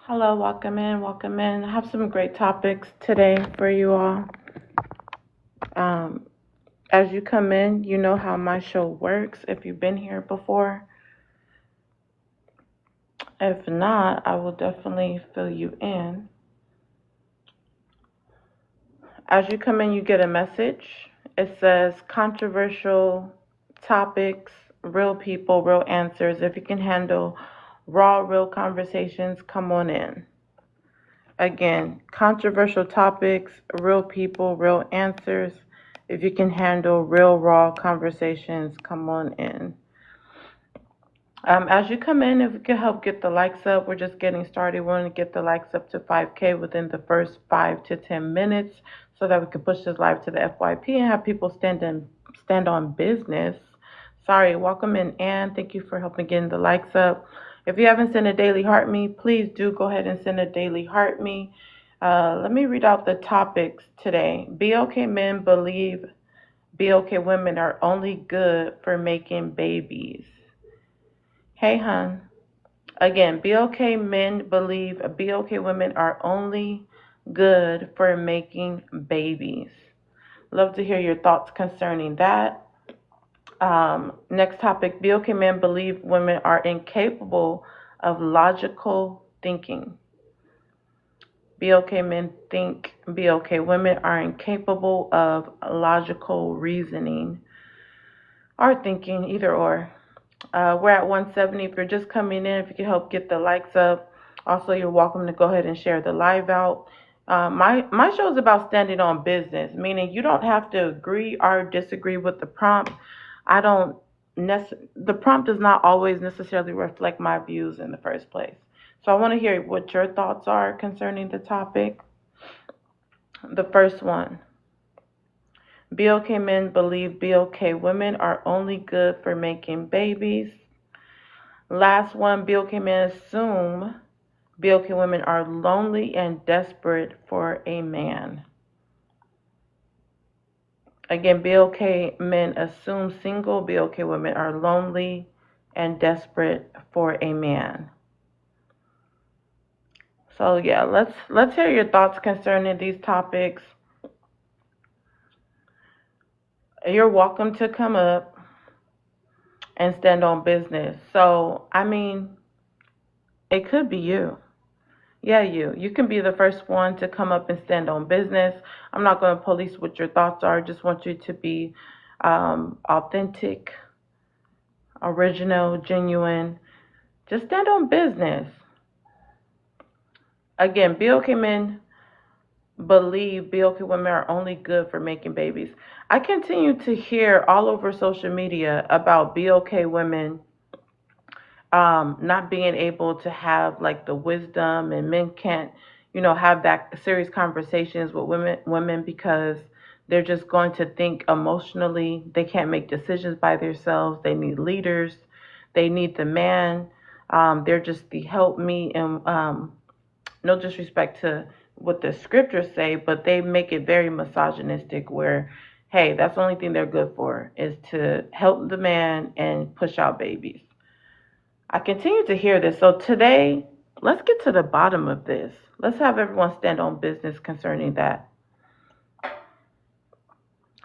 Hello, welcome in, welcome in. I have some great topics today for you all. Um, as you come in, you know how my show works if you've been here before. If not, I will definitely fill you in. As you come in, you get a message. It says controversial topics, real people, real answers. If you can handle raw, real conversations, come on in. Again, controversial topics, real people, real answers. If you can handle real, raw conversations, come on in. As you come in, if we can help get the likes up, we're just getting started. We want to get the likes up to 5K within the first 5 to 10 minutes so that we can push this live to the FYP and have people stand on business. Sorry, welcome in, Ann. Thank you for helping getting the likes up. If you haven't sent a daily heart me, please do go ahead and send a daily heart me. Let me read out the topics today. BOK men believe BOK women are only good for making babies. Hey, hun. Again, BOK men believe BOK women are only good for making babies. Love to hear your thoughts concerning that. Next topic, BOK men believe women are incapable of logical thinking. BOK men think BOK women are incapable of logical reasoning or thinking, either or. We're at 170. If you're just coming in, if you can help get the likes up. Also, you're welcome to go ahead and share the live out. My show is about standing on business, meaning you don't have to agree or disagree with the prompt. I don't the prompt does not always necessarily reflect my views in the first place. So I want to hear what your thoughts are concerning the topic. The first one. BOK men believe BOK women are only good for making babies. Last one, BOK men assume BOK women are lonely and desperate for a man. Again, BOK men assume single BOK women are lonely and desperate for a man. So yeah, let's hear your thoughts concerning these topics. You're welcome to come up and stand on business. So I mean, it could be you. Yeah, you can be the first one to come up and stand on business. I'm not going to police what your thoughts are. I just want you to be authentic, original, genuine. Just stand on business. Again, BOK men believe BOK women are only good for making babies. I continue to hear all over social media about BOK women not being able to have like the wisdom, and men can't, have that serious conversations with women because they're just going to think emotionally. They can't make decisions by themselves. They need leaders. They need the man. They're just the help me, and no disrespect to what the scriptures say, but they make it very misogynistic where, hey, that's the only thing they're good for is to help the man and push out babies. I continue to hear this. So today, let's get to the bottom of this. Let's have everyone stand on business concerning that.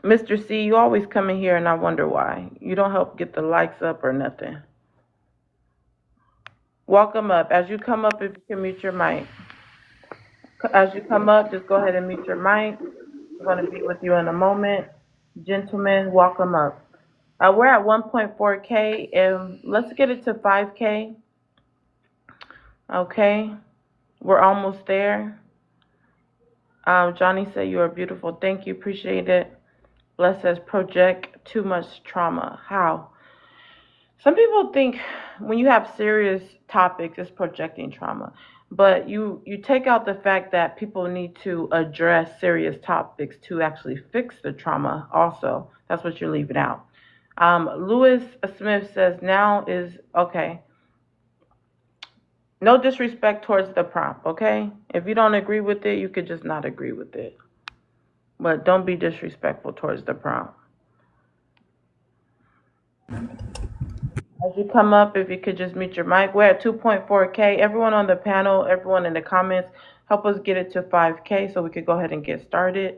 Mr. C, you always come in here and I wonder why. You don't help get the likes up or nothing. Welcome up. As you come up, if you can mute your mic. As you come up, just go ahead and mute your mic. I'm going to be with you in a moment. Gentlemen, welcome up. We're at 1.4K, and let's get it to 5K. Okay, we're almost there. Johnny said you are beautiful. Thank you, appreciate it. Bless says project too much trauma. How? Some people think when you have serious topics, it's projecting trauma. But you take out the fact that people need to address serious topics to actually fix the trauma also. That's what you're leaving out. Lewis Smith says now is okay. No disrespect towards the prompt, okay? If you don't agree with it, you could just not agree with it. But don't be disrespectful towards the prompt. As you come up, if you could just mute your mic. We're at 2.4K. Everyone on the panel, everyone in the comments, help us get it to 5K so we could go ahead and get started.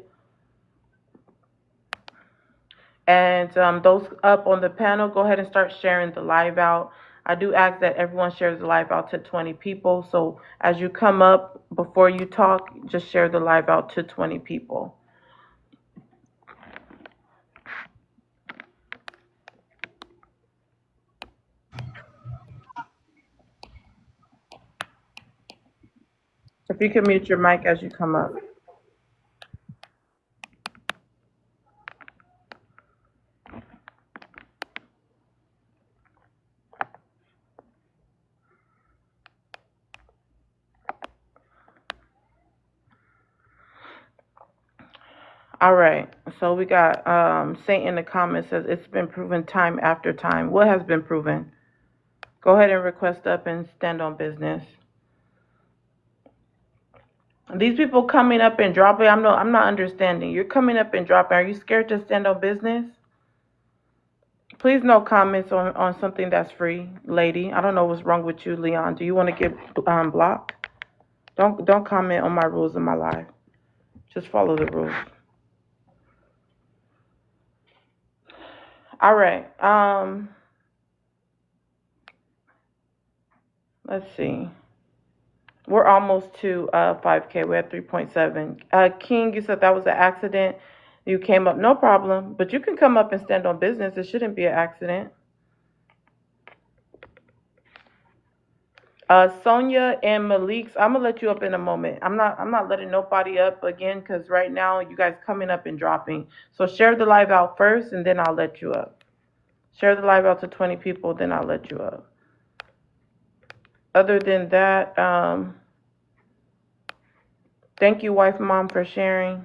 And those up on the panel, go ahead and start sharing the live out. I do ask that everyone shares the live out to 20 people. So as you come up, before you talk, just share the live out to 20 people. If you can mute your mic as you come up. All right. So we got Saint in the comments says it's been proven time after time. What has been proven? Go ahead and request up and stand on business. These people coming up and dropping, I'm not understanding. You're coming up and dropping. Are you scared to stand on business? Please no comments on something that's free, lady. I don't know what's wrong with you, Leon. Do you want to get blocked? Don't comment on my rules in my life. Just follow the rules. All right. Let's see. We're almost to 5K. We're at 3.7. King, you said that was an accident. You came up, no problem. But you can come up and stand on business. It shouldn't be an accident. Sonia and Malik's, I'm gonna let you up in a moment. I'm not letting nobody up again because right now you guys coming up and dropping. So share the live out first, and then I'll let you up. Share the live out to 20 people, then I'll let you up. Other than that, thank you, wife mom, for sharing.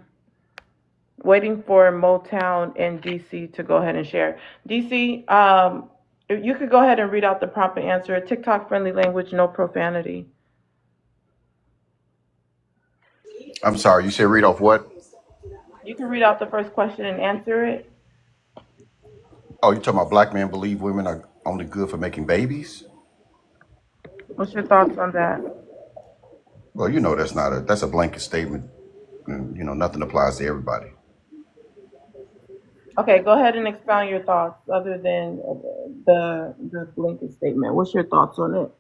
Waiting for Motown and DC to go ahead and share. DC, if you could go ahead and read out the prompt and answer it. TikTok friendly language, no profanity. I'm sorry, you said read off what? You can read out the first question and answer it. Oh, you talking about black men believe women are only good for making babies? What's your thoughts on that? Well, that's a blanket statement, and nothing applies to everybody. Okay, go ahead and expound your thoughts other than the blanket statement. What's your thoughts on it?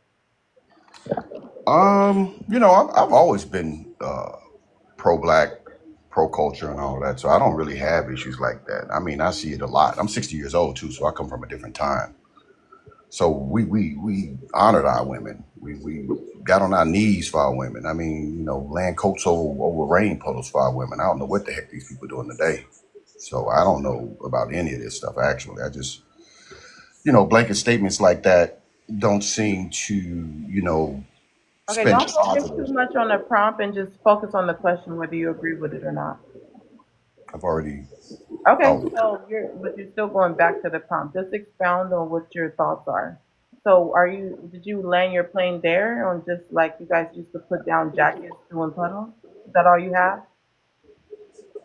I've always been pro-black, pro-culture, and all that, so I don't really have issues like that. I mean, I see it a lot. I'm 60 years old too, so I come from a different time. So we honored our women. We got on our knees for our women. I mean, laying coats over rain puddles for our women. I don't know what the heck these people doing today. So I don't know about any of this stuff. Actually, I just blanket statements like that don't seem to Okay, spend don't focus positive. too much on the prompt and just focus on the question whether you agree with it or not. I've already. Okay, Oh, so you're still going back to the prompt. Just expound on what your thoughts are. So did you land your plane there on just like you guys used to put down jackets doing puddles? Is that all you have?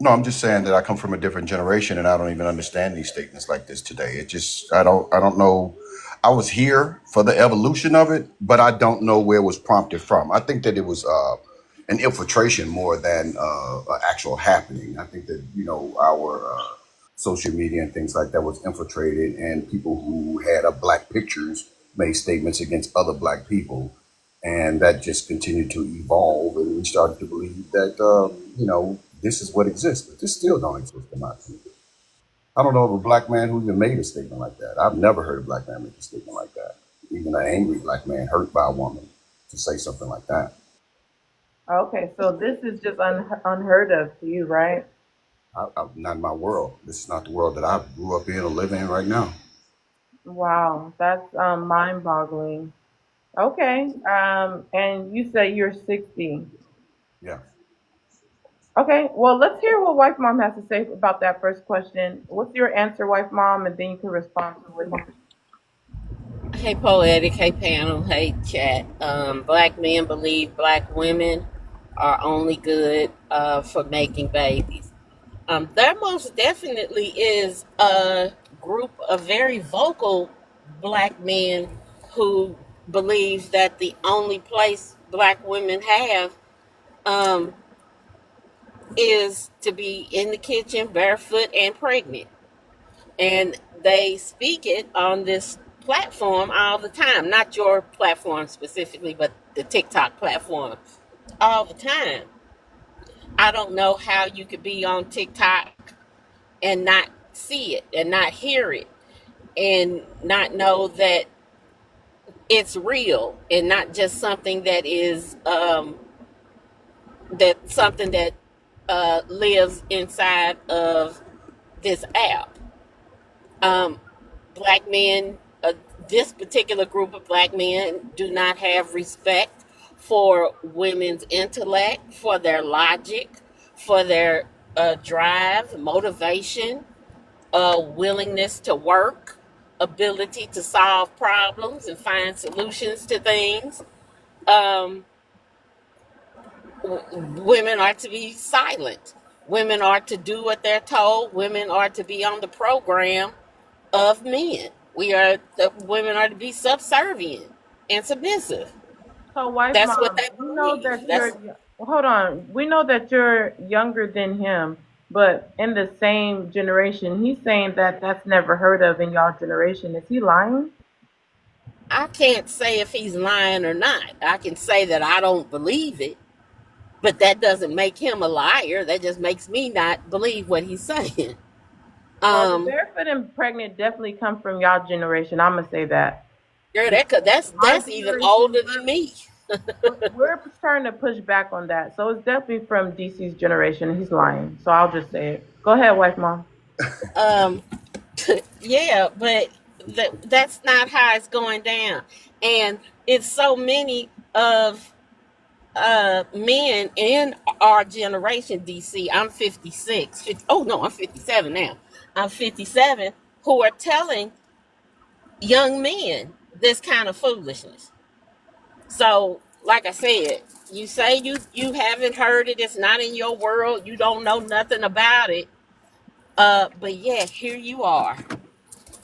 no, I'm just saying that I come from a different generation and I don't even understand these statements like this today. It just I don't know. I was here for the evolution of it, but I don't know where it was prompted from. I think that it was an infiltration more than an actual happening. I think that our social media and things like that was infiltrated, and people who had black pictures made statements against other black people, and that just continued to evolve, and we started to believe that this is what exists, but this still don't exist in my opinion. I don't know of a black man who even made a statement like that. I've never heard a black man make a statement like that. Even an angry black man hurt by a woman to say something like that. Okay, so this is just unheard of to you, right? Not in my world. This is not the world that I grew up in or live in right now. Wow, that's mind-boggling. Okay, and you say you're 60. Yeah. Okay, well, let's hear what Wife Mom has to say about that first question. What's your answer, Wife Mom, and then you can respond to it. Hey, Poetic. Hey, panel. Hey, chat. Black men believe black women are only good for making babies. There most definitely is a group of very vocal black men who believe that the only place black women have um, is to be in the kitchen barefoot and pregnant. And they speak it on this platform all the time. Not your platform specifically, but the TikTok platform all the time. I don't know how you could be on TikTok and not see it and not hear it and not know that it's real and not just something that is that something that lives inside of this app. Um, Black men, this particular group of black men, do not have respect for women's intellect, for their logic, for their drive, motivation, willingness to work, ability to solve problems and find solutions to things. Um, Women are to be silent. Women are to do what they're told. Women are to be on the program of men. The women are to be subservient and submissive. So, wife, That's what mom, they we know believe. that That's hold on. We know that you're younger than him, but in the same generation, he's saying that that's never heard of in y'all generation. Is he lying? I can't say if he's lying or not. I can say that I don't believe it, but that doesn't make him a liar. That just makes me not believe what he's saying. Well, the Um, barefoot and pregnant definitely come from y'all generation. I'm gonna say that. Girl, Because that's our even generation, older than me. we're trying to push back on that. So it's definitely from DC's generation. He's lying. So I'll just say it. Go ahead, wife, mom. Um, yeah, but that's not how it's going down. And it's so many of men in our generation, DC. I'm 56. Oh, no, I'm 57 now. I'm 57 who are telling young men this kind of foolishness. So, like I said, you say you haven't heard it, it's not in your world, you don't know nothing about it. But yeah, here you are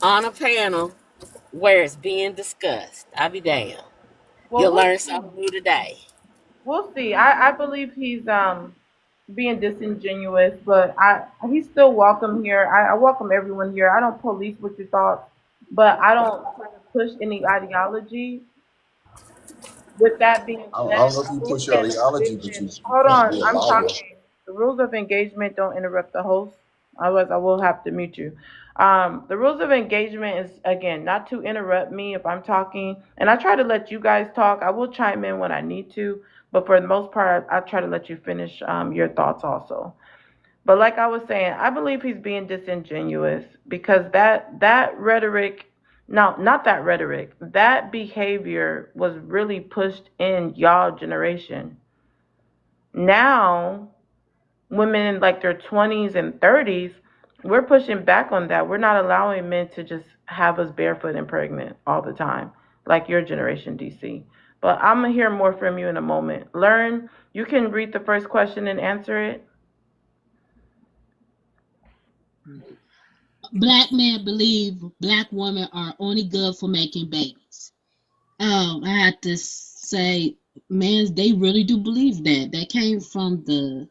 on a panel where it's being discussed. I'll be damned. Well, You'll we'll learn see. something new today. We'll see. I believe he's being disingenuous, but he's still welcome here. I welcome everyone here. I don't police what your thoughts, but I don't try to push any ideology. With that being I don't said, know if the you rules push your and ideology, but engagement. you Hold can't on, be a I'm liar. talking. The rules of engagement don't interrupt the host. Otherwise, I will have to mute you. The rules of engagement is again not to interrupt me if I'm talking, and I try to let you guys talk. I will chime in when I need to, but for the most part, I try to let you finish your thoughts also. But like I was saying, I believe he's being disingenuous because that rhetoric, no, not that rhetoric, that behavior was really pushed in y'all generation. Now, women in like their 20s and 30s, we're pushing back on that. We're not allowing men to just have us barefoot and pregnant all the time, like your generation, DC. But I'm gonna hear more from you in a moment. Learn, you can read the first question and answer it. Black men believe black women are only good for making babies. I had to say, man, they really do believe that. That came from the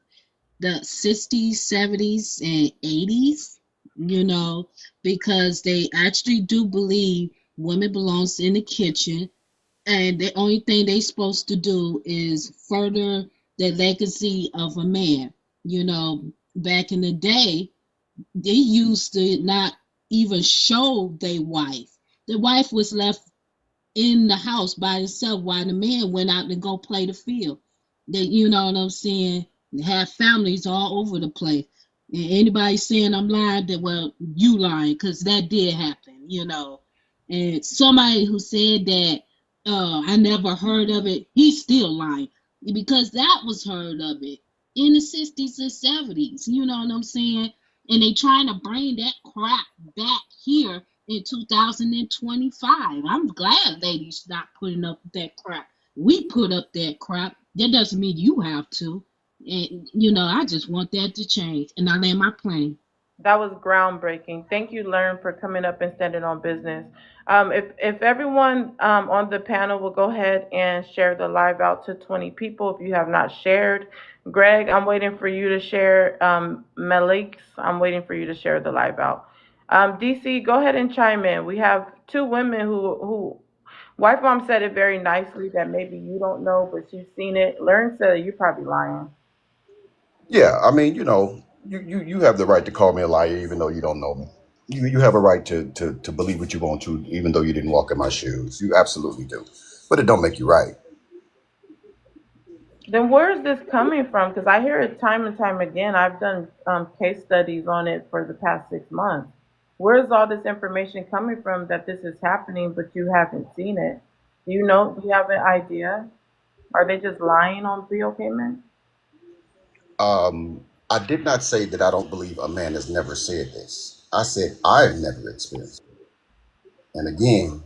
60s, 70s, and 80s, you know, because they actually do believe women belongs in the kitchen, and the only thing they supposed to do is further the legacy of a man. You know, back in the day, they used to not even show their wife. The wife was left in the house by herself while the man went out to go play the field. They, you know what I'm saying? They have families all over the place. And anybody saying I'm lying, that well, you lying, because that did happen, you know. And somebody who said that I never heard of it, he's still lying because that was heard of it in the 60s and 70s. You know what I'm saying? And they trying to bring that crap back here in 2025. I'm glad ladies not putting up that crap. We put up that crap. That doesn't mean you have to. And you know, I just want that to change. And I land my plane. That was groundbreaking. Thank you, Learn, for coming up and standing on business. If everyone on the panel will go ahead and share the live out to 20 people, if you have not shared. Greg, I'm waiting for you to share. Malik, I'm waiting for you to share the live out. DC, go ahead and chime in. We have two women who wife mom said it very nicely that maybe you don't know, but you've seen it. Learn said you're probably lying. Yeah, I mean, you have the right to call me a liar even though you don't know me. You have a right to believe what you want to, even though you didn't walk in my shoes. You absolutely do. But it don't make you right. Then where is this coming from? Because I hear it time and time again. I've done case studies on it for the past 6 months. Where is all this information coming from that this is happening, but you haven't seen it? Do you know? Do you have an idea? Are they just lying on Bill Cayman? I did not say that I don't believe a man has never said this. I said I've never experienced it. And again,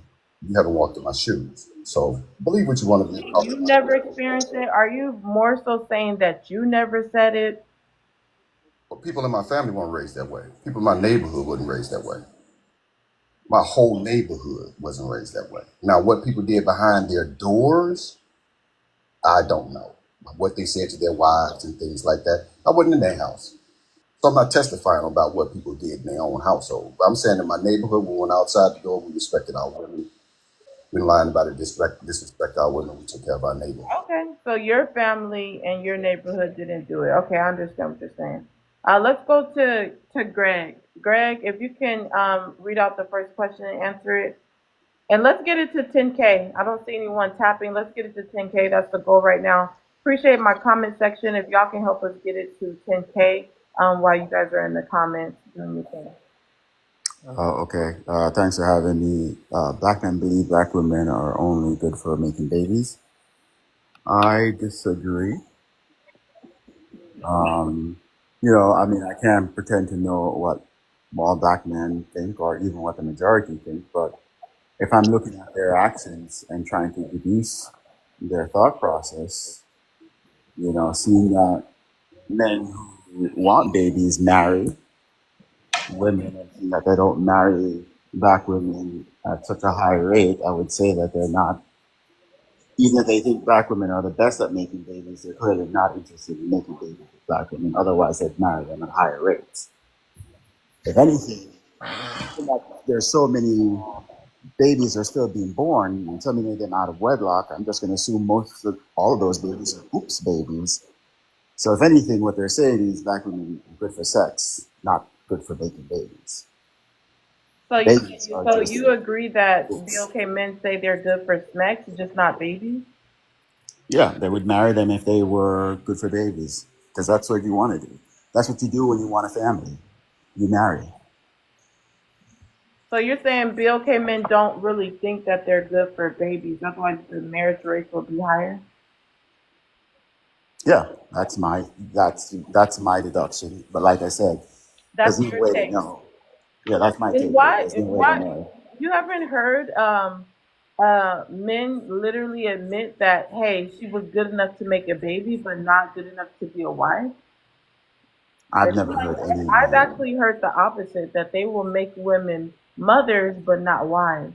you haven't walked in my shoes. So believe what you want to believe. You never experienced it? Are you more so saying that you never said it? But people in my family weren't raised that way. People in my neighborhood wasn't raised that way. My whole neighborhood wasn't raised that way. Now, what people did behind their doors, I don't know. What they said to their wives and things like that. I wasn't in their house. So I'm not testifying about what people did in their own household. But I'm saying in my neighborhood, we went outside the door, we respected our women. We didn't lie about it, disrespect our women, we took care of our neighborhood. Okay, so your family and your neighborhood didn't do it. Okay, I understand what you're saying. Let's go to Greg. Greg, if you can read out the first question and answer it. And let's get it to 10K. I don't see anyone tapping. Let's get it to 10K. That's the goal right now. Appreciate my comment section. If y'all can help us get it to 10K while you guys are in the comments doing your thing. Okay. Thanks for having me. Black men believe black women are only good for making babies. I disagree. Um, I mean, I can't pretend to know what all black men think or even what the majority think, but if I'm looking at their actions and trying to deduce their thought process, seeing that men who want babies marry women and seeing that they don't marry black women at such a high rate, I would say that they're not, even if they think black women are the best at making babies, they're clearly not interested in making babies with black women. Otherwise, they'd marry them at higher rates. If anything, given that there's so many babies are still being born and so many of them out of wedlock, I'm just going to assume all of those babies are oops babies. So if anything, what they're saying is black women are good for sex, not good for making babies. So Babies are so just you agree that oops. BLK men say they're good for smacks, just not babies? Yeah, they would marry them if they were good for babies, because that's what you want to do. That's what you do when you want a family. You marry. So you're saying BLK men don't really think that they're good for babies. That's why the marriage rate will be higher. Yeah, that's my deduction. But like I said, there's That's no your way to take. know. Yeah, that's my Then take. But why there's no way to why know. you haven't heard men literally admit that hey, she was good enough to make a baby, but not good enough to be a wife? I've It's never like heard any I've man. actually heard the opposite that they will make women mothers but not wives.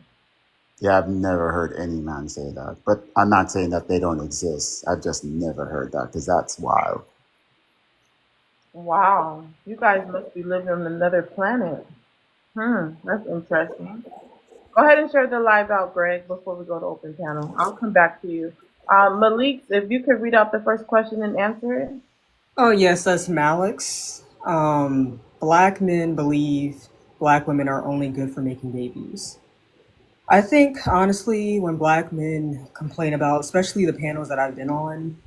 Yeah, I've never heard any man say that. But I'm not saying that they don't exist. I've just never heard that because that's wild. Wow, you guys must be living on another planet. That's interesting. Go ahead and share the live out, Greg, before we go to open panel. I'll come back to you. Malik, if you could read out the first question and answer it. Oh, yes, that's Malix. Black men believe black women are only good for making babies. I think, honestly, when black men complain about, especially the panels that I've been on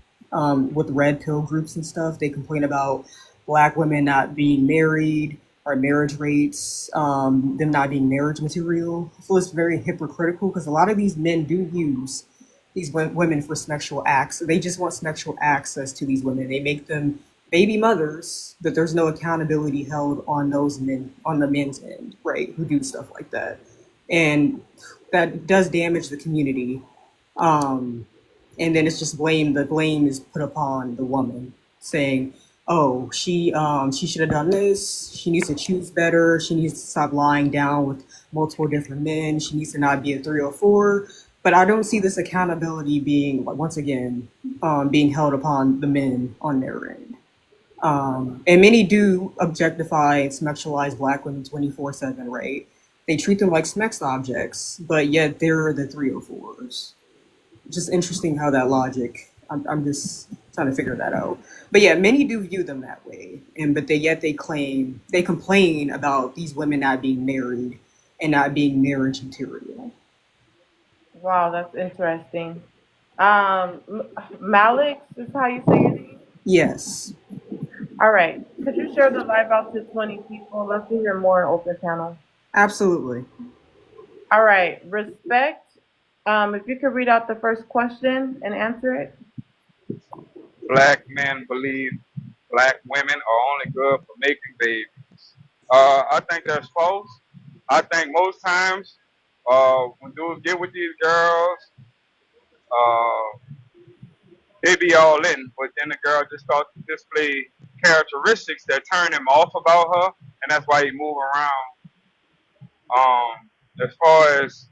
with red pill groups and stuff, they complain about black women not being married or marriage rates, them not being marriage material. I feel it's very hypocritical because a lot of these men do use these women for sexual acts. They just want sexual access to these women. They make them baby mothers, but there's no accountability held on those men, on the men's end, right, who do stuff like that. And that does damage the community. Um, and then it's just blame. The blame is put upon the woman, saying, oh, she should have done this. She needs to choose better. She needs to stop lying down with multiple different men. She needs to not be a 304. But I don't see this accountability being, like, once again, being held upon the men on their end. And many do objectify and sexualize black women 24/7, right? They treat them like sex objects, but yet they're the 304s. Just interesting how that logic. I'm just trying to figure that out. But yeah, many do view them that way, and but they complain about these women not being married and not being marriage material. Wow, that's interesting. Malik is how you say your name? Yes, All right. Could you share the live out to 20 people? Let's hear more in open panel. absolutely. All right. Respect. If you could read out the first question and answer it. Black men believe black women are only good for making babies. I think that's false. I think most times when dudes get with these girls, uh, they be all in, but then the girl just starts to display characteristics that turn him off about her, and that's why he move around. As far as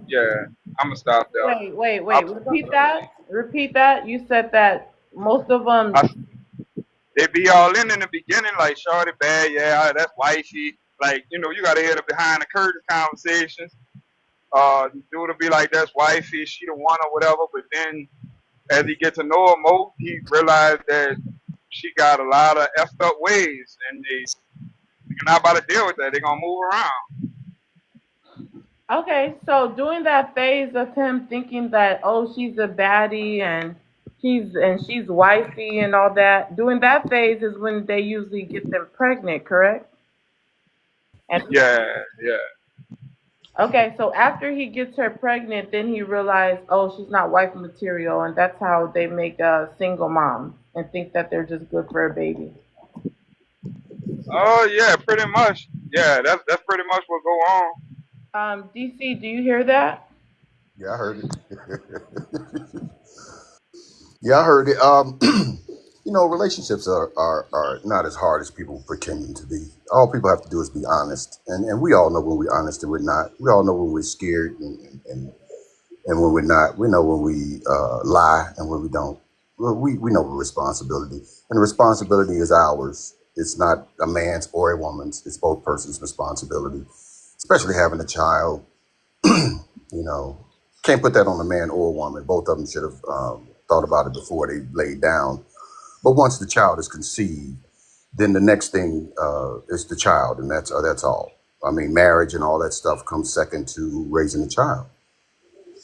yeah, I'm gonna stop there. Wait. Repeat that. Repeat that. You said that most of them. I, they be all in the beginning, like shorty bad, yeah, that's wifey. Like, you know, you gotta hear the behind the curtain conversations. Dude will be like, that's wifey, she the one or whatever, but then as he get to know her more, he realized that she got a lot of effed up ways and you're not about to deal with that. They're gonna move around. Okay, so during that phase of him thinking that, oh, she's a baddie and she's wifey and all that, during that phase is when they usually get them pregnant, correct? And Yeah. okay, so after he gets her pregnant, then he realized, oh, she's not wife material, and that's how they make a single mom and think that they're just good for a baby. Oh yeah, pretty much. Yeah, that's pretty much what go on. DC, do you hear that? Yeah, I heard it. Yeah, I heard it. Relationships are not as hard as people pretending to be. All people have to do is be honest, and we all know when we're honest and we're not. We all know when we're scared and when we're not. We know when we lie and when we don't. Well, we know the responsibility, and the responsibility is ours. It's not a man's or a woman's. It's both persons' responsibility, especially having a child. You know, can't put that on a man or a woman. Both of them should have thought about it before they laid down. But once the child is conceived, then the next thing is the child, and that's all. I mean, marriage and all that stuff comes second to raising a child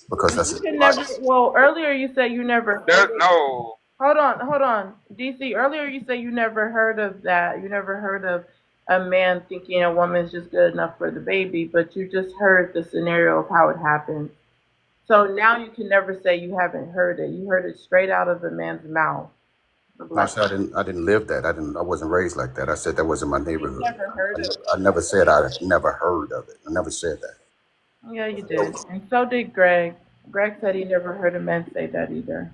because that's You his can never. life. Well, earlier you said you never There's heard of. no Hold on, DC. Earlier you said you never heard of that. You never heard of a man thinking a woman's just good enough for the baby, but you just heard the scenario of how it happened. So now you can never say you haven't heard it. You heard it straight out of a man's mouth. The No, I black. said I didn't live that. I wasn't raised like that. I said that wasn't my You've neighborhood. never heard of I never said I never heard of it. I never said that. it. Yeah, you did. And so did Greg. Greg said he never heard a man say that either.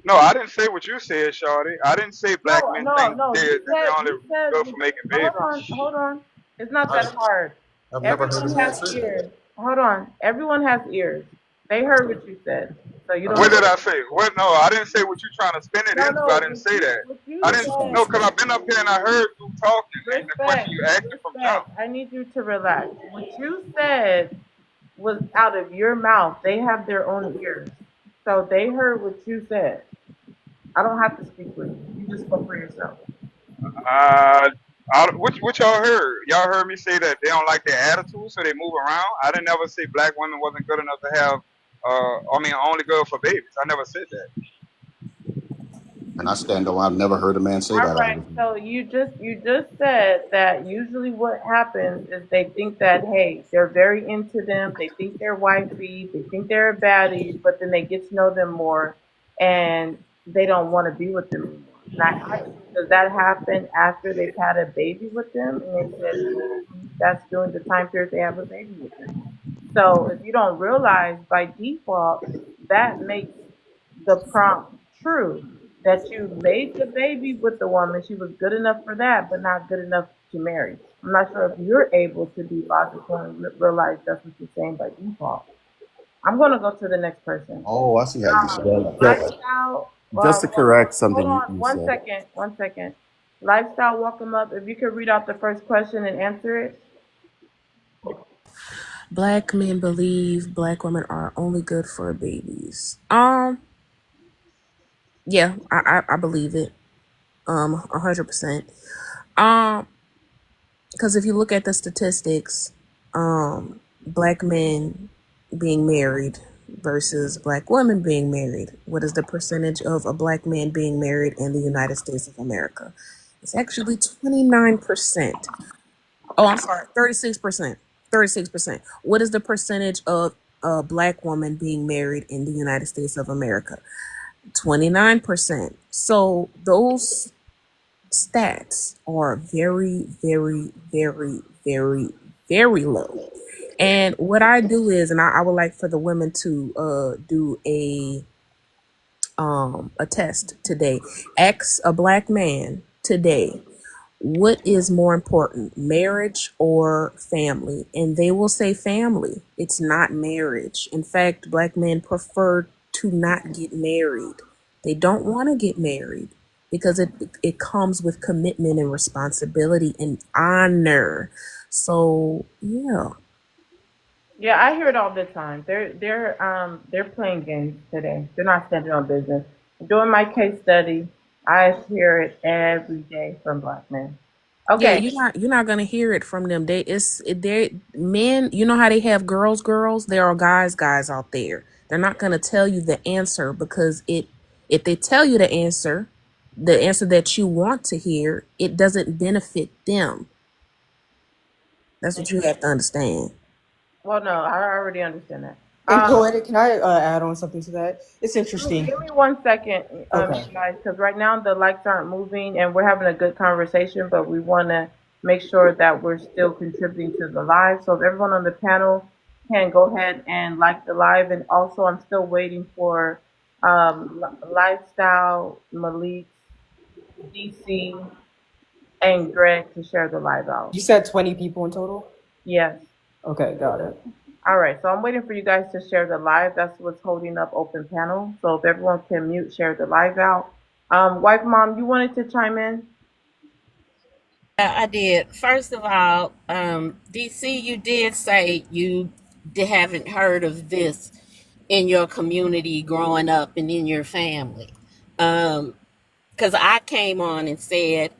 No, I didn't say what you said, Shorty. I didn't say black men think No. they're only good for making babies. Hold on. It's not that hard. I've never heard a Everyone man has say that. ears. Hold on. Everyone has ears. They heard what you said. So you don't. What did I say? What? No, I didn't say what you're trying to spin it No, into. no. I didn't say that. What you I didn't said. know because I've been up here and I heard you talking and the Respect. question you asked me from jump. I need you to relax. What you said was out of your mouth. They have their own ears. So they heard what you said. I don't have to speak for you. You just spoke for yourself. What y'all heard? Y'all heard me say that they don't like their attitude, so they move around. I didn't ever say black women wasn't good enough to have. Only good for babies. I never said that. And I stand on. I've never heard a man say All that. right. So you just said that usually what happens is they think that, hey, they're very into them. They think they're wifey. They think they're a baddie, but then they get to know them more, and they don't want to be with them anymore. And I asked, does that happen after they've had a baby with them? And they said that's during the time period they have a baby with them. So if you don't realize by default, that makes the prompt true. that you made the baby with the woman. She was good enough for that, but not good enough to marry. I'm not sure if you're able to be logical and realize that's what you're saying by default. I'm gonna go to the next person. Oh, I see how you said Well, it. Okay. Lifestyle. just to Hold correct hold something on you one said. second. One second. Lifestyle, welcome up. If you could read out the first question and answer it. Black men believe black women are only good for babies. Yeah, I believe it. 100%. Um, because if you look at the statistics, black men being married versus black women being married, what is the percentage of a black man being married in the United States of America? It's actually 29%. Oh, I'm sorry, 36%. 36%. What is the percentage of a black woman being married in the United States of America? 29%. So those stats are very, very, very, very, very low. And what I do is, and I would like for the women to do a test today. Ask a black man today, what is more important, marriage or family? And they will say family. It's not marriage. In fact, black men prefer to not get married. They don't want to get married because it comes with commitment and responsibility and honor. So yeah. Yeah, I hear it all the time. They're playing games today. They're not standing on business. Doing my case study, I hear it every day from black men. Yeah, Okay. you're not gonna hear it from them. They men. You know how they have girls. There are guys out there. They're not gonna tell you the answer because it. If they tell you the answer that you want to hear, it doesn't benefit them. That's what you have to understand. Well, no, I already understand that. And Um, Poetic, can I add on something to that? It's give interesting. me 1 second, Okay. you guys, because right now the likes aren't moving and we're having a good conversation, but we want to make sure that we're still contributing to the live. So if everyone on the panel can go ahead and like the live, and also I'm still waiting for Lifestyle, Malik, DC, and Greg to share the live out. You said 20 people in total? Yes. Okay, got it. All right, so I'm waiting for you guys to share the live. That's what's holding up open panel. So if everyone can mute, share the live out. Wife mom, you wanted to chime in? I did. First of all, DC, you did say you haven't heard of this in your community growing up and in your family. Because I came on and said,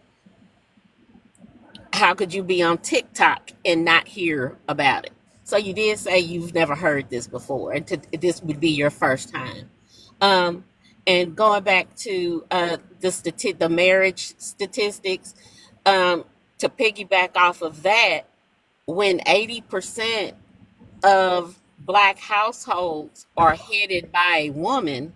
how could you be on TikTok and not hear about it? So you did say you've never heard this before, and this would be your first time. Um, and going back to the marriage statistics, um, to piggyback off of that, when 80% of black households are headed by a woman,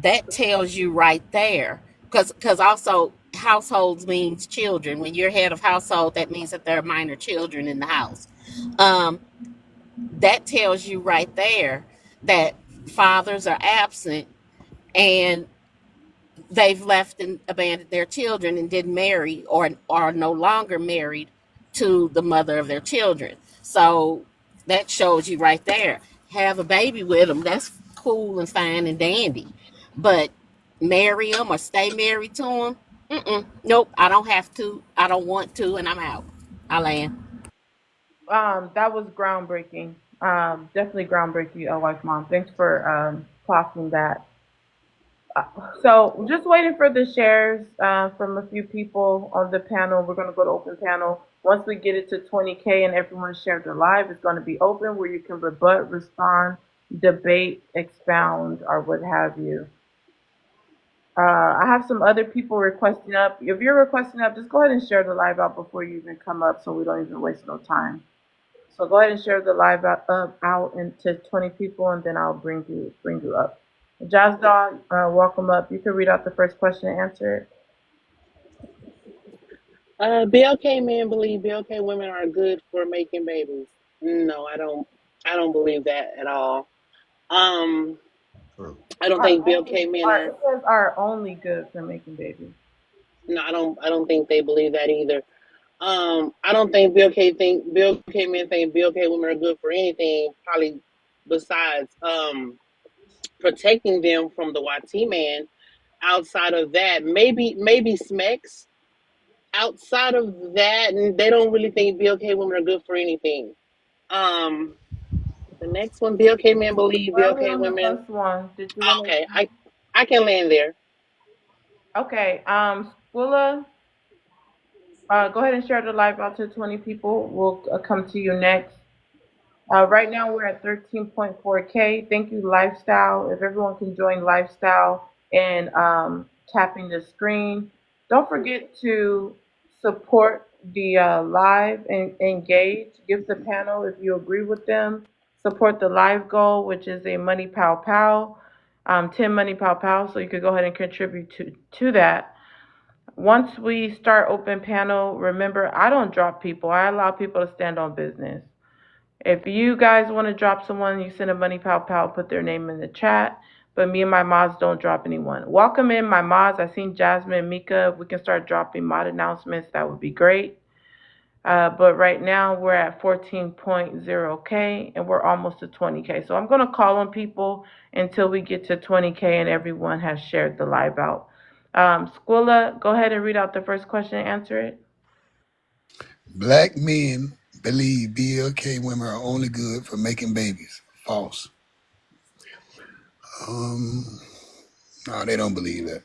that tells you right there, because also households means children. When you're head of household, that means that there are minor children in the house. um, that tells you right there that fathers are absent, and they've left and abandoned their children and didn't marry, or are no longer married to the mother of their children. So that shows you right there. Have a baby with them, that's cool and fine and dandy. But marry them or stay married to them, nope, I don't have to. I don't want to, and I'm out. I land. That was groundbreaking. Definitely groundbreaking, wife mom. Thanks for clocking that. So just waiting for the shares from a few people on the panel. We're going to go to open panel. Once we get it to 20K and everyone shared their live, it's going to be open where you can rebut, respond, debate, expound, or what have you. I have some other people requesting up. If you're requesting up, just go ahead and share the live out before you even come up so we don't even waste no time. So go ahead and share the live out into 20 people, and then I'll bring you up. Jazz Dog, welcome up. You can read out the first question and answer it. BLK men believe BLK women are good for making babies. No, I don't. I don't believe that at all. Um, True. I I don't Are think only BLK men are are. it says are only good for making babies. No, I don't think they believe that either. I don't think BLK men think BLK women are good for anything. Probably besides protecting them from the YT man. Outside of that, maybe Smex. Outside of that, they don't really think BLK women are good for anything. Um, the next one, BLK men believe We're only BLK on the women. first one. Did you want Okay, to? I can land there. Okay. Squilla, go ahead and share the live out to 20 people. We'll come to you next. Right now we're at 13.4K. Thank you, Lifestyle. If everyone can join Lifestyle and tapping the screen. Don't forget to support the live and engage. Give the panel if you agree with them. Support the live goal, which is a Money Pow Pow, 10 Money Pow Pow. So you could go ahead and contribute to that. Once we start open panel, remember, I don't drop people. I allow people to stand on business. If you guys want to drop someone, you send a Money Pow Pow, put their name in the chat. But me and my mods don't drop anyone. Welcome in my mods. I seen Jasmine and Mika. If we can start dropping mod announcements, that would be great. But right now we're at 14.0K and we're almost to 20K. So I'm going to call on people until we get to 20K and everyone has shared the live out. Squilla, go ahead and read out the first question and answer it. Black men believe BLK women are only good for making babies. False. No, they don't believe that.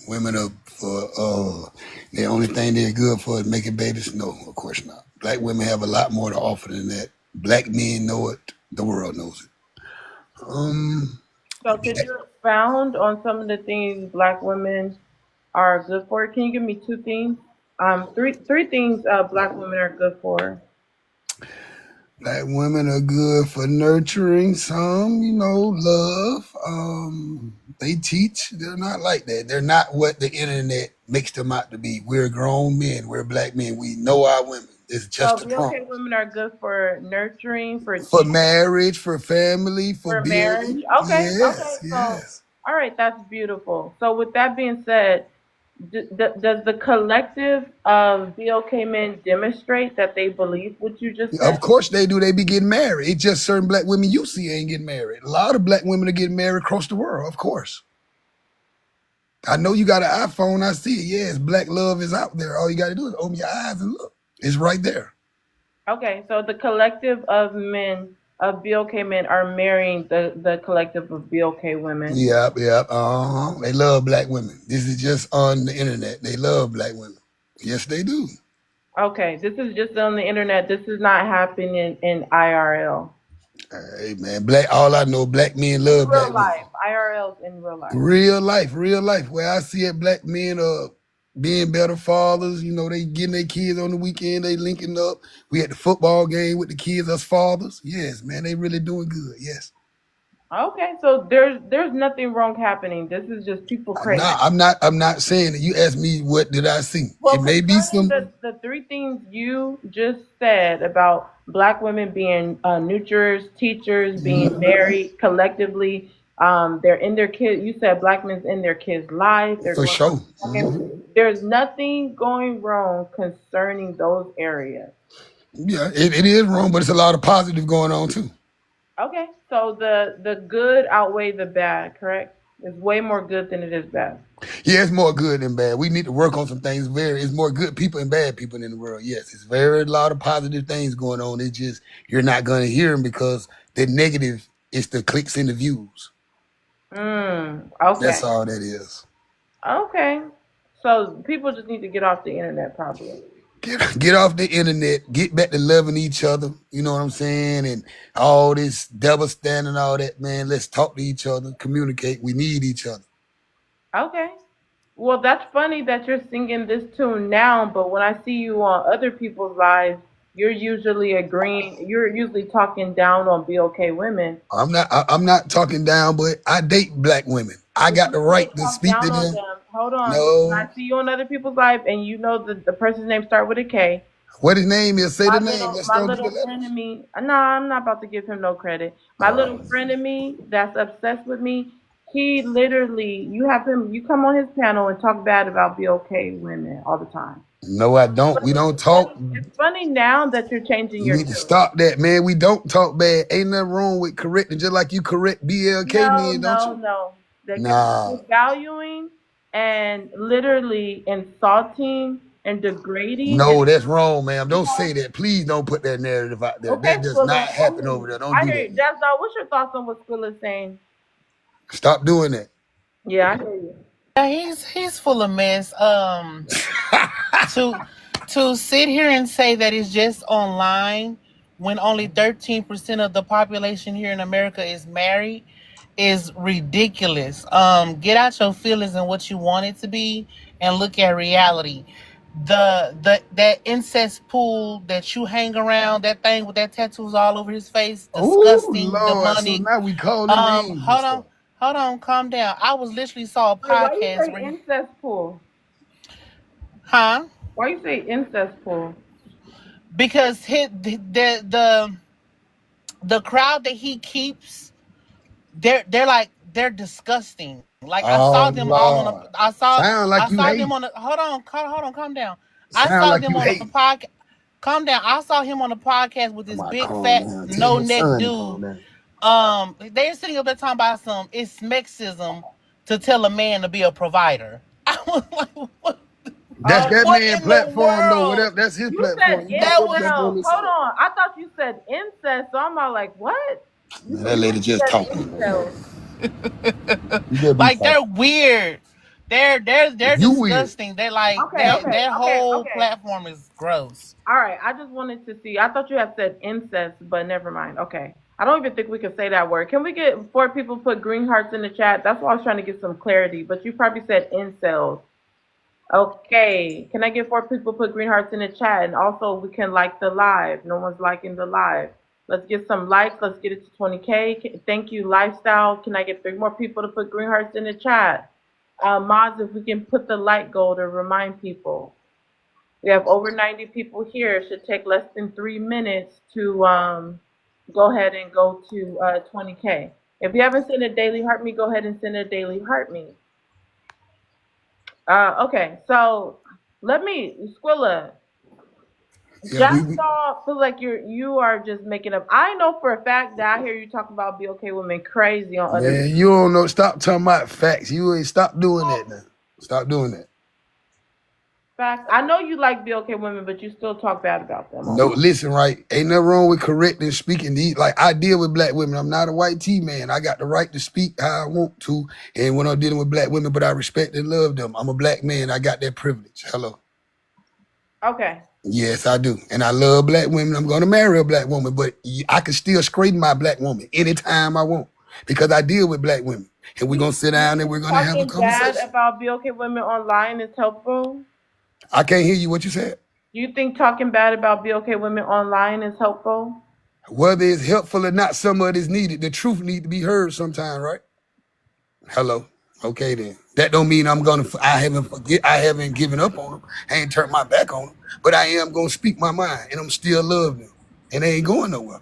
Women are for the only thing they're good for is making babies. No, of course not. Black women have a lot more to offer than that. Black men know it. The world knows it. So could you expound on some of the things Black women are good for? Can you give me two things? Three things Black women are good for. Black women are good for nurturing some, love. They teach. They're not like that. They're not what the internet makes them out to be. We're grown men. We're Black men. We know our women. It's just So a BLK prompt. women are good for nurturing, for For teaching, marriage, for family, for for marriage. building. Okay, Yes, so yes. all right, that's beautiful. So with that being said, does the collective of BLK men demonstrate that they believe what you just Of said? course they do. They be getting married. It's just certain Black women you see ain't getting married. A lot of Black women are getting married across the world, of course. I know you got an iPhone. I see it. Yes, Black love is out there. All you got to do is open your eyes and look. It's right there. Okay, so the collective of men, of BLK men, are marrying the collective of BLK women. Yep. They love Black women. This is just on the internet. They love Black women. Yes, they do. Okay, this is just on the internet. This is not happening in IRL. Hey man, all I know, Black men love Black Real women. life. IRL is in real life. Real life. Where I see it, Black men are being better fathers. They getting their kids on the weekend. They linking up. We at the football game with the kids, us fathers. Yes, man, they really doing good. Yes. Okay, so there's nothing wrong happening. This is just people crazy. I'm not saying that. You asked me what did I see. Well, It may be some. the three things you just said about Black women being nurturers, teachers, being married collectively, they're in their kids. You said Black men's in their kids' lives. They're For going. sure. Okay, there's nothing going wrong concerning those areas. Yeah, it is wrong, but it's a lot of positive going on too. Okay, so the good outweigh the bad, correct? It's way more good than it is bad. Yeah, it's more good than bad. We need to work on some things. It's more good people and bad people in the world. Yes, it's a lot of positive things going on. It's just you're not going to hear them because the negative is the clicks and the views. Okay. That's all that is. Okay. So people just need to get off the internet, probably. Get off the internet. Get back to loving each other. You know what I'm saying? And all this double standing and all that, man. Let's talk to each other. Communicate. We need each other. Okay. Well, that's funny that you're singing this tune now, but when I see you on other people's lives, you're usually agreeing. You're usually talking down on BLK women. I'm not talking down, but I date Black women. I got the right to speak to them. Hold on. No. When I see you on other people's lives, and you know the person's name start with a K. What his name is? Say the name. Let's My don't do little the friend of me. No, I'm not about to give him no credit. My little friend of me that's obsessed with me. He literally, you have him, you come on his panel and talk bad about BOK women all the time. No, I don't. We don't talk. It's funny now that you're changing You your need to tune. stop that, man. We don't talk bad. Ain't nothing wrong with correcting, just like you correct BLK No, men, don't no, you? no. They're Nah. valuing and literally insulting and degrading. No, that's wrong, ma'am. Don't say that. Please don't put that narrative out there. Okay, That does Squilla. not happen over there. Don't I do hear you. that. That's all. What's your thoughts on what Squilla's saying? Stop doing that. Yeah, I hear you. Yeah, he's full of mess. To sit here and say that it's just online when only 13% of the population here in America is married is ridiculous. Get out your feelings and what you want it to be and look at reality. That incest pool that you hang around, that thing with that tattoos all over his face, Oh, disgusting, Lord. So demonic. now we calling names and stuff. Hold on, calm down. I was literally saw a Wait, why you podcast say where incest pool? huh? Why you say incest pool? Because the crowd that he keeps, they're disgusting. Like I saw Oh, them all on Lord. a Sound like you saw hate. them on a hold on, calm down. I Sound saw like them you on a hate. podcast. Calm down. I saw him on a podcast with this Come on, big calm fat down. Tell no your neck son to dude. calm down. They're sitting up there talking about it's smexism to tell a man to be a provider. I was like, what? That's that What man in the platform, though. world? Whatever. That's his You platform. said You That got your was platform hold to say. on. I thought you said incest, so I'm all like, what? Man, that lady just said talking. incest. You better be like they're quiet. weird. They're You weird. disgusting. They're like Okay, okay, that whole okay. platform is gross. All right, I just wanted to see. I thought you had said incest, but never mind. Okay. I don't even think we can say that word. Can we get 4 people put green hearts in the chat? That's why I was trying to get some clarity, but you probably said incels. Okay. Can I get 4 people put green hearts in the chat? And also, we can like the live. No one's liking the live. Let's get some likes. Let's get it to 20K. Thank you, Lifestyle. Can I get 3 more people to put green hearts in the chat? Moz, if we can put the light goal to remind people. We have over 90 people here. It should take less than 3 minutes to go ahead and go to 20K. If you haven't sent a daily heart me, go ahead and send a daily heart me. Okay, so let me, Squilla, Yeah, Jackdaw, feel like you are just making up. I know for a fact that I hear you talking about BOK women crazy on other. man, you don't know. Stop talking about facts. You ain't stop doing that now. Stop doing that. Facts. I know you like BOK women, but you still talk bad about them. No, listen, right? Ain't nothing wrong with correcting speaking. Like I deal with black women. I'm not a white T man. I got the right to speak how I want to, and when I'm dealing with black women, but I respect and love them. I'm a black man. I got that privilege. Hello. Okay. Yes, I do, and I love black women. I'm gonna marry a black woman, but I can still straighten my black woman anytime I want because I deal with black women, and we're gonna sit down and we're gonna have a Talking bad conversation. about BOK women online is helpful? I can't hear you. What you said? Do you think talking bad about BOK women online is helpful? Whether it's helpful or not, some of it is needed. The truth need to be heard sometime, right? Hello. Okay then. That don't mean I haven't given up on them. I ain't turned my back on them. But I am gonna speak my mind, and I'm still love them, and they ain't going nowhere.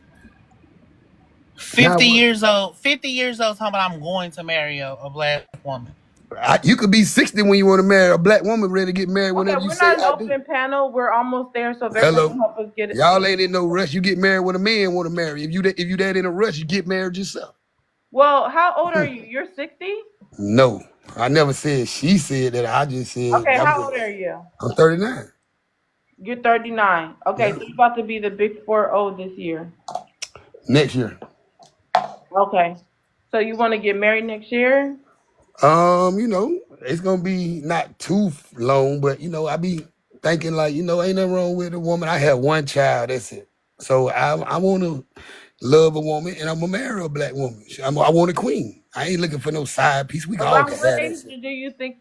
50 years old talking about I'm going to marry a black woman. You could be 60 when you want to marry a black woman, ready to get married whenever Okay, you we're say not an I do. open panel. We're almost there, so if everyone Hello. can help us get it. Y'all ain't in no rush. You get married when a man want to marry. If you that in a rush, you get married yourself. Well, how old are you? You're 60? No, I never said. She said that. I just said. Okay, how old are you? I'm 39. You're 39. Okay, Yeah. so you're about to be the big 4-0 this year. Next year. Okay. So you want to get married next year? It's gonna be not too long, but I be thinking like, ain't nothing wrong with a woman. I have one child, that's it. So I want to love a woman, and I'm gonna marry a black woman. I want a queen. I ain't looking for no side piece. We all Around can what have age that. do you think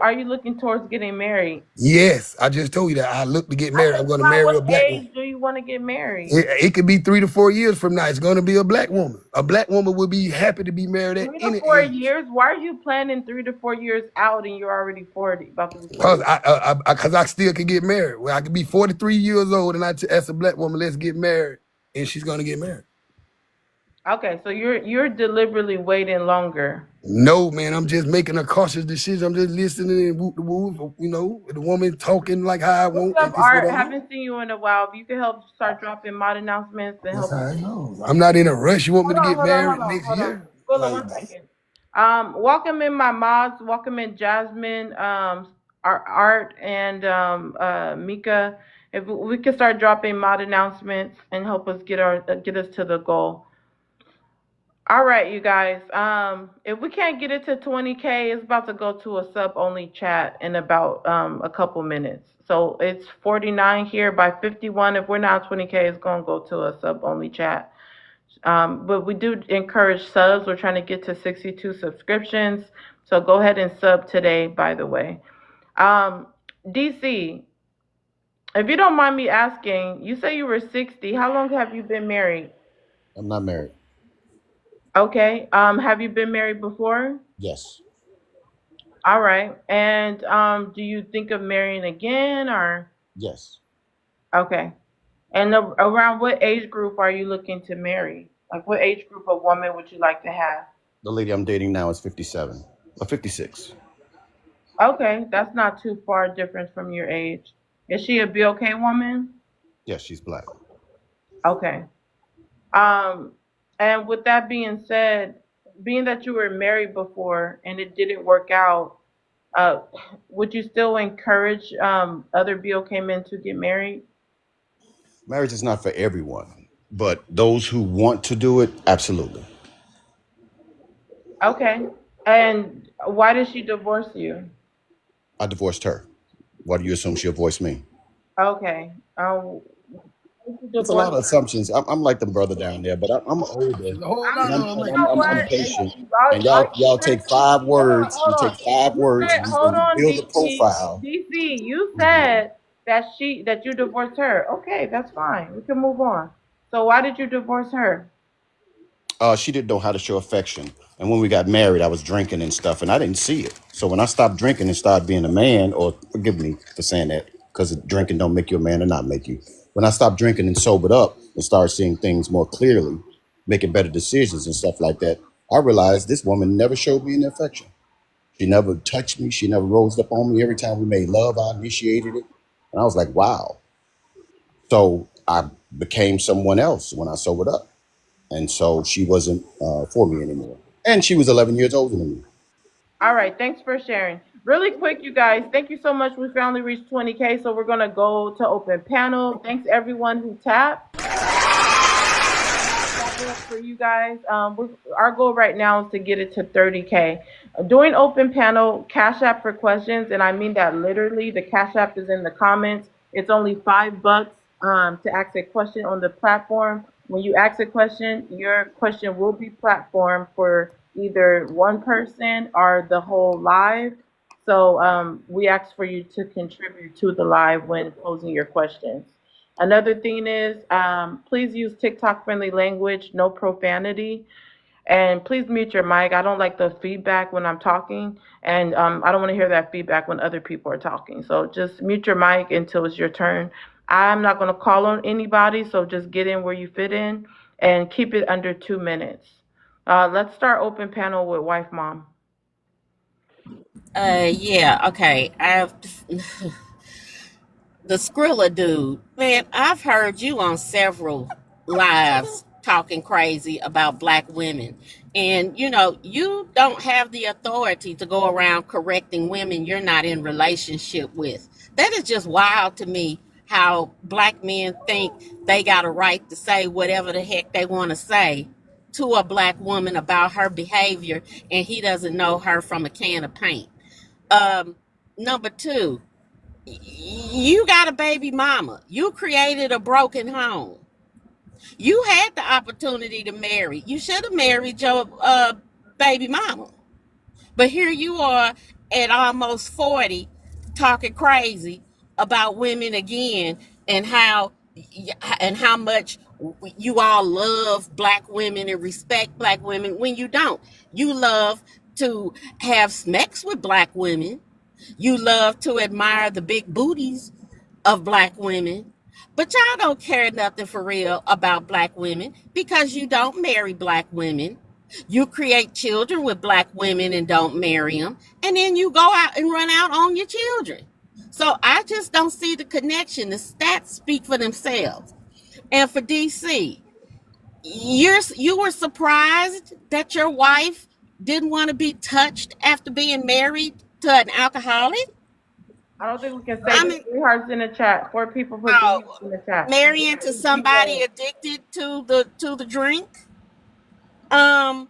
are you looking towards getting married? Yes, I just told you that I look to get married. I'm gonna marry a What black woman. age do you want to get married? It could be 3 to 4 years from now. It's gonna be a black woman. A black woman would be happy to be married at 3 any to 4 age. years? Why are you planning 3 to 4 years out and you're already 40? About to be 40? Because I still can get married. Well, I could be 43 years old and I ask a black woman, let's get married, and she's gonna get married. Okay, so you're deliberately waiting longer. No, man, I'm just making a cautious decision. I'm just listening and whoop the woo, you know, the woman talking like how I What's want, up, and just Art? whatever. Haven't seen you in a while. If you could help start dropping mod announcements and That's help how us. I know. I'm not in a rush. You want me Hold to on, get hold on, hold married on, next hold on. year? Hold on Like, one second. Welcome in my mods. Welcome in Jasmine, Art, and Mika. If we could start dropping mod announcements and help us get us to the goal. All right, you guys. If we can't get it to 20K, it's about to go to a sub only chat in about a couple minutes. So it's 49 here. By 51, if we're not 20K, it's gonna go to a sub only chat. But we do encourage subs. We're trying to get to 62 subscriptions. So go ahead and sub today, by the way. DC, if you don't mind me asking, you say you were 60. How long have you been married? I'm not married. Okay. Have you been married before? Yes. All right. And do you think of marrying again or? Yes. Okay. And around what age group are you looking to marry? Like what age group of woman would you like to have? The lady I'm dating now is 57 or 56. Okay, that's not too far difference from your age. Is she a BOK woman? Yes, she's black. Okay. Um, and with that being said, being that you were married before and it didn't work out, uh, would you still encourage other BOK men to get married? Marriage is not for everyone, but those who want to do it, absolutely. Okay. And why did she divorce you? I divorced her. Why do you assume she'll divorce me? Okay. Why did you It's a lot divorce of her? assumptions. I'm like the brother down there, but I'm older, hold I'm and just, on, you man. know I'm what? patient. And I'll y'all take five words. You hold on. take five You words said, and hold you on, build a DC. profile. DC, you Mhm. said that you divorced her. Okay, that's fine. We can move on. So why did you divorce her? She didn't know how to show affection. And when we got married, I was drinking and stuff, and I didn't see it. So when I stopped drinking and started being a man, or forgive me for saying that, because drinking don't make you a man or not make you. When I stopped drinking and sobered up and started seeing things more clearly, making better decisions and stuff like that, I realized this woman never showed me any affection. She never touched me. She never rose up on me. Every time we made love, I initiated it. And I was like, wow. So I became someone else when I sobered up. And so she wasn't for me anymore. And she was 11 years older than me. All right, thanks for sharing. Really quick, you guys, thank you so much. We finally reached 20K, so we're going to go to open panel. Thanks everyone who tapped. For you guys, our goal right now is to get it to 30K. Doing open panel, Cash App for questions, and I mean that literally. The Cash App is in the comments. It's only $5 to ask a question on the platform. When you ask a question, your question will be platformed for either one person or the whole live. So we ask for you to contribute to the live when posing your questions. Another thing is, please use TikTok friendly language, no profanity, and please mute your mic. I don't like the feedback when I'm talking, and I don't want to hear that feedback when other people are talking. So just mute your mic until it's your turn. I'm not going to call on anybody, so just get in where you fit in and keep it under 2 minutes. Let's start open panel with Wife Mom. Yeah, okay. The Skrilla dude, man, I've heard you on several lives talking crazy about black women. And you don't have the authority to go around correcting women you're not in relationship with. That is just wild to me how black men think they got a right to say whatever the heck they want to say to a black woman about her behavior, and he doesn't know her from a can of paint. Number two, you got a baby mama. You created a broken home. You had the opportunity to marry. You should have married your baby mama. But here you are at almost 40 talking crazy about women again, and how much you all love black women and respect black women when you don't. You love to have sex with black women. You love to admire the big booties of black women, But y'all don't care nothing for real about black women because you don't marry black women. You create children with black women and don't marry them. And then you go out and run out on your children. So I just don't see the connection. The stats speak for themselves. And for DC, you were surprised that your wife didn't want to be touched after being married to an alcoholic? I don't think we can say I the mean, 3 hearts in the chat. 4 people put 3 hearts in the chat. marrying to somebody addicted to the drink. Um,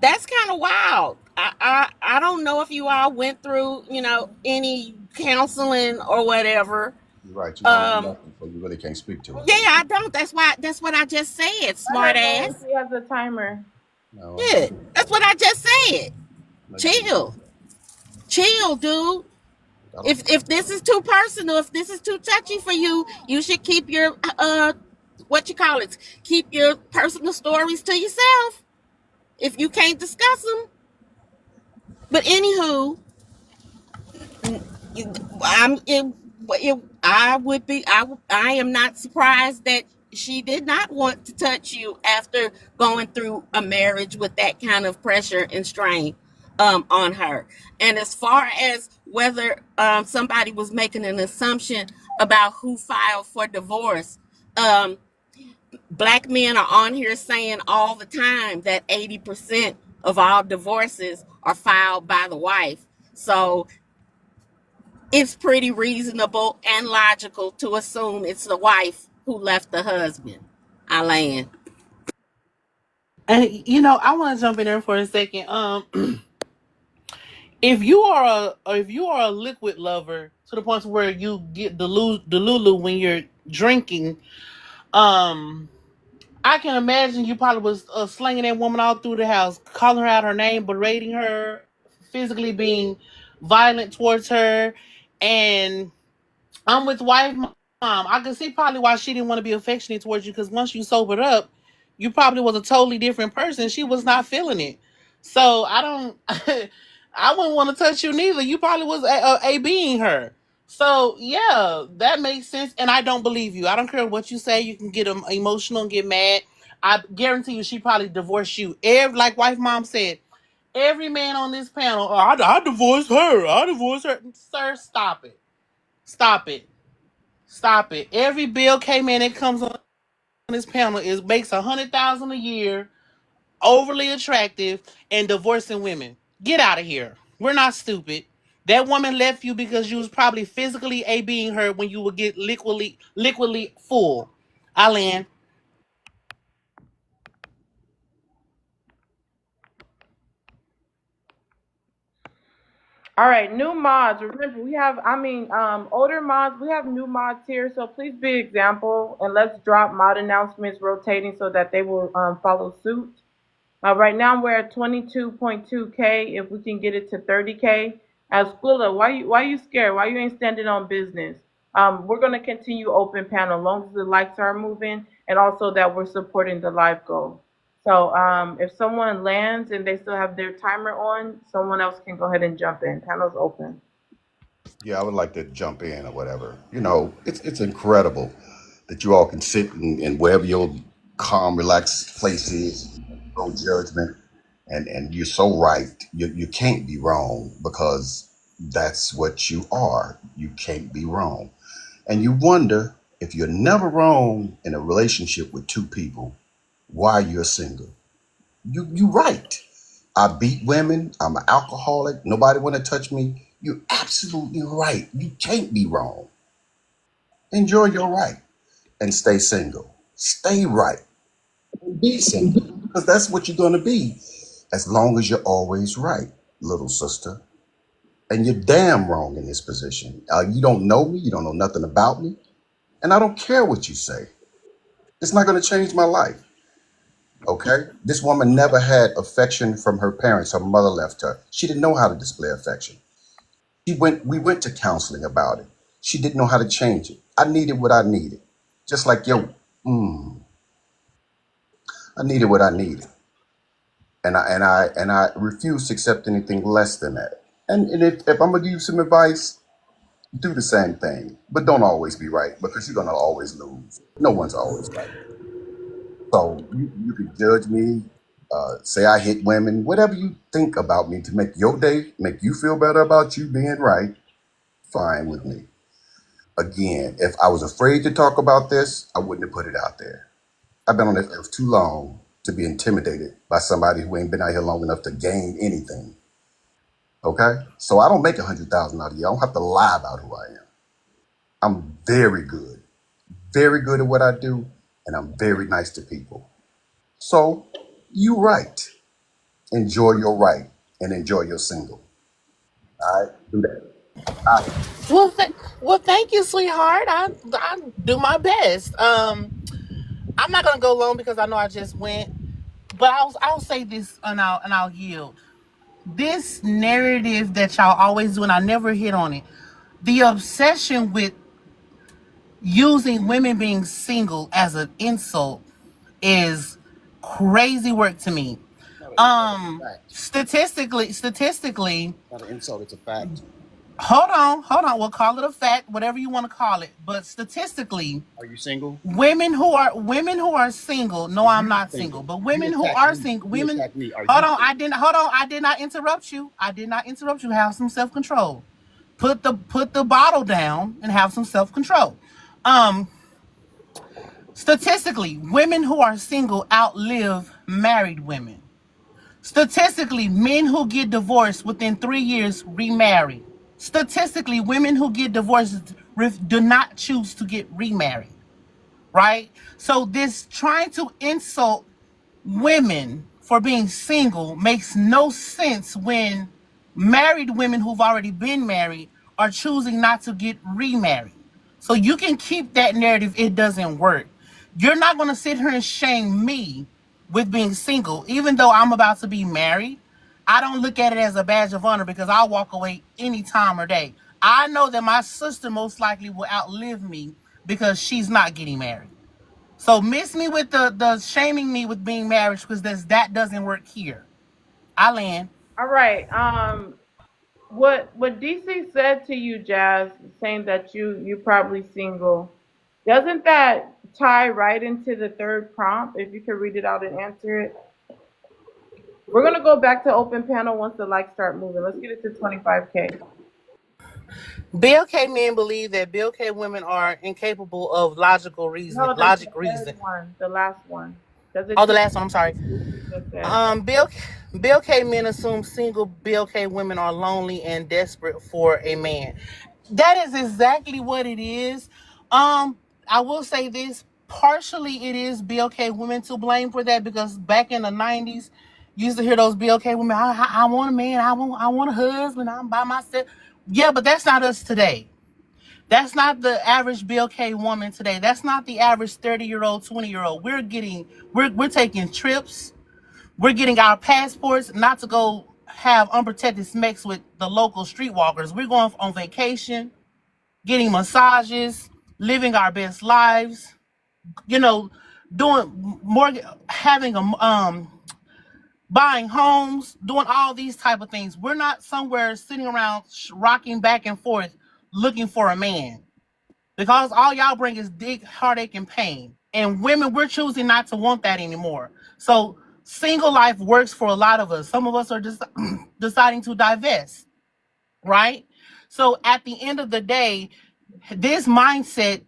that's kind of wild. I don't know if you all went through, any counseling or whatever. You're right. You don't know Um, nothing, so you really can't speak to it. yeah, I don't. That's what I just said, smart ass. She has a timer. No, Yeah, that's what I just said. no, Chill, dude. I don't- If this is too personal, if this is too touchy for you, you should keep your keep your personal stories to yourself if you can't discuss them. But anywho, I am not surprised that she did not want to touch you after going through a marriage with that kind of pressure and strain on her. And as far as whether somebody was making an assumption about who filed for divorce, black men are on here saying all the time that 80% of all divorces are filed by the wife. So it's pretty reasonable and logical to assume it's the wife who left the husband. I land. And I want to jump in there for a second. If you are a liquid lover to the point where you get the Lulu when you're drinking, I can imagine you probably was slinging that woman all through the house, calling her out her name, berating her, physically being violent towards her. And I'm with wife mom. I can see probably why she didn't want to be affectionate towards you, because once you sobered up, you probably was a totally different person. She was not feeling it. So I don't, I wouldn't want to touch you neither. You probably was a being her. So yeah, that makes sense. And I don't believe you. I don't care what you say. You can get emotional and get mad. I guarantee you, she probably divorced you. Like wife mom said, every man on this panel, oh, I divorced her. I divorced her. Sir, stop it. Stop it. Stop it. Every Bill K man that comes on this panel makes $100,000 a year, overly attractive, and divorcing women. Get out of here. We're not stupid. That woman left you because you was probably physically being her when you would get liquidly full. Alan. All right, new mods. Remember, we have, older mods. We have new mods here, so please be example and let's drop mod announcements rotating so that they will follow suit. Right now we're at 22.2K. If we can get it to 30K. Squilla, why you scared? Why you ain't standing on business? We're gonna continue open panel as long as the likes are moving and also that we're supporting the live goal. So if someone lands and they still have their timer on, someone else can go ahead and jump in. Panel's open. Yeah, I would like to jump in or whatever. It's incredible that you all can sit and wherever your calm, relaxed place is, no judgment, and you're so right. You can't be wrong because that's what you are. You can't be wrong. And you wonder if you're never wrong in a relationship with two people, why you're single. You right. I beat women. I'm an alcoholic. Nobody want to touch me. You're absolutely right. You can't be wrong. Enjoy your right and stay single. Stay right. Be single because that's what you're going to be as long as you're always right, little sister. And you're damn wrong in this position. You don't know me. You don't know nothing about me. And I don't care what you say. It's not going to change my life. Okay? This woman never had affection from her parents. Her mother left her. She didn't know how to display affection. We went to counseling about it. She didn't know how to change it. I needed what I needed. Just like I needed what I needed. And I refuse to accept anything less than that. And if I'm gonna give you some advice, do the same thing, but don't always be right because you're gonna always lose. No one's always right. So you can judge me, say I hit women, whatever you think about me to make your day, make you feel better about you being right, fine with me. Again, if I was afraid to talk about this, I wouldn't have put it out there. I've been on this earth too long to be intimidated by somebody who ain't been out here long enough to gain anything. Okay? So I don't make 100,000 out of you. I don't have to lie about who I am. I'm very good at what I do, and I'm very nice to people. So you right. Enjoy your right and enjoy your single. All right? Do that. All right. Well, thank you, sweetheart. I do my best. I'm not gonna go long because I know I just went, but I'll say this and I'll yield. This narrative that y'all always do, and I never hit on it. The obsession with using women being single as an insult is crazy work to me. Statistically, Not an insult, it's a fact. hold on. We'll call it a fact, whatever you want to call it. But statistically, Are you single? women who are single. No, I'm not single. But women who are single, women. Me. Are Hold on. I did not interrupt you. Have some self control. Put the bottle down and have some self control. Statistically, women who are single outlive married women. Statistically, men who get divorced within 3 years remarry. Statistically, women who get divorced do not choose to get remarried, right? So this trying to insult women for being single makes no sense when married women who've already been married are choosing not to get remarried. So you can keep that narrative, it doesn't work. You're not going to sit here and shame me with being single, even though I'm about to be married. I don't look at it as a badge of honor because I'll walk away any time or day. I know that my sister most likely will outlive me because she's not getting married. So miss me with the shaming me with being married because that doesn't work here. I land. All right. What DC said to you, Jazz, saying that you probably single, doesn't that tie right into the third prompt? If you could read it out and answer it. We're gonna go back to open panel once the likes start moving. Let's get it to 25K. BLK men believe that BLK women are incapable of logic No, reason. third one, the last one. Does it Oh, the last one. I'm sorry. just said? BLK men assume single BLK women are lonely and desperate for a man. That is exactly what it is. I will say this. Partially, it is BLK women to blame for that because back in the 90s, you used to hear those BLK women. I want a man. I want a husband. I'm by myself. Yeah, but that's not us today. That's not the average BLK woman today. That's not the average 30-year-old, 20-year-old. We're taking trips. We're getting our passports not to go have unprotected sex with the local streetwalkers. We're going on vacation, getting massages, living our best lives, doing more, having buying homes, doing all these type of things. We're not somewhere sitting around rocking back and forth looking for a man because all y'all bring is dick, heartache, and pain. And women, we're choosing not to want that anymore. So single life works for a lot of us. Some of us are just deciding to divest, right? So at the end of the day, this mindset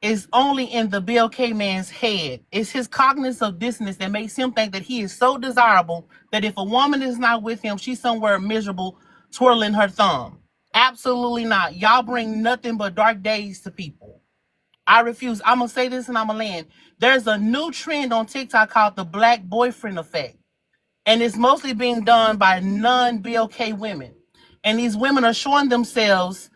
is only in the BLK man's head. It's his cognitive dissonance that makes him think that he is so desirable that if a woman is not with him, she's somewhere miserable twirling her thumb. Absolutely not. Y'all bring nothing but dark days to people. I refuse. I'm going to say this and I'm going to land. There's a new trend on TikTok called the black boyfriend effect. And it's mostly being done by non-BLK women. And these women are showing themselves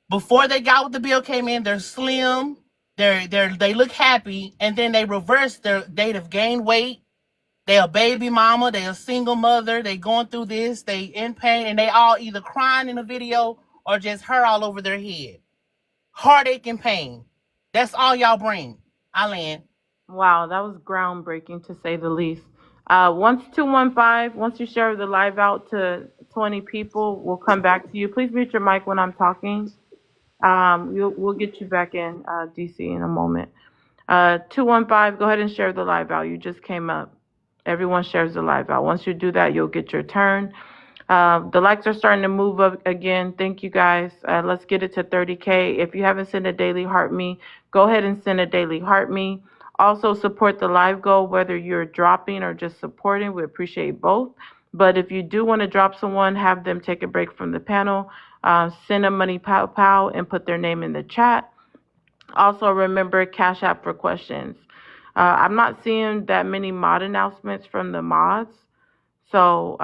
before they got with the BLK men, they're slim, they look happy, and then they reverse they've gained weight, they a baby mama, they a single mother, they going through this, they in pain, and they all either crying in a video or just her all over their head. Heartache and pain. That's all y'all bring. I land. Wow, that was groundbreaking to say the least. Once you share the live out to 20 people, we'll come back to you. Please mute your mic when I'm talking. We'll get you back in, DC, in a moment. 215, go ahead and share the live out. You just came up. Everyone shares the live out. Once you do that, you'll get your turn. The likes are starting to move up again. Thank you guys. Let's get it to 30K. If you haven't sent a daily heart me, go ahead and send a daily heart me. Also support the live goal, whether you're dropping or just supporting. We appreciate both. But if you do want to drop someone, have them take a break from the panel. Send a money pow pow and put their name in the chat. Also remember Cash App for questions. I'm not seeing that many mod announcements from the mods. So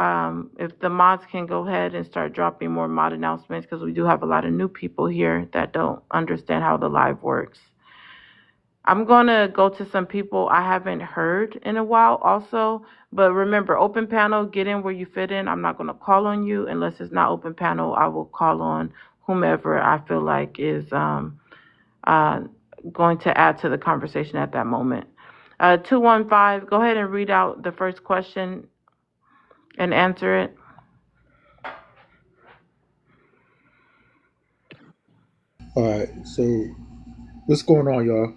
if the mods can go ahead and start dropping more mod announcements, because we do have a lot of new people here that don't understand how the live works. I'm going to go to some people I haven't heard in a while also. But remember, open panel, get in where you fit in. I'm not going to call on you unless it's not open panel. I will call on whomever I feel like is going to add to the conversation at that moment. 215, go ahead and read out the first question and answer it. All right, so what's going on, y'all?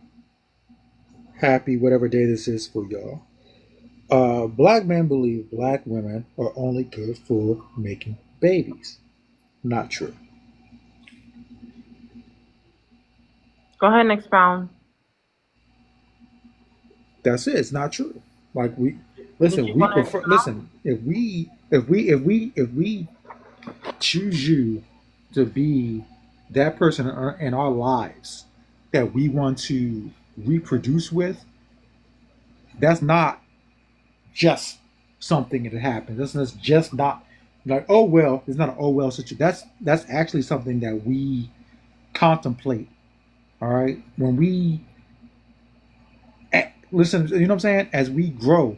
Happy whatever day this is for y'all. Black men believe black women are only good for making babies. Not true. Go ahead and expound. That's it. It's not true. Like we Did listen. you We want to prefer. expound? Listen. If we choose you to be that person in our lives that we want to reproduce with, that's not just something that happens. That's just not like, oh well. It's not an oh well situation. That's actually something that we contemplate. All right, when we listen, you know what I'm saying. As we grow,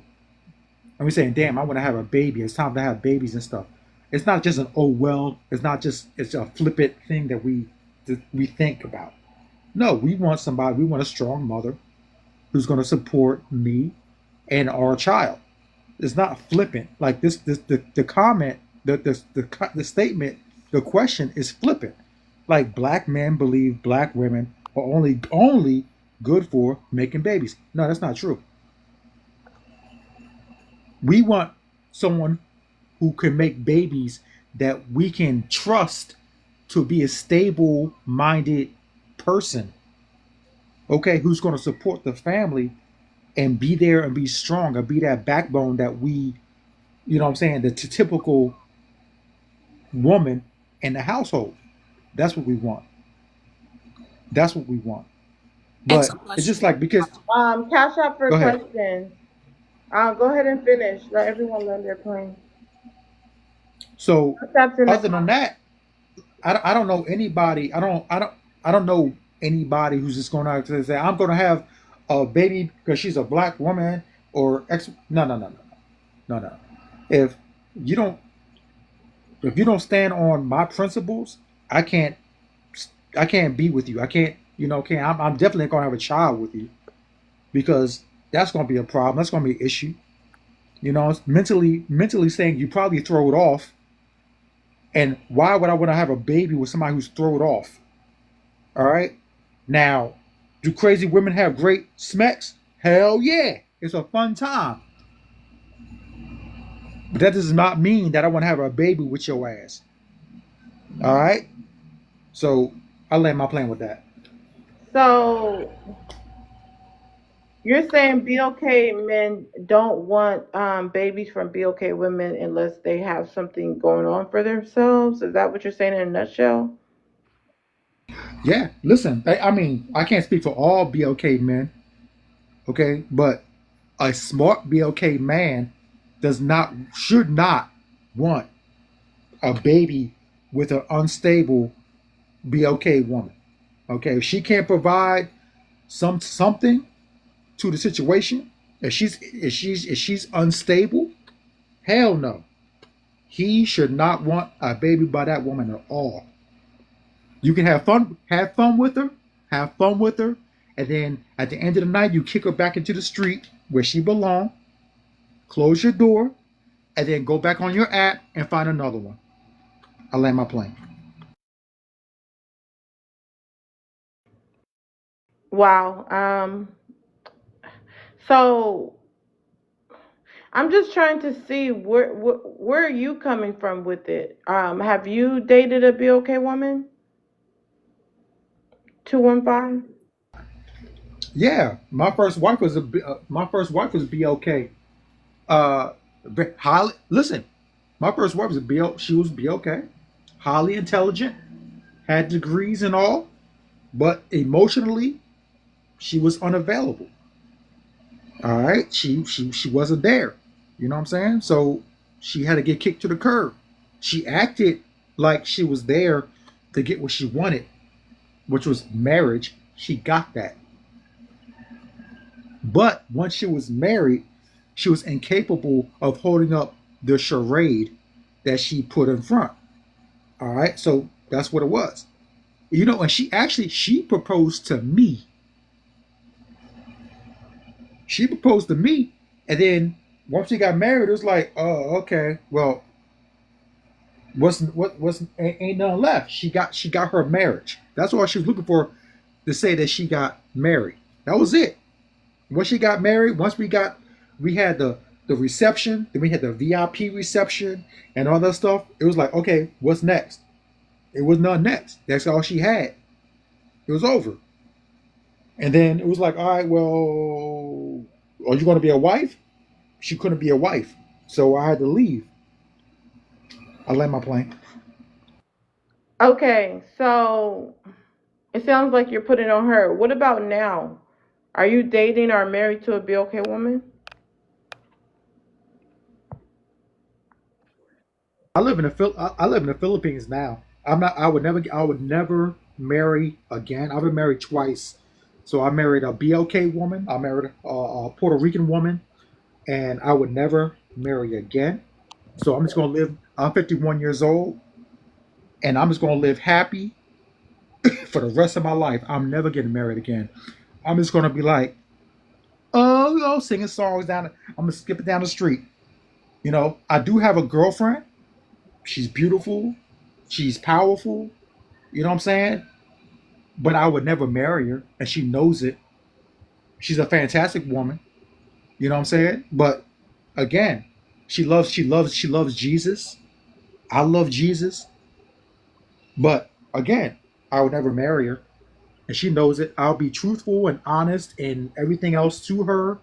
and we're saying, "Damn, I want to have a baby. It's time to have babies and stuff." It's not just an oh well. It's not just it's a flippant thing that we think about. No, we want somebody. We want a strong mother who's going to support me and our child. It's not flippant like this. The comment, the statement, the question is flippant. Like black men believe black women are only good for making babies. No, that's not true. We want someone who can make babies that we can trust to be a stable minded person, okay, who's going to support the family and be there and be strong and be that backbone that we, you know what I'm saying, the typical woman in the household. That's what we want. That's what we want. But Excellent it's just question. like because Cash App for go ahead. questions. Go ahead and finish. Let everyone learn their plane. So Cash App's in the other than that, I don't know anybody. I don't know anybody who's just going out to say I'm going to have a baby because she's a black woman or ex. No. If you don't if you don't stand on my principles, I can't be with you. I can't I'm definitely going to have a child with you because that's going to be a problem. That's going to be an issue. You know, it's mentally saying you probably throw it off. And why would I want to have a baby with somebody who's thrown it off? All right. Now, do crazy women have great smecks? Hell yeah. It's a fun time. But that does not mean that I want to have a baby with your ass. All right. So I land my plane with that. So you're saying BOK men don't want babies from BOK women unless they have something going on for themselves? Is that what you're saying in a nutshell? Yeah. Listen, I mean, I can't speak for all BOK men. Okay. But a smart BOK man should not want a baby with an unstable BOK woman. Okay, if she can't provide something to the situation, if she's unstable, hell no. He should not want a baby by that woman at all. You can have fun with her, and then at the end of the night you kick her back into the street where she belongs, close your door, and then go back on your app and find another one. I land my plane. Wow. So I'm just trying to see where are you coming from with it? Have you dated a BOK woman? 215? Yeah, my first wife was BOK. Highly listen. My first wife was She was BOK, highly intelligent, had degrees and all, but emotionally she was unavailable. All right, she wasn't there. You know what I'm saying? So she had to get kicked to the curb. She acted like she was there to get what she wanted, which was marriage. She got that. But once she was married, she was incapable of holding up the charade that she put in front. All right, so that's what it was. You know, and she proposed to me. She proposed to me, and then once we got married, it was like, oh, okay, well, ain't nothing left. She got her marriage. That's all she was looking for, to say that she got married. That was it. Once she got married, we had the reception, then we had the VIP reception and all that stuff. It was like, okay, what's next? It was nothing next. That's all she had. It was over. And then it was like, all right, well, are you going to be a wife? She couldn't be a wife. So I had to leave. I land my plane. Okay, so it sounds like you're putting on her. What about now? Are you dating or married to a BOK woman? I live in the Philippines now. I would never marry again. I've been married twice. So I married a BOK woman. I married a Puerto Rican woman, and I would never marry again. So I'm just gonna live. I'm 51 years old, and I'm just gonna live happy for the rest of my life. I'm never getting married again. I'm just gonna be like, oh, singing songs down. I'm gonna skip it down the street. You know, I do have a girlfriend. She's beautiful. She's powerful. You know what I'm saying? But I would never marry her, and she knows it. She's a fantastic woman. You know what I'm saying? But again, she loves Jesus. I love Jesus. But again, I would never marry her. And she knows it. I'll be truthful and honest and everything else to her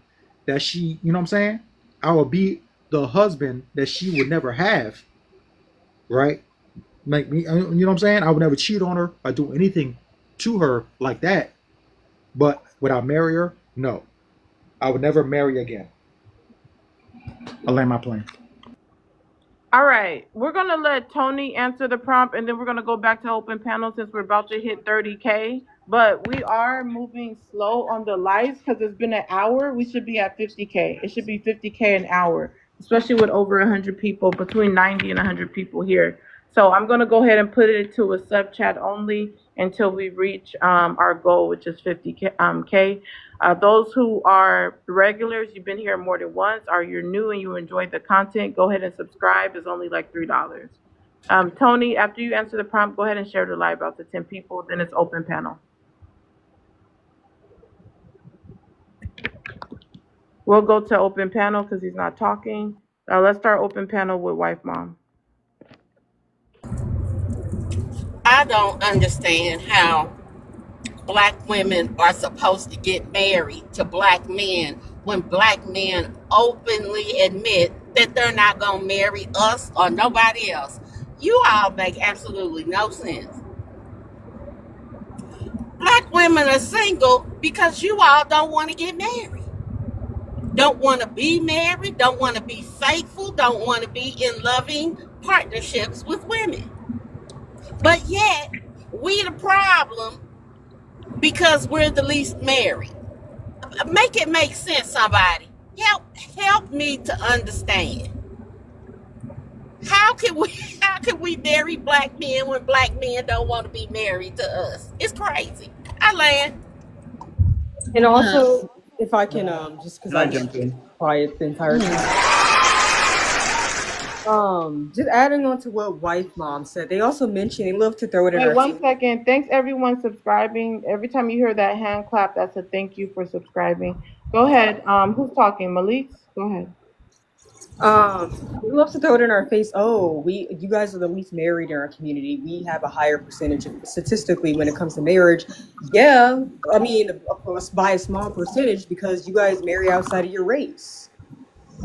that she, you know what I'm saying? I will be the husband that she would never have. Right? Make me, you know what I'm saying? I would never cheat on her or do anything to her like that. But would I marry her? No. I would never marry again. I'll land my plane. All right, we're gonna let Tony answer the prompt, and then we're gonna go back to open panel since we're about to hit 30K. But we are moving slow on the lights because it's been an hour. We should be at 50K. It should be 50K an hour, especially with over 100 people, between 90 and 100 people here. So I'm gonna go ahead and put it to a sub chat only until we reach our goal, which is 50K. Those who are regulars, you've been here more than once, or you're new and you enjoyed the content, go ahead and subscribe. It's only like $3. Tony, after you answer the prompt, go ahead and share the live out to 10 people. Then it's open panel. We'll go to open panel because he's not talking. Let's start open panel with wife mom. I don't understand how black women are supposed to get married to black men when black men openly admit that they're not going to marry us or nobody else. You all make absolutely no sense. Black women are single because you all don't want to get married. Don't want to be married, don't want to be faithful, don't want to be in loving partnerships with women. But yet, we the problem because we're the least married. Make it make sense, somebody. Help me to understand. How can we marry black men when black men don't want to be married to us? It's crazy. I land. And also, if I can, just because I jumped in quiet the entire time. Just adding on to what wife mom said, they also mentioned they love to throw it in Wait our one face. second. Thanks everyone subscribing. Every time you hear that hand clap, that's a thank you for subscribing. Go ahead. Who's talking? Malik? Go ahead. They love to throw it in our face. Oh, you guys are the least married in our community. We have a higher percentage statistically when it comes to marriage. Yeah, I mean, by a small percentage because you guys marry outside of your race.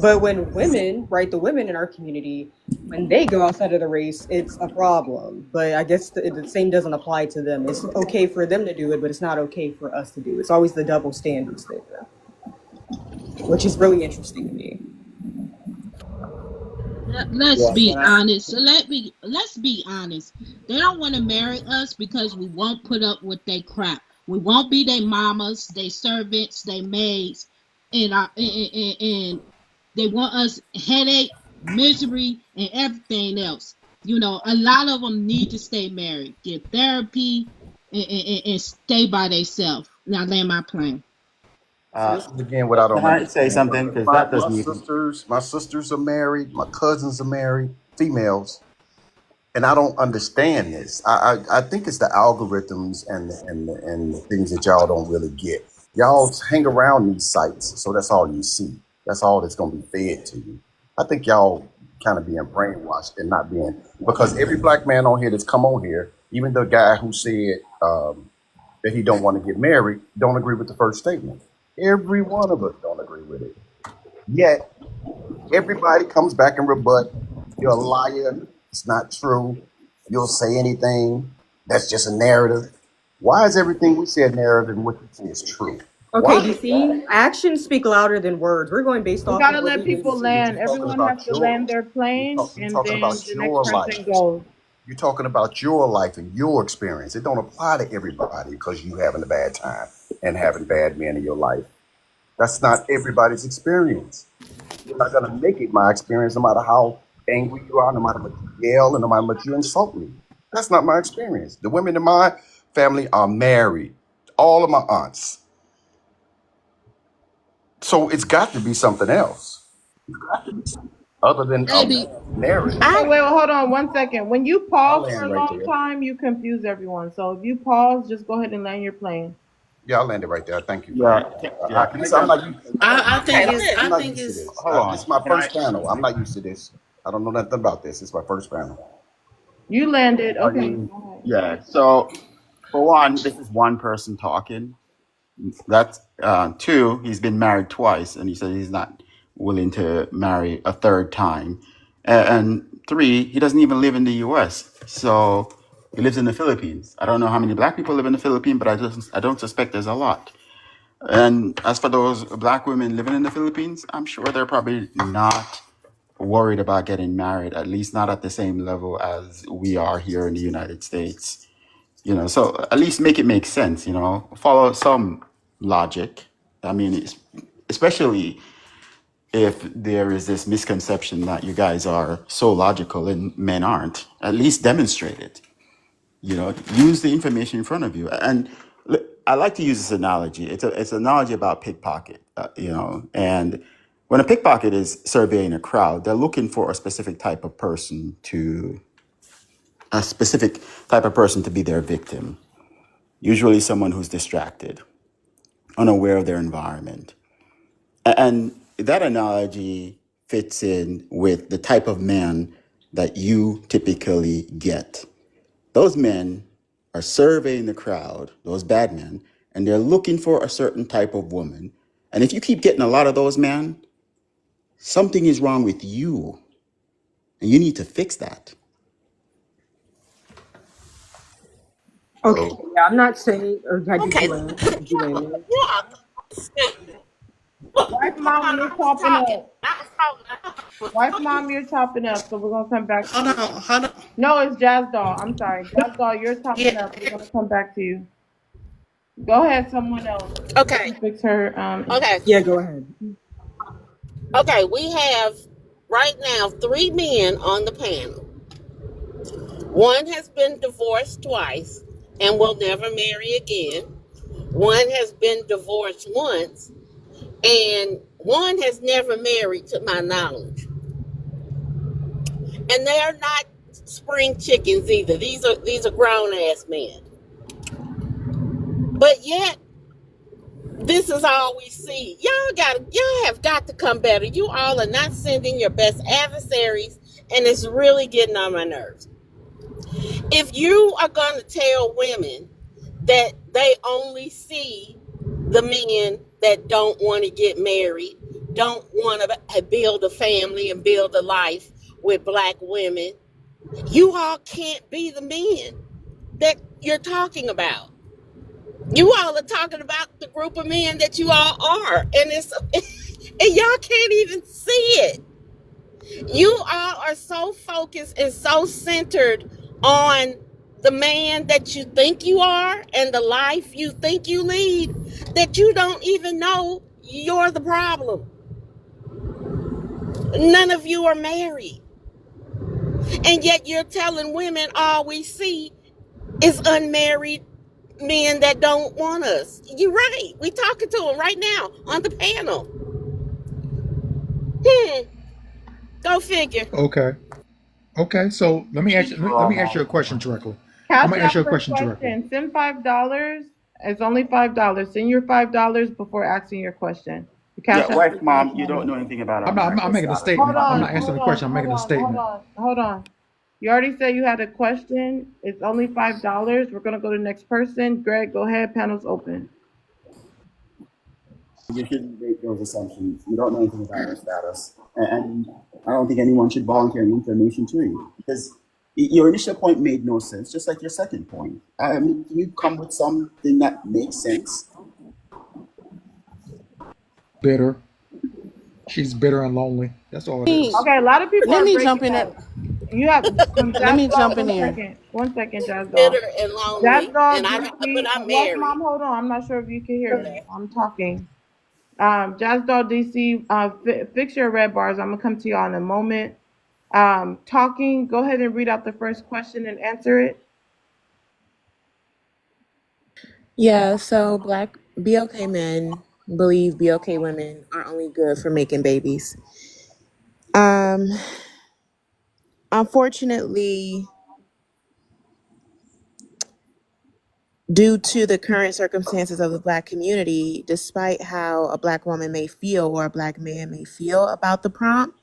But when women, right, the women in our community, when they go outside of the race, it's a problem. But I guess the same doesn't apply to them. It's okay for them to do it, but it's not okay for us to do it. It's always the double standards there, which is really interesting to me. Let's Yes, be and honest. Let's be honest. They don't want to marry us because we won't put up with their crap. We won't be their mamas, their servants, their maids, and they want us headache, misery, and everything else. You know, a lot of them need to stay married, get therapy, and stay by themselves. Now land my plane. See, this is again what I don't can I say understand. something? Because My, that my doesn't even. sisters are married. My cousins are married, females, and I don't understand this. I think it's the algorithms and the things that y'all don't really get. Y'all hang around these sites, so that's all you see. That's all that's going to be fed to you. I think y'all kind of being brainwashed and not being, because every black man on here that's come on here, even the guy who said that he don't want to get married, don't agree with the first statement. Every one of us don't agree with it. Yet everybody comes back and rebut. You're a liar. It's not true. You'll say anything. That's just a narrative. Why is everything we say a narrative and what you say is true? Okay, Why? DC, actions speak louder than words. We're going based We off gotta of what let we people see. land. You're talking Everyone about has to land their plane, you're and talking then about the your next life. person goes. You're talking about your life and your experience. It don't apply to everybody because you having a bad time and having bad men in your life. That's not everybody's experience. You're not gonna make it my experience no matter how angry you are, no matter what you yell, and no matter what you insult me. That's not my experience. The women in my family are married. All of my aunts. So it's got to be something else. It's got to be something other than Baby, a narrative. Okay, wait, well, hold on one second. When you I'll pause for land a right long there. time, you confuse everyone. So if you pause, just go ahead and land your plane. Yeah, I'll land it right there. Thank you. Yeah, can I Listen, I'm not jump? used. I think I'm it's. not used to this. Hold on. This is my Can I? first panel. I'm not used to this. I don't know nothing about this. It's my first panel. You landed. Are Okay, you? go ahead. Yeah. So, for one, this is one person talking. That's two. He's been married twice, and he said he's not willing to marry a third time. And three, he doesn't even live in the U.S. So he lives in the Philippines. I don't know how many black people live in the Philippines, but I don't suspect there's a lot. And as for those black women living in the Philippines, I'm sure they're probably not worried about getting married, at least not at the same level as we are here in the United States. So at least make it make sense, follow some logic. I mean, especially if there is this misconception that you guys are so logical and men aren't, at least demonstrate it. Use the information in front of you. And I like to use this analogy. It's an analogy about pickpocket, and when a pickpocket is surveying a crowd, they're looking for a specific type of person to be their victim. Usually someone who's distracted, unaware of their environment. And that analogy fits in with the type of man that you typically get. Those men are surveying the crowd, those bad men, and they're looking for a certain type of woman. And if you keep getting a lot of those men, something is wrong with you, and you need to fix that. Okay, So yeah, I'm not saying, or did Okay. you land? Did you land? Wife mom, you're chopping talking. up. I was talking. Wife mom, you're chopping up. So we're gonna come back to you. Hold on. No, it's Jazz Doll. I'm sorry, Jazz Doll, you're chopping Yeah. up. We're gonna come back to you. Go ahead, someone else. Okay. Fix her. Okay. Yeah, go ahead. Okay. We have right now 3 men on the panel. One has been divorced twice and will never marry again. One has been divorced once, and one has never married, to my knowledge. And they're not spring chickens either. These are grown ass men. But yet, this is all we see. Y'all have got to come better. You all are not sending your best adversaries, and it's really getting on my nerves. If you are going to tell women that they only see the men that don't want to get married, don't want to build a family and build a life with black women, you all can't be the men that you're talking about. You all are talking about the group of men that you all are, and it's and y'all can't even see it. You all are so focused and so centered on the man that you think you are and the life you think you lead that you don't even know you're the problem. None of you are married, and yet you're telling women all we see is unmarried men that don't want us. You're right. We talking to them right now on the panel. Go figure. Okay. So let me ask you a question directly. I'm Cash gonna ask you out a for question directly. question. Send $5. It's only $5. Send your $5 before asking your question. The Yeah, Cash App wife, is mom, you don't know anything about I'm American making a status. statement. Hold I'm on, not answering hold the on, question. I'm making a statement. hold on. You already said you had a question. It's only $5. We're gonna go to the next person. Greg, go ahead. Panel's open. You shouldn't make those assumptions. You don't know anything about our status. And I don't think anyone should volunteer any information to you because your initial point made no sense, just like your second point. I mean, can you come with something that makes sense? Bitter. She's bitter and lonely. That's all it is. Okay, a lot of people Let are me breaking jump in up. there. You have Let me Jazz jump Doll. in there. One second, Jazz Doll. Bitter and Jazz lonely, Doll, and but I'm Wife married. Mom, hold on. I'm not sure if you can hear me. I'm talking. Jazz Doll DC, fix your red bars. I'm gonna come to y'all in a moment. Talking, go ahead and read out the first question and answer it. Yeah, so black BLK men believe BLK women are only good for making babies. Unfortunately, due to the current circumstances of the black community, despite how a black woman may feel or a black man may feel about the prompt,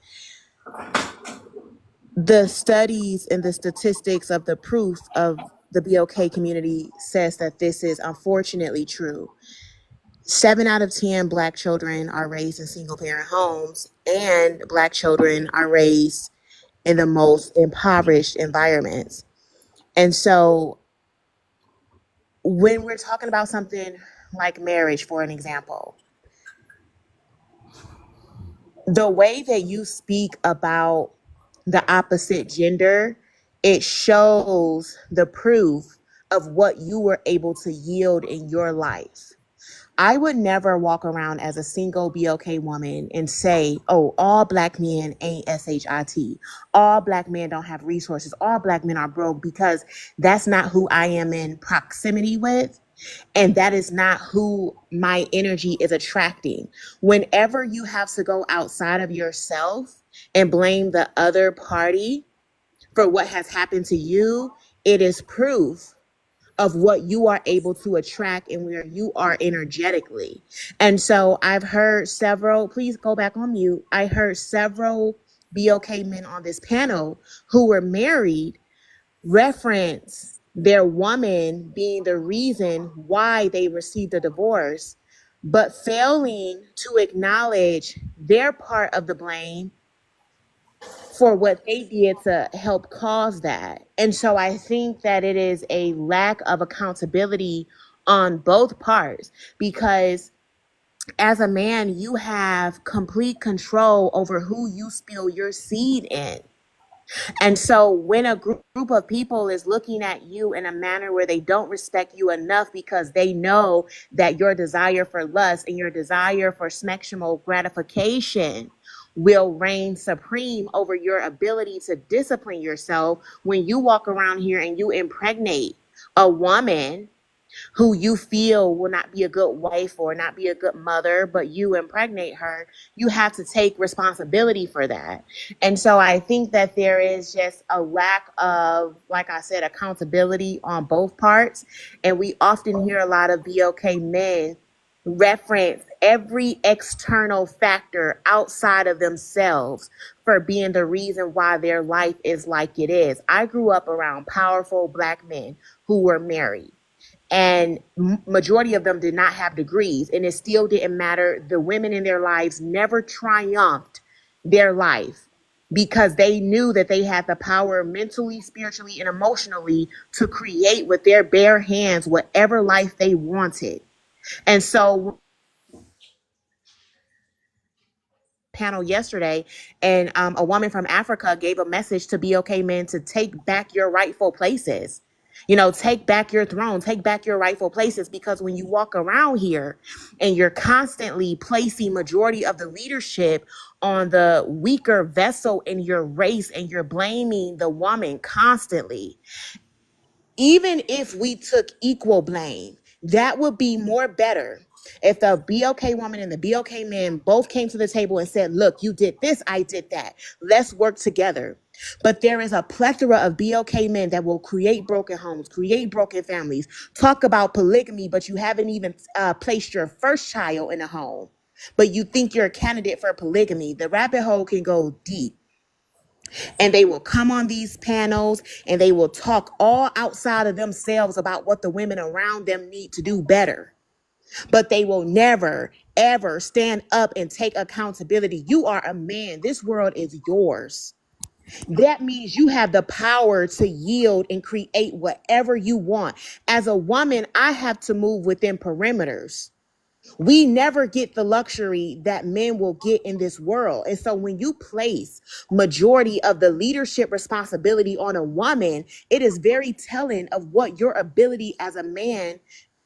the studies and the statistics of the proof of the BLK community says that this is unfortunately true. 7 out of 10 black children are raised in single parent homes, and black children are raised in the most impoverished environments. And so when we're talking about something like marriage, for an example, the way that you speak about the opposite gender, it shows the proof of what you were able to yield in your life. I would never walk around as a single BLK woman and say, oh, all black men ain't SHIT. All black men don't have resources. All black men are broke, because that's not who I am in proximity with. And that is not who my energy is attracting. Whenever you have to go outside of yourself and blame the other party for what has happened to you, it is proof of what you are able to attract and where you are energetically. And so I've heard several, please go back on mute. I heard several BLK men on this panel who were married reference their woman being the reason why they received a divorce, but failing to acknowledge their part of the blame for what they did to help cause that. And so I think that it is a lack of accountability on both parts, because as a man, you have complete control over who you spill your seed in. And so when a group of people is looking at you in a manner where they don't respect you enough because they know that your desire for lust and your desire for sexual gratification will reign supreme over your ability to discipline yourself, when you walk around here and you impregnate a woman who you feel will not be a good wife or not be a good mother, but you impregnate her, you have to take responsibility for that. And so I think that there is just a lack of, like I said, accountability on both parts. And we often hear a lot of BOK men reference every external factor outside of themselves for being the reason why their life is like it is. I grew up around powerful Black men who were married, and majority of them did not have degrees, and it still didn't matter. The women in their lives never triumphed their life because they knew that they had the power mentally, spiritually, and emotionally to create with their bare hands whatever life they wanted. And so panel yesterday, and a woman from Africa gave a message to BOK men to take back your rightful places. Take back your throne, take back your rightful places, because when you walk around here and you're constantly placing majority of the leadership on the weaker vessel in your race and you're blaming the woman constantly, even if we took equal blame, that would be more better if the BOK woman and the BOK man both came to the table and said, look, you did this, I did that. Let's work together. But there is a plethora of BOK men that will create broken homes, create broken families, talk about polygamy, but you haven't even placed your first child in a home. But you think you're a candidate for polygamy. The rabbit hole can go deep. And they will come on these panels and they will talk all outside of themselves about what the women around them need to do better. But they will never, ever stand up and take accountability. You are a man. This world is yours. That means you have the power to yield and create whatever you want. As a woman, I have to move within perimeters. We never get the luxury that men will get in this world. And so when you place majority of the leadership responsibility on a woman, it is very telling of what your ability as a man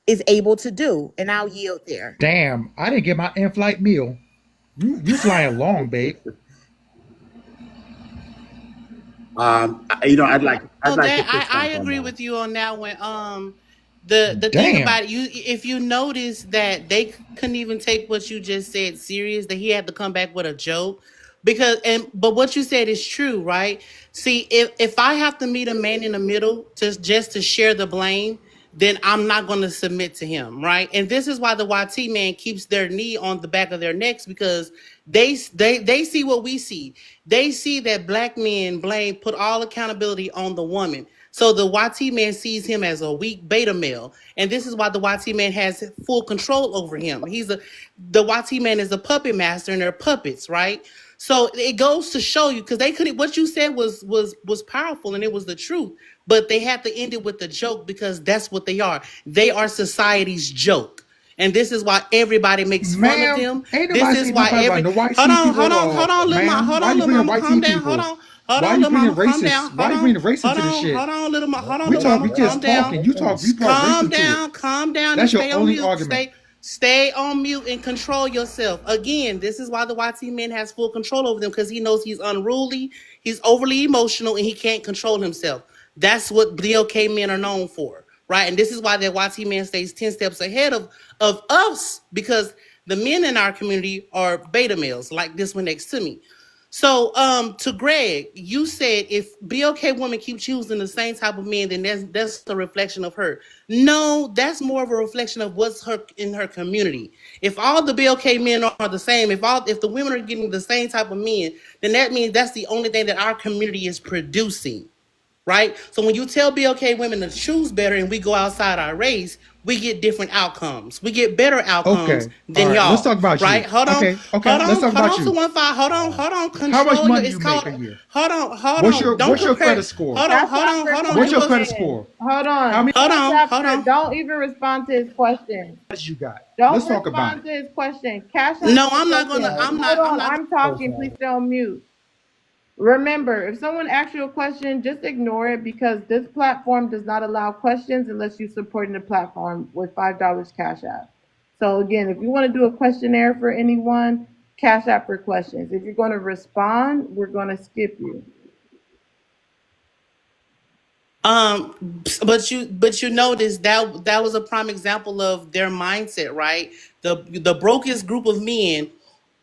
is able to do. And I'll yield there. Damn, I didn't get my in-flight meal. You flying long, babe. I'd like So to that push I back on agree that. with you on that one. The thing Damn. about it, if you notice that they couldn't even take what you just said serious, that he had to come back with a joke. But what you said is true, right? See, if I have to meet a man in the middle just to share the blame, then I'm not going to submit to him, right? And this is why the YT man keeps their knee on the back of their necks, because they see what we see. They see that Black men put all accountability on the woman. So the YT man sees him as a weak beta male. And this is why the YT man has full control over him. The YT man is a puppet master and they're puppets, right? So it goes to show you, because they couldn't, what you said was powerful and it was the truth, but they had to end it with the joke, because that's what they are. They are society's joke. And this is why everybody makes fun of Ma'am, them. ain't This nobody is saying why nothing about every no white hold on, people hold at on, all. hold on, little mama, Ma'am, hold why on, you little bringing mama, white calm tea down, hold people? on, hold Why on, you little bringing mama, calm racists? down, Why hold you on, bringing racists hold into this on, shit? hold on, little mama, hold on, We little mama, just calm down. talking. You brought race into it. Calm down, and That's your stay on only mute. argument. Stay on mute and control yourself. Again, this is why the YT man has full control over them, because he knows he's unruly, he's overly emotional, and he can't control himself. That's what BOK men are known for, right? And this is why that YT man stays 10 steps ahead of us, because the men in our community are beta males, like this one next to me. So, to Greg, you said if BOK women keep choosing the same type of men, then that's a reflection of her. No, that's more of a reflection of what's in her community. If all the BOK men are the same, if the women are getting the same type of men, then that means that's the only thing that our community is producing. Right? So when you tell BOK women to choose better and we go outside our race, we get different outcomes. We get better outcomes Okay. than All right. Let's talk y'all. about Right? you. Hold on. Okay. Let's talk about you. 215. Hold on. How much Control your, money it's you called, make a year? hold on. What's Don't your compare. credit score? Hold That's not on. your What's your question. credit score? Hold on. How many Hold on. Don't even respond to his question. credits you got? Don't Let's talk about respond it. to his question. Cash out No, your I'm not question. gonna, I'm Hold on, not I'm talking. Please stay on mute. Remember, if someone asks you a question, just ignore it, because this platform does not allow questions unless you're supporting the platform with $5 cash out. So again, if you want to do a questionnaire for anyone, cash out for questions. If you're going to respond, we're going to skip you. But you notice that was a prime example of their mindset, right? The brokest group of men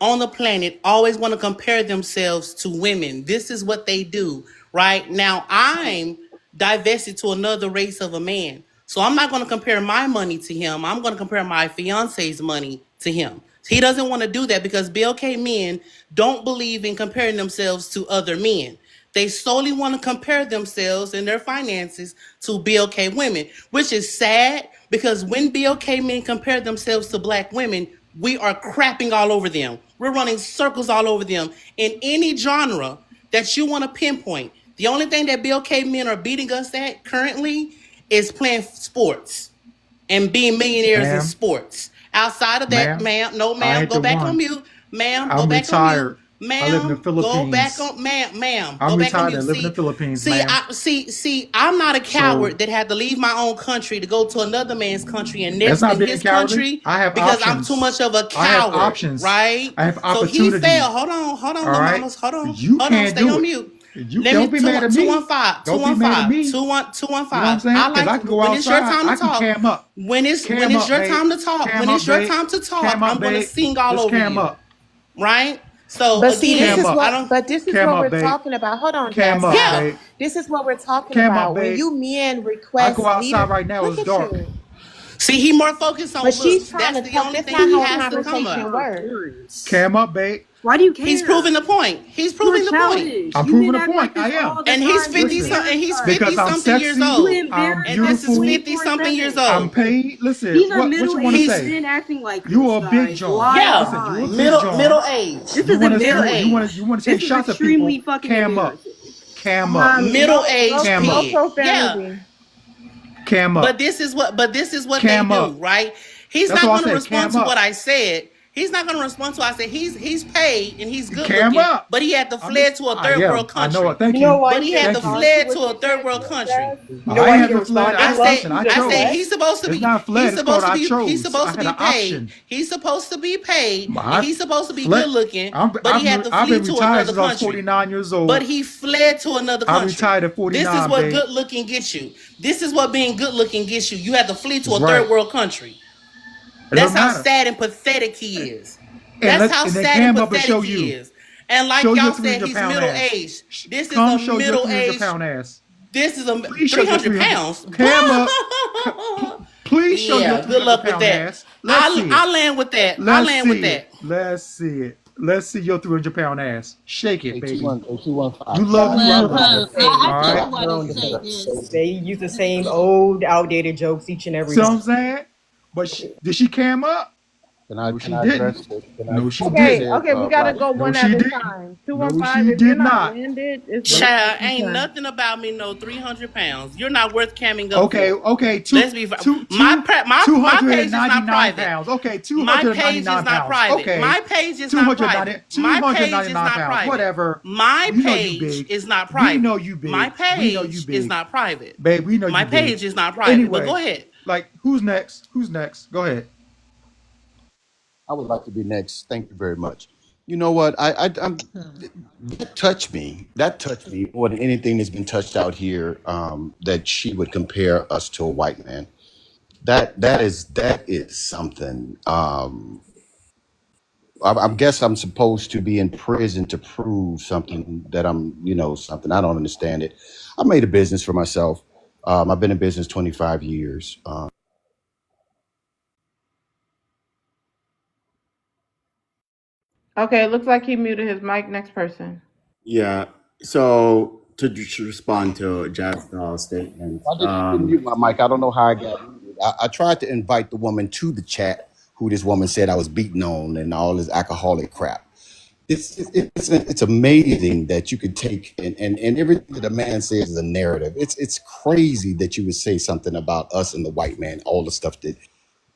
on the planet always want to compare themselves to women. This is what they do, right? Now I'm divested to another race of a man. So I'm not going to compare my money to him. I'm going to compare my fiance's money to him. He doesn't want to do that because BLK men don't believe in comparing themselves to other men. They solely want to compare themselves and their finances to BLK women, which is sad because when BLK men compare themselves to black women, we are crapping all over them. We're running circles all over them in any genre that you want to pinpoint. The only thing that BLK men are beating us at currently is playing sports and being millionaires in Ma'am, sports. Outside of that, ma'am, ma'am, no, I ma'am, ain't go the back on one. mute. Ma'am, go I'm back on mute. retired. I live in the Ma'am, go back Philippines. on, ma'am, go I'm back on retired. I mute. live in the Philippines, See, ma'am. I'm not a coward So that had to leave my own country to go to another man's country and that's nest not in being his cowardly. country I have because I'm too options. much of a I have coward, options. right? I have So he opportunity. failed. Hold on, All little right. mamas, You can't stay do on it. mute. You Let me don't be mad at me. 215 Don't be mad at me. 215. You know what I'm saying? I Because like I can go when it's your outside. time to I can talk. cam up. When it's Cam up, your babe. time to talk. Cam When up, it's your babe. time to talk, Cam up, I'm gonna babe. sing all Just over cam you, up. right? So But see, Cam again, up. this is Cam what up, we're babe. talking about. Hold on, Cam Jazz up, yeah. Style. babe. This is what we're talking Cam up, about. When babe. you men I go request outside leader, right now. look It's at dark. you. See, he more focused on But she's looks. trying That's to the talk. only That's thing not he how a has to come conversation up. works. Cam up, babe. Why do you He's care? proving the point. He's You're proving the point. childish. I'm You proving men a act like point. I this am. all the And he's time. You're 50 Listen, something. He's embarrassed. 50 because I'm something years sexy. You old. I'm embarrass And this us is beautiful. 50 something years 24/7. I'm old. paid. Listen, These are what you want to middle-aged say? men acting like You this, are a big guys. John. Why? Yeah. Listen, you a Why? big John. Middle age. This You is want to Middle embarrassing. age. you want to This take is shots at people. extremely fucking Cam up. embarrassing. Cam up. Middle age Cam No up. pig. Yeah. profanity. Cam But up. this is what they Cam do, up. right? He's That's not all I going to said. respond Cam to what up. I said. He's not going to respond to what I said. He's paid and he's good Cam looking, up. but he had to I'm fled just. to a I third am. world I know country. it. Thank You know you. why But you he had didn't to Thank you. respond to fled to what a you third said, world country. Jazz? You know I why ain't you had didn't to fled. respond? I I That's why say, listen. you I just I say left. chose. he's supposed to It's be, not fled. It's called I he's chose. I supposed to had be an paid. option. He's supposed to be paid, and I he's supposed to be fled. good looking, but he had to I've flee been to retired another since I was country. 49 years But old. he fled to another I country. retired at This is 49, what babe. good looking gets you. This is what being good looking gets you. You have to flee to That's a right. third world country. It That's doesn't how matter. sad and pathetic he is. And That's how then sad and cam up and pathetic show he you. is. And like Show your y'all said, 300 he's pound middle ass. aged. This is Come a show your middle 300 aged. pound ass. This is a Please show your 300 300. pounds. Cam up. Please show your Yeah, good 300 luck with pound that. ass. Let's see it. I land with that. I Let's land with see that. it. Let's see it. Let's see your 300 pound ass. Shake it, baby. 215. You love you, I Well, love it. I All just right. want to say this. They use the same old, outdated jokes each and every See what I'm time. saying? But did she cam up? No, she didn't. No, she Okay, didn't. okay, we gotta go No, one she at a didn't. time. No, 215, she if you're did not not. landed, it's Child, your ain't turn. nothing about me no 300 pounds. You're not worth camming up Okay, for. okay, Let's be my page is not 299 private. pounds. Okay, My page is 299 not pounds. private. Okay, My page is not private. My page is 299 not pounds. private. Whatever. My You know you page big. is not We private. know you big. My We know you page big. is not private. Babe, we know My you big. page is not private. But Anyway, go ahead. like, who's next? Who's next? Go ahead. I would like to be next. Thank you very much. You know what? That touched me. That touched me more than anything that's been touched out here. That she would compare us to a white man. That is something. I guess I'm supposed to be in prison to prove something that something. I don't understand it. I made a business for myself. I've been in business 25 years. Okay, it looks like he muted his mic. Next person. Yeah. So to just respond to Jazz statement, I didn't mute my mic. I don't know how I got muted. I tried to invite the woman to the chat who this woman said I was beating on and all this alcoholic crap. It's amazing that you could take and everything that a man says is a narrative. It's crazy that you would say something about us and the white man, all the stuff that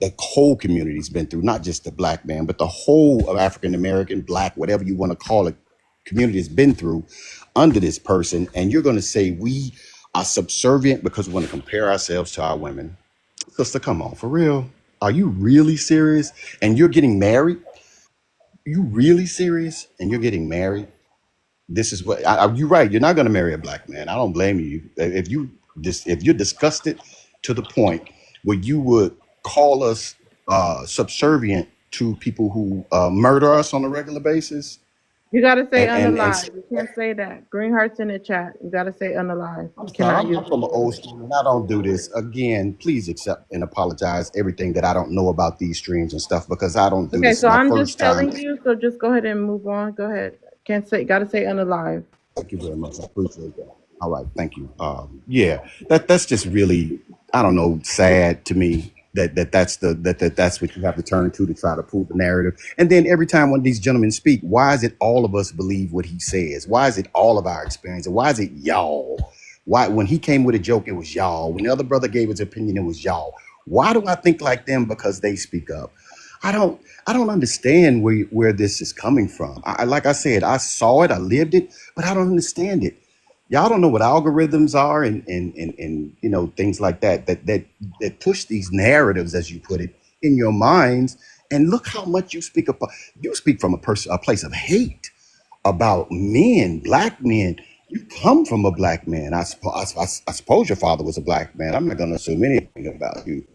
the whole community's been through, not just the black man, but the whole of African American, black, whatever you want to call it, community has been through under this person. And you're going to say we are subservient because we want to compare ourselves to our women. Sister, come on, for real. Are you really serious? And you're getting married? You really serious? And you're getting married? This is what you're right. You're not going to marry a black man. I don't blame you. If you if you're disgusted to the point where you would call us subservient to people who murder us on a regular basis, You gotta say and unalive. You can't say that. Green hearts in the chat. You gotta say unalive. I'm You sorry, cannot use I'm from an old school and I don't do this. Again, please accept and apologize everything that I don't know about these streams and stuff because I don't do Okay, this. It's so my I'm first just time. telling you, so just go ahead and move on. Go ahead. Can't say, gotta say unalive. Thank you very much. I appreciate that. All right, thank you. Yeah, that's just really, I don't know, sad to me that's what you have to turn to try to prove the narrative. And then every time one of these gentlemen speak, why is it all of us believe what he says? Why is it all of our experience? And why is it y'all? Why when he came with a joke, it was y'all. When the other brother gave his opinion, it was y'all. Why do I think like them? Because they speak up. I don't understand where this is coming from. Like I said, I saw it, I lived it, but I don't understand it. Y'all don't know what algorithms are and you know things like that push these narratives, as you put it, in your minds. And look how much you speak about. You speak from a place of hate about men, black men. You come from a black man. I suppose your father was a black man. I'm not going to assume anything about you.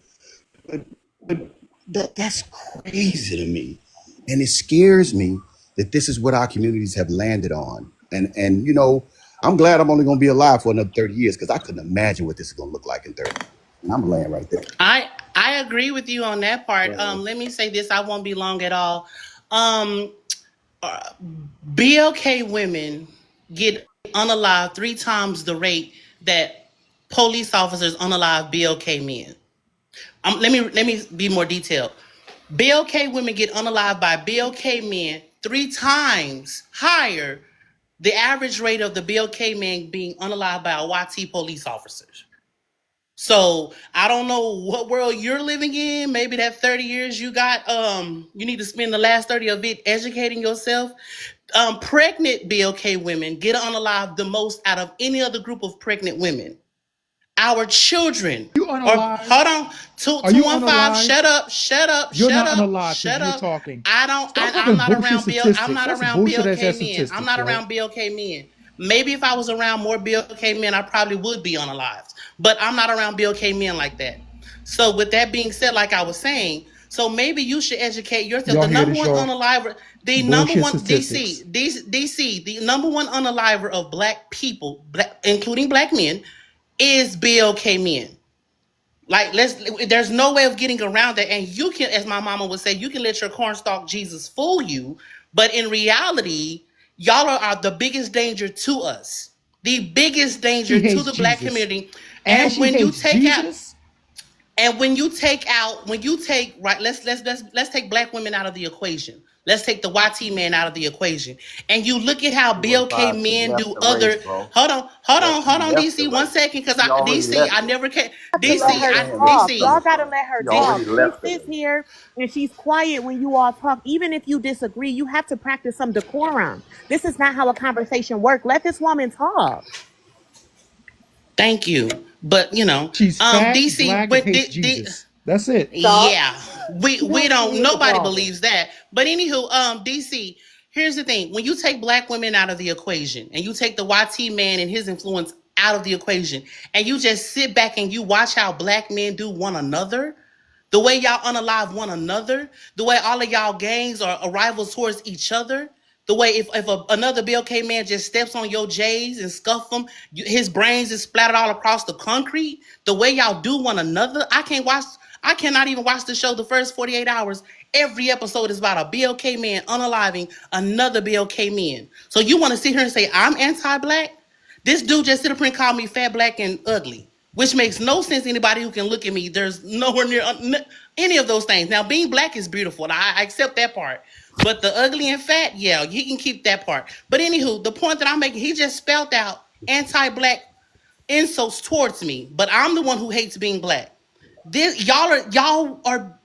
But that's crazy to me. And it scares me that this is what our communities have landed on. And you know, I'm glad I'm only gonna be alive for another 30 years because I couldn't imagine what this is gonna look like in 30 years. And I'm laying right there. I agree with you on that part. Let me say this. I won't be long at all. Um, BLK women get unalived 3 times the rate that police officers unalive BLK men. Let me be more detailed. BLK women get unalived by BLK men 3 times higher the average rate of the BLK men being unalived by a YT police officers. So I don't know what world you're living in. Maybe that 30 years you got, you need to spend the last 30 of it educating yourself. Pregnant BLK women get unalived the most out of any other group of pregnant women. Our children You are, unalive? hold on, Are you 215, unalive? shut up. You're not unalive because Shut you're up. talking. I'm Stop not talking bullshit around statistics. I'm not That's around bullshit ass BLK men. statistics, I'm not yo. around BLK men. Maybe if I was around more BLK men, I probably would be unalived. But I'm not around BLK men like that. So with that being said, like I was saying, so maybe you should educate yourself. Y'all The hear number this, one y'all? unaliver, the number Bullshit one statistics. DC, the number one unaliver of black people, including black men, is BLK men. Like there's no way of getting around that. And you can, as my mama would say, you can let your cornstalk Jesus fool you. But in reality, y'all are the biggest danger to us. The biggest danger She to hates the black Jesus. community. And And she when you hates take out Jesus? right, let's take black women out of the equation. Let's take the YT man out of the equation. And you look at how You BLK advised she men left do the race, other. bro. Hold She on, left the DC, one race. second, because She already DC, left I it. never can. To You let DC, her understand where I'm talk. DC. Y'all coming gotta from. let her She talk. already She left the sits race. here and she's quiet when you all talk. Even if you disagree, you have to practice some decorum. This is not how a conversation works. Let this woman talk. Thank you. But She's fat, DC, black, and but hates Jesus. That's it. Stop. yeah, we She don't. is the Nobody problem. believes that. But anywho, DC. Here's the thing: when you take black women out of the equation, and you take the YT man and his influence out of the equation, and you just sit back and you watch how black men do one another, the way y'all unalive one another, the way all of y'all gangs are rivals towards each other, the way if another BLK man just steps on your J's and scuff them, his brains is splattered all across the concrete, the way y'all do one another, I cannot even watch the show the first 48 hours. Every episode is about a BLK man unaliving another BLK man. So you want to sit here and say, I'm anti-black? This dude just sit up and called me fat, black, and ugly, which makes no sense to anybody who can look at me. There's nowhere near any of those things. Now, being black is beautiful, and I accept that part. But the ugly and fat, yeah, he can keep that part. But anywho, the point that I'm making, he just spelled out anti-black insults towards me, but I'm the one who hates being black. Y'all are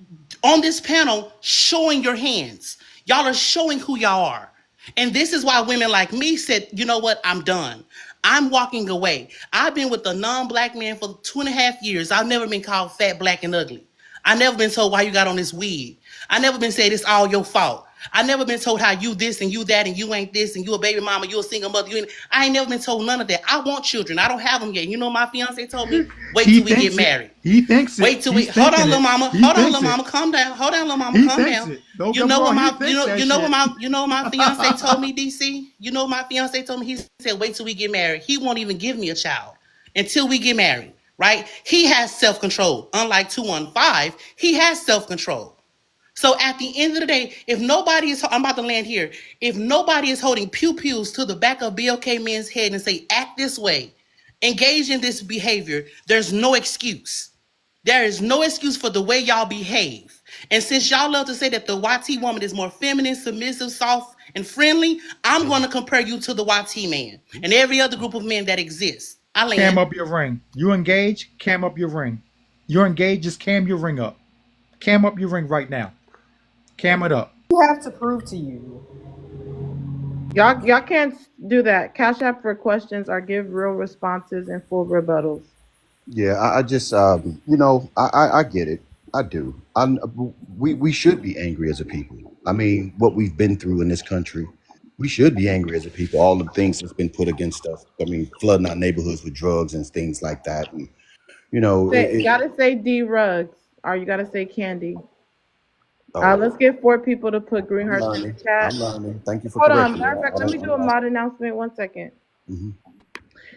on this panel showing your hands. Y'all are showing who y'all are. And this is why women like me said, you know what, I'm done. I'm walking away. I've been with a non-black man for 2.5 years. I've never been called fat, black, and ugly. I never been told why you got on this wig. I never been said it's all your fault. I never been told how you this and you that and you ain't this and you a baby mama, you a single mother. I ain't never been told none of that. I want children. I don't have them yet. You know, my fiance told me, wait He till we get thinks it. married. He thinks it. Wait till He's we hold on, thinking little it. mama. He Hold on, thinks little it. mama. Calm down. Hold on, little mama. He Calm thinks down. it. Don't You get me know what wrong. He my thinks that you know shit. what my fiance told me, DC? You know what my fiance told me? He said, wait till we get married. He won't even give me a child until we get married. Right? He has self-control. Unlike 215, he has self-control. So at the end of the day, if nobody is, I'm about to land here. If nobody is holding pew-pews to the back of BLK men's head and say, act this way, engage in this behavior, there's no excuse. There is no excuse for the way y'all behave. And since y'all love to say that the YT woman is more feminine, submissive, soft, and friendly, I'm going to compare you to the YT man and every other group of men that exists. I Cam land. up your ring. You engage, cam up your ring. You're engaged, just cam your ring up. Cam up your ring right now. Cam it up. You have to prove to you. Y'all can't do that. Cash App for questions or give real responses and full rebuttals. Yeah, I just, I get it. I do. We should be angry as a people. I mean, what we've been through in this country, we should be angry as a people. All the things that's been put against us. I mean, flooding our neighborhoods with drugs and things like that. And, Gotta say D Rugs, or you gotta say Candy. oh, Let's get 4 people to put green I'm hearts in the learning. chat. I'm learning. Thank you for Hold on. correcting me. Matter of fact, let me do a mod announcement. 1 second. Mhm.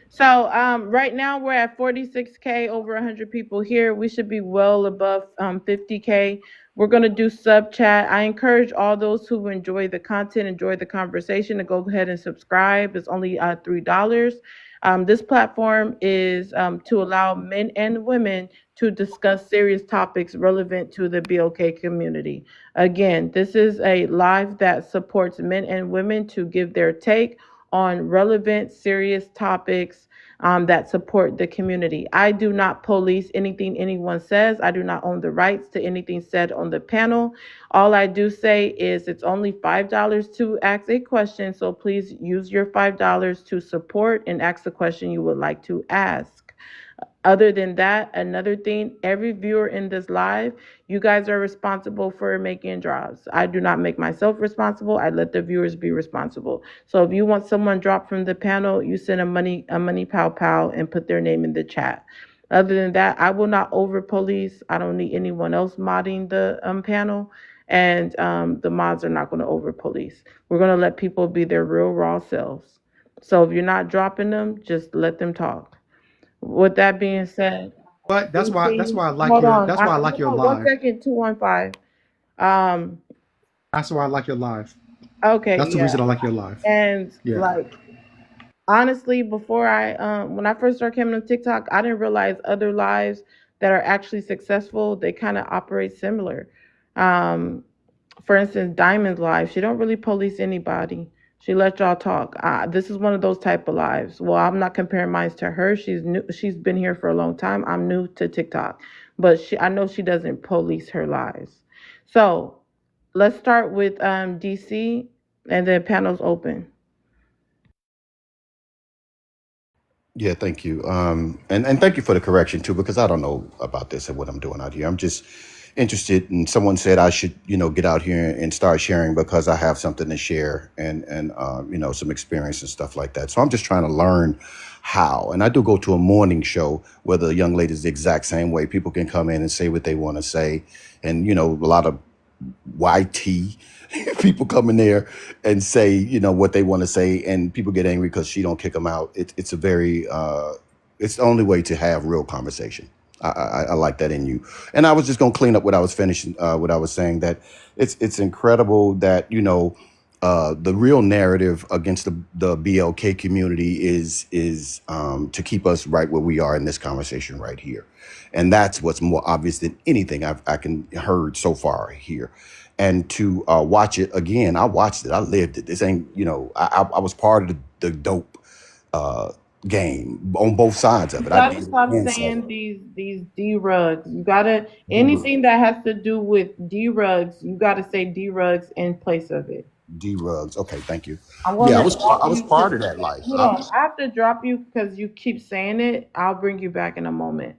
So right now we're at 46K, over 100 people here. We should be well above 50K. We're going to do sub chat. I encourage all those who enjoy the content, enjoy the conversation, to go ahead and subscribe. It's only $3. This platform is to allow men and women to discuss serious topics relevant to the BLK community. Again, this is a live that supports men and women to give their take on relevant, serious topics that support the community. I do not police anything anyone says. I do not own the rights to anything said on the panel. All I do say is it's only $5 to ask a question, so please use your $5 to support and ask the question you would like to ask. Other than that, another thing, every viewer in this live, you guys are responsible for making drops. I do not make myself responsible. I let the viewers be responsible. So if you want someone dropped from the panel, you send a money pow pow and put their name in the chat. Other than that, I will not over police. I don't need anyone else modding the panel. And the mods are not going to over police. We're going to let people be their real raw selves. So if you're not dropping them, just let them talk. With that being said, But that's why I like hold your on. that's why I like your One live. second, 215. That's why I like your live. Okay, That's the yeah. reason I like your live. And Yeah. like honestly, before when I first started coming on TikTok, I didn't realize other lives that are actually successful, they kind of operate similar. For instance, Diamond's live, she don't really police anybody. She let y'all talk. This is one of those type of lives. Well, I'm not comparing mine to her. She's new. She's been here for a long time. I'm new to TikTok, but I know she doesn't police her lives. So let's start with DC, and then panels open. Yeah, thank you. And thank you for the correction too, because I don't know about this and what I'm doing out here. I'm just interested, and someone said I should, get out here and start sharing because I have something to share and some experience and stuff like that. So I'm just trying to learn how. And I do go to a morning show where the young lady is the exact same way. People can come in and say what they want to say, and a lot of YT people come in there and say what they want to say, and people get angry because she don't kick them out. It's a very it's the only way to have real conversation. I like that in you. And I was just gonna clean up what I was finishing, what I was saying, that it's incredible that the real narrative against the BLK community is to keep us right where we are in this conversation right here. And that's what's more obvious than anything I can heard so far here. And to watch it again, I watched it, I lived it. This ain't, I was part of the dope game on both sides of it. You gotta stop saying these D rugs. You gotta anything that has to do with D rugs, you gotta say D rugs in place of it. D rugs. Okay, thank you. I was part of that life. Hold on. I have to drop you because you keep saying it. I'll bring you back in a moment.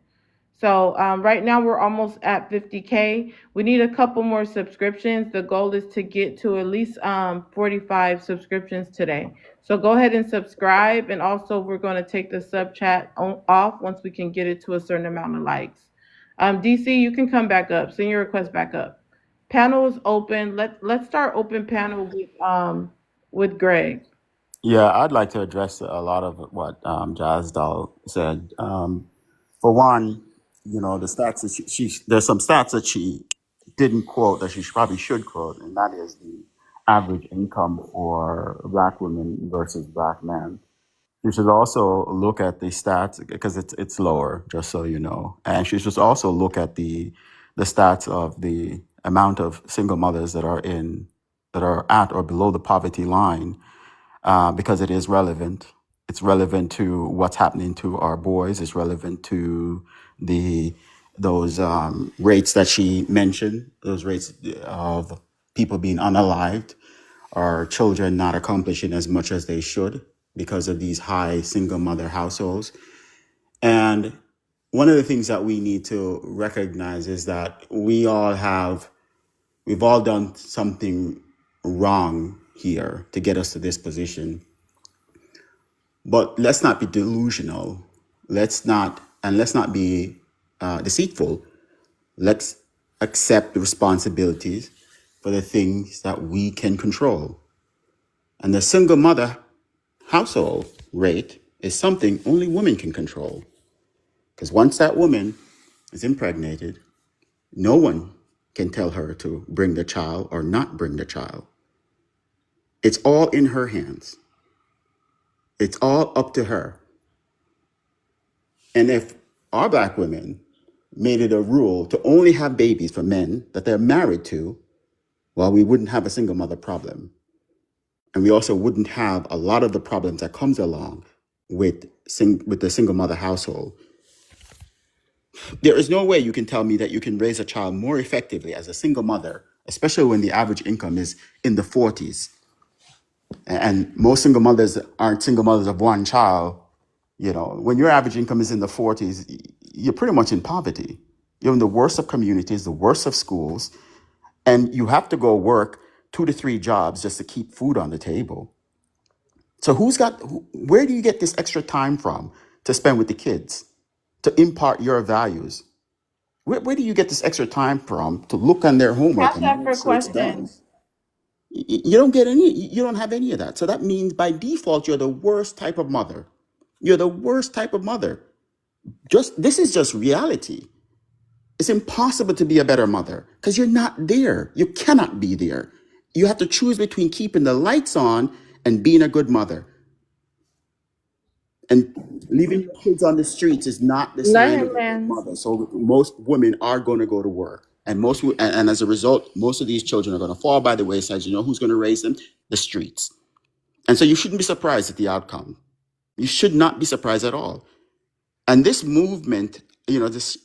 So right now we're almost at 50K. We need a couple more subscriptions. The goal is to get to at least 45 subscriptions today. So go ahead and subscribe, and also we're going to take the sub chat off once we can get it to a certain amount of likes. DC, you can come back up. Send your request back up. Panel is open. Let's start open panel with Greg. Yeah, I'd like to address a lot of what Jazz Doll said. For one, the stats that there's some stats that she didn't quote that she probably should quote, and that is the average income for Black women versus Black men. You should also look at the stats because it's lower, just so you know. And she should also look at the stats of the amount of single mothers that are at or below the poverty line, because it is relevant. It's relevant to what's happening to our boys. It's relevant to those rates that she mentioned, those rates of people being unalived, or children not accomplishing as much as they should because of these high single mother households. And one of the things that we need to recognize is that we've all done something wrong here to get us to this position. But let's not be delusional. Let's not be deceitful. Let's accept the responsibilities for the things that we can control. And the single mother household rate is something only women can control. Because once that woman is impregnated, no one can tell her to bring the child or not bring the child. It's all in her hands. It's all up to her. And if our Black women made it a rule to only have babies for men that they're married to, well, we wouldn't have a single mother problem. And we also wouldn't have a lot of the problems that comes along with the single mother household. There is no way you can tell me that you can raise a child more effectively as a single mother, especially when the average income is in the 40s. And most single mothers aren't single mothers of one child. When your average income is in the 40s, you're pretty much in poverty. You're in the worst of communities, the worst of schools, and you have to go work 2 to 3 jobs just to keep food on the table. So where do you get this extra time from to spend with the kids, to impart your values? Where do you get this extra time from to look on their homework Cash and out make for sure it's done? questions. You don't have any of that. So that means by default, you're the worst type of mother. You're the worst type of mother. This is just reality. It's impossible to be a better mother because you're not there. You cannot be there. You have to choose between keeping the lights on and being a good mother. And leaving your kids on the streets is not the Let sign of him a good land. mother. So most women are going to go to work. And and as a result, most of these children are going to fall by the wayside. You know who's going to raise them? The streets. And so you shouldn't be surprised at the outcome. You should not be surprised at all. And this movement, this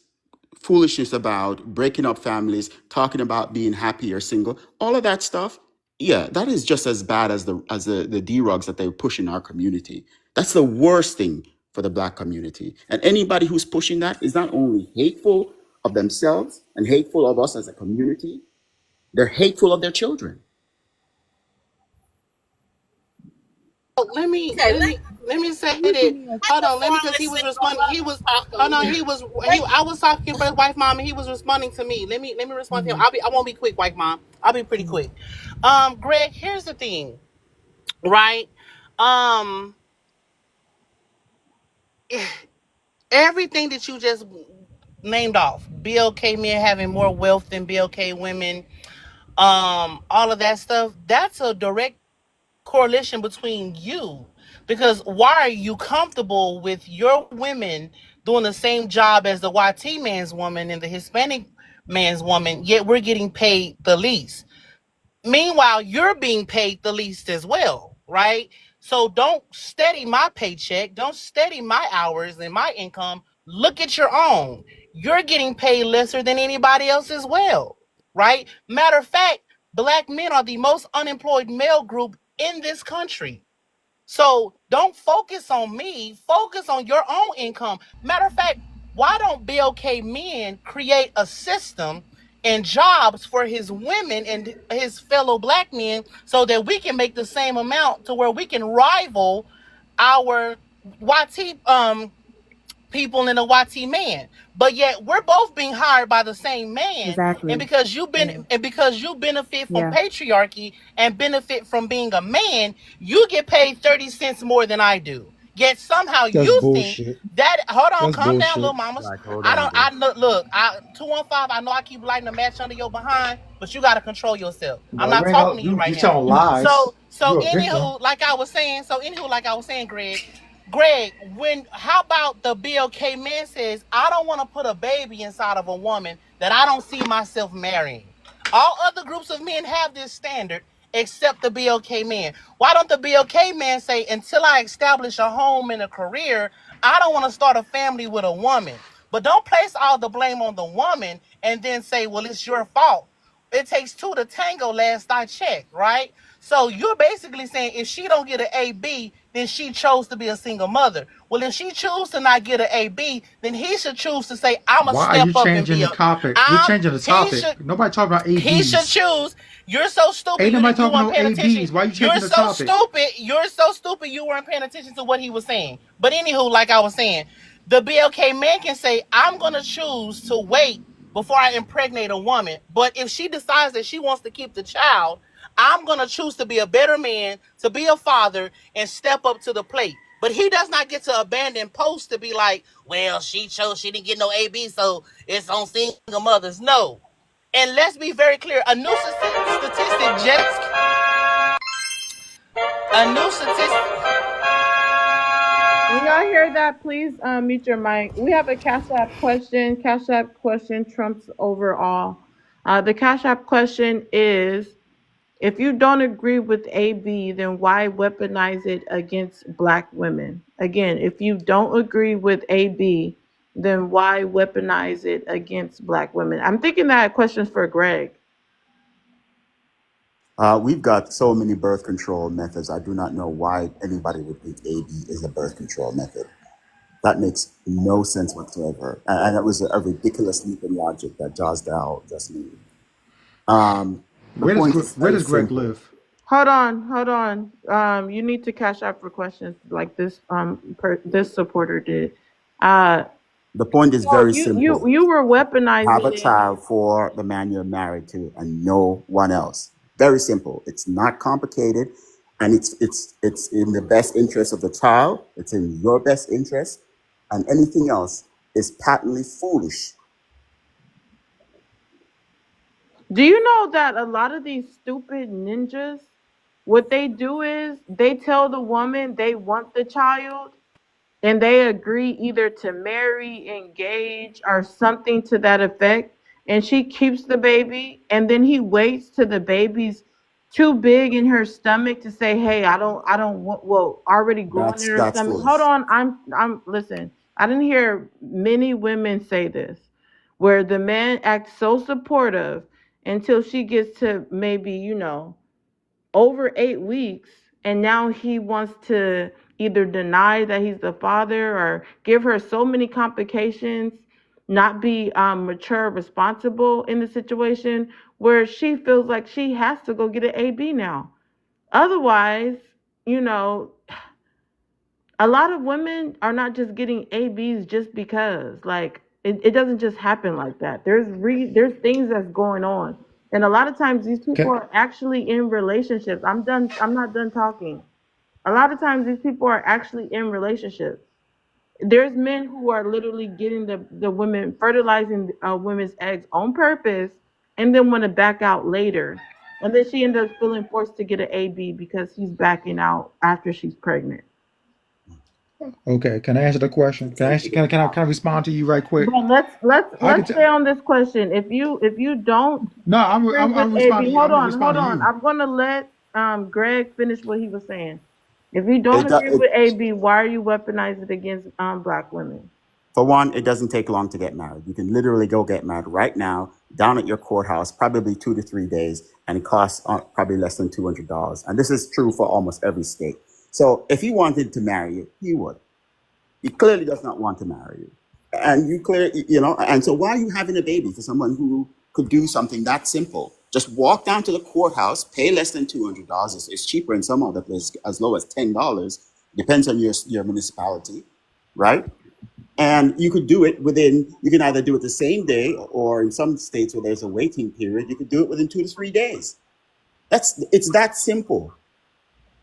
foolishness about breaking up families, talking about being happy or single, all of that stuff, yeah, that is just as bad as the D-rugs that they push in our community. That's the worst thing for the Black community. And anybody who's pushing that is not only hateful of themselves and hateful of us as a community, they're hateful of their children. Oh, let me say that. Hold on, let me, because he was responding. I was talking for his wife mom, and he was responding to me. Let me respond to him. I won't be quick, wife mom. I'll be pretty quick. Greg, here's the thing, right? Everything that you just named off, BLK men having more wealth than BLK women, all of that stuff, that's a direct correlation between you. Because why are you comfortable with your women doing the same job as the YT man's woman and the Hispanic man's woman, yet we're getting paid the least? Meanwhile, you're being paid the least as well, right? So don't steady my paycheck. Don't steady my hours and my income. Look at your own. You're getting paid lesser than anybody else as well, right? Matter of fact, Black men are the most unemployed male group in this country. So don't focus on me. Focus on your own income. Matter of fact, why don't BOK men create a system and jobs for his women and his fellow black men so that we can make the same amount to where we can rival our YT people in a YT man, but yet we're both being hired by the same man. Exactly. And because you benefit from Yeah. patriarchy and benefit from being a man, you get paid 30 cents more than I do. Yet somehow That's you think bullshit. that, hold on, That's calm down, bullshit. little mamas. Like, hold I on, don't, bro. I know, look, 215, I know I keep lighting a match under your behind, but you got to control yourself. I'm No, not you ain't talking no, to you you right now. telling lies. So You're a victim. anywho, like I was saying, Greg, how about the BOK man says, I don't want to put a baby inside of a woman that I don't see myself marrying. All other groups of men have this standard except the BOK man. Why don't the BOK man say, until I establish a home and a career, I don't want to start a family with a woman. But don't place all the blame on the woman and then say, well, it's your fault. It takes two to tango, last I checked, right? So you're basically saying if she don't get an AB, then she chose to be a single mother. Well, if she choose to not get an AB, then he should choose to say, I'm going to Why are you step up and changing be the a... topic? You're changing the topic. Nobody talking about He should ABs. choose. You're so stupid. Ain't You nobody talking weren't about paying attention. ABs. Why you You're changing the so topic? stupid. You're so stupid. You weren't paying attention to what he was saying. But anywho, like I was saying, the BLK man can say, I'm going to choose to wait before I impregnate a woman. But if she decides that she wants to keep the child, I'm going to choose to be a better man, to be a father, and step up to the plate. But he does not get to abandon post to be like, well, she chose, she didn't get no AB, so it's on single mothers. No. And let's be very clear, a new statistic, Jets, a new statistic. When y'all hear that, please mute your mic. We have a Cash App question. Cash App question trumps overall. The Cash App question is, if you don't agree with AB, then why weaponize it against black women? Again, if you don't agree with AB, then why weaponize it against black women? I'm thinking that question's for Greg. We've got so many birth control methods. I do not know why anybody would think AB is a birth control method. That makes no sense whatsoever. And that was a ridiculous leap in logic that Josh Dow just made. Where does Greg live? Hold on. You need to Cash App for questions like this this supporter did. The point is very simple. You were weaponizing Have a it. child for the man you're married to and no one else. Very simple. It's not complicated, and it's in the best interest of the child. It's in your best interest, and anything else is patently foolish. Do you know that a lot of these stupid ninjas, what they do is they tell the woman they want the child and they agree either to marry, engage, or something to that effect, and she keeps the baby, and then he waits till the baby's too big in her stomach to say, hey, I don't want, well, already growing in her That's stomach. foolish. Hold on, I'm listen, I didn't hear many women say this, where the man acts so supportive until she gets to maybe, over 8 weeks, and now he wants to either deny that he's the father or give her so many complications, not be mature, responsible in the situation where she feels like she has to go get an AB now. Otherwise, a lot of women are not just getting ABs just because, like, it doesn't just happen like that. There's things that's going on. And a lot of times these people are actually in relationships. I'm not done talking. A lot of times these people are actually in relationships. There's men who are literally getting the women, fertilizing women's eggs on purpose, and then want to back out later. And then she ends up feeling forced to get an AB because he's backing out after she's pregnant. Okay, can I answer the question? Can I respond to you right quick? Well, let's stay on this question. If you don't, no, I'm responding. Hold on. I'm gonna let Greg finish what he was saying. If you don't agree with AB, why are you weaponizing it against black women? For one, it doesn't take long to get married. You can literally go get married right now down at your courthouse, probably 2 to 3 days, and it costs probably less than $200. And this is true for almost every state. So if he wanted to marry you, he would. He clearly does not want to marry you. and you clear, and so why are you having a baby for someone who could do something that simple? Just walk down to the courthouse, pay less than $200. It's cheaper in some other places, as low as $10. Depends on your municipality, right? And you could do it within, you can either do it the same day, or in some states where there's a waiting period, you could do it within 2 to 3 days. It's that simple.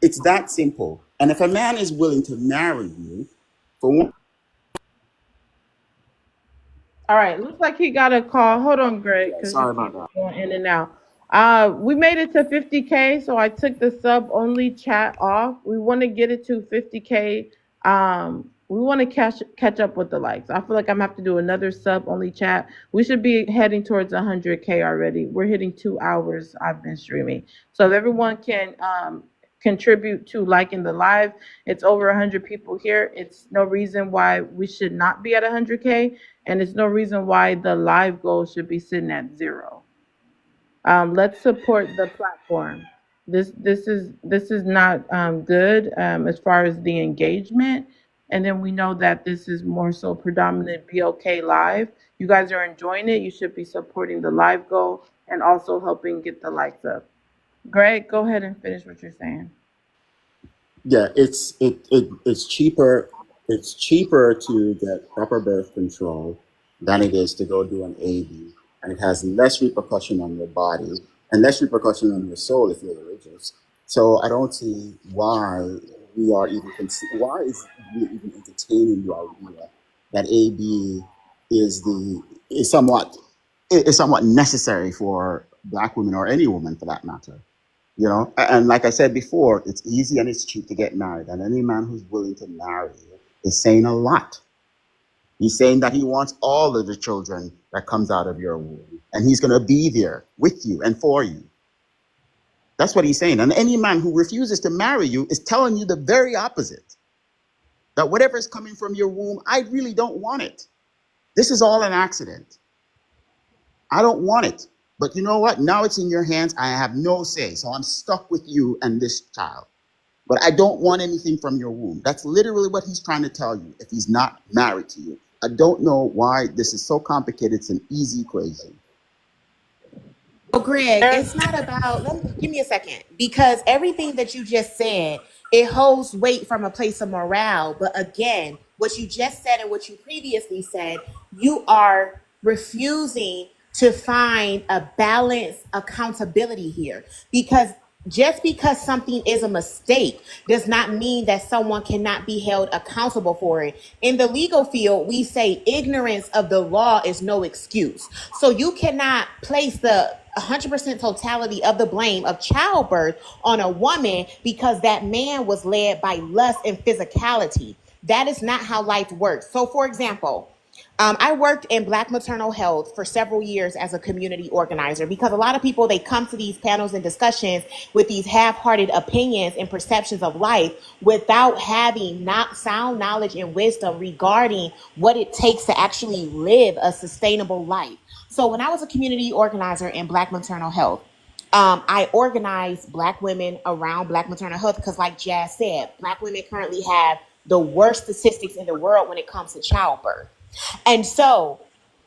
It's that simple. And if a man is willing to marry you, for one, All right, looks like he got a call. Hold on, Greg, because you sorry about keep that. going in and out. We made it to 50K, so I took the sub only chat off. We want to get it to 50K. We want to catch up with the likes. I feel like I'm gonna have to do another sub only chat. We should be heading towards 100K already. We're hitting 2 hours. I've been streaming, so if everyone can contribute to liking the live, it's over 100 people here. It's no reason why we should not be at 100K, and it's no reason why the live goal should be sitting at 0. Let's support the platform. This is not good as far as the engagement. And then we know that this is more so predominant BOK live. You guys are enjoying it. You should be supporting the live goal and also helping get the likes up. Greg, go ahead and finish what you're saying. Yeah, it's cheaper. It's cheaper to get proper birth control than it is to go do an AD, and it has less repercussion on your body and less repercussion on your soul if you're religious. So I don't see why we are even why is we even entertaining the idea that AB is somewhat necessary for Black women, or any woman for that matter. And like I said before, it's easy and it's cheap to get married, and any man who's willing to marry you is saying a lot. He's saying that he wants all of the children that comes out of your womb, and he's going to be there with you and for you. That's what he's saying. And any man who refuses to marry you is telling you the very opposite. That whatever is coming from your womb, I really don't want it. This is all an accident. I don't want it. But you know what? Now it's in your hands. I have no say. So I'm stuck with you and this child. But I don't want anything from your womb. That's literally what he's trying to tell you if he's not married to you. I don't know why this is so complicated. It's an easy equation. Oh, Greg, it's not about, give me a second, because everything that you just said, it holds weight from a place of morale. But again, what you just said and what you previously said, you are refusing to find a balanced accountability here, because just because something is a mistake does not mean that someone cannot be held accountable for it. In the legal field, we say ignorance of the law is no excuse. So you cannot place the 100% totality of the blame of childbirth on a woman because that man was led by lust and physicality. That is not how life works. So for example, I worked in Black maternal health for several years as a community organizer, because a lot of people, they come to these panels and discussions with these half-hearted opinions and perceptions of life without having sound knowledge and wisdom regarding what it takes to actually live a sustainable life. So when I was a community organizer in Black maternal health, I organized Black women around Black maternal health because, like Jazz said, Black women currently have the worst statistics in the world when it comes to childbirth. And so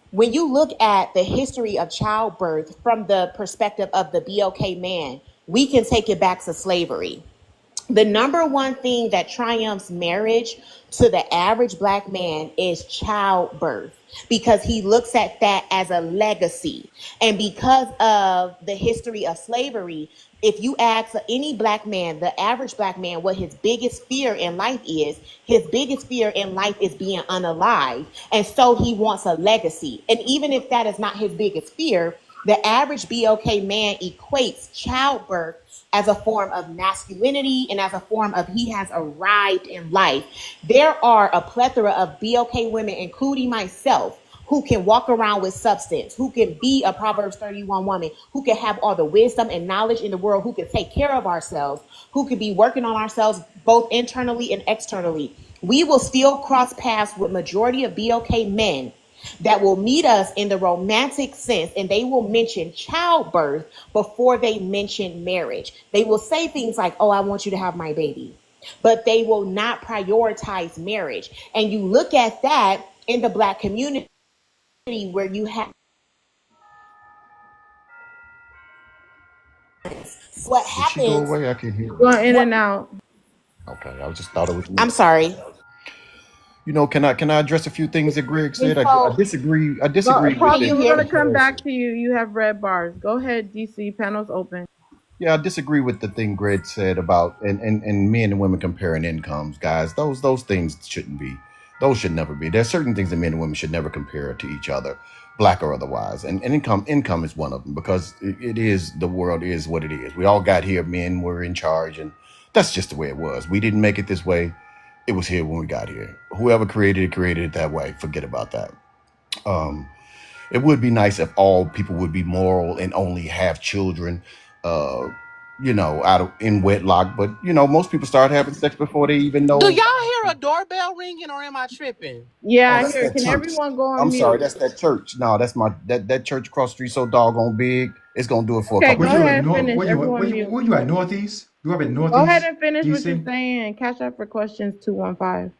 when you look at the history of childbirth from the perspective of the BOK man, we can take it back to slavery. The number one thing that triumphs marriage to the average Black man is childbirth, because he looks at that as a legacy. And because of the history of slavery, if you ask any Black man, the average Black man, what his biggest fear in life is, his biggest fear in life is being unalive. And so he wants a legacy. And even if that is not his biggest fear, the average BOK man equates childbirth as a form of masculinity and as a form of he has arrived in life. There are a plethora of BOK women, including myself, who can walk around with substance, who can be a Proverbs 31 woman, who can have all the wisdom and knowledge in the world, who can take care of ourselves, who can be working on ourselves both internally and externally. We will still cross paths with majority of BOK men that will meet us in the romantic sense, and they will mention childbirth before they mention marriage. They will say things like, oh, I want you to have my baby, but they will not prioritize marriage. And you look at that, in the Black community where you have what Did she go happens. away? I can't hear her. Going in What and out. Okay, I just thought it was me. I'm sorry. Can I address a few things that Greg And said? I so, disagree. I Go, disagree can with Prophet, you it we're hear gonna me? come because back to you. You have red bars. Go ahead, DC. Panel's open. yeah, I disagree with the thing Greg said about and men and women comparing incomes, guys. Those things shouldn't be. Those should never be. There's certain things that men and women should never compare to each other, black or otherwise. And income is one of them because it is the world is what it is. We all got here. Men were in charge, and that's just the way it was. We didn't make it this way. It was here when we got here. Whoever created it that way. Forget about that. Um, it would be nice if all people would be moral and only have children, uh, out of in wedlock. But most people start having sex before they even Do know. y'all hear a doorbell ringing or am I tripping? Yeah, Oh, I that's hear. that Can church. everyone go on I'm sorry, mute? that's that church. No, that's that church across the street so doggone big. It's gonna do it for a Okay, couple go Where of you years. at? ahead and North? finish. Where you at? Everyone mute. Where you at? Northeast? You up in Go ahead Northeast and finish what you're DC? saying. Catch up for questions 215.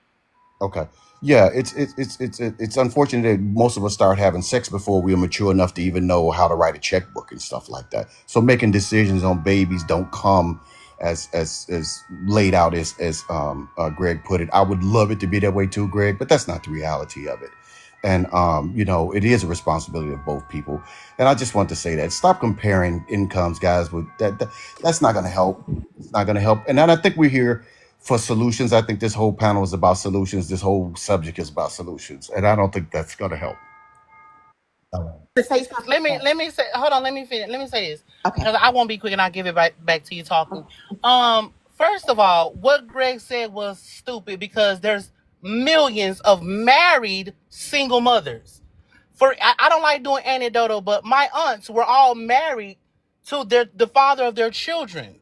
Okay. Yeah, it's unfortunate that most of us start having sex before we are mature enough to even know how to write a checkbook and stuff like that. So making decisions on babies don't come as laid out as Greg put it. I would love it to be that way too, Greg, but that's not the reality of it. And it is a responsibility of both people. And I just want to say that stop comparing incomes, guys. With that's not going to help. It's not going to help. And then I think we're here for solutions. I think this whole panel is about solutions. This whole subject is about solutions, and I don't think that's going to help. To say something. Let me say, hold on, let me finish. Let me say this Okay. because I won't be quick and I'll give it back to you talking. First of all, what Greg said was stupid because there's millions of married single mothers. I don't like doing anecdotal, but my aunts were all married to the father of their children,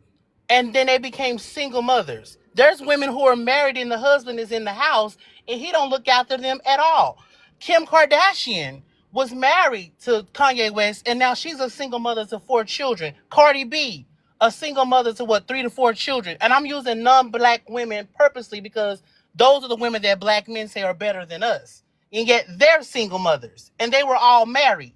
and then they became single mothers. There's women who are married and the husband is in the house and he don't look after them at all. Kim Kardashian was married to Kanye West and now she's a single mother to 4 children. Cardi B, a single mother to 3 to 4 children. And I'm using non-black women purposely because those are the women that black men say are better than us. And yet they're single mothers and they were all married.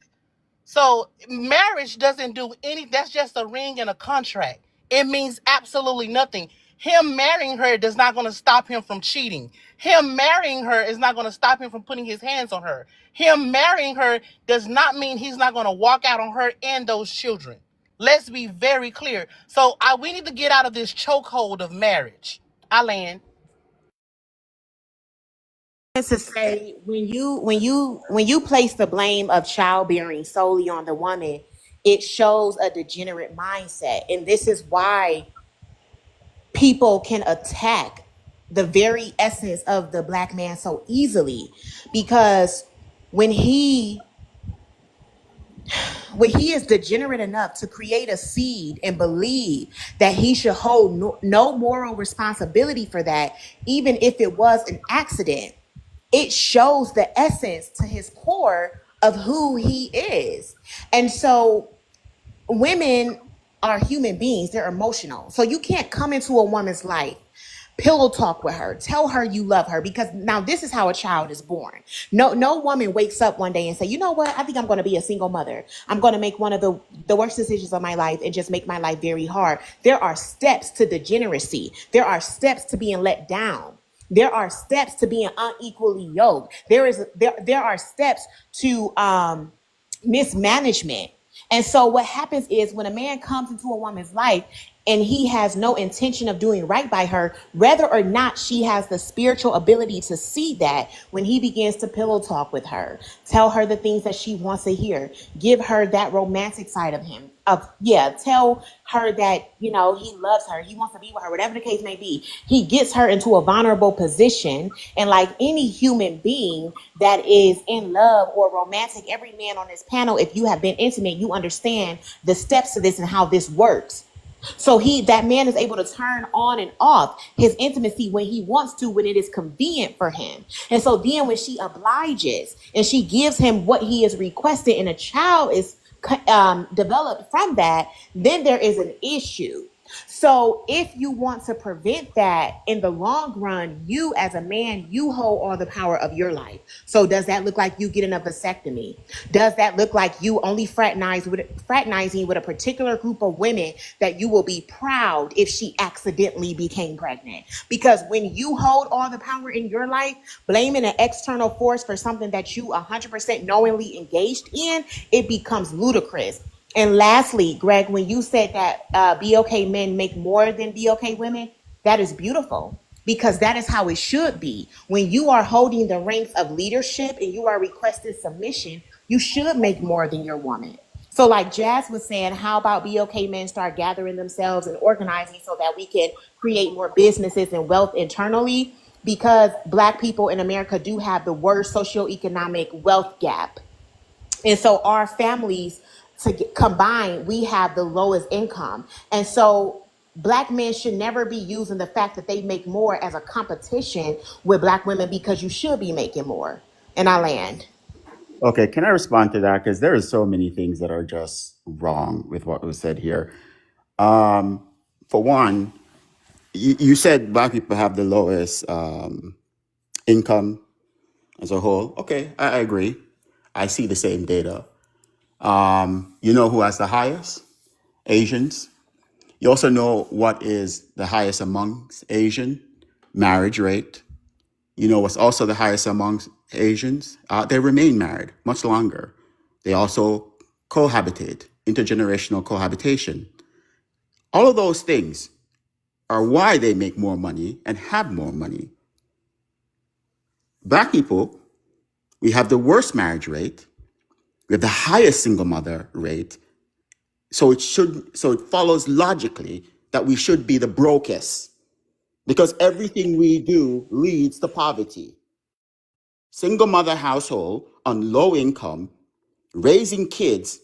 So marriage doesn't do any, that's just a ring and a contract. It means absolutely nothing. Him marrying her does not going to stop him from cheating. Him marrying her is not going to stop him from putting his hands on her. Him marrying her does not mean he's not going to walk out on her and those children. Let's be very clear. So we need to get out of this chokehold of marriage. I land. To say when you place the blame of childbearing solely on the woman, it shows a degenerate mindset, and this is why people can attack the very essence of the black man so easily, because when he is degenerate enough to create a seed and believe that he should hold no moral responsibility for that, even if it was an accident, it shows the essence to his core of who he is. And so women are human beings. They're emotional. So you can't come into a woman's life, pillow talk with her, tell her you love her, because now this is how a child is born. No woman wakes up one day and say, you know what? I think I'm going to be a single mother. I'm going to make one of the worst decisions of my life and just make my life very hard. There are steps to degeneracy. There are steps to being let down. There are steps to being unequally yoked. There are steps to mismanagement. And so what happens is when a man comes into a woman's life and he has no intention of doing right by her, whether or not she has the spiritual ability to see that, when he begins to pillow talk with her, tell her the things that she wants to hear, give her that romantic side of him, tell her that, he loves her, he wants to be with her, whatever the case may be, he gets her into a vulnerable position. And like any human being that is in love or romantic, every man on this panel, if you have been intimate, you understand the steps to this and how this works. So that man is able to turn on and off his intimacy when he wants to, when it is convenient for him. And so then when she obliges and she gives him what he is requested and a child is developed from that, then there is an issue. So if you want to prevent that in the long run, you as a man, you hold all the power of your life. So does that look like you getting a vasectomy? Does that look like you only fraternizing with a particular group of women that you will be proud if she accidentally became pregnant? Because when you hold all the power in your life, blaming an external force for something that you 100% knowingly engaged in, it becomes ludicrous. And lastly, Greg, when you said that BOK men make more than BOK women, that is beautiful because that is how it should be. When you are holding the ranks of leadership and you are requesting submission, you should make more than your woman. So like Jazz was saying, how about BOK men start gathering themselves and organizing so that we can create more businesses and wealth internally? Because Black people in America do have the worst socioeconomic wealth gap. And so our families combined, we have the lowest income. And so Black men should never be using the fact that they make more as a competition with Black women because you should be making more. And I land. Okay, can I respond to that? Because there are so many things that are just wrong with what was said here. For one, you said Black people have the lowest income as a whole. Okay, I agree. I see the same data. You know who has the highest? Asians. You also know what is the highest amongst Asian? Marriage rate. You know what's also the highest amongst Asians? They remain married much longer. They also cohabitate, intergenerational cohabitation. All of those things are why they make more money and have more money. Black people, we have the worst marriage rate. We have the highest single mother rate. So it follows logically that we should be the brokest because everything we do leads to poverty. Single mother household on low income, raising kids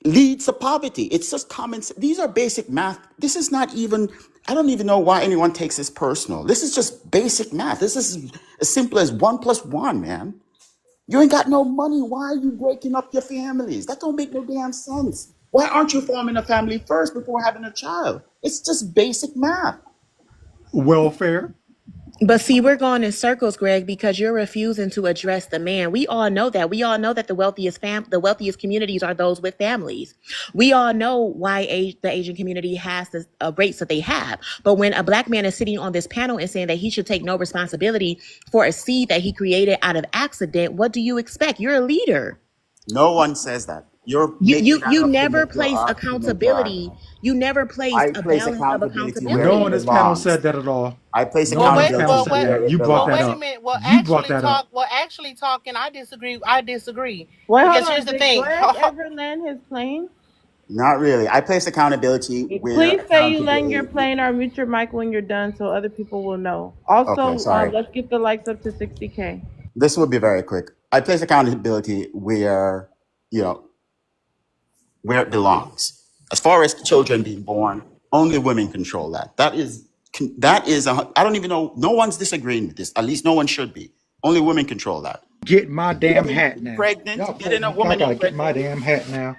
leads to poverty. It's just common. These are basic math. This is not even, I don't even know why anyone takes this personal. This is just basic math. This is as simple as 1 + 1, man. You ain't got no money. Why are you breaking up your families? That don't make no damn sense. Why aren't you forming a family first before having a child? It's just basic math. Welfare. But see, we're going in circles, Greg, because you're refusing to address the man. We all know that. We all know that the wealthiest communities are those with families. We all know why the Asian community has the rates that they have. But when a Black man is sitting on this panel and saying that he should take no responsibility for a seed that he created out of accident, what do you expect? You're a leader. No one says that. You never place accountability. You never place I a place balance of accountability where accountability. No it on this panel belongs. said that at all. I place No on this accountability panel said where that. it You brought Well, that wait a up. minute. You brought that up. Actually talking, I disagree. Wait, hold Because on. here's the Did thing. Greg ever land his plane? Not really. I place accountability where Please say you land your accountability. plane or mute your mic when you're done so other people will know. Okay, Also, sorry. let's get the likes up to 60K. This will be very quick. I place accountability where, where it belongs. As far as children being born, only women control that. That is, I don't even know, no one's disagreeing with this. At least no one should be. Only women control that. Get my damn hat now. Pregnant, Y'all getting a I woman gotta get my impregnated, damn hat now.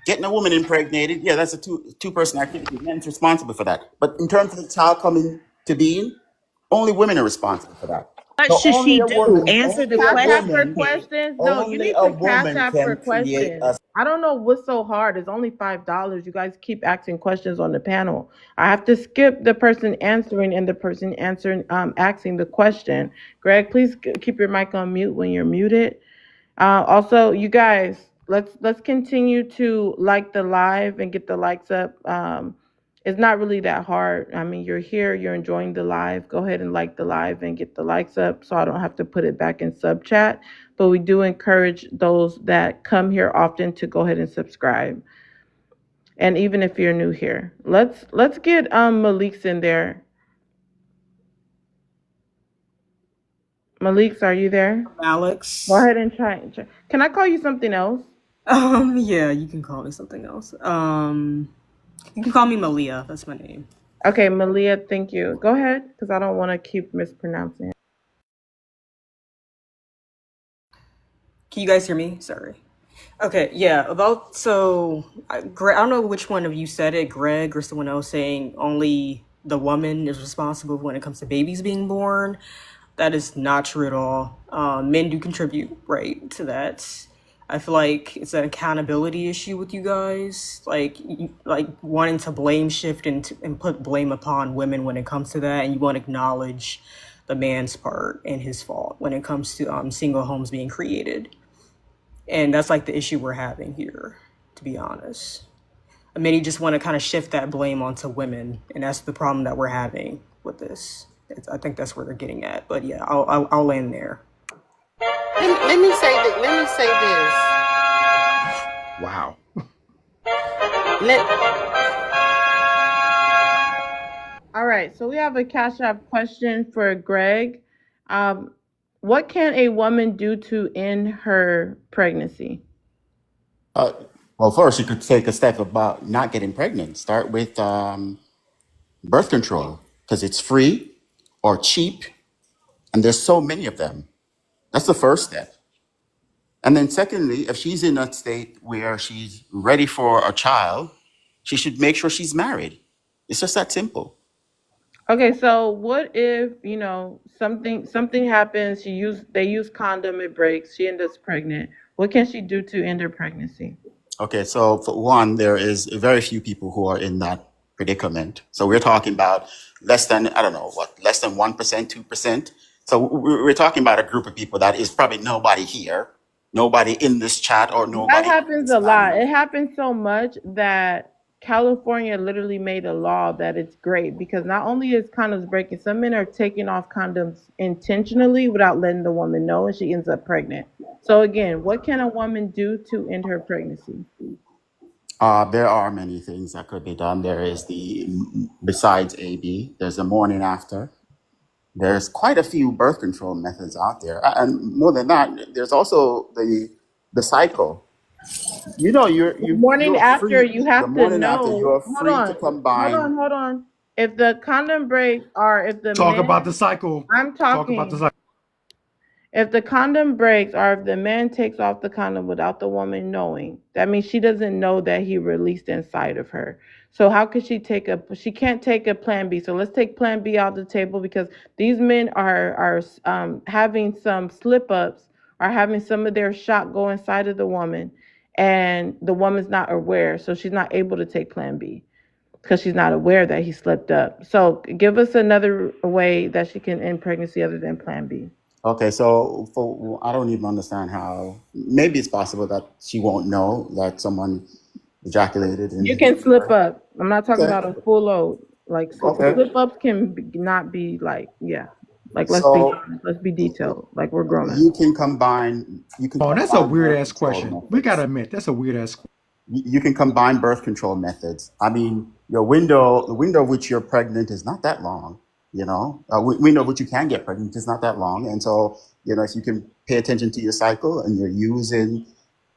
getting a woman impregnated, yeah, that's a two-person activity. Men's responsible for that. But in terms of the child coming to being, only women are responsible for that. What So should only she a do? woman, Answer the only a Cash app for woman, questions? No, you only need a to cash woman app for can create questions. I don't know what's so hard. It's only $5. You guys keep asking questions on the panel. I have to skip the person answering and the person answering, asking the question. Greg, please keep your mic on mute when you're muted. Also, you guys, let's continue to like the live and get the likes up. It's not really that hard. I mean, you're here, you're enjoying the live. Go ahead and like the live and get the likes up so I don't have to put it back in sub chat. But we do encourage those that come here often to go ahead and subscribe. And even if you're new here, let's get Malik's in there. Malik's, are you there? Alex. Go ahead and try. Can I call you something else? Yeah, you can call me something else. You can call me Malia. That's my name. Okay, Malia, thank you. Go ahead, because I don't want to keep mispronouncing it. Can you guys hear me? Sorry. Okay, yeah, about so I don't know which one of you said it, Greg or someone else, saying only the woman is responsible when it comes to babies being born. That is not true at all. Men do contribute, right, to that. I feel like it's an accountability issue with you guys, like like wanting to blame shift and put blame upon women when it comes to that, and you won't acknowledge the man's part and his fault when it comes to single homes being created. And that's like the issue we're having here, to be honest. Many just want to kind of shift that blame onto women, and that's the problem that we're having with this. I think that's where they're getting at. But yeah, I'll land there. Let me say that. Let me say Wow. this. Let, All right, so we have a Cash App question for Greg. What can a woman do to end her pregnancy? Well, first, you could take a step about not getting pregnant. Start with birth control because it's free or cheap, and there's so many of them. That's the first step. And then, secondly, if she's in a state where she's ready for a child, she should make sure she's married. It's just that simple. Okay, so what if, something happens, they use condom, it breaks, she ends up pregnant. What can she do to end her pregnancy? Okay, so for one, there is very few people who are in that predicament. So we're talking about less than, I don't know, less than 1%, 2%. So we're talking about a group of people that is probably nobody here, nobody in this chat, or That nobody in happens this a lot. family. It happens so much that California literally made a law that it's great because not only is condoms breaking, some men are taking off condoms intentionally without letting the woman know, and she ends up pregnant. So again, what can a woman do to end her pregnancy? There are many things that could be done. There is besides AB, there's the morning after. There's quite a few birth control methods out there. And more than that, there's also the cycle. Morning You're after, free. you The have to morning after, know. you're Hold free to on, combine. hold on. If the condom breaks, or if the Talk about man, the cycle. I'm Talk about the talking. cycle. If the condom breaks, or if the man takes off the condom without the woman knowing, that means she doesn't know that he released inside of her. So how could she she can't take a plan B. So let's take plan B off the table because these men are having some slip ups, are having some of their shot go inside of the woman, and the woman's not aware. So she's not able to take plan B because she's not aware that he slipped up. So give us another way that she can end pregnancy other than plan B. Okay, so I don't even understand how. Maybe it's possible that she won't know that someone ejaculated You in can slip her. up. I'm not talking Okay. about a full load. Like Okay. slip ups can not be like, yeah. Like So let's be detailed. Like we're grown ups. you can combine. Oh, that's a weird birth ass control question. We gotta methods. admit, that's a weird ass. You can combine birth control methods. I mean, the window which you're pregnant is not that long. Window which you can get pregnant is not that long, and so if you can pay attention to your cycle and you're using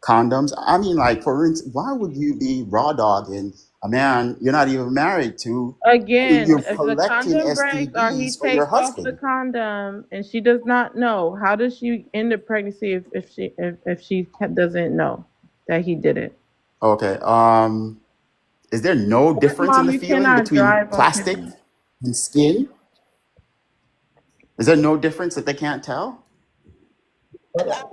condoms. I mean, like for instance, why would you be raw dogging a man you're not even married to? Again, You're if the collecting condom breaks or he STDs for your takes off the husband. condom and she does not know, how does she end the pregnancy if she doesn't know that he did it? Okay. Is there no difference in Mom, the you feeling cannot between drive on plastic camera. and skin? Is there no difference that they can't tell?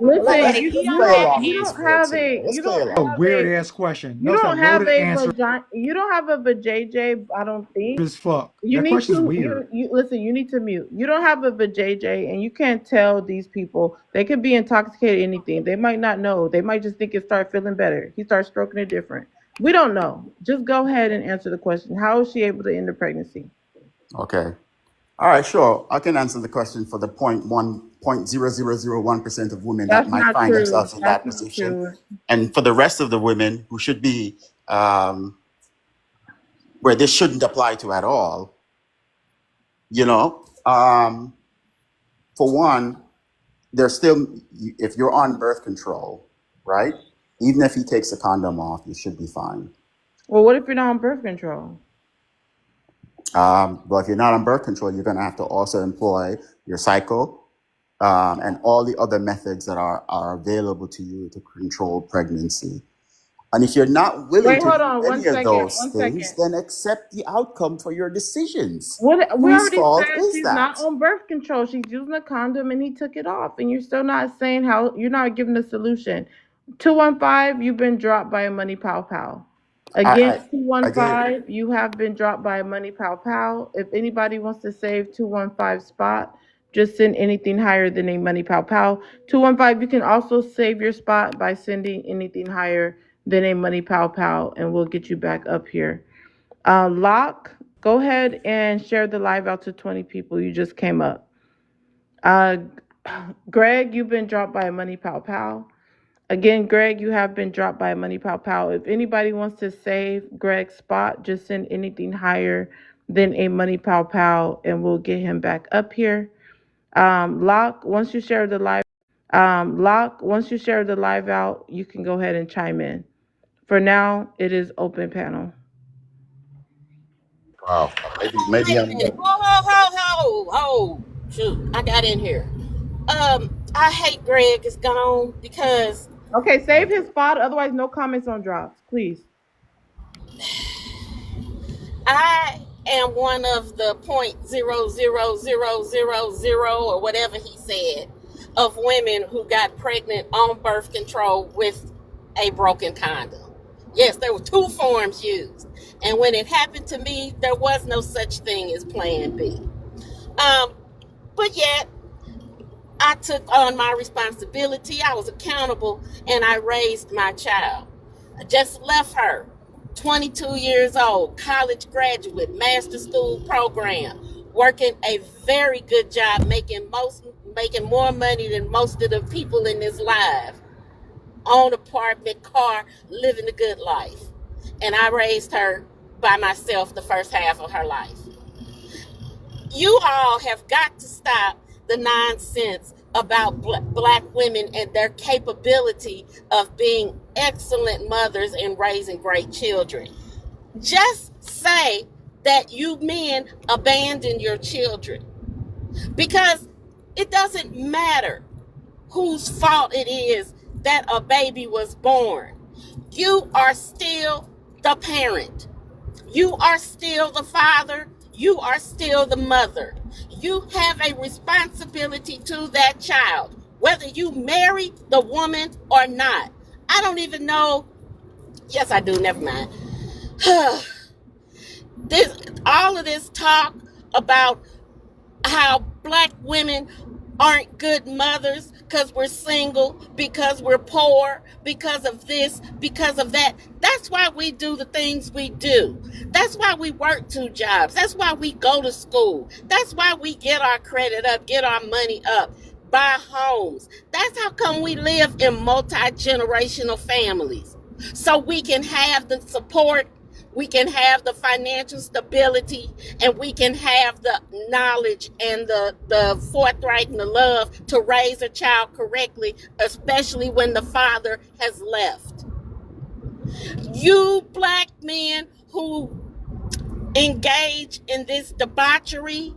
Listen, Let's play along with this weird scenario. Let's play A along. weird ass question. You No, it's a don't have loaded a answer. vagina. You don't have a vajayjay. I don't think. As fuck. You That need question's to. weird. You listen. You need to mute. You don't have a vajayjay, and you can't tell these people. They could be intoxicated. Anything. They might not know. They might just think it start feeling better. He starts stroking it different. We don't know. Just go ahead and answer the question. How is she able to end the pregnancy? Okay. All right, sure. I can answer the question for the 0.0001% of women that That's might not find true. themselves in That's that not position. true. And for the rest of the women who should be, where this shouldn't apply to at all, for one, there's still, if you're on birth control, right? Even if he takes the condom off, you should be fine. Well, what if you're not on birth control? But if you're not on birth control, you're going to have to also employ your cycle, and all the other methods that are available to you to control pregnancy. And if you're not willing Wait, to hold do on, any of those things, then accept the outcome for your decisions. What we Whose already fault said, is she's that? not on birth control. She's using a condom and he took it off. And you're still not saying how, you're not giving a solution. 215, you've been dropped by a money pow pow. Again, I did. 215, you have been dropped by a money pow pow. If anybody wants to save 215 spot, just send anything higher than a money pow pow. 215, you can also save your spot by sending anything higher than a money pow pow, and we'll get you back up here. Locke, go ahead and share the live out to 20 people. You just came up. Greg, you've been dropped by a money pow pow. Again, Greg, you have been dropped by a money pow pow. If anybody wants to save Greg's spot, just send anything higher than a money pow pow, and we'll get him back up here. Locke, once you share the live out, you can go ahead and chime in. For now, it is open panel. Wow. Maybe I'm. Shoot, I got in here. I hate Greg is gone because Okay, save his spot. Otherwise, no comments on drops, please. I am one of the 0.00000 or whatever he said of women who got pregnant on birth control with a broken condom. Yes, there were 2 forms used. And when it happened to me, there was no such thing as plan B. But yet, I took on my responsibility. I was accountable, and I raised my child. I just left her, 22 years old, college graduate, master school program, working a very good job, making more money than most of the people in this life. Own apartment, car, living a good life. And I raised her by myself the first half of her life. You all have got to stop the nonsense about black women and their capability of being excellent mothers and raising great children. Just say that you men abandon your children, because it doesn't matter whose fault it is that a baby was born. You are still the parent. You are still the father. You are still the mother. You have a responsibility to that child, whether you marry the woman or not. I don't even know. Yes, I do. Never mind. All of this talk about how black women aren't good mothers because we're single, because we're poor, because of this, because of that. That's why we do the things we do. That's why we work 2 jobs. That's why we go to school. That's why we get our credit up, get our money up, buy homes. That's how come we live in multi-generational families. So we can have the support, we can have the financial stability, and we can have the knowledge and the forthright and the love to raise a child correctly, especially when the father has left. You black men who engage in this debauchery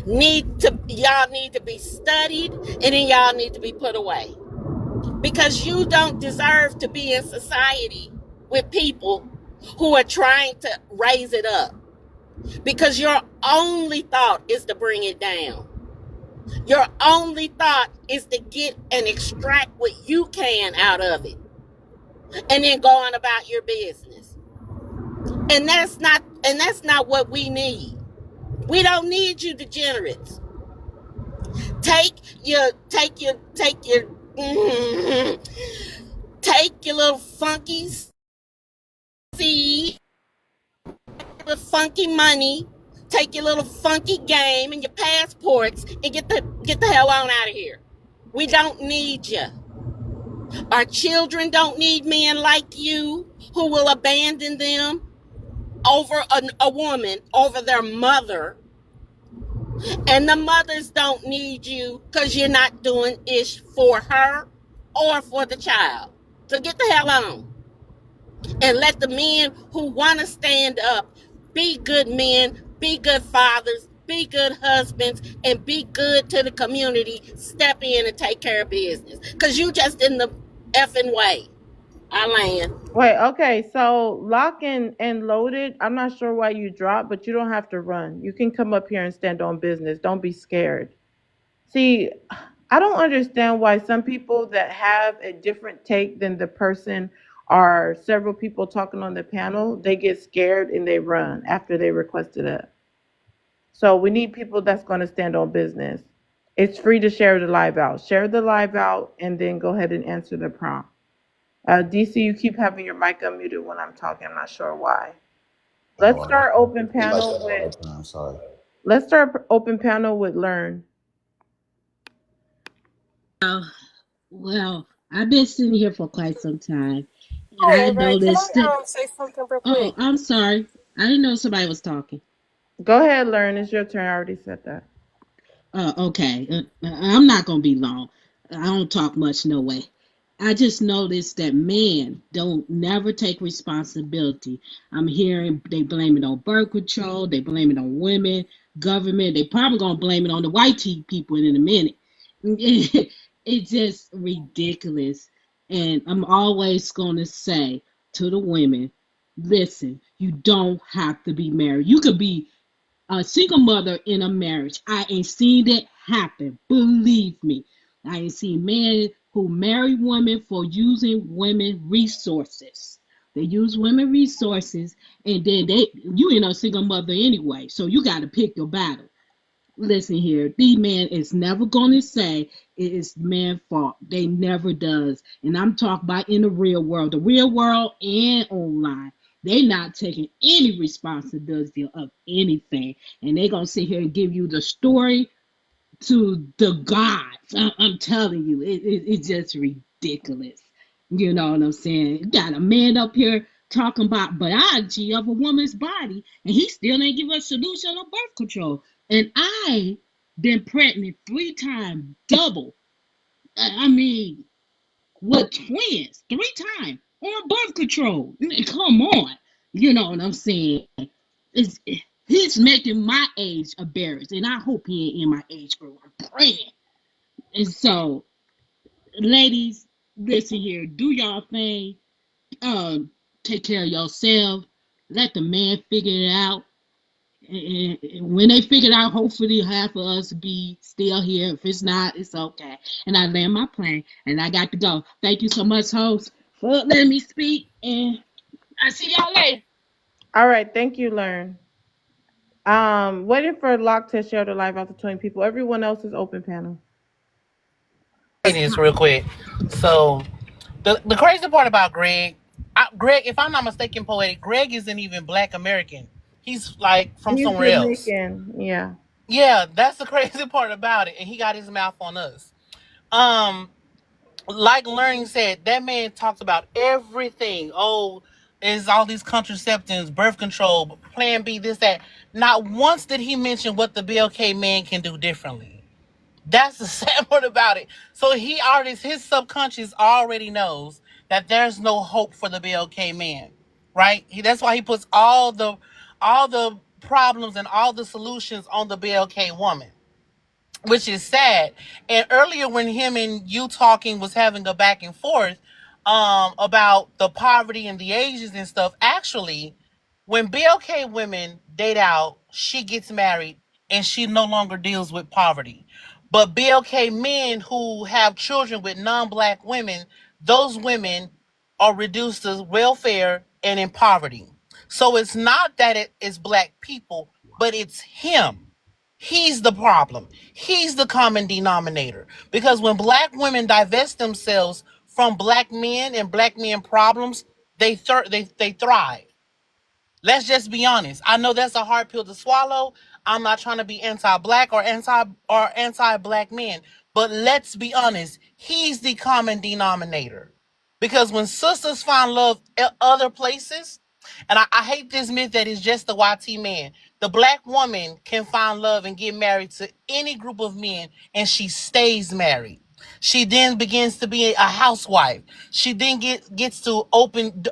y'all need to be studied, and then y'all need to be put away. Because you don't deserve to be in society with people who are trying to raise it up, because your only thought is to bring it down. Your only thought is to get and extract what you can out of it, and then go on about your business. And that's not what we need. We don't need you degenerates. Take your little funky seed, the funky money, take your little funky game and your passports, and get the hell on out of here. We don't need you. Our children don't need men like you who will abandon them over a woman, over their mother. And the mothers don't need you because you're not doing ish for her or for the child. So get the hell on. And let the men who want to stand up be good men, be good fathers, be good husbands, and be good to the community. Step in and take care of business. Because you just in the effing way. I land. Wait, okay, so lock and loaded. I'm not sure why you dropped, but you don't have to run. You can come up here and stand on business. Don't be scared. See, I don't understand why some people that have a different take than the person or several people talking on the panel, they get scared and they run after they requested it. So we need people that's going to stand on business. It's free to share the live out. Share the live out and then go ahead and answer the prompt. DC, you keep having your mic unmuted when I'm talking. I'm not sure why. Let's start open panel with. I'm sorry. Let's start open panel with Learn. Well, I've been sitting here for quite some time, and Hey, I Ray, can noticed. I say something real Oh, quick? I'm sorry. I didn't know somebody was talking. Go ahead, Learn. It's your turn. I already said that. Okay. I'm not gonna be long. I don't talk much, no way. I just noticed that men don't never take responsibility. I'm hearing they blame it on birth control, they blame it on women, government. They probably gonna blame it on the white people in a minute. It's just ridiculous. And I'm always gonna say to the women, listen, you don't have to be married. You could be a single mother in a marriage. I ain't seen it happen. Believe me. I ain't seen men who marry women for using women resources. They use women resources, and then you ain't a single mother anyway. So you got to pick your battle. Listen here, the man is never going to say it is man's fault. They never does. And I'm talking about in the real world and online. They not taking any responsibility of anything. And they going to sit here and give you the story to the gods. I'm telling you, it's just ridiculous. You know what I'm saying? You got a man up here talking about biology of a woman's body, and he still ain't give us a solution on birth control. And I been pregnant 3 times, double. I mean, with twins, 3 times on birth control. Come on. You know what I'm saying? He's making my age embarrassed, and I hope he ain't in my age group. I'm praying. And so, ladies, listen here. Do y'all thing. Take care of yourself. Let the man figure it out. And when they figure it out, hopefully half of us be still here. If it's not, it's okay. And I land my plane, and I got to go. Thank you so much, host, for letting me speak. And I see y'all later. All right, thank you, Learn. Waiting for Lock to share the live out to 20 people. Everyone else is open panel. Say this real quick. So the crazy part about Greg, if I'm not mistaken, Poetic, Greg isn't even Black American. He's like from He's somewhere else. Jamaican, yeah. Yeah, that's the crazy part about it. And he got his mouth on us. Like Learning said, that man talks about everything. Oh, there's all these contraceptives, birth control, Plan B, this, that. Not once did he mention what the BLK man can do differently. That's the sad part about it. So his subconscious already knows that there's no hope for the BLK man, right? That's why he puts all the problems and all the solutions on the BLK woman, which is sad. And earlier when him and you talking was having a back and forth about the poverty and the ages and stuff, actually, when BLK women date out, she gets married and she no longer deals with poverty. But BLK men who have children with non-Black women, those women are reduced to welfare and in poverty. So it's not that it is Black people, but it's him. He's the problem. He's the common denominator. Because when Black women divest themselves from Black men and Black men problems, they thrive. Let's just be honest. I know that's a hard pill to swallow. I'm not trying to be anti-Black or anti-Black men, but let's be honest. He's the common denominator. Because when sisters find love at other places, and I hate this myth that it's just the YT man. The Black woman can find love and get married to any group of men, and she stays married. She then begins to be a housewife. She then gets to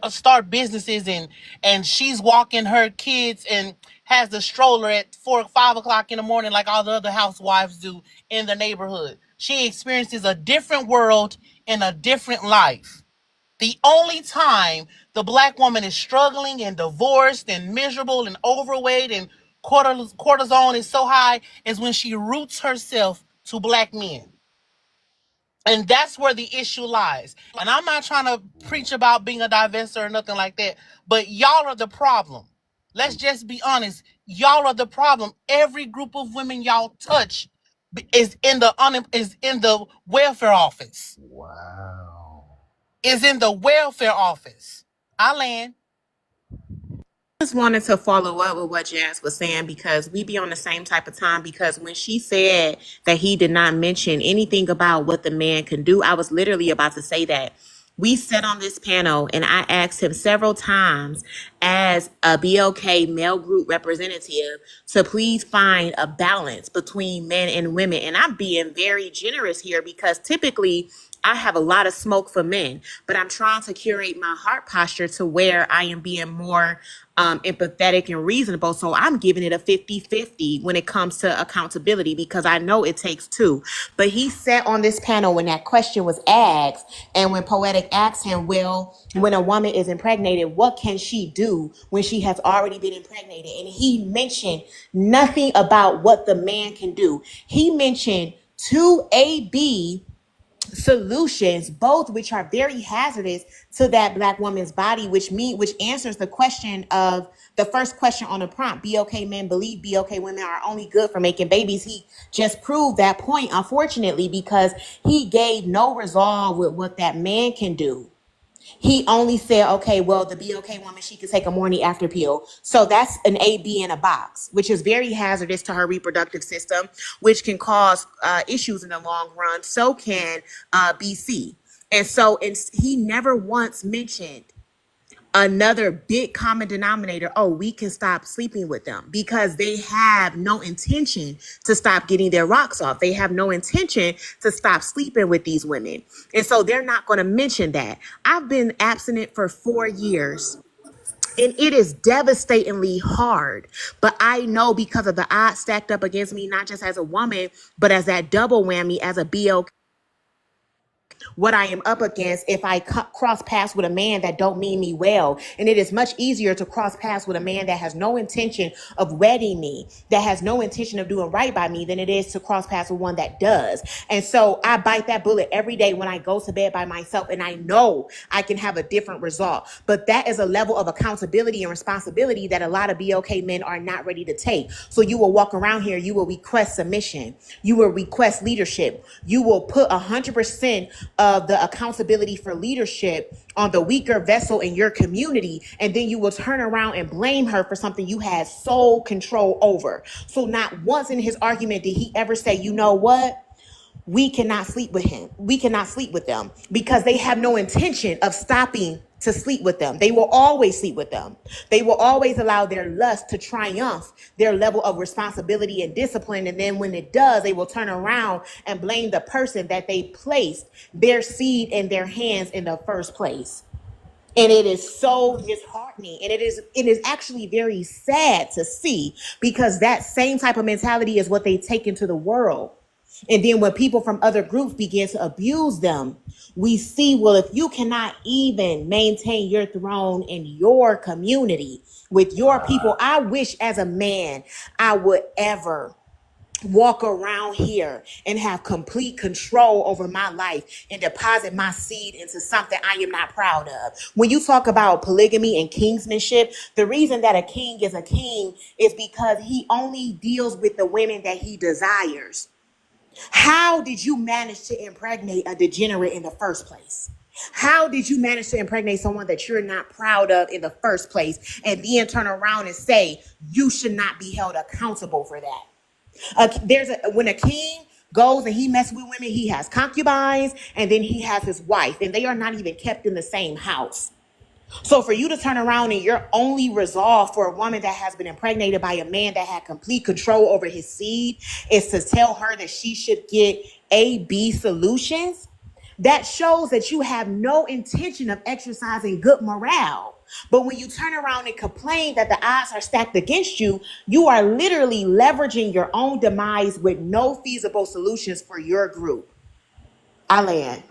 start businesses, and she's walking her kids and has the stroller at 4 or 5 o'clock in the morning like all the other housewives do in the neighborhood. She experiences a different world and a different life. The only time the black woman is struggling and divorced and miserable and overweight and cortisone is so high is when she roots herself to black men. And that's where the issue lies. And I'm not trying to preach about being a divestor or nothing like that, but y'all are the problem. Let's just be honest. Y'all are the problem. Every group of women y'all touch is in the welfare office. Wow. Is in the welfare office. I land. Just wanted to follow up with what Jazz was saying because we be on the same type of time. Because when she said that he did not mention anything about what the man can do, I was literally about to say that. We sat on this panel and I asked him several times as a BLK male group representative to please find a balance between men and women. And I'm being very generous here because typically I have a lot of smoke for men, but I'm trying to curate my heart posture to where I am being more empathetic and reasonable. So I'm giving it a 50-50 when it comes to accountability because I know it takes two. But he sat on this panel when that question was asked, and when Poetic asked him, well, when a woman is impregnated, what can she do when she has already been impregnated? And he mentioned nothing about what the man can do. He mentioned 2 AB solutions, both which are very hazardous to that black woman's body, which answers the question of the first question on the prompt. BLK men believe BLK women are only good for making babies. He just proved that point, unfortunately, because he gave no resolve with what that man can do. He only said, okay, well, the BLK woman, she could take a morning after pill. So that's an AB in a box, which is very hazardous to her reproductive system, which can cause issues in the long run. So can BC. And so he never once mentioned another big common denominator. Oh, we can stop sleeping with them because they have no intention to stop getting their rocks off. They have no intention to stop sleeping with these women. And so they're not going to mention that. I've been abstinent for 4 years. And it is devastatingly hard. But I know because of the odds stacked up against me, not just as a woman, but as that double whammy as a BLK, what I am up against if I cross paths with a man that don't mean me well. And it is much easier to cross paths with a man that has no intention of wedding me, that has no intention of doing right by me, than it is to cross paths with one that does. And so I bite that bullet every day when I go to bed by myself, and I know I can have a different result. But that is a level of accountability and responsibility that a lot of BLK men are not ready to take. So you will walk around here, you will request submission, you will request leadership, you will put 100% of the accountability for leadership on the weaker vessel in your community, and then you will turn around and blame her for something you had sole control over. So not once in his argument did he ever say, you know what? We cannot sleep with him. We cannot sleep with them because they have no intention of stopping to sleep with them. They will always sleep with them. They will always allow their lust to triumph their level of responsibility and discipline. And then when it does, they will turn around and blame the person that they placed their seed in their hands in the first place. And it is so disheartening. And it is actually very sad to see, because that same type of mentality is what they take into the world. And then when people from other groups begin to abuse them, we see, well, if you cannot even maintain your throne in your community with your people, I wish as a man I would ever walk around here and have complete control over my life and deposit my seed into something I am not proud of. When you talk about polygamy and kingsmanship, the reason that a king is a king is because he only deals with the women that he desires. How did you manage to impregnate a degenerate in the first place? How did you manage to impregnate someone that you're not proud of in the first place, and then turn around and say you should not be held accountable for that? When a king goes and he messes with women, he has concubines, and then he has his wife, and they are not even kept in the same house. So for you to turn around and your only resolve for a woman that has been impregnated by a man that had complete control over his seed is to tell her that she should get A, B solutions, that shows that you have no intention of exercising good morale. But when you turn around and complain that the odds are stacked against you, you are literally leveraging your own demise with no feasible solutions for your group. I land.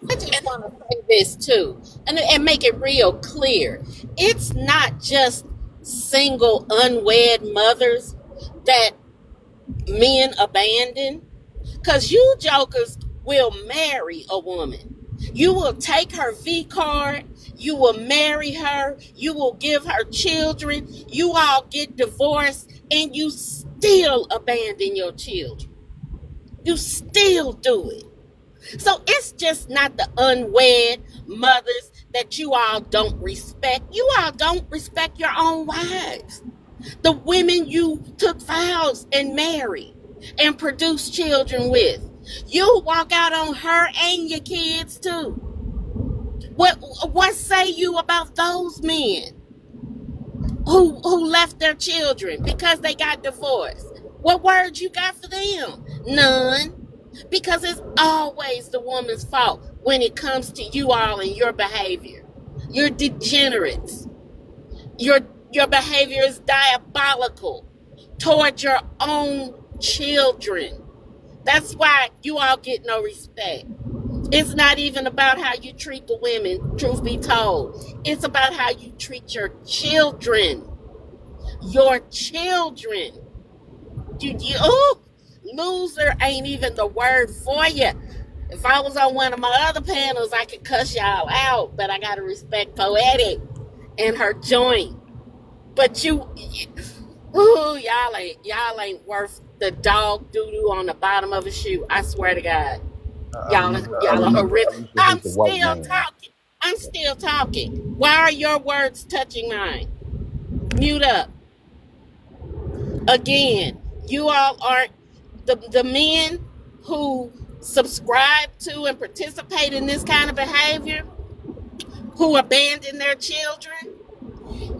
I just want to say this too, and make it real clear. It's not just single unwed mothers that men abandon, because you jokers will marry a woman. You will take her V card, you will marry her, you will give her children, you all get divorced, and you still abandon your children. You still do it. So it's just not the unwed mothers that you all don't respect. You all don't respect your own wives. The women you took vows and married and produced children with. You walk out on her and your kids too. What say you about those men who left their children because they got divorced? What words you got for them? None. Because it's always the woman's fault when it comes to you all and your behavior. You're degenerates. Your behavior is diabolical toward your own children. That's why you all get no respect. It's not even about how you treat the women, truth be told. It's about how you treat your children. Your children. Loser ain't even the word for you. If I was on one of my other panels, I could cuss y'all out, but I gotta respect Poetic and her joint. But y'all ain't worth the dog doo-doo on the bottom of a shoe. I swear to God. Y'all are horrific. I'm still talking. Why are your words touching mine? Mute up. Again, you all aren't the men who subscribe to and participate in this kind of behavior, who abandon their children.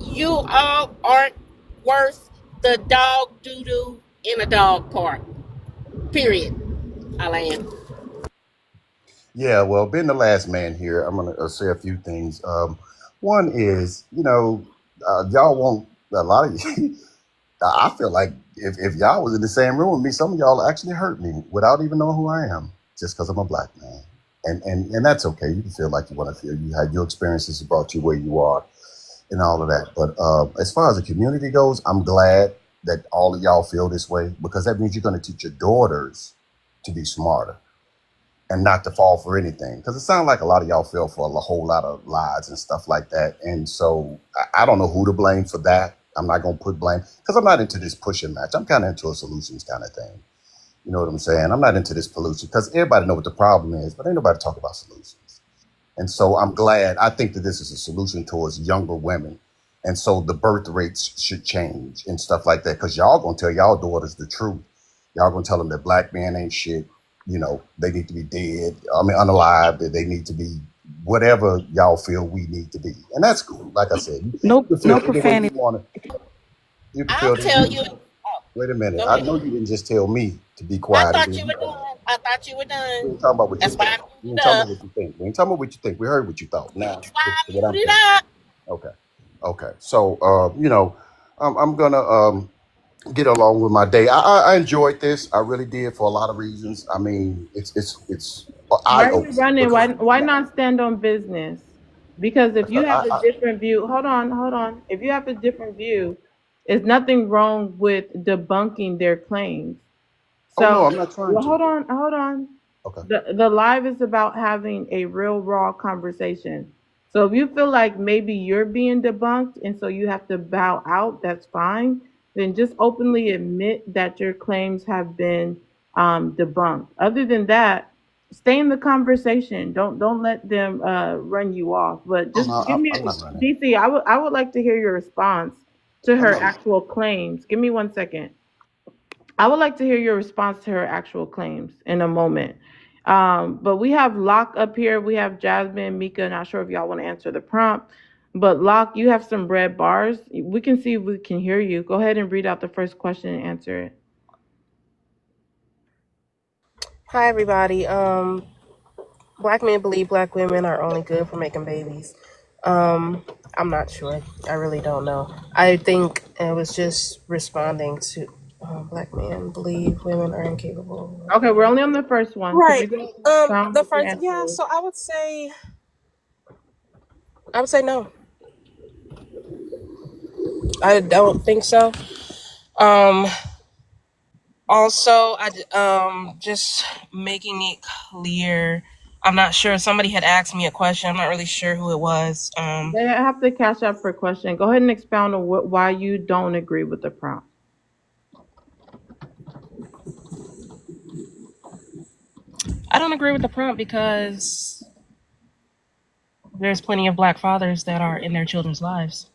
You all aren't worth the dog doo-doo in a dog park. Period. I land. Yeah, well, being the last man here, I'm going to say a few things. One is, y'all want a lot of you. I feel like if y'all was in the same room with me, some of y'all actually hurt me without even knowing who I am, just because I'm a black man. And that's okay. You can feel like you want to feel. You had your experiences that brought you where you are and all of that. But as far as the community goes, I'm glad that all of y'all feel this way, because that means you're going to teach your daughters to be smarter and not to fall for anything. Because it sounds like a lot of y'all fell for a whole lot of lies and stuff like that. And so I don't know who to blame for that. I'm not going to put blame, because I'm not into this pushing match. I'm kind of into a solutions kind of thing. You know what I'm saying? I'm not into this pollution, because everybody know what the problem is, but ain't nobody talk about solutions. And so I'm glad. I think that this is a solution towards younger women. And so the birth rates should change and stuff like that, because y'all going to tell y'all daughters the truth. Y'all going to tell them that black men ain't shit. They need to be dead. Unalive, that they need to be whatever y'all feel we need to be. And that's cool. Like I said, No, you can feel no any way profanity. you want to. You can I'll feel tell you. Wait a minute. Go I ahead. know you didn't just tell me to be I quiet. thought you were done. I thought you were We done. ain't talking about what you That's why think. I We muted ain't talking up. about what you think. We ain't talking about what you think. We heard what you thought. Now, That's why I what I'm muted thinking. up. Okay. So, I'm gonna get along with my day. I enjoyed this. I really did, for a lot of reasons. I mean, it's eye Why are you opening, running? because Why not stand on business? Because if you have a I different view, hold on. If you have a different view, there's nothing wrong with debunking their claims. oh no, So, I'm not trying well, to. hold on. Okay. The live is about having a real raw conversation. So if you feel like maybe you're being debunked and so you have to bow out, that's fine. Then just openly admit that your claims have been debunked. Other than that, stay in the conversation. Don't let them run you off. But Oh just no, give me I'm not running. DC. I would like to hear your response to I'm her not. actual claims. Give me 1 second. I would like to hear your response to her actual claims in a moment. But we have Locke up here. We have Jasmine, Mika. Not sure if y'all want to answer the prompt. But Locke, you have some red bars. We can see if we can hear you. Go ahead and read out the first question and answer it. Hi everybody. Black men believe black women are only good for making babies. I'm not sure. I really don't know. I think it was just responding to black men believe women are incapable. Okay, we're only on the first one. Can we Right. go expound The what your first, answer yeah. is? So I would say no. I don't think so. Um. Also, just making it clear. I'm not sure. Somebody had asked me a question. I'm not really sure who it was. They have to cash out for question. Go ahead and expound on why you don't agree with the prompt. I don't agree with the prompt because there's plenty of black fathers that are in their children's lives.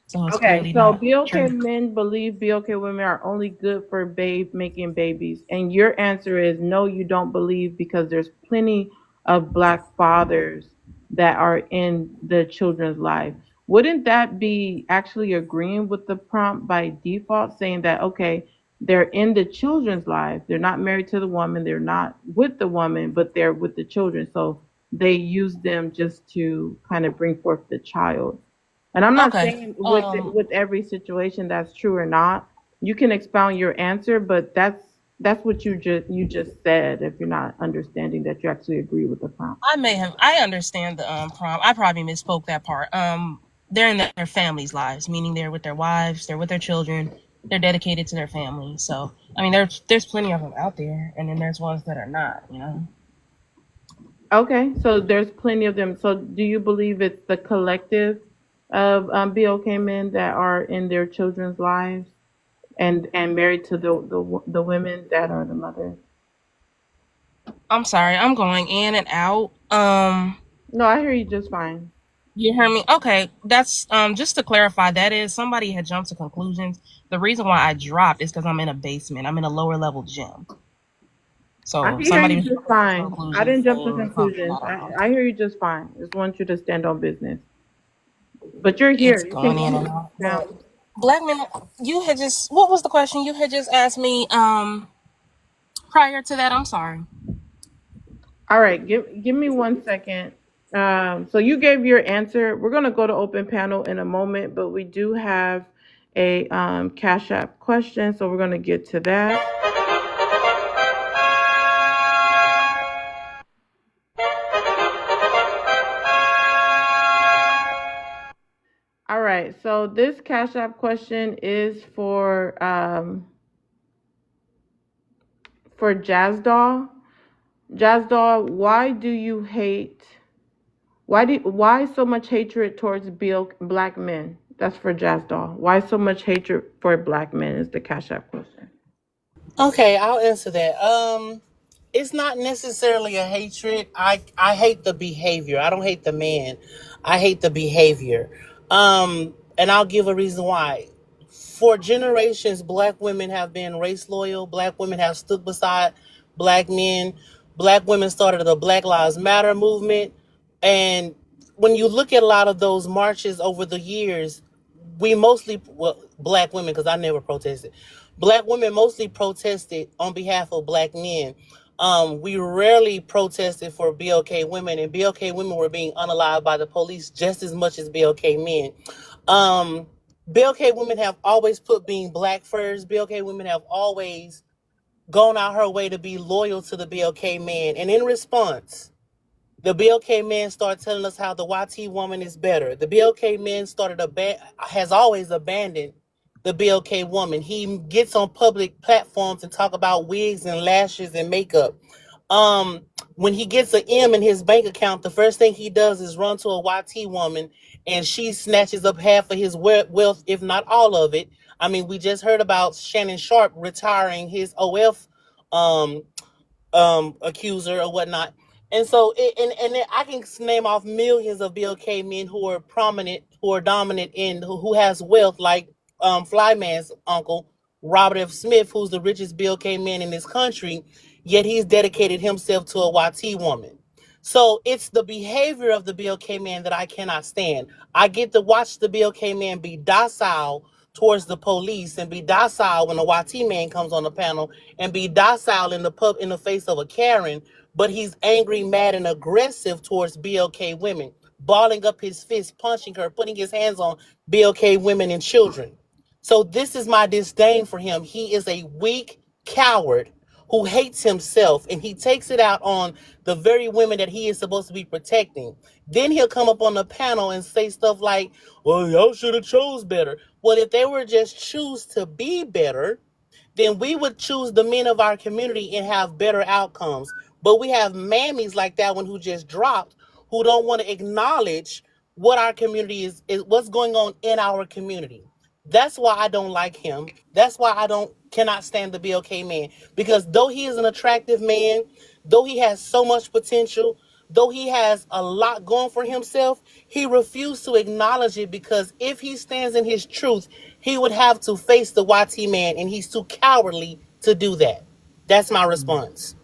So it's Okay, clearly so not BOK true. men believe BOK women are only good for making babies. And your answer is no, you don't believe because there's plenty of black fathers that are in the children's life. Wouldn't that be actually agreeing with the prompt by default, saying that, okay, they're in the children's life, they're not married to the woman, they're not with the woman, but they're with the children. So they use them just to kind of bring forth the child. And I'm not Okay. saying with every situation that's true or not. You can expound your answer, but that's what you just said. If you're not understanding that you actually agree with the prompt. I understand the prompt. I probably misspoke that part. They're in their families' lives, meaning they're with their wives, they're with their children, they're dedicated to their family. So I mean, there's plenty of them out there, and then there's ones that are not. You know. Okay, so there's plenty of them. So do you believe it's the collective of BOK men that are in their children's lives and married to the women that are the mothers? I'm sorry, I'm going in and out. No, I hear you just fine. You hear me? Okay, that's just to clarify, that is somebody had jumped to conclusions. The reason why I dropped is because I'm in a basement. I'm in a lower level gym. I So can hear somebody you was just jumping to fine. I conclusions didn't jump to and talking conclusions. about it. I hear you just fine. Just want you to stand on business. But you're It's here. You can going go in ahead and and out. expound. Black men, you had just, what was the question? You had just asked me prior to that. I'm sorry. All right, give me 1 second. So you gave your answer. We're gonna go to open panel in a moment, but we do have a Cash App question, so we're gonna get to that. All right, so this Cash App question is for Jazz Doll, why do you hate? Why so much hatred towards black men? That's for Jazz Doll. Why so much hatred for black men is the Cash App question. Okay, I'll answer that. It's not necessarily a hatred. I hate the behavior. I don't hate the man. I hate the behavior. And I'll give a reason why. For generations, black women have been race loyal. Black women have stood beside black men. Black women started the Black Lives Matter movement. And when you look at a lot of those marches over the years, we mostly, well, black women, because I never protested. Black women mostly protested on behalf of black men. We rarely protested for BLK women, and BLK women were being unalived by the police just as much as BLK men. BLK women have always put being black first. BLK women have always gone out her way to be loyal to the BLK man. And in response, the BLK man started telling us how the YT woman is better. The BLK man has always abandoned the BLK woman. He gets on public platforms and talk about wigs and lashes and makeup. When he gets an M in his bank account, the first thing he does is run to a YT woman, and she snatches up half of his wealth, if not all of it. I mean, we just heard about Shannon Sharp retiring his OF accuser or whatnot. And so, and I can name off millions of BLK men who are prominent, who are dominant in, who has wealth, like Flyman's uncle, Robert F. Smith, who's the richest BLK man in this country, yet he's dedicated himself to a YT woman. So it's the behavior of the BLK man that I cannot stand. I get to watch the BLK man be docile towards the police and be docile when a YT man comes on the panel and be docile in the face of a Karen, but he's angry, mad, and aggressive towards BLK women, balling up his fist, punching her, putting his hands on BLK women and children. So this is my disdain for him. He is a weak coward who hates himself, and he takes it out on the very women that he is supposed to be protecting. Then he'll come up on the panel and say stuff like, well, y'all should have chose better. Well, if they were just choose to be better, then we would choose the men of our community and have better outcomes. But we have mammies like that one who just dropped, who don't want to acknowledge what our community is what's going on in our community. That's why I don't like him. That's why I cannot stand the BLK man. Because though he is an attractive man, though he has so much potential, though he has a lot going for himself, he refused to acknowledge it, because if he stands in his truth, he would have to face the YT man, and he's too cowardly to do that. That's my response.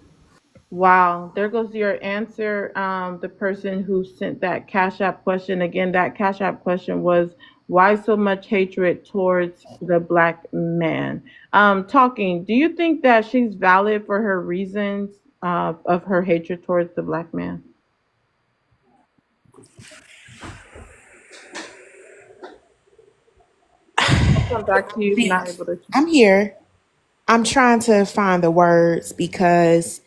Wow, there goes your answer. The person who sent that Cash App question, again, that Cash App question was, why so much hatred towards the black man? Talking, do you think that she's valid for her reasons of her hatred towards the black man? I'll come back to you if you're not able to. I'm here. I'm trying to find the words because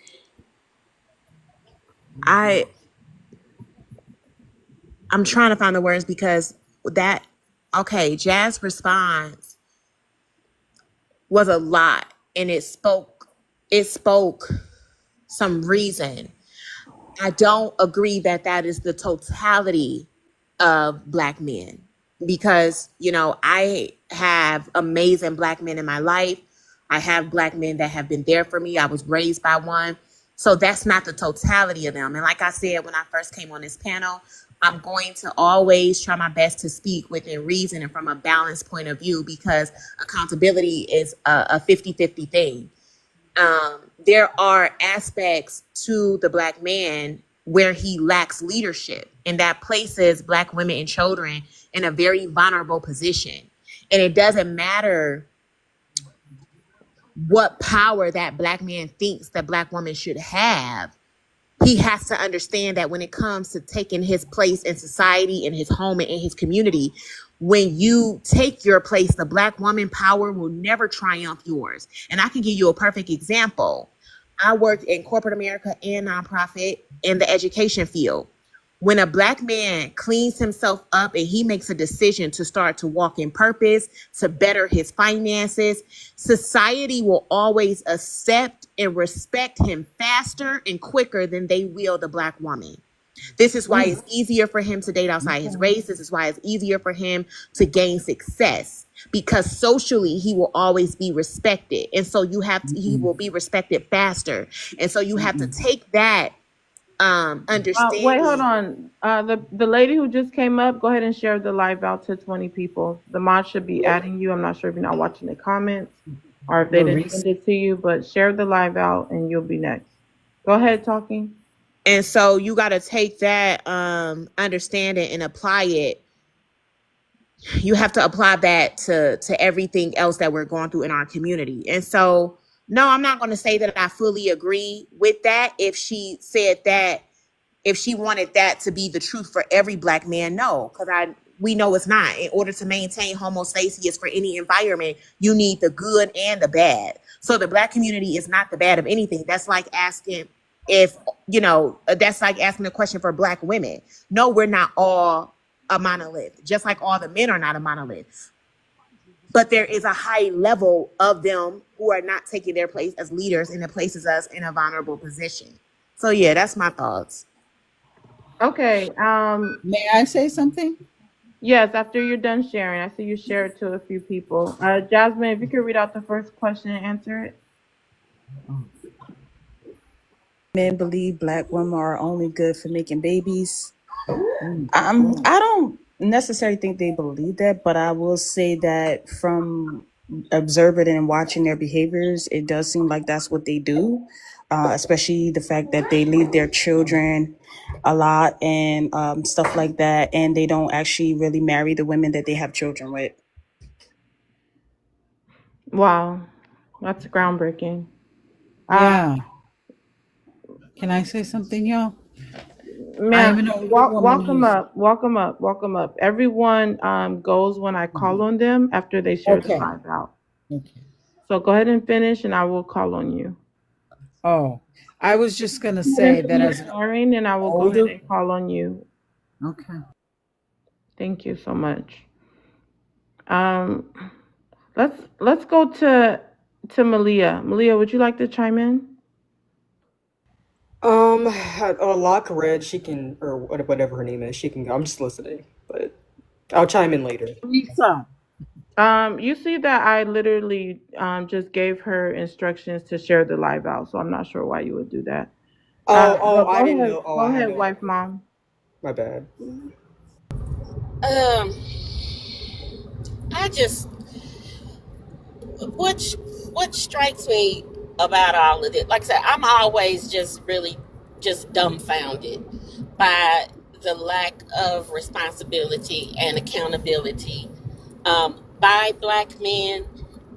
I'm trying to find the words because Jazz response was a lot, and it spoke some reason. I don't agree that is the totality of black men, because, I have amazing black men in my life. I have black men that have been there for me. I was raised by one. So that's not the totality of them. And like I said, when I first came on this panel, I'm going to always try my best to speak within reason and from a balanced point of view, because accountability is a 50-50 thing. There are aspects to the black man where he lacks leadership, and that places black women and children in a very vulnerable position. And it doesn't matter what power that black man thinks that black woman should have. He has to understand that when it comes to taking his place in society, in his home, and in his community, when you take your place, the black woman power will never triumph yours. And I can give you a perfect example. I worked in corporate America and nonprofit in the education field. When a black man cleans himself up and he makes a decision to start to walk in purpose, to better his finances, society will always accept and respect him faster and quicker than they will the black woman. This is why it's easier for him to date outside his race. This is why it's easier for him to gain success, because socially he will always be respected. And so he will be respected faster. And so you have to take that understanding. Wait, hold on. The lady who just came up, go ahead and share the live out to 20 people. The mod should be adding you. I'm not sure if you're not watching the comments or if they didn't send it to you, but share the live out and you'll be next. Go ahead, Talking. And so you got to take that understanding and apply it. You have to apply that to everything else that we're going through in our community. And so, no, I'm not going to say that I fully agree with that. If she said that, if she wanted that to be the truth for every black man, no, because we know it's not. In order to maintain homostasis for any environment, you need the good and the bad. So the black community is not the bad of anything. That's like asking that's like asking a question for black women. No, we're not all a monolith, just like all the men are not a monolith. But there is a high level of them who are not taking their place as leaders, and it places us in a vulnerable position. So yeah, that's my thoughts. Okay. May I say something? Yes, after you're done sharing. I see you share it to a few people. Jasmine, if you could read out the first question and answer it. Men believe black women are only good for making babies. I don't necessarily think they believe that, but I will say that from observing and watching their behaviors, it does seem like that's what they do, especially the fact that they leave their children a lot and stuff like that, and they don't actually really marry the women that they have children with. Wow, that's groundbreaking. Yeah. Can I say something, y'all? I am Ma'am, an older woman welcome who's up, welcome up, welcome up. Everyone goes when I call on them after they share the okay. live out. Okay. So go ahead and finish, and I will call on you. Oh, I was just gonna Go ahead say and that finish as an sharing, and I will go ahead older. and call on you. Okay. Thank you so much. Um, let's go to Malia. Malia, would you like to chime in? Or Lock Red, she can, or whatever her name is, she can go. I'm just listening, but I'll chime in later. Lisa. You see that I literally just gave her instructions to share the live out, so I'm not sure why you would do that. But I go didn't ahead, know. Oh, go I had ahead, no wife, idea. mom. My bad. Um, I just what what strikes me about all of this, like I said, I'm always just really just dumbfounded by the lack of responsibility and accountability by black men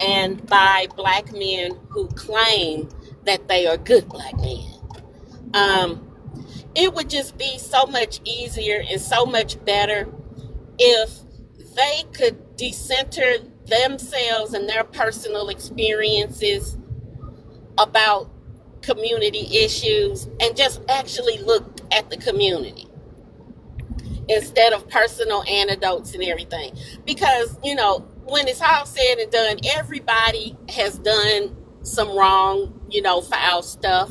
and by black men who claim that they are good black men. Um, it would just be so much easier and so much better if they could decenter themselves and their personal experiences about community issues and just actually look at the community instead of personal anecdotes and everything. Because, when it's all said and done, everybody has done some wrong, foul stuff.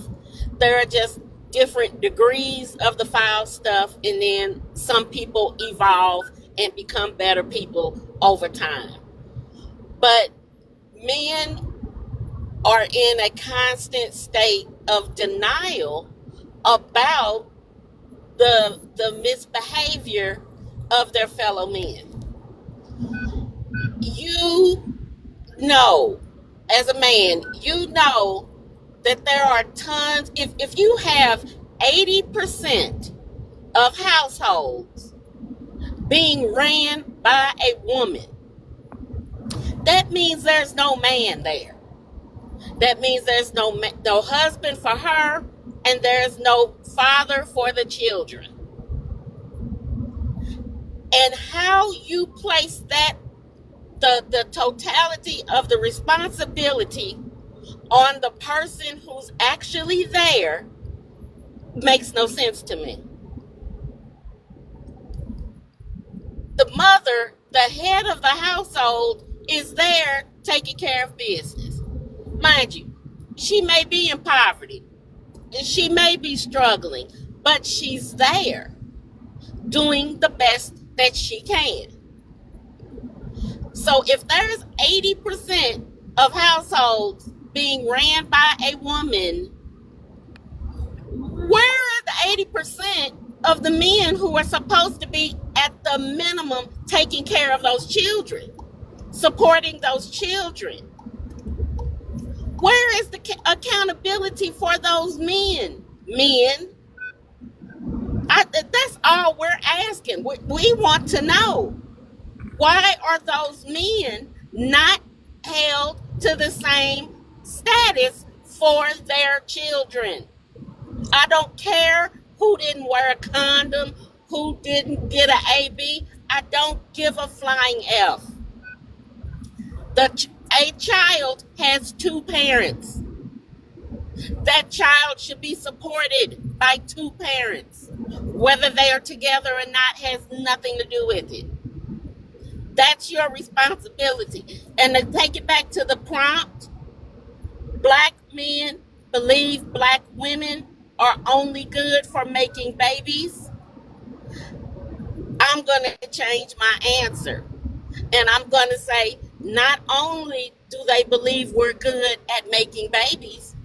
There are just different degrees of the foul stuff, and then some people evolve and become better people over time. But men are in a constant state of denial about the misbehavior of their fellow men. You know, as a man, that there are tons, if you have 80% of households being ran by a woman, that means there's no man there. That means there's no husband for her, and there's no father for the children. And how you place that, the totality of the responsibility on the person who's actually there, makes no sense to me. The mother, the head of the household, is there taking care of business. Mind you, she may be in poverty, and she may be struggling, but she's there doing the best that she can. So if there's 80% of households being ran by a woman, where are the 80% of the men who are supposed to be at the minimum taking care of those children, supporting those children? Where is the accountability for those men? That's all we're asking. We want to know, why are those men not held to the same status for their children? I don't care who didn't wear a condom, who didn't get an AB. I don't give a flying F. A child has two parents. That child should be supported by two parents. Whether they are together or not has nothing to do with it. That's your responsibility. And to take it back to the prompt, black men believe black women are only good for making babies. I'm going to change my answer. And I'm going to say, not only do they believe we're good at making babies,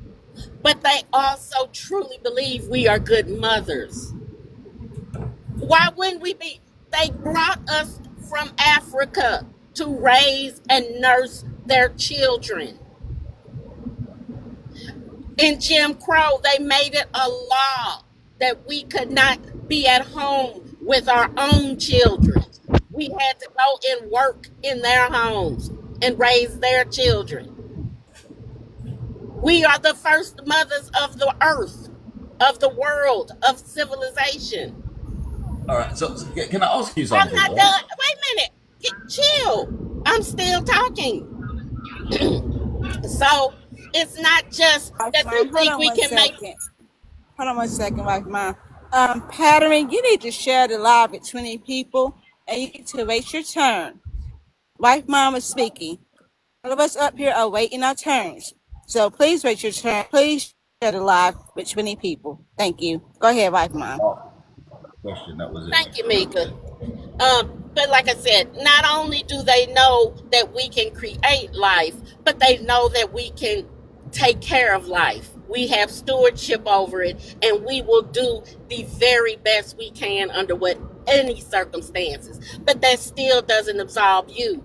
but they also truly believe we are good mothers. Why wouldn't we be? They brought us from Africa to raise and nurse their children. In Jim Crow, they made it a law that we could not be at home with our own children. We had to go and work in their homes. and raise their children. We are the first mothers of the earth, of the world, of civilization. All right. So can I ask you I'm something? not Right? done. Wait a minute. Chill. I'm still talking. So it's not just Wife that you mom, hold think on we one can make. second. Hold on one second, wife mom. Pattern, you need to share the live with 20 people and you need to wait your turn. Wife mom is speaking. All of us up here are waiting our turns. So please wait your turn. Please share the live with 20 people. Thank you. Go ahead, wife mom. Question. That was it. Thank you, Mika. But like I said, not only do they know that we can create life, but they know that we can take care of life. We have stewardship over it, and we will do the very best we can under any circumstances. But that still doesn't absolve you,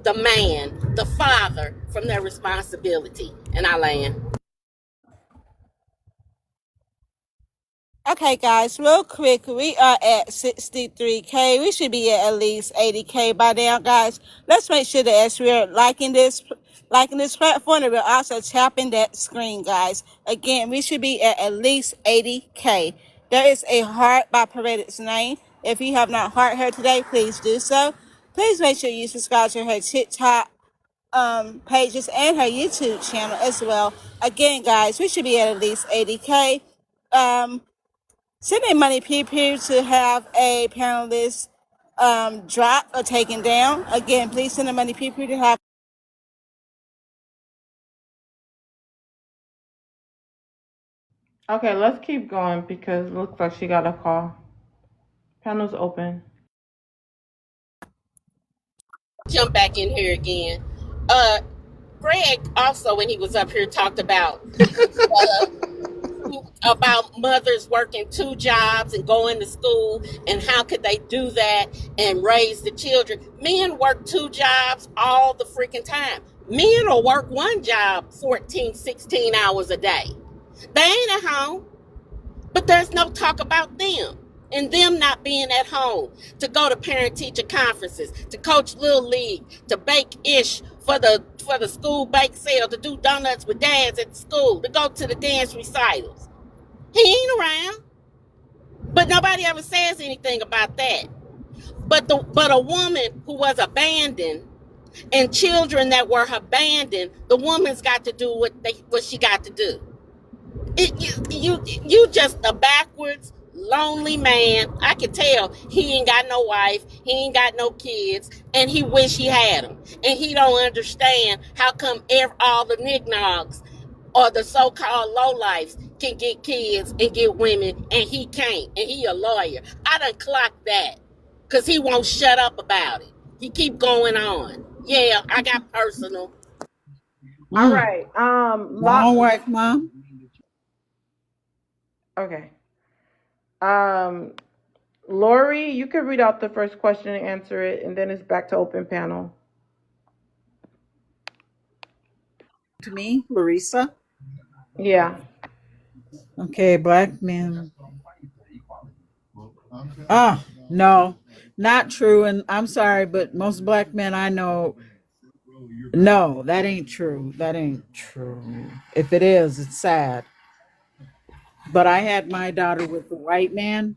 the man, the father, from their responsibility. And I land. Okay, guys, real quick, we are at 63K. We should be at least 80K by now, guys. Let's make sure that as we're liking this platform, that we're also tapping that screen, guys. Again, we should be at least 80K. There is a heart by Paradis name. If you have not heart her today, please do so. Please make sure you subscribe to her TikTok pages and her YouTube channel as well. Again, guys, we should be at least 80K. Send in money pew to have a panelist drop or taken down. Again, please send in money pew to have. Okay, let's keep going because it looks like she got a call. Panel's open. Jump back in here again. Greg also, when he was up here, talked about mothers working 2 jobs and going to school and how could they do that and raise the children. Men work 2 jobs all the freaking time. Men will work 1 job 14, 16 hours a day. They ain't at home, but there's no talk about them and them not being at home to go to parent-teacher conferences, to coach Little League, to bake ish for the school bake sale, to do donuts with dads at the school, to go to the dance recitals. He ain't around, but nobody ever says anything about that. But a woman who was abandoned and children that were abandoned, the woman's got to do what she got to do. You just a backwards, lonely man. I can tell he ain't got no wife, he ain't got no kids, and he wish he had them. And he don't understand how come all the nignogs or the so-called lowlifes can get kids and get women, and he can't, and he a lawyer. I done clocked that, because he won't shut up about it. He keep going on. Yeah, I got personal. All right. Long wife mom. Okay. Lori, you could read out the first question and answer it, and then it's back to open panel. To me, Larissa. Yeah. Okay, black men. No, not true. And I'm sorry, but most black men I know, no, that ain't true. That ain't true. If it is, it's sad. But I had my daughter with a white man,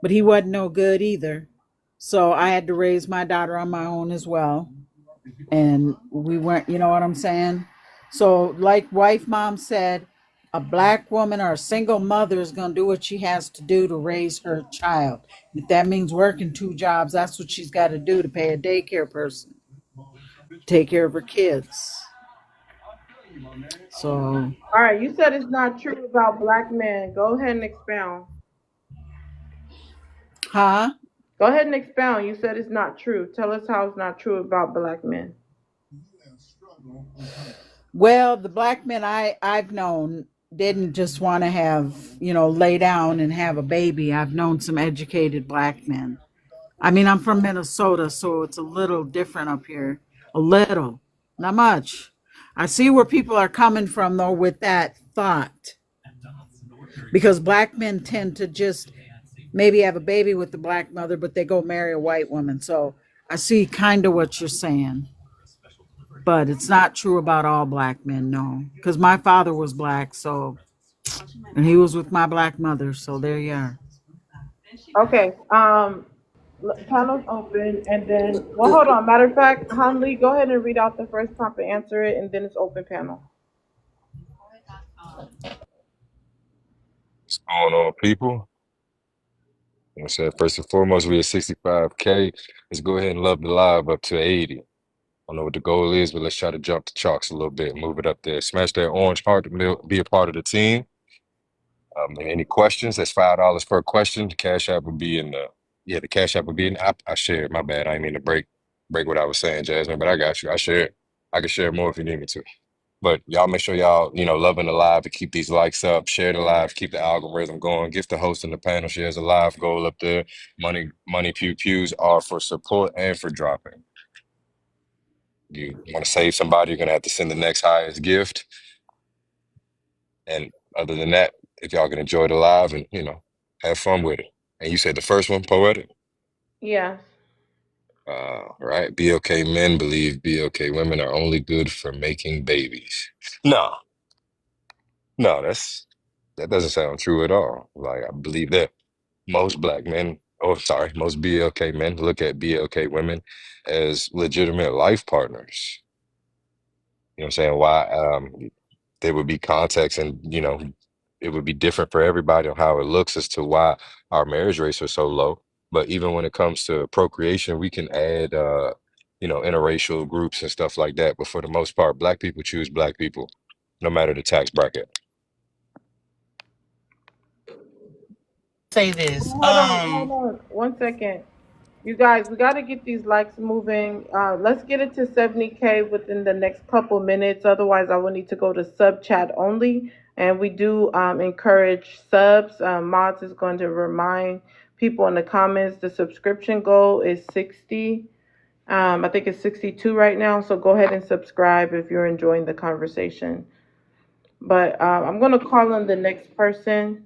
but he wasn't no good either. So I had to raise my daughter on my own as well. And we weren't, you know what I'm saying? So like wife mom said, a black woman or a single mother is going to do what she has to do to raise her child. If that means working 2 jobs, that's what she's got to do to pay a daycare person, take care of her kids. So, all right, you said it's not true about black men. Go ahead and expound. huh? Go ahead and expound. You said it's not true. Tell us how it's not true about black men. Well, the black men I've known didn't just want to have, lay down and have a baby. I've known some educated black men. I mean, I'm from Minnesota, so it's a little different up here. A little, not much. I see where people are coming from, though, with that thought. Because black men tend to just maybe have a baby with the black mother, but they go marry a white woman. So I see kind of what you're saying. but it's not true about all black men, no. Because my father was black, so, and he was with my black mother, so there you are. Okay. Panel's open, and then, well, hold on. Matter of fact, Hanli, go ahead and read out the first prompt and answer it, and then it's open panel. What's going on, people? I said, first and foremost, we at 65K. Let's go ahead and love the live up to 80. I don't know what the goal is, but let's try to jump the chalks a little bit, move it up there. Smash that orange heart to be a part of the team. And any questions? That's $5 per question. The Cash App will be in the Cash App will be in. I shared. My bad. I didn't mean to break what I was saying, Jasmine, but I got you. I shared. I can share more if you need me to. But y'all make sure y'all, loving the live to keep these likes up, share the live, keep the algorithm going. Give the host and the panel shares a live goal up there. Money pews are for support and for dropping. You want to save somebody, you're gonna have to send the next highest gift. And other than that, if y'all can enjoy the live and have fun with it. And you said the first one, Poetic? Yeah. Right. BOK men believe BOK women are only good for making babies. No, that doesn't sound true at all. Like, I believe that most most BLK men look at BLK women as legitimate life partners. You know what I'm saying? Why there would be context and, it would be different for everybody on how it looks as to why our marriage rates are so low. But even when it comes to procreation, we can add, interracial groups and stuff like that. But for the most part, Black people choose Black people, no matter the tax bracket. Say this. Hold on. 1 second. You guys, we got to get these likes moving. Let's get it to 70K within the next couple minutes. Otherwise, I will need to go to sub chat only. And we do encourage subs. Mods is going to remind people in the comments the subscription goal is 60. I think it's 62 right now. So go ahead and subscribe if you're enjoying the conversation. But I'm going to call on the next person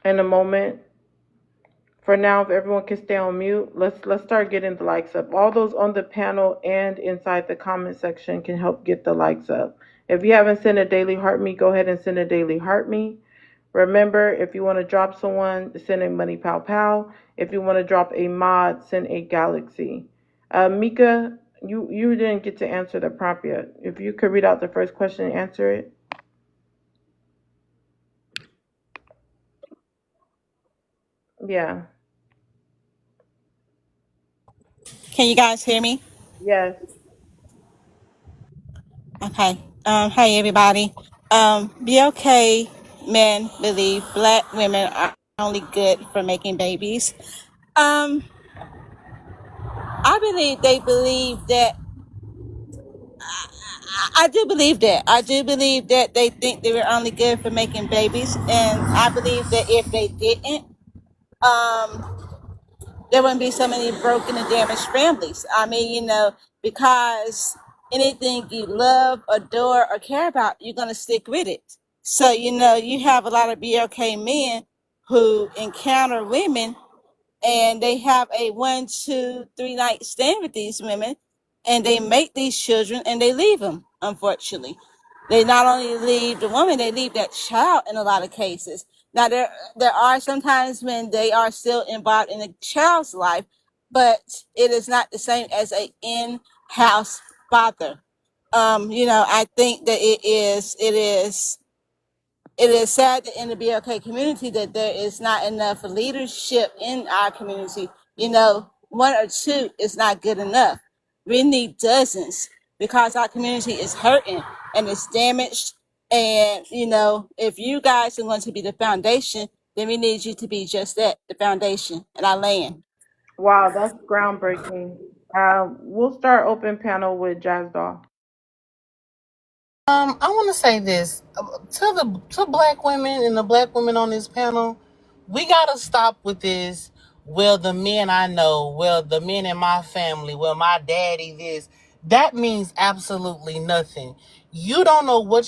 in a moment. For now, if everyone can stay on mute, let's start getting the likes up. All those on the panel and inside the comment section can help get the likes up. If you haven't sent a daily heart me, go ahead and send a daily heart me. Remember, if you want to drop someone, send a money pow pow. If you want to drop a mod, send a galaxy. Mika, you didn't get to answer the prompt yet. If you could read out the first question and answer it. Yeah. Can you guys hear me? Yes. Okay. Hey everybody. BLK men believe Black women are only good for making babies. I believe they believe that. I do believe that. I do believe that they think they were only good for making babies, and I believe that if they didn't, there wouldn't be so many broken and damaged families. I mean, because anything you love, adore, or care about, you're going to stick with it. So, you have a lot of BLK men who encounter women and they have a 1, 2, 3 night stand with these women and they make these children and they leave them, unfortunately. They not only leave the woman, they leave that child in a lot of cases. Now, there are sometimes when they are still involved in a child's life, but it is not the same as a in-house father. I think that it is sad that in the BLK community that there is not enough leadership in our community. 1 or 2 is not good enough. We need dozens because our community is hurting and it's damaged. And, if you guys are going to be the foundation, then we need you to be just that, the foundation, and our land. Wow, that's groundbreaking. We'll start open panel with Jazz Doll. I want to say this to Black women and the Black women on this panel. We gotta stop with this. Well, the men I know, well, the men in my family, well, my daddy this. That means absolutely nothing. You don't know what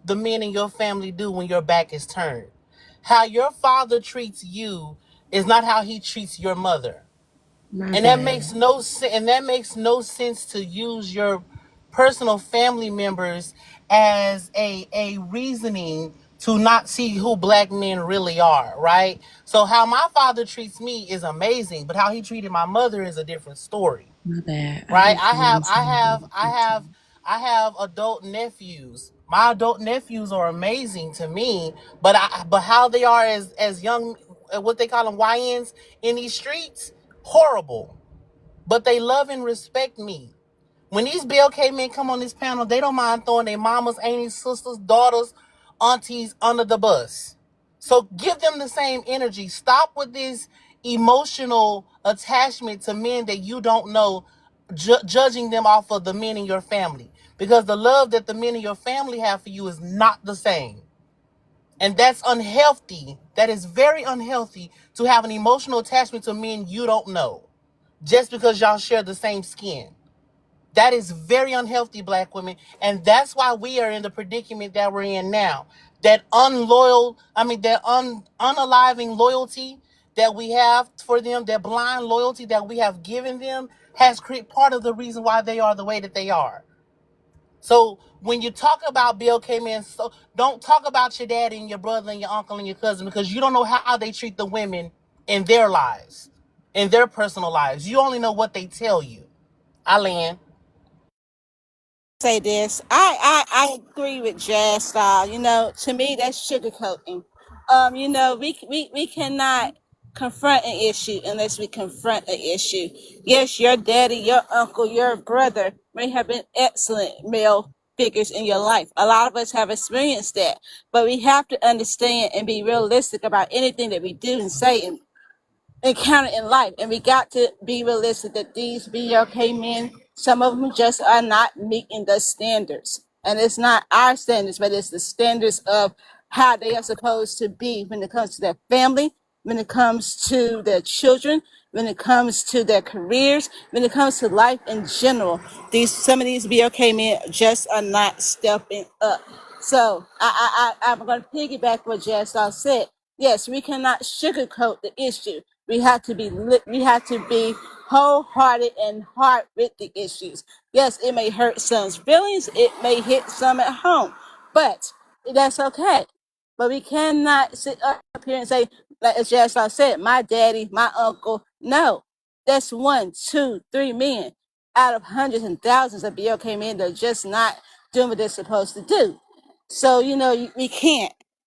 the men in your family do when your back is turned. How your father treats you is not how he treats your mother. My And that bad. makes no sense. And that makes no sense to use your personal family members as a reasoning to not see who black men really are, right? So how my father treats me is amazing, but how he treated my mother is a different story, My bad. I right? hate for you to say that. I have adult nephews. My adult nephews are amazing to me, but how they are as young, what they call them YNs in these streets, horrible. But they love and respect me. When these BLK men come on this panel, they don't mind throwing their mamas, aunties, sisters, daughters, aunties under the bus. So give them the same energy. Stop with this emotional attachment to men that you don't know, judging them off of the men in your family. Because the love that the men in your family have for you is not the same. And that's unhealthy. That is very unhealthy to have an emotional attachment to men you don't know just because y'all share the same skin. That is very unhealthy, black women. And that's why we are in the predicament that we're in now. That unaliving loyalty that we have for them, that blind loyalty that we have given them has created part of the reason why they are the way that they are. So when you talk about BLK men, so don't talk about your daddy and your brother and your uncle and your cousin, because you don't know how they treat the women in their lives, in their personal lives. You only know what they tell you. I land. Say this. I agree with Jazz Style. You know, to me that's sugarcoating. You know, we cannot confront an issue unless we confront an issue. Yes, your daddy, your uncle, your brother may have been excellent male figures in your life. A lot of us have experienced that. But we have to understand and be realistic about anything that we do and say and encounter in life, and we got to be realistic that these BLK men, some of them just are not meeting the standards, and it's not our standards, but it's the standards of how they are supposed to be when it comes to their family, when it comes to their children, when it comes to their careers, when it comes to life in general. Some of these BLK men just are not stepping up. So I'm going to piggyback what Jazz said. Yes, we cannot sugarcoat the issue. We have to be wholehearted and hard with the issues. Yes, it may hurt some's feelings, it may hit some at home, but that's okay. But we cannot sit up here and say, like as Jasper said, my daddy, my uncle. No, that's 1, 2, 3 men out of hundreds and thousands of BLK men that are just not doing what they're supposed to do. So, you know,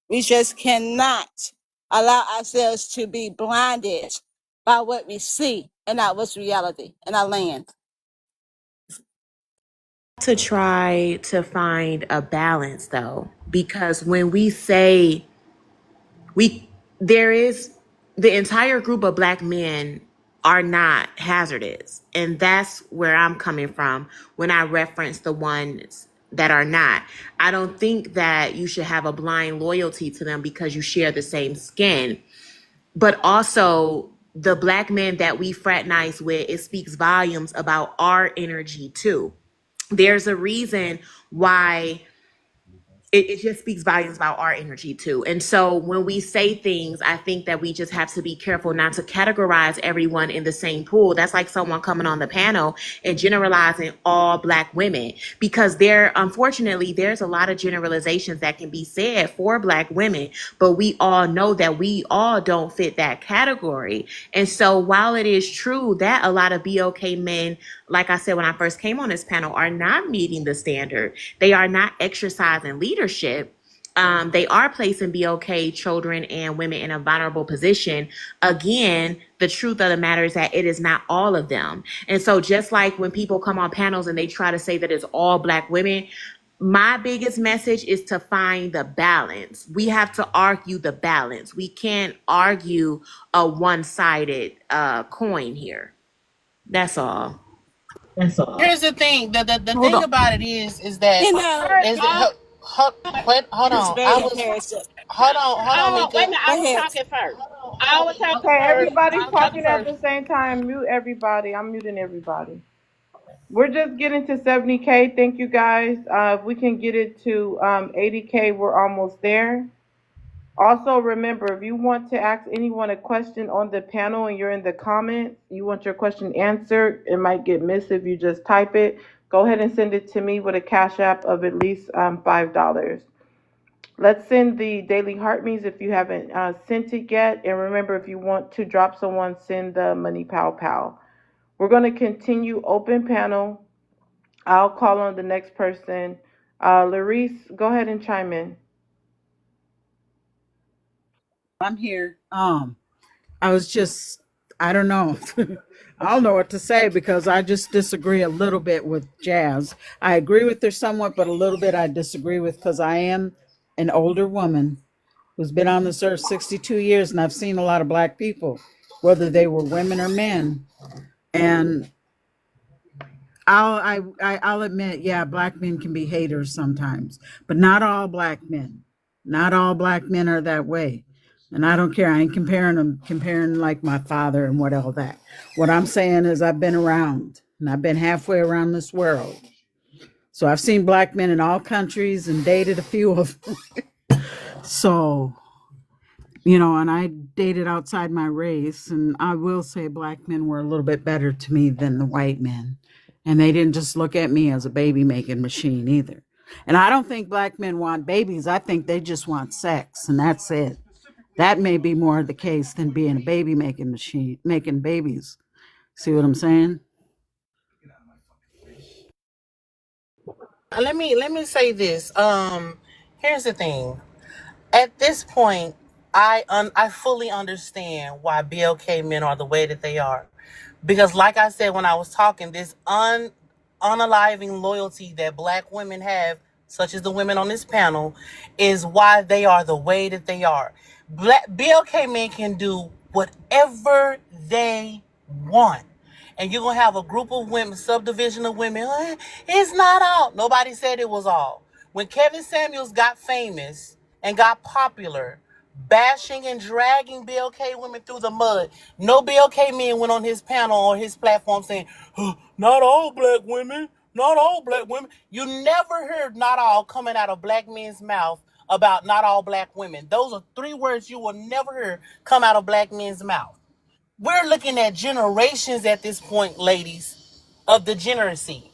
we just cannot allow ourselves to be blinded by what we see and not what's reality in our land. To try to find a balance though, because when we say there is the entire group of black men are not hazardous, and that's where I'm coming from when I reference the ones that are not. I don't think that you should have a blind loyalty to them because you share the same skin, but also the black men that we fraternize with, it speaks volumes about our energy too. There's a reason why it just speaks volumes about our energy too. And so when we say things, I think that we just have to be careful not to categorize everyone in the same pool. That's like someone coming on the panel and generalizing all black women, because unfortunately, there's a lot of generalizations that can be said for black women, but we all know that we all don't fit that category. And so while it is true that a lot of BLK men, like I said when I first came on this panel, are not meeting the standard, they are not exercising leadership. They are placing BLK children and women in a vulnerable position. Again, the truth of the matter is that it is not all of them. And so just like when people come on panels and they try to say that it's all black women, my biggest message is to find the balance. We have to argue the balance. We can't argue a one-sided coin here. That's all. Here's the thing. The Hold thing on. about it is that You know, hold it's on. very embarrassing. Hold on, Oh, wait a Mika. minute. Go I was ahead. talking first. I was talking Okay, first. everybody's I was talking talking at first. the same time. Mute everybody. I'm muting everybody. We're just getting to 70K. Thank you guys. If we can get it to 80K, we're almost there. Also, remember, if you want to ask anyone a question on the panel and you're in the comments, you want your question answered, it might get missed if you just type it. Go ahead and send it to me with a cash app of at least $5. Let's send the daily heart means if you haven't sent it yet. And remember, if you want to drop someone, send the money pow pow. We're going to continue open panel. I'll call on the next person. Larice, go ahead and chime in. I'm here. I was just, I don't know. I don't know what to say because I just disagree a little bit with Jazz. I agree with her somewhat, but a little bit I disagree with because I am an older woman who's been on this earth 62 years and I've seen a lot of black people, whether they were women or men. And I'll admit, yeah, black men can be haters sometimes, but not all black men. Not all black men are that way. And I don't care. I ain't comparing like my father and what all that. What I'm saying is I've been around and I've been halfway around this world. So I've seen black men in all countries and dated a few of them. So, and I dated outside my race, and I will say black men were a little bit better to me than the white men. And they didn't just look at me as a baby making machine either. And I don't think black men want babies. I think they just want sex, and that's it. That may be more the case than being a baby making machine, making babies. See what I'm saying? Let me say this. Here's the thing. At this point, I fully understand why BLK men are the way that they are, because like I said when I was talking, this unaliving loyalty that black women have, such as the women on this panel, is why they are the way that they are. BLK men can do whatever they want. And you're going to have a group of women, subdivision of women. It's not all. Nobody said it was all. When Kevin Samuels got famous and got popular, bashing and dragging BLK women through the mud, no BLK men went on his panel or his platform saying, not all black women, not all black women. You never heard not all coming out of black men's mouth about not all black women. Those are 3 words you will never hear come out of black men's mouth. We're looking at generations at this point, ladies, of degeneracy.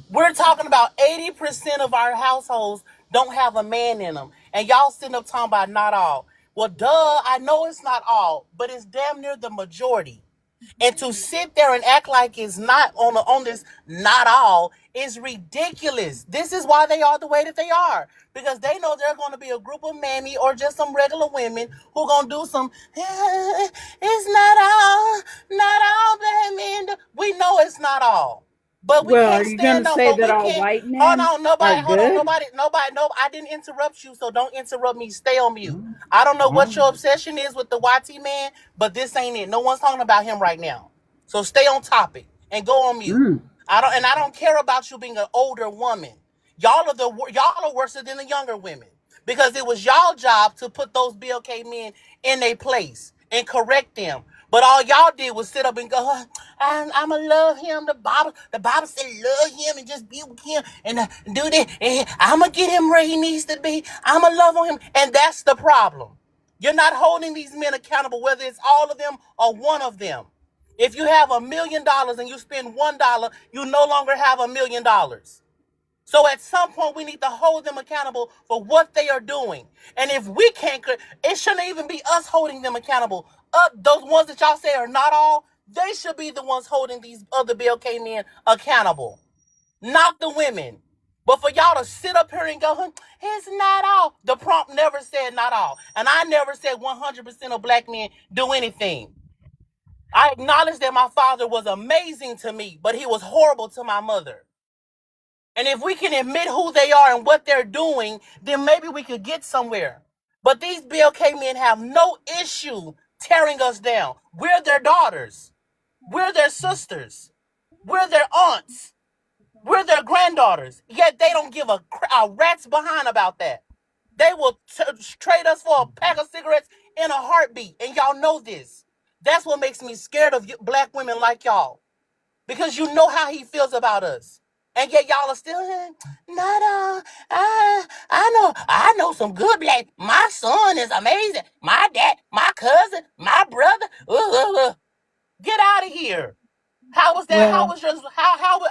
We're talking about 80% of our households don't have a man in them. And y'all sitting up talking about not all. Well, duh, I know it's not all, but it's damn near the majority. And to sit there and act like it's not on this not all is ridiculous. This is why they are the way that they are. Because they know they're going to be a group of mammy or just some regular women who going to do some, it's not all black men. We know it's not all. But we Well, are can't you going stand to up, say but that we all can't. white Hold men on, are good? no, I didn't interrupt you, so don't interrupt me. Stay on mute. I don't know what your obsession is with the YT man, but this ain't it. No one's talking about him right now. So stay on topic and go on mute. I don't care about you being an older woman. Y'all are worse than the younger women, because it was y'all job to put those BLK men in their place and correct them. But all y'all did was sit up and go, I'ma love him. The Bible said love him and just be with him and do that. And I'ma get him where he needs to be. I'ma love on him. And that's the problem. You're not holding these men accountable, whether it's all of them or one of them. If you have $1 million and you spend $1, you no longer have $1 million. So at some point, we need to hold them accountable for what they are doing. And if we can't, it shouldn't even be us holding them accountable. Those ones that y'all say are not all, they should be the ones holding these other BLK men accountable, not the women. But for y'all to sit up here and go, it's not all. The prompt never said not all. And I never said 100% of black men do anything. I acknowledge that my father was amazing to me, but he was horrible to my mother. And if we can admit who they are and what they're doing, then maybe we could get somewhere. But these BLK men have no issue tearing us down. We're their daughters. We're their sisters. We're their aunts. We're their granddaughters. Yet they don't give a rat's behind about that. They will trade us for a pack of cigarettes in a heartbeat. And y'all know this. That's what makes me scared of black women like y'all. Because you know how he feels about us. And yet y'all are still here. Not I know some good black. My son is amazing. My dad, my cousin, my brother. Get out of here. How was that? How Well, was your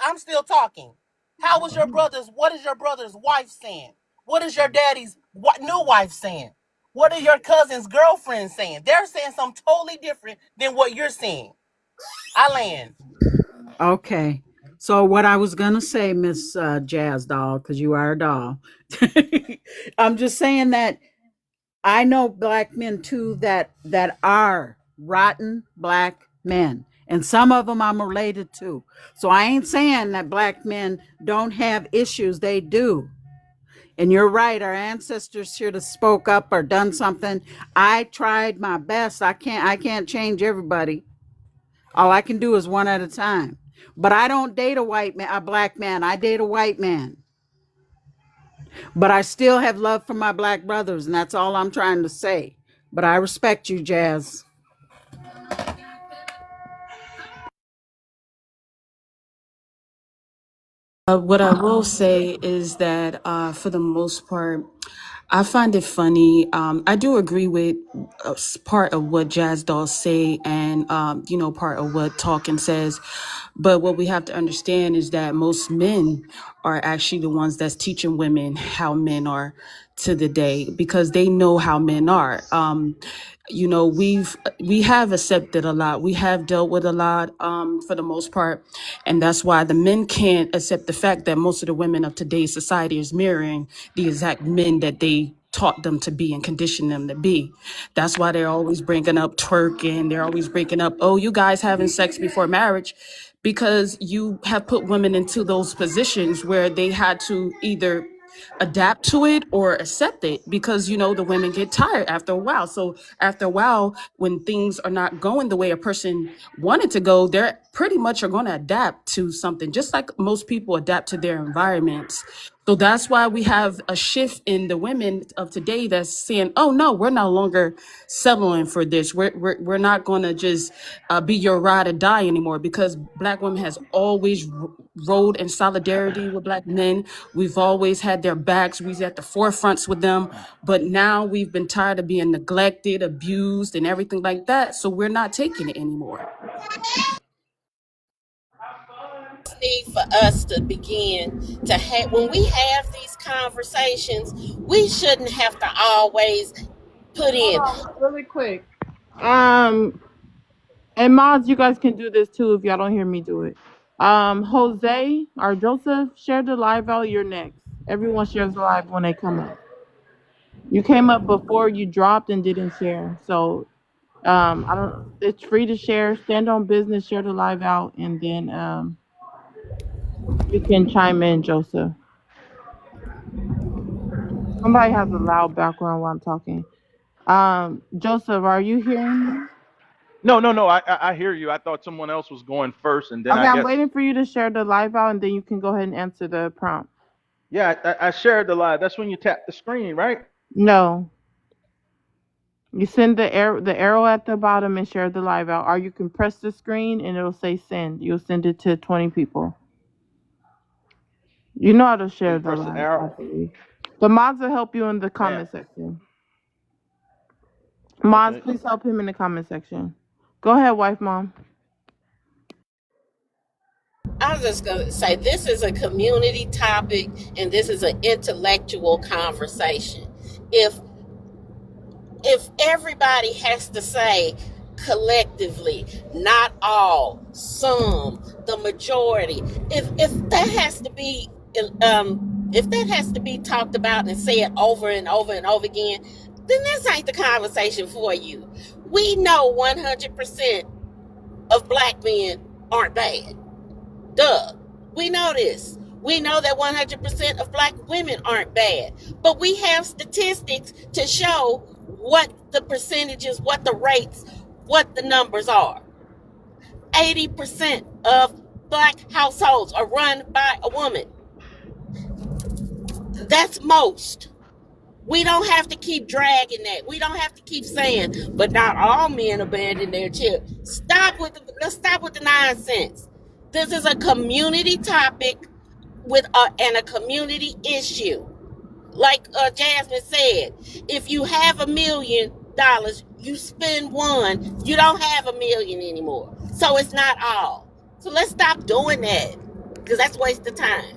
I'm still talking. How was your brother's what is your brother's wife saying? What is your daddy's new wife saying? What are your cousin's girlfriends saying? They're saying something totally different than what you're saying. I land. okay. So what I was gonna say, Miss Jazz Doll, because you are a doll, I'm just saying that I know black men too that are rotten black men, and some of them I'm related to. So I ain't saying that black men don't have issues. They do. And you're right. Our ancestors should have spoke up or done something. I tried my best. I can't change everybody. All I can do is one at a time. But I don't date a black man. I date a white man. But I still have love for my black brothers, and that's all I'm trying to say. But I respect you, Jazz. What I will say is that for the most part, I find it funny. I do agree with part of what Jazz Dolls say and, part of what Talking says. But what we have to understand is that most men are actually the ones that's teaching women how men are to the day because they know how men are. We have accepted a lot. We have dealt with a lot for the most part. And that's why the men can't accept the fact that most of the women of today's society is mirroring the exact men that they taught them to be and conditioned them to be. That's why they're always bringing up twerking. They're always bringing up, oh, you guys having sex before marriage, because you have put women into those positions where they had to either adapt to it or accept it because the women get tired after a while. So after a while, when things are not going the way a person wanted to go, they're pretty much are going to adapt to something, just like most people adapt to their environments. So that's why we have a shift in the women of today that's saying, oh no, we're no longer settling for this. We're not going to just be your ride or die anymore, because black women has always rode in solidarity with black men. We've always had their backs. We're at the forefronts with them. But now we've been tired of being neglected, abused, and everything like that. So we're not taking it anymore. Need for us to begin to have, when we have these conversations, we shouldn't have to always put in. Really quick. And mods, you guys can do this too if y'all don't hear me do it. Jose or Joseph, share the live out. You're next. Everyone shares the live when they come up. You came up before you dropped and didn't share. So it's free to share. Stand on business, share the live out, and then you can chime in, Joseph. Somebody has a loud background while I'm talking. Joseph, are you hearing me? No. I hear you. I thought someone else was going first, and then Okay, I I'm guess. waiting for you to share the live out, and then you can go ahead and answer the prompt. Yeah, I shared the live. That's when you tap the screen, right? No. You send the arrow at the bottom and share the live out, or you can press the screen and it'll say send. You'll send it to 20 people. You know how to share the Press the live, arrow. I believe. The mods will help you in the comment section. Mods, Okay. please help him in the comment section. Go ahead, wife mom. I was just going to say, this is a community topic and this is an intellectual conversation. If everybody has to say collectively, not all, some, the majority, if that has to be talked about and said over and over and over again, then this ain't the conversation for you. We know 100% of black men aren't bad. Duh. We know this. We know that 100% of black women aren't bad. But we have statistics to show what the percentages, what the rates, what the numbers are. 80% of black households are run by a woman. That's most. We don't have to keep dragging that. We don't have to keep saying, but not all men abandon their children. Let's stop with the nonsense. This is a community topic. with a community issue. Like Jasmine said, if you have $1 million, you spend one, you don't have $1 million anymore. So it's not all. So let's stop doing that, because that's a waste of time.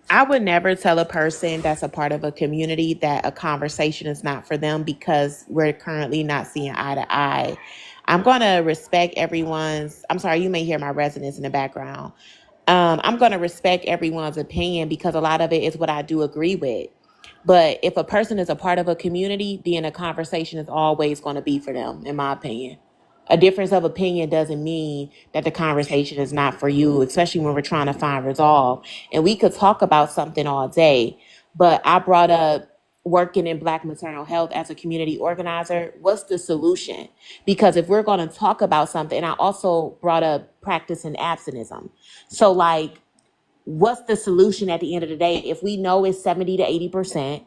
I would never tell a person that's a part of a community that a conversation is not for them because we're currently not seeing eye to eye. I'm going to respect everyone's, I'm sorry, you may hear my resonance in the background. I'm going to respect everyone's opinion because a lot of it is what I do agree with. But if a person is a part of a community, then a conversation is always going to be for them, in my opinion. A difference of opinion doesn't mean that the conversation is not for you, especially when we're trying to find resolve. And we could talk about something all day, but I brought up working in Black maternal health as a community organizer. What's the solution? Because if we're going to talk about something, and I also brought up practicing abstinence. So, like, what's the solution at the end of the day? If we know it's 70 to 80%,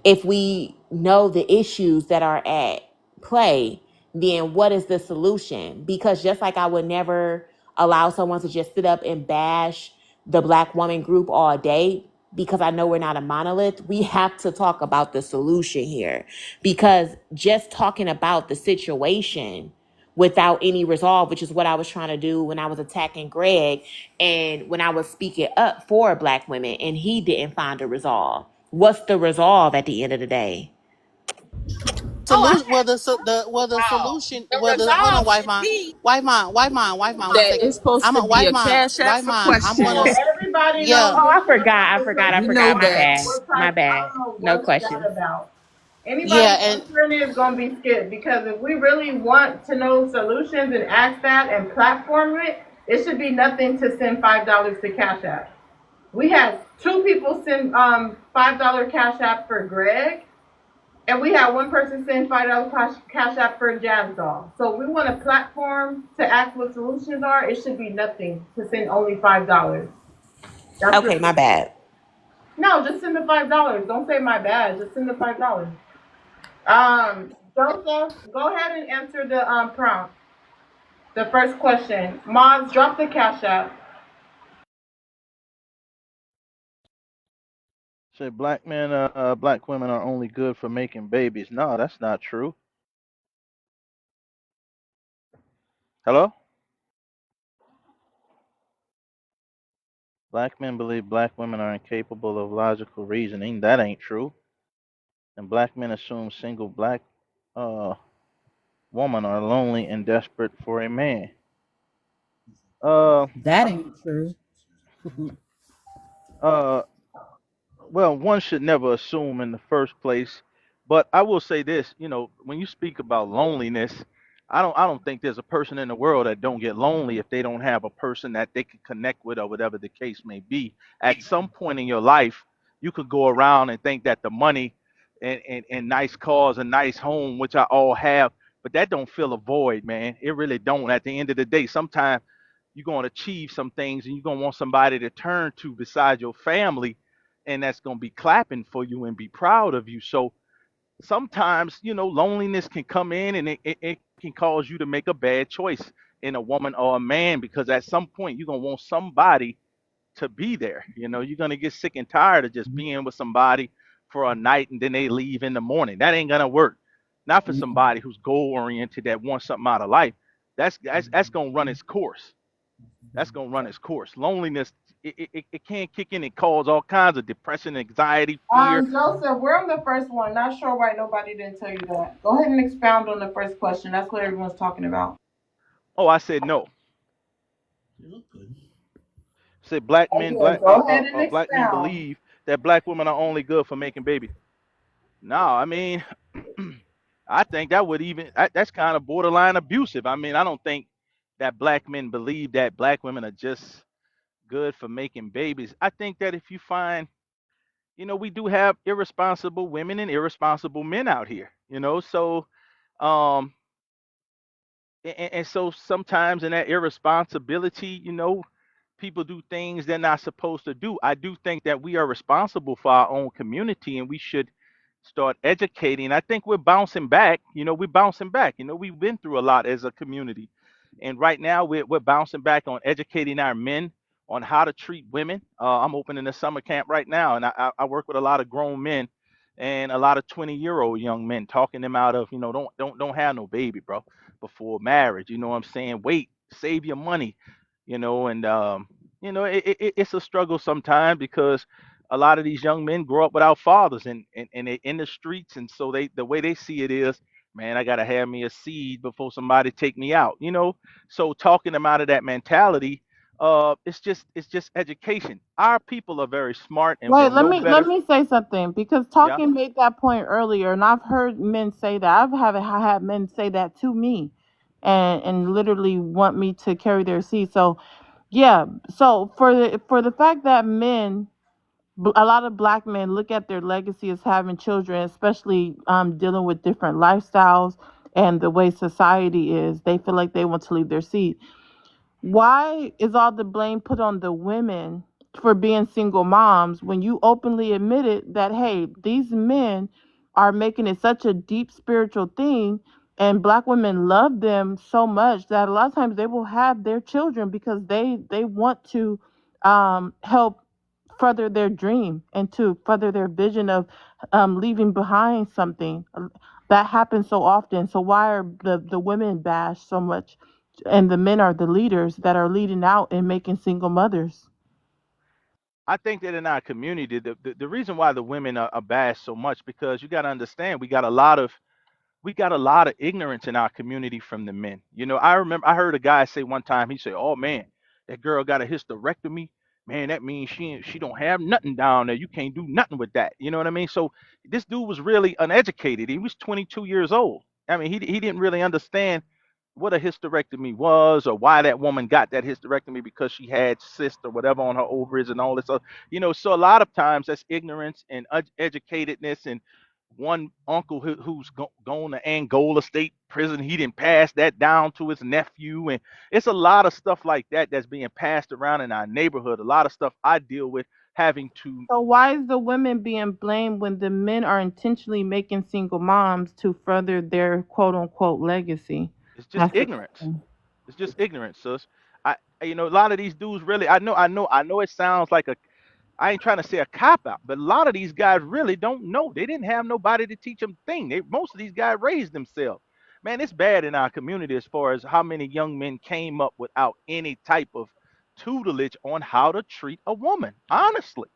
if we know the issues that are at play, then what is the solution? Because just like I would never allow someone to just sit up and bash the Black woman group all day, because I know we're not a monolith, we have to talk about the solution here. Because just talking about the situation without any resolve, which is what I was trying to do when I was attacking Greg and when I was speaking up for Black women and he didn't find a resolve. What's the resolve at the end of the day? Oh, Solution. The solution. the Hold on, resolve wife should mine. be One That second. is supposed I'm to a be wife a mine. cash app Wife for mine. I'm Yeah, gonna. questions. everybody knows Yeah. Oh, I what we're forgot. trying I to forgot. I do. You forgot. know My Like, that. bad. we're My trying, I bad. don't know No what's that questions. about. Yeah. Anybody And answering it is going to be skipped, because if we really want to know solutions and ask that and platform it, it should be nothing to send $5 to Cash App. We had 2 people send $5 Cash App for Greg, and we had one person send $5 Cash App for Jazz Doll. So if we want a platform to ask what solutions are, it should be nothing to send only $5. That's Okay, the my bad. No, just send the $5. Don't say my bad. Just send the $5. Joseph, go ahead and answer the prompt. The first question. Moz, drop the Cash App. Say black men, black women are only good for making babies. No, that's not true. Hello? Black men believe black women are incapable of logical reasoning. That ain't true. And black men assume single black uh, women are lonely and desperate for a man. Uh, That ain't true. uh, well, one should never assume in the first place. But I will say this, when you speak about loneliness, I don't think there's a person in the world that don't get lonely if they don't have a person that they can connect with or whatever the case may be. At some point in your life, you could go around and think that the money and nice cars and nice home, which I all have, but that don't fill a void, man. It really don't. At the end of the day, sometimes you're going to achieve some things and you're going to want somebody to turn to besides your family, and that's going to be clapping for you and be proud of you. So sometimes, loneliness can come in and it can cause you to make a bad choice in a woman or a man, because at some point you're going to want somebody to be there. You're going to get sick and tired of just being with somebody for a night and then they leave in the morning. That ain't going to work. Not for somebody who's goal oriented that wants something out of life. That's going to run its course. That's gonna run its course. Loneliness, it can kick in and cause all kinds of depression, anxiety, fear. Joseph, we're on the first one. Not sure why nobody didn't tell you that. Go ahead and expound on the first question. That's what everyone's talking about. Oh, I said no. Said black men, Okay, go ahead and black men expound. believe that black women are only good for making babies. No, I mean, I think that's kind of borderline abusive. I mean, I don't think that black men believe that black women are just good for making babies. I think that if you find, we do have irresponsible women and irresponsible men out here, so um and so sometimes in that irresponsibility, people do things they're not supposed to do. I do think that we are responsible for our own community and we should start educating. I think we're bouncing back. We're bouncing back. We've been through a lot as a community. And right now we're bouncing back on educating our men on how to treat women. I'm opening a summer camp right now, and I work with a lot of grown men and a lot of 20-year-old young men, talking them out of, don't have no baby, bro, before marriage. You know what I'm saying? Wait, save your money, and it's a struggle sometimes because a lot of these young men grow up without fathers, and they in the streets, and so the way they see it is, man, I gotta have me a seed before somebody take me out. So talking them out of that mentality, it's just education. Our people are very smart and will Wait, let know me let better. me say something because Yeah. Talking made that point earlier, and I've heard men say that. I had men say that to me, and literally want me to carry their seed. So yeah, so for the fact that a lot of black men look at their legacy as having children, especially dealing with different lifestyles and the way society is, they feel like they want to leave their seed. Why is all the blame put on the women for being single moms when you openly admitted that, hey, these men are making it such a deep spiritual thing, and black women love them so much that a lot of times they will have their children because they want to help further their dream and to further their vision of leaving behind something. That happens so often. So why are the women bashed so much, and the men are the leaders that are leading out and making single mothers? I think that in our community, the reason why the women are bashed so much, because you got to understand, we got a lot of ignorance in our community from the men. I remember I heard a guy say one time. He said, "Oh man, that girl got a hysterectomy. Man, that means she don't have nothing down there. You can't do nothing with that." You know what I mean? So this dude was really uneducated. He was 22 years old. I mean, he didn't really understand what a hysterectomy was, or why that woman got that hysterectomy, because she had cysts or whatever on her ovaries and all this other. So a lot of times that's ignorance and educatedness. And one uncle who's gone to Angola State Prison, he didn't pass that down to his nephew, and it's a lot of stuff like that that's being passed around in our neighborhood. A lot of stuff I deal with, having to. So why is the women being blamed when the men are intentionally making single moms to further their quote unquote legacy? It's just That's the ignorance. It's just ignorance, sis. A lot of these dudes really. I know. It sounds like a. I ain't trying to say a cop out, but a lot of these guys really don't know. They didn't have nobody to teach them thing. Most of these guys raised themselves. Man, it's bad in our community as far as how many young men came up without any type of tutelage on how to treat a woman. Honestly,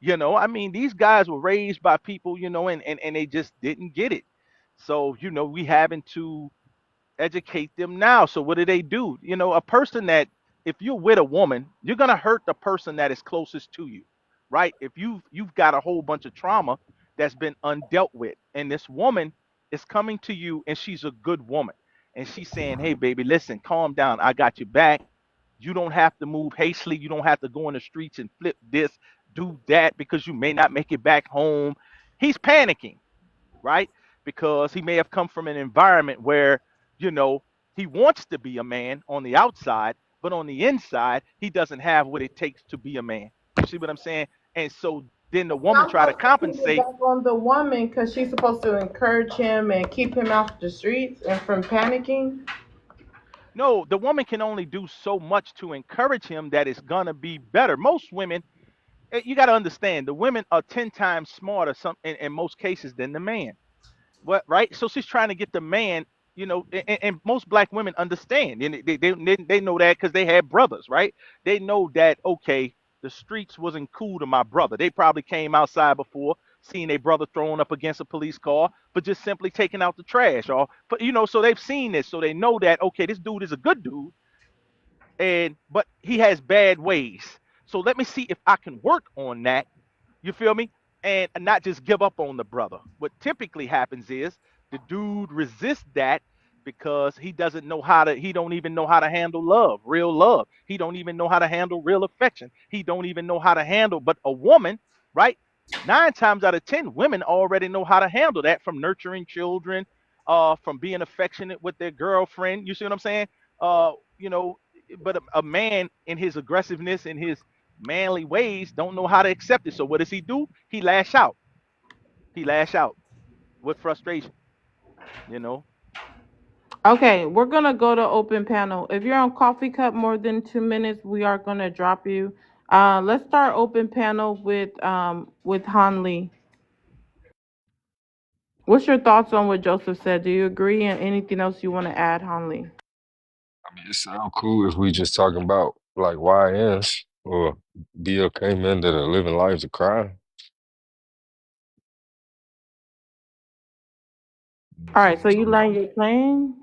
I mean, these guys were raised by people, and they just didn't get it. So, we having to educate them now. So what do they do? A person that, if you're with a woman, you're gonna hurt the person that is closest to you, right? If you've got a whole bunch of trauma that's been undealt with, and this woman is coming to you, and she's a good woman, and she's saying, "Hey, baby, listen, calm down. I got your back. You don't have to move hastily. You don't have to go in the streets and flip this, do that, because you may not make it back home." He's panicking, right? Because he may have come from an environment where, you know, he wants to be a man on the outside, but on the inside, he doesn't have what it takes to be a man. You see what I'm saying? And so then the woman Sounds try to like they're putting it compensate. back on the woman because she's supposed to encourage him and keep him off the streets and from panicking. No, the woman can only do so much to encourage him that it's gonna be better. Most women, you got to understand, the women are 10 times smarter in most cases than the man. What, right? So she's trying to get the man, and most black women understand, and they know that because they had brothers, right? They know that, okay, the streets wasn't cool to my brother. They probably came outside before, seeing their brother thrown up against a police car, but just simply taking out the trash, or but so they've seen this, so they know that, okay, this dude is a good dude, but he has bad ways. So let me see if I can work on that. You feel me? And not just give up on the brother. What typically happens is the dude resists that because he don't even know how to handle love, real love. He don't even know how to handle real affection. He don't even know how to handle, but a woman, right? 9 times out of 10, women already know how to handle that, from nurturing children, from being affectionate with their girlfriend. You see what I'm saying? Uh, you know, but a man, in his aggressiveness, in his manly ways, don't know how to accept it. So what does he do? He lash out. He lash out with frustration, you know. Okay, we're gonna go to open panel. If you're on coffee cup more than 2 minutes, we are gonna drop you. Let's start open panel with Han Lee. What's your thoughts on what Joseph said? Do you agree? And anything else you want to add, Han Lee? I mean, it sounds cool if we just talking about like YNs or BLK men that are living lives of crime. All That's what right, we're so you talking land about. your plane.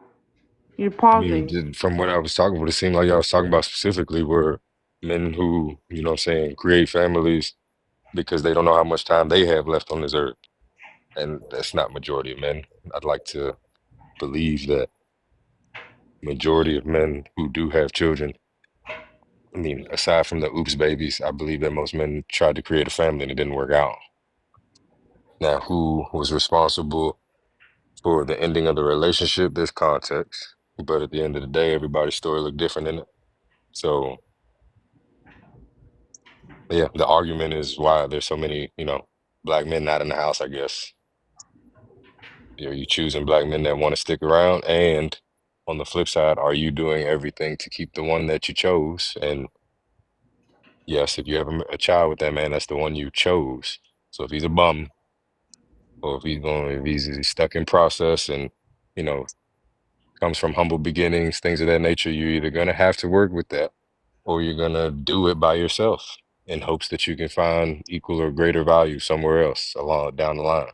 You're I mean, pausing. from what I was talking about, it seemed like I was talking about specifically were men who, you know what I'm saying, create families because they don't know how much time they have left on this earth. And that's not majority of men. I'd like to believe that majority of men who do have children, I mean, aside from the oops babies, I believe that most men tried to create a family and it didn't work out. Now, who was responsible for the ending of the relationship? There's context, but at the end of the day, everybody's story looked different in it. So, yeah, the argument is why there's so many, you know, black men not in the house, I guess. You know, you choosing black men that want to stick around, and on the flip side, are you doing everything to keep the one that you chose? And yes, if you have a child with that man, that's the one you chose. So if he's a bum, or if he's stuck in process, and you know comes from humble beginnings, things of that nature, you're either gonna have to work with that, or you're gonna do it by yourself in hopes that you can find equal or greater value somewhere else along down the line.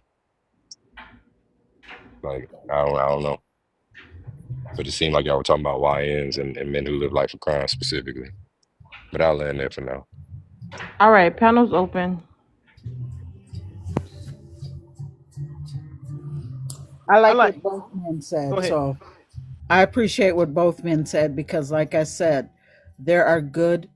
Like I don't know, but it seemed like y'all were talking about YNs and men who live life of crime specifically. But I'll land there for now. All right, panel's open. I I like like. what both men Go said. ahead. So I appreciate what both men said because, like I said, there are good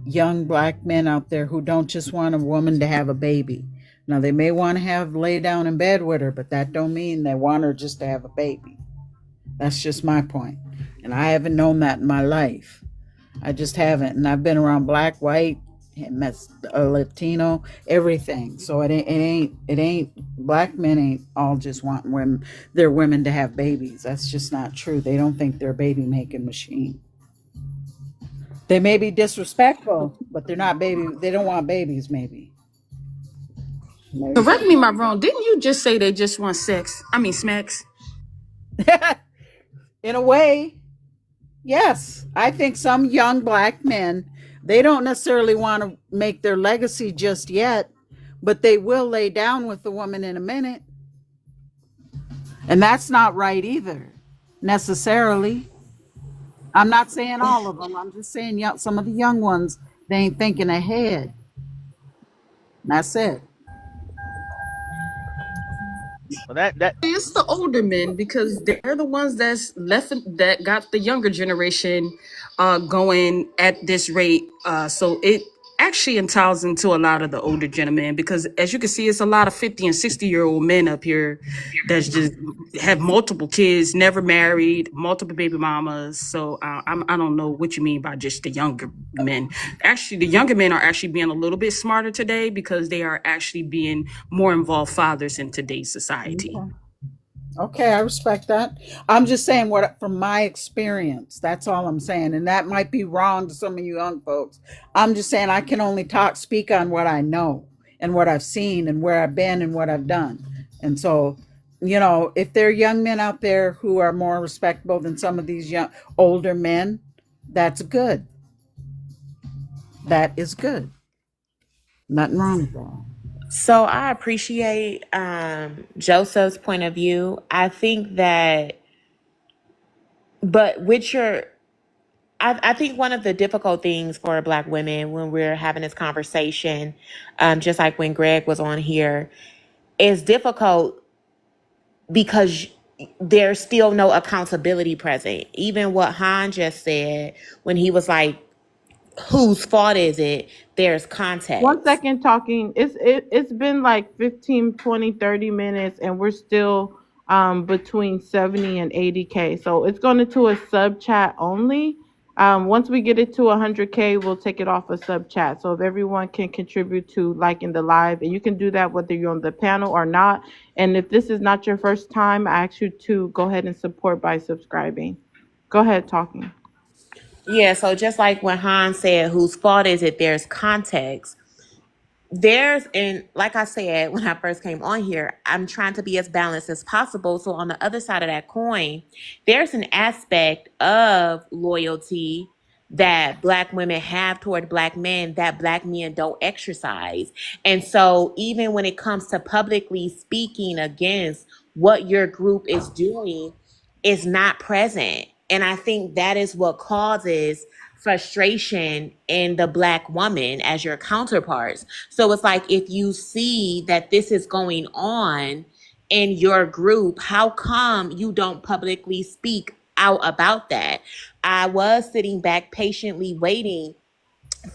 young black men out there who don't just want a woman to have a baby. Now they may want to have lay down in bed with her, but that don't mean they want her just to have a baby. That's just my point. And I haven't known that in my life. I just haven't. And I've been around black, white, met a Latino, everything. So it ain't black men ain't all just wanting their women to have babies. That's just not true. They don't think they're a baby making machine. They may be disrespectful, but they're not baby. They don't want babies. Maybe. Correct me if I'm wrong. Didn't you just say they just want sex? I mean, smacks. In a way, yes. I think some young black men, they don't necessarily want to make their legacy just yet, but they will lay down with the woman in a minute. And that's not right either, necessarily. I'm not saying all of them. I'm just saying some of the young ones, they ain't thinking ahead. That's it. Well, that It's the older men because they're the ones that's left that got the younger generation going at this rate. So it actually entails into a lot of the older gentlemen because as you can see, it's a lot of 50 and 60-year-old men up here that just have multiple kids, never married, multiple baby mamas. So I don't know what you mean by just the younger men. Actually, the younger men are actually being a little bit smarter today because they are actually being more involved fathers in today's society. Okay, I respect that. I'm just saying what from my experience. That's all I'm saying. And that might be wrong to some of you young folks. I'm just saying I can only speak on what I know and what I've seen and where I've been and what I've done. And so, if there are young men out there who are more respectable than some of these older men, that's good. That is good. Nothing wrong with that. So I appreciate Joseph's point of view. I think that, but I think one of the difficult things for Black women when we're having this conversation, just like when Greg was on here, is difficult because there's still no accountability present. Even what Han just said when he was like, whose fault is it? There's context. 1 second talking. It's been like 15, 20, 30 minutes and we're still between 70 and 80K. So it's going to a sub chat only. Once we get it to 100K, we'll take it off of sub chat. So if everyone can contribute to liking the live, and you can do that whether you're on the panel or not. And if this is not your first time, I ask you to go ahead and support by subscribing. Go ahead, talking. Yeah, so just like when Han said, whose fault is it? There's context. And like I said when I first came on here, I'm trying to be as balanced as possible. So on the other side of that coin, there's an aspect of loyalty that Black women have toward Black men that Black men don't exercise. And so even when it comes to publicly speaking against what your group is doing, is not present. And I think that is what causes frustration in the Black woman as your counterparts. So it's like, if you see that this is going on in your group, how come you don't publicly speak out about that? I was sitting back patiently waiting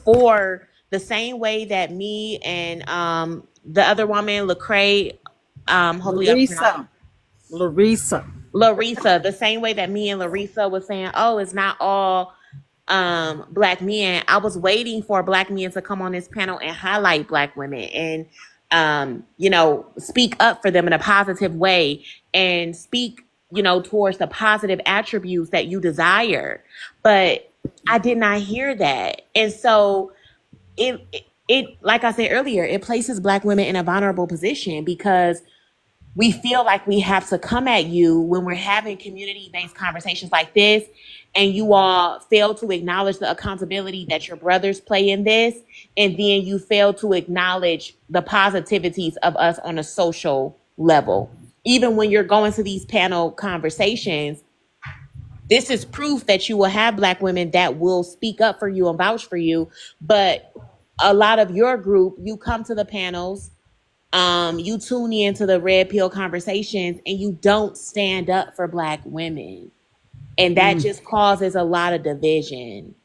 for the same way that me and the other woman, Lecrae, hopefully I'm pronouncing Larissa, the same way that me and Larissa was saying, oh, it's not all Black men. I was waiting for Black men to come on this panel and highlight Black women and speak up for them in a positive way and speak, towards the positive attributes that you desire. But I did not hear that. And so it like I said earlier, it places Black women in a vulnerable position because we feel like we have to come at you when we're having community-based conversations like this, and you all fail to acknowledge the accountability that your brothers play in this, and then you fail to acknowledge the positivities of us on a social level. Even when you're going to these panel conversations, this is proof that you will have Black women that will speak up for you and vouch for you. But a lot of your group, you come to the panels, you tune into the red pill conversations, and you don't stand up for Black women. And that just causes a lot of division.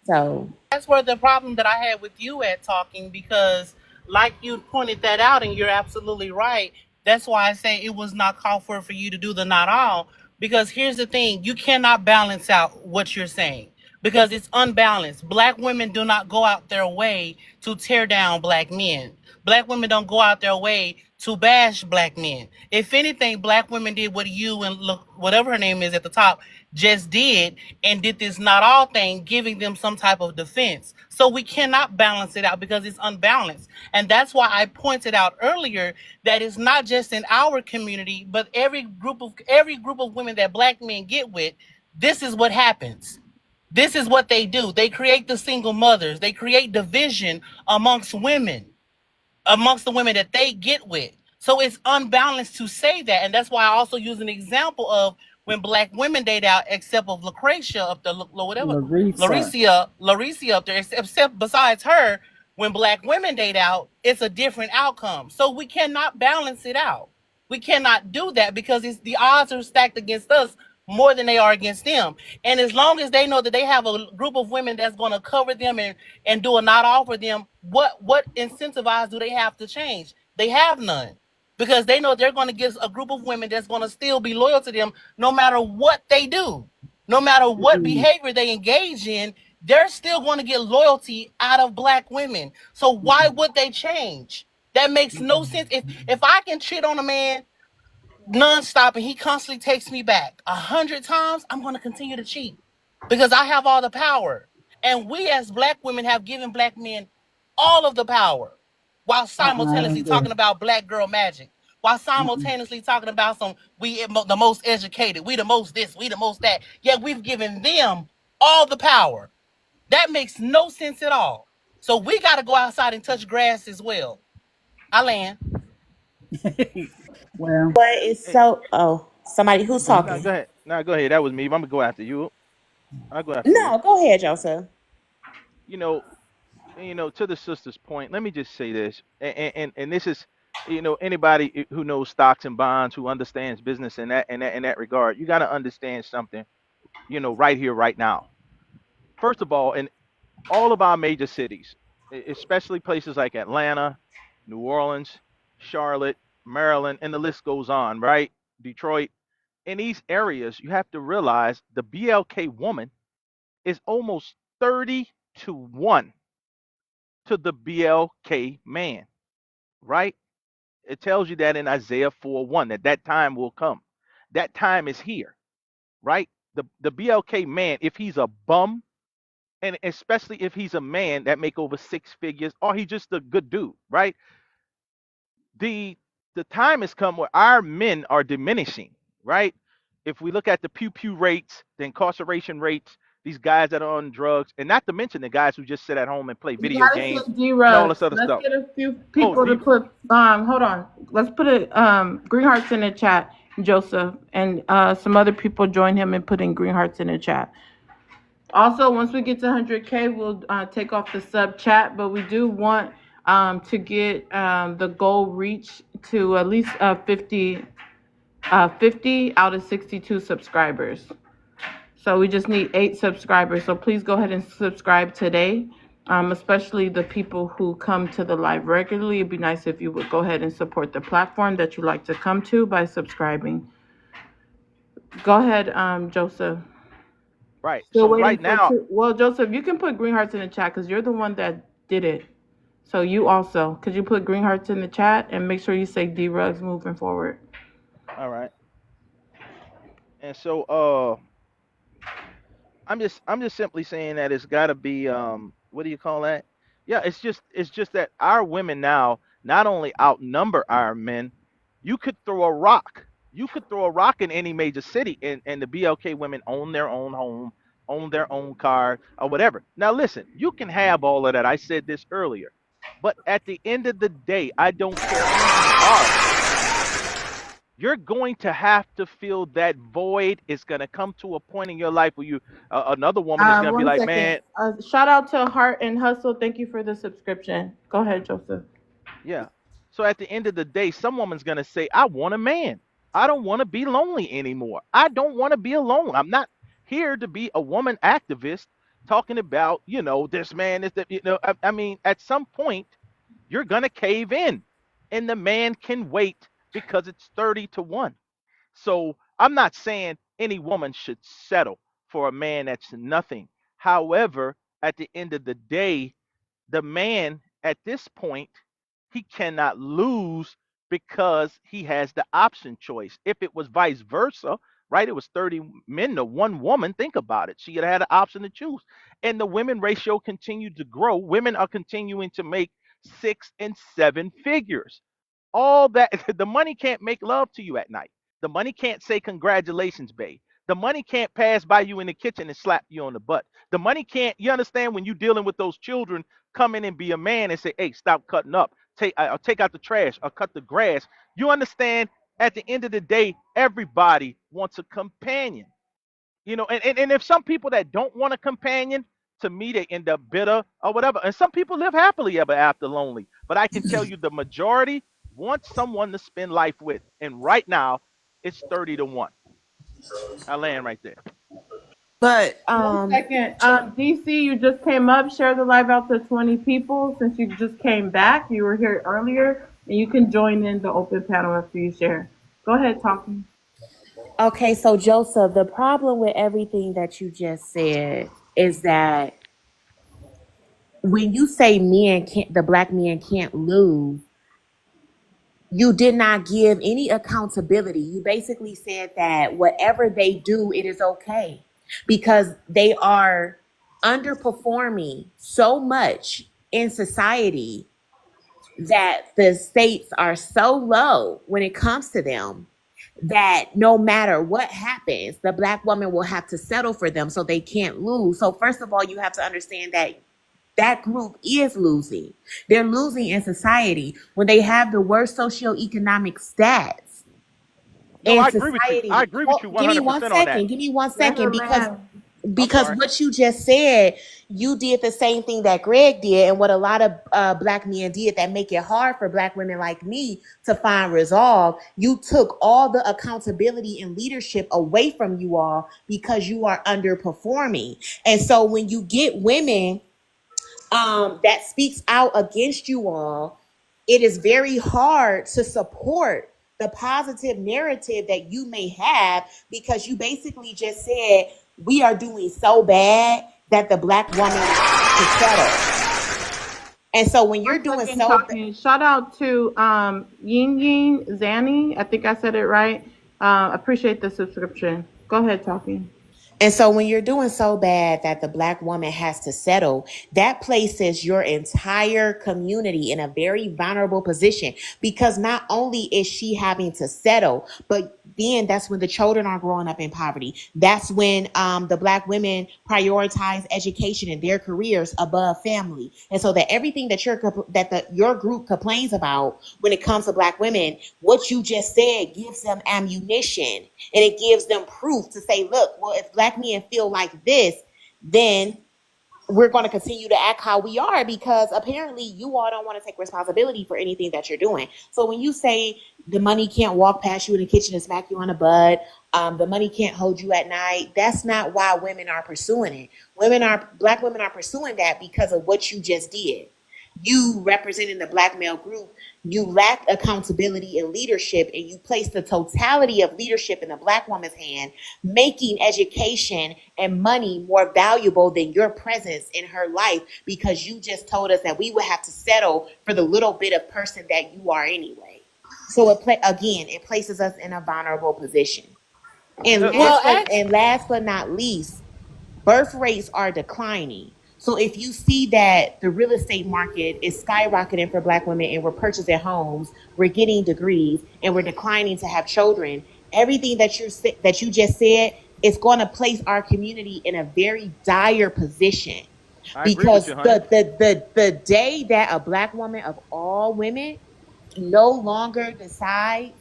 So that's where the problem that I had with you at talking, because like you pointed that out, and you're absolutely right. That's why I say it was not called for you to do the not all, because here's the thing, you cannot balance out what you're saying because it's unbalanced. Black women do not go out their way to tear down Black men. Black women don't go out their way to bash Black men. If anything, Black women did what you and whatever her name is at the top just did, and did this not all thing, giving them some type of defense. So we cannot balance it out because it's unbalanced. And that's why I pointed out earlier that it's not just in our community, but every group of women that Black men get with, this is what happens. This is what they do. They create the single mothers. They create division amongst women, amongst the women that they get with. So it's unbalanced to say that. And that's why I also use an example of when Black women date out, except of Lucretia up there, whatever, Laricia up there, except besides her, when Black women date out, it's a different outcome. So we cannot balance it out. We cannot do that because the odds are stacked against us more than they are against them. And as long as they know that they have a group of women that's going to cover them and do a not all for them, what incentivize do they have to change? They have none, because they know they're going to get a group of women that's going to still be loyal to them no matter what they do, no matter what behavior they engage in. They're still going to get loyalty out of Black women. So why would they change? That makes no sense. If I can cheat on a man nonstop and he constantly takes me back 100 times, I'm going to continue to cheat because I have all the power. And we as Black women have given Black men all of the power while simultaneously talking about Black girl magic, while simultaneously talking about we the most educated, we the most this, we the most that. Yet we've given them all the power. That makes no sense at all. So we got to go outside and touch grass as well. I land. Well, but it's somebody who's talking. No, go ahead. No, go ahead. That was me. I'm gonna go after you. I'll go after you. No, go ahead, Joseph. To the sister's point, let me just say this, and this is, anybody who knows stocks and bonds, who understands business in that regard, you got to understand something, right here, right now. First of all, in all of our major cities, especially places like Atlanta, New Orleans, Charlotte, Maryland, and the list goes on, right? Detroit. In these areas, you have to realize the BLK woman is almost 30-1 to the BLK man, right? It tells you that in Isaiah 4:1 that time will come. That time is here, right? The BLK man, if he's a bum, and especially if he's a man that make over 6 figures, or he's just a good dude, right? The time has come where our men are diminishing, right? If we look at the pew rates, the incarceration rates, these guys that are on drugs, and not to mention the guys who just sit at home and play You video gotta games put and all D-Rug. this other Let's stuff. get a few Oh, people to D, put, hold on. Let's put green hearts in the chat, Joseph, and some other people join him in putting green hearts in the chat. Also, once we get to 100K, we'll take off the sub chat, but we do want to get the goal reach to at least 50 out of 62 subscribers. So we just need 8 subscribers. So please go ahead and subscribe today, especially the people who come to the live regularly. It'd be nice if you would go ahead and support the platform that you like to come to by subscribing. Go ahead, Joseph. right. Still So waiting right for now, well, Joseph, you can put green hearts in the chat because you're the one that did it. So you also, could you put green hearts in the chat and make sure you say D-Rugs moving forward? all right. And so I'm just simply saying that it's got to be what do you call that? Yeah, it's just that our women now not only outnumber our men, you could throw a rock. You could throw a rock in any major city, and the BLK women own their own home, own their own car, or whatever. Now listen, you can have all of that. I said this earlier, but at the end of the day, I don't care who you are. You're going to have to fill that void. It's going to come to a point in your life where you another woman is going to be 1 like, second. man, Shout out to Heart and Hustle. Thank you for the subscription. Go ahead, Joseph. yeah. So at the end of the day, some woman's going to say, I want a man. I don't want to be lonely anymore. I don't want to be alone. I'm not here to be a woman activist talking about, this man is that, I mean, at some point, you're going to cave in, and the man can wait because it's 30-1. So I'm not saying any woman should settle for a man that's nothing. However, at the end of the day, the man at this point, he cannot lose because he has the option choice. If it was vice versa, right? It was 30 men to 1 woman. Think about it. She had an option to choose. And the women ratio continued to grow. Women are continuing to make 6 and 7 figures. All that, the money can't make love to you at night. The money can't say congratulations, babe. The money can't pass by you in the kitchen and slap you on the butt. The money can't, you understand, when you're dealing with those children, come in and be a man and say, hey, stop cutting up. Take out the trash or cut the grass. You understand, at the end of the day, everybody wants a companion. And if some people that don't want a companion, to me, they end up bitter or whatever. And some people live happily ever after lonely. But I can tell you the majority want someone to spend life with. And right now, it's 30-1. I land right there. But 1 second. DC, you just came up. Share the live out to 20 people since you just came back. You were here earlier, and you can join in the open panel after you share. Go ahead, talking. okay, so Joseph, the problem with everything that you just said is that when you say the black men can't lose, you did not give any accountability. You basically said that whatever they do, it is okay because they are underperforming so much in society that the stakes are so low when it comes to them that no matter what happens, the black woman will have to settle for them so they can't lose. So first of all, you have to understand that group is losing. They're losing in society when they have the worst socioeconomic stats No, in I agree with you. society. I agree with you 100% Give me one on that. second. Give me 1 Let second her because sorry. what you just said, you did the same thing that Greg did and what a lot of black men did that make it hard for black women like me to find resolve. You took all the accountability and leadership away from you all because you are underperforming. And so when you get women that speaks out against you all, it is very hard to support the positive narrative that you may have because you basically just said we are doing so bad that the black woman has to settle. And so when you're One doing second, so talking. Shout out to Ying Ying Zanny. I think I said it right. Appreciate the subscription. Go ahead, talking. And so when you're doing so bad that the black woman has to settle, that places your entire community in a very vulnerable position, because not only is she having to settle, but then that's when the children are growing up in poverty. That's when the black women prioritize education and their careers above family. And so that everything that your group complains about when it comes to black women, what you just said gives them ammunition, and it gives them proof to say, look, well, if black men feel like this, then we're going to continue to act how we are, because apparently you all don't want to take responsibility for anything that you're doing. So when you say the money can't walk past you in the kitchen and smack you on the butt, the money can't hold you at night, that's not why women are pursuing it. Black women are pursuing that because of what you just did. You representing the black male group, you lack accountability and leadership, and you place the totality of leadership in a black woman's hand, making education and money more valuable than your presence in her life, because you just told us that we would have to settle for the little bit of person that you are anyway. So it places us in a vulnerable position. And last but not least, birth rates are declining. So if you see that the real estate market is skyrocketing for black women, and we're purchasing homes, we're getting degrees, and we're declining to have children, everything that you just said is going to place our community in a very dire position. I agree with you, honey. the day that a black woman of all women no longer decides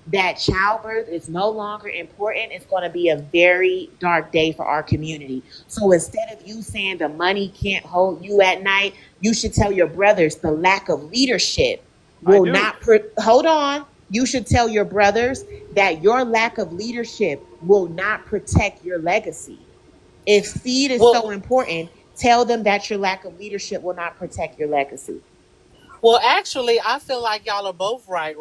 that childbirth is no longer important, it's going to be a very dark day for our community. So instead of you saying the money can't hold you at night, you should tell your brothers the lack of leadership will not hold on. You should tell your brothers that your lack of leadership will not protect your legacy. If seed is so important, tell them that your lack of leadership will not protect your legacy. Well, actually, I feel like y'all are both right?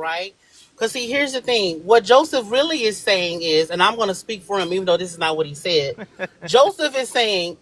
Because see, here's the thing. What Joseph really is saying is, and I'm going to speak for him, even though this is not what he said. Joseph is saying,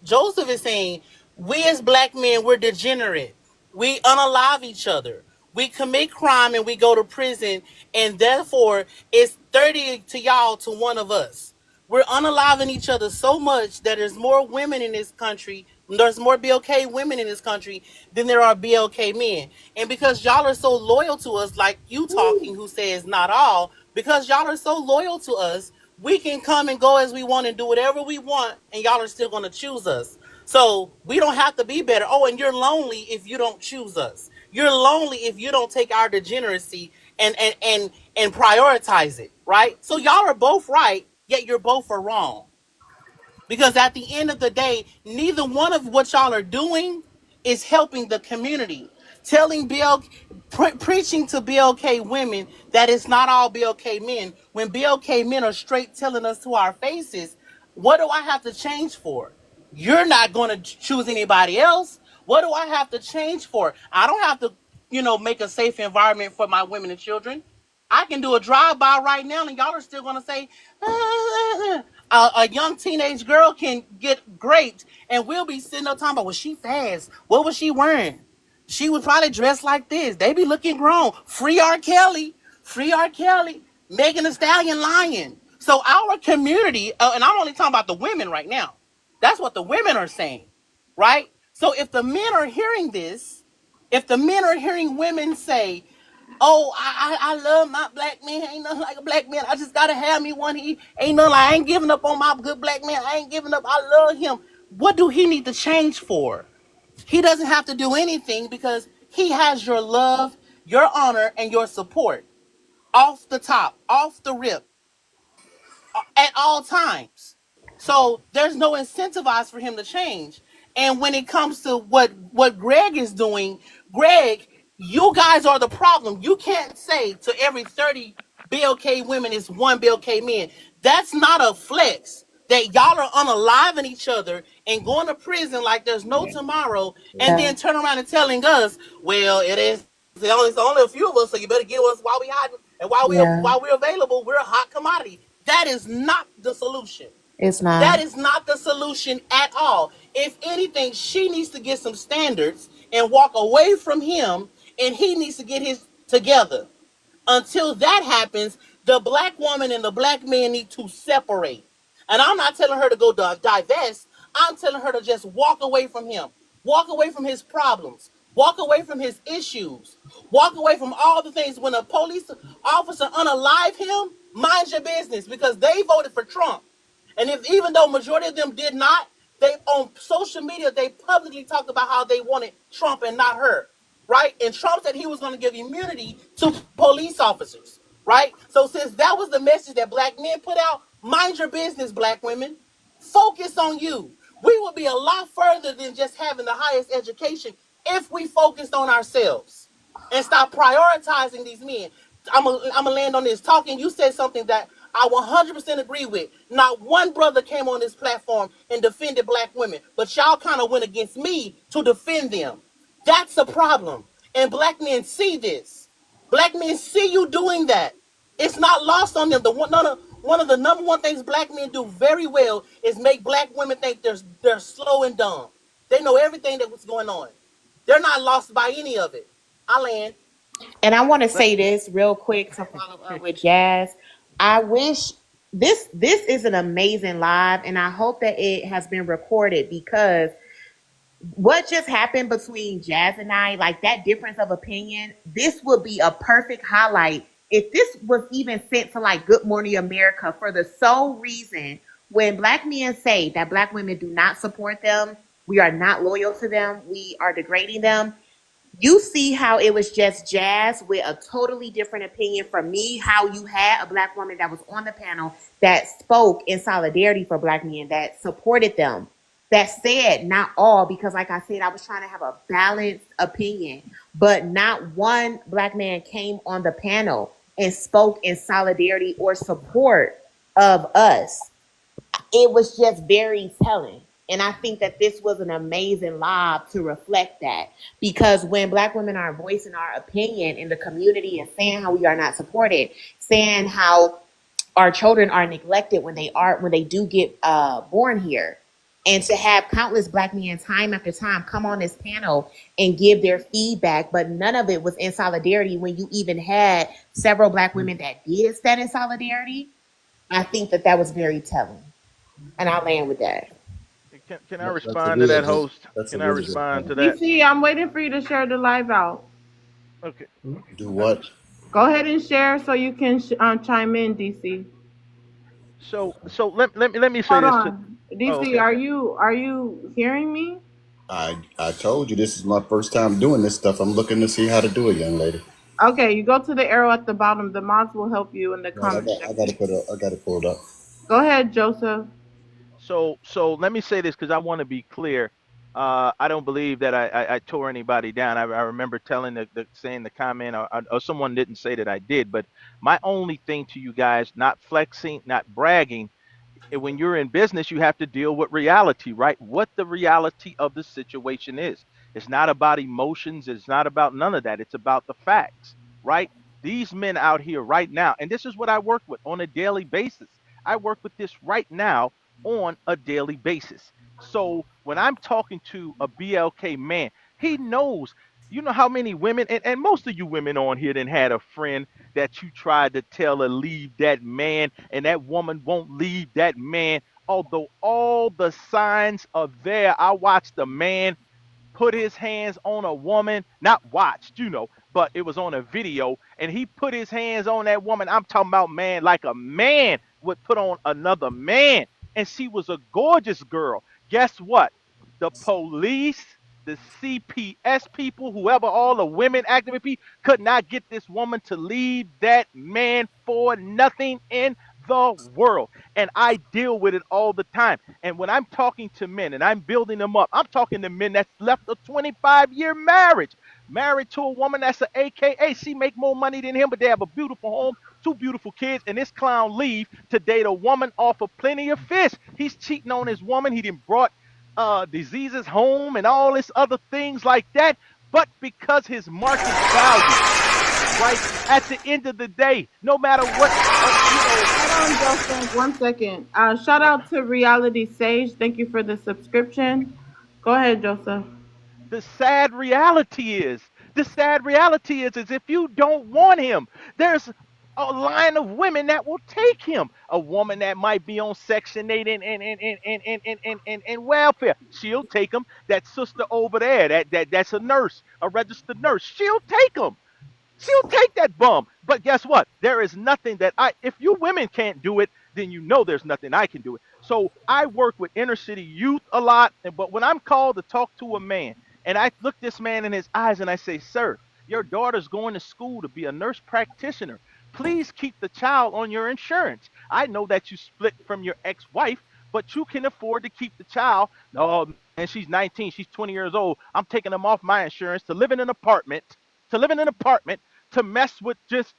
we as black men, we're degenerate. We unalive each other. We commit crime and we go to prison. And therefore, it's 30 to y'all to one of us. We're unaliving each other so much that there's more women in this country. There's more BLK women in this country than there are BLK men. And because y'all are so loyal to us, like you talking, who says not all, because y'all are so loyal to us, we can come and go as we want and do whatever we want, and y'all are still going to choose us. So we don't have to be better. Oh, and you're lonely if you don't choose us. You're lonely if you don't take our degeneracy and prioritize it, right? So y'all are both right, yet you're both are wrong. Because at the end of the day, neither one of what y'all are doing is helping the community. Telling preaching to BLK women that it's not all BLK men, when BLK men are straight telling us to our faces, what do I have to change for? You're not going to choose anybody else. What do I have to change for? I don't have to, make a safe environment for my women and children. I can do a drive-by right now, and y'all are still going to say, a young teenage girl can get raped, and we'll be sitting up talking about, was she fast? What was she wearing? She was probably dressed like this. They be looking grown. Free R. Kelly. Megan Thee Stallion lying. So our community, and I'm only talking about the women right now. That's what the women are saying, right? So if the men are hearing this, if the men are hearing women say, oh, I love my black man. Ain't nothing like a black man. I just gotta have me one. He ain't nothing like, I ain't giving up on my good black man. I ain't giving up. I love him. What do he need to change for? He doesn't have to do anything, because he has your love, your honor, and your support off the top, off the rip, at all times. So there's no incentivize for him to change. And when it comes to what Greg is doing, Greg, you guys are the problem. You can't say to every 30 BLK women is one BLK man. That's not a flex. That y'all are unaliving each other and going to prison like there's no tomorrow, and then turn around and telling us, well, it's only a few of us, so you better give us while we hiding, and while we're available, we're a hot commodity. That is not the solution. It's not. That is not the solution at all. If anything, she needs to get some standards and walk away from him, and he needs to get his together. Until that happens, the black woman and the black man need to separate. And I'm not telling her to go divest. I'm telling her to just walk away from him, walk away from his problems, walk away from his issues, walk away from all the things. When a police officer unalive him, mind your business, because they voted for Trump. And if even though majority of them did not, they on social media they publicly talked about how they wanted Trump and not her, right? And Trump said he was going to give immunity to police officers, right? So since that was the message that black men put out, mind your business, black women. Focus on you. We will be a lot further than just having the highest education if we focused on ourselves and stop prioritizing these men. I'm gonna land on this. Talking, you said something that I 100% agree with. Not one brother came on this platform and defended black women, but y'all kind of went against me to defend them. That's a problem. And black men see this. Black men see you doing that. It's not lost on them. One of the number one things black men do very well is make black women think they're slow and dumb. They know everything that was going on. They're not lost by any of it. I land. And I want to say this real quick to follow up with Jazz. I wish this is an amazing live, and I hope that it has been recorded, because what just happened between Jazz and I, like that difference of opinion, this would be a perfect highlight if this was even sent to like Good Morning America, for the sole reason when black men say that black women do not support them, we are not loyal to them, we are degrading them. You see how it was just Jazz with a totally different opinion from me, how you had a black woman that was on the panel that spoke in solidarity for black men, that supported them, that said not all, because like I said, I was trying to have a balanced opinion, but not one black man came on the panel and spoke in solidarity or support of us. It was just very telling. And I think that this was an amazing live to reflect that, because when black women are voicing our opinion in the community and saying how we are not supported, saying how our children are neglected when they do get born here, and to have countless black men time after time come on this panel and give their feedback, but none of it was in solidarity when you even had several black women that did stand in solidarity, I think that that was very telling. And I'll land with that. Can I respond to that, host? Can I respond to that? DC, I'm waiting for you to share the live out. Okay. Do what? Go ahead and share so you can chime in, DC. So let me say Hold this. on. DC, okay. are you hearing me? I told you this is my first time doing this stuff. I'm looking to see how to do it, young lady. Okay, you go to the arrow at the bottom. The mods will help you in the comments. I got it pulled up. Go ahead, Joseph. So let me say this, because I want to be clear. I don't believe that I tore anybody down. I remember saying the comment, or someone didn't say that I did. But my only thing to you guys, not flexing, not bragging, when you're in business, you have to deal with reality, right? What the reality of the situation is. It's not about emotions. It's not about none of that. It's about the facts, right? These men out here right now, and this is what I work with on a daily basis. I work with this right now on a daily basis. So when I'm talking to a BLK man, he knows, you know how many women, and most of you women on here then had a friend that you tried to tell her leave that man, and that woman won't leave that man. Although all the signs are there, I watched a man put his hands on a woman, not watched, but it was on a video, and he put his hands on that woman. I'm talking about, man, like a man would put on another man. And she was a gorgeous girl. Guess what? The police, the CPS people, whoever, all the women activist people, could not get this woman to leave that man for nothing in the world. And I deal with it all the time. And when I'm talking to men and I'm building them up, I'm talking to men that's left a 25-year marriage, married to a woman that's an AKA. She make more money than him, but they have a beautiful home, 2 beautiful kids, and this clown leave to date a woman off of Plenty of Fish. He's cheating on his woman. He done brought diseases home and all this other things like that. But because his market value, right, at the end of the day, no matter what, Hold on, Justin, 1 second. Shout out to Reality Sage. Thank you for the subscription. Go ahead, Joseph. The sad reality is, is if you don't want him, there's a line of women that will take him. A woman that might be on Section 8 and welfare, she'll take him. That sister over there, that's a nurse, a registered nurse, she'll take him. She'll take that bum. But guess what? There is nothing that if you women can't do it, then you know there's nothing I can do it. So I work with inner city youth a lot. But when I'm called to talk to a man and I look this man in his eyes and I say, sir, your daughter's going to school to be a nurse practitioner. Please keep the child on your insurance. I know that you split from your ex-wife, but you can afford to keep the child. No, and she's 19, she's 20 years old. I'm taking them off my insurance to live in an apartment, to mess with just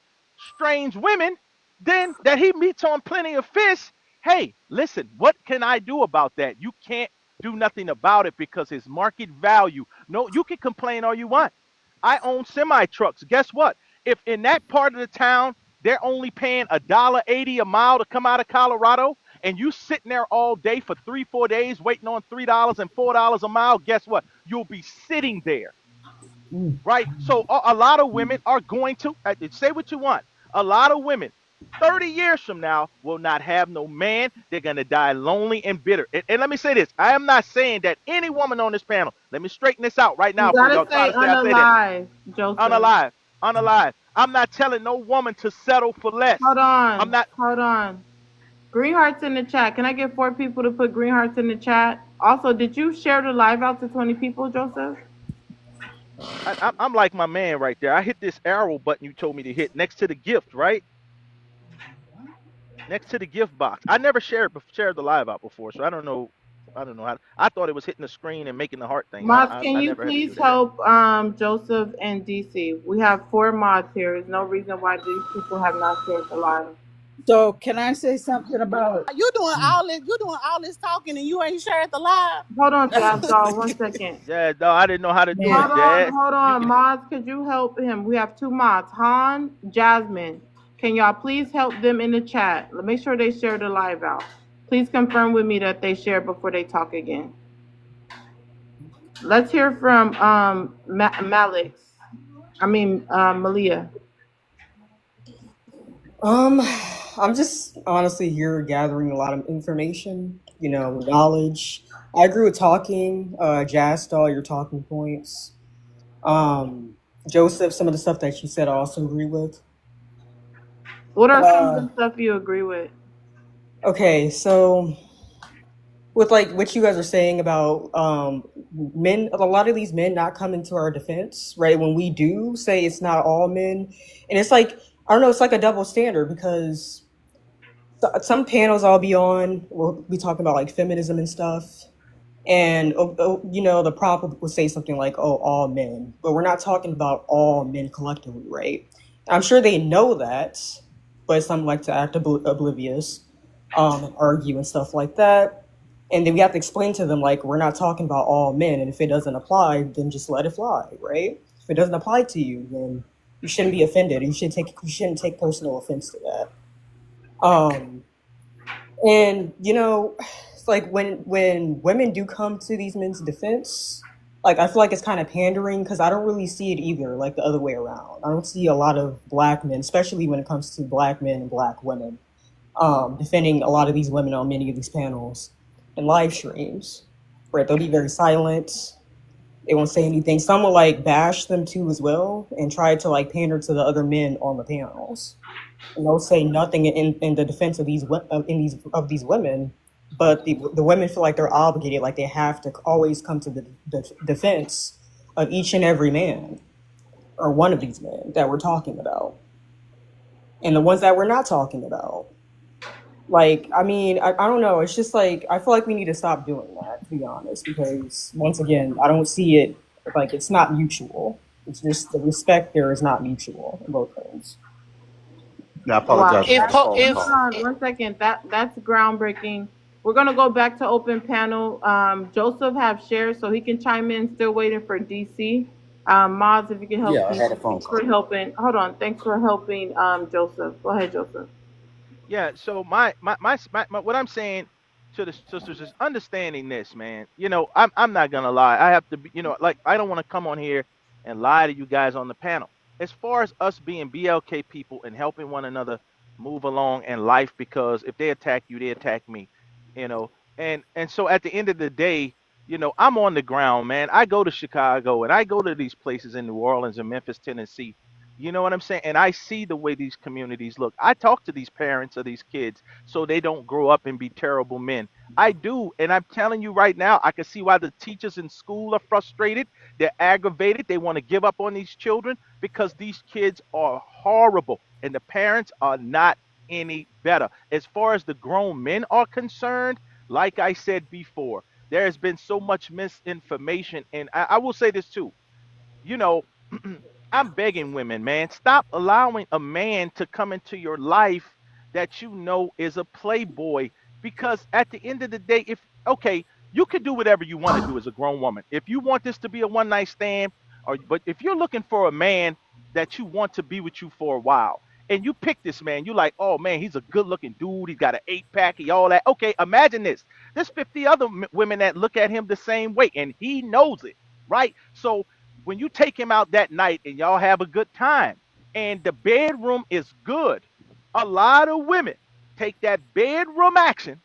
strange women, then that he meets on Plenty of Fish. Hey, listen, what can I do about that? You can't do nothing about it because his market value. No, you can complain all you want. I own semi trucks. Guess what? If in that part of the town they're only paying $1.80 a mile to come out of Colorado, and you sitting there all day for 3-4 days waiting on $3 and $4 a mile, guess what? You'll be sitting there. Right? So a lot of women are going to say what you want. A lot of women 30 years from now will not have no man. They're going to die lonely and bitter. And let me say this. I am not saying that any woman on this panel, let me straighten this out right now. You gotta say unalive, Joseph. Unalive. I'm not telling no woman to settle for less. Hold on. Green hearts in the chat. Can I get 4 people to put green hearts in the chat? Also, did you share the live out to 20 people, Joseph? I'm like my man right there. I hit this arrow button you told me to hit next to the gift, right? Next to the gift box. I never shared the live out before, so I don't know how. I thought it was hitting the screen and making the heart thing. Mods, can you please help Joseph and DC? We have 4 mods here. There's no reason why these people have not shared the live. So can I say something about You doing all this talking and you ain't shared the live? Hold on, Jazz, 1 second. Yeah, no, I didn't know how to do it, Dad. Hold on, mods, could you help him? We have 2 mods, Han, Jasmine. Can y'all please help them in the chat? Make sure they share the live out. Please confirm with me that they share before they talk again. Let's hear from Malia. I'm just honestly here gathering a lot of information, knowledge. I agree with talking, Jazz, all your talking points. Joseph, some of the stuff that you said I also agree with. What are some of the stuff you agree with? Okay, so with like what you guys are saying about men, a lot of these men not coming to our defense, right? When we do say it's not all men, and it's like, I don't know, it's like a double standard because some panels I'll be on, we'll be talking about like feminism and stuff. And, the prop will say something like, oh, all men. But we're not talking about all men collectively, right? I'm sure they know that, but some like to act oblivious, argue and stuff like that. And then we have to explain to them, like, we're not talking about all men. And if it doesn't apply, then just let it fly, right? If it doesn't apply to you, then you shouldn't be offended. You shouldn't take personal offense to that. And it's like when women do come to these men's defense, like I feel like it's kind of pandering because I don't really see it either, like the other way around. I don't see a lot of black men, especially when it comes to black men and black women, defending a lot of these women on many of these panels and live streams, right? They'll be very silent. They won't say anything. Some will like bash them too as well and try to like pander to the other men on the panels. And they'll say nothing in the defense of these women, but the women feel like they're obligated, like they have to always come to the defense of each and every man or one of these men that we're talking about, and the ones that we're not talking about. Like, I mean, I don't know. It's just like, I feel like we need to stop doing that, to be honest, because once again, I don't see it, like, it's not mutual. It's just the respect there is not mutual in both ends. Yeah, I apologize. Hold on 1 second. That's groundbreaking. We're going to go back to open panel. Joseph have shared, so he can chime in. Still waiting for DC. Moz, if you can help. Yeah, I had a phone call. For helping. Hold on. Thanks for helping Joseph. Go ahead, Joseph. Yeah, so my what I'm saying, to the sisters is understanding this, man. I'm not gonna lie. I have to be, like I don't want to come on here and lie to you guys on the panel. As far as us being BLK people and helping one another move along in life, because if they attack you, they attack me, you know. And so at the end of the day, I'm on the ground, man. I go to Chicago and I go to these places in New Orleans and Memphis, Tennessee. You know what I'm saying? And I see the way these communities look. I talk to these parents of these kids so they don't grow up and be terrible men. I do. And I'm telling you right now, I can see why the teachers in school are frustrated. They're aggravated. They want to give up on these children because these kids are horrible and the parents are not any better. As far as the grown men are concerned, like I said before, there has been so much misinformation. And I will say this too. you know, I'm begging women, man, stop allowing a man to come into your life that you know is a playboy. Because at the end of the day, okay, you can do whatever you want to do as a grown woman. If you want this to be a one night stand, but if you're looking for a man that you want to be with you for a while, and you pick this man, you like, oh man, he's a good looking dude. He's got an 8-pack, he all that. Okay, imagine this. There's 50 other women that look at him the same way, and he knows it, right? So when you take him out that night and y'all have a good time, and the bedroom is good, a lot of women take that bedroom action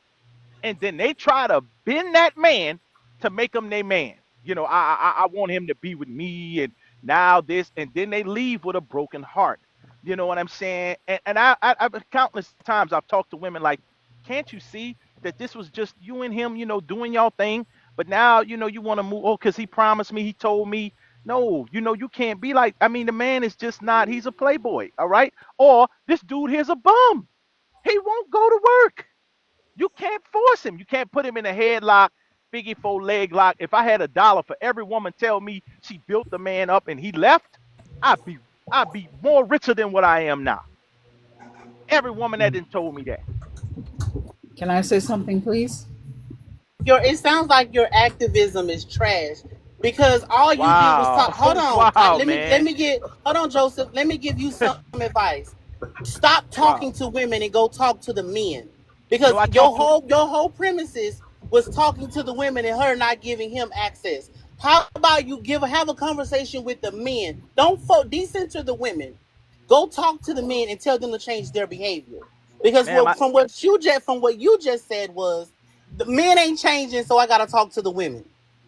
and then they try to bend that man to make him their man. I want him to be with me, and now this, and then they leave with a broken heart. You know what I'm saying? And I've countless times I've talked to women like, can't you see that this was just you and him, doing y'all thing? But now, you want to move, because he promised me, he told me. No, you can't be like, the man is just not, he's a playboy, all right? Or this dude here's a bum. He won't go to work. You can't force him. You can't put him in a headlock, figure four leg lock. If I had $1 for every woman tell me she built the man up and he left, I'd be more richer than what I am now. Every woman that didn't told me that. Can I say something, please? It sounds like your activism is trash because all you did was talk. Hold on, hold on, Joseph. Let me give you some advice. Stop talking to women and go talk to the men, because your whole premises was talking to the women and her not giving him access. How about you have a conversation with the men? Don't decenter the women. Go talk to the men and tell them to change their behavior. Because from what you just said was the men ain't changing, so I gotta talk to the women.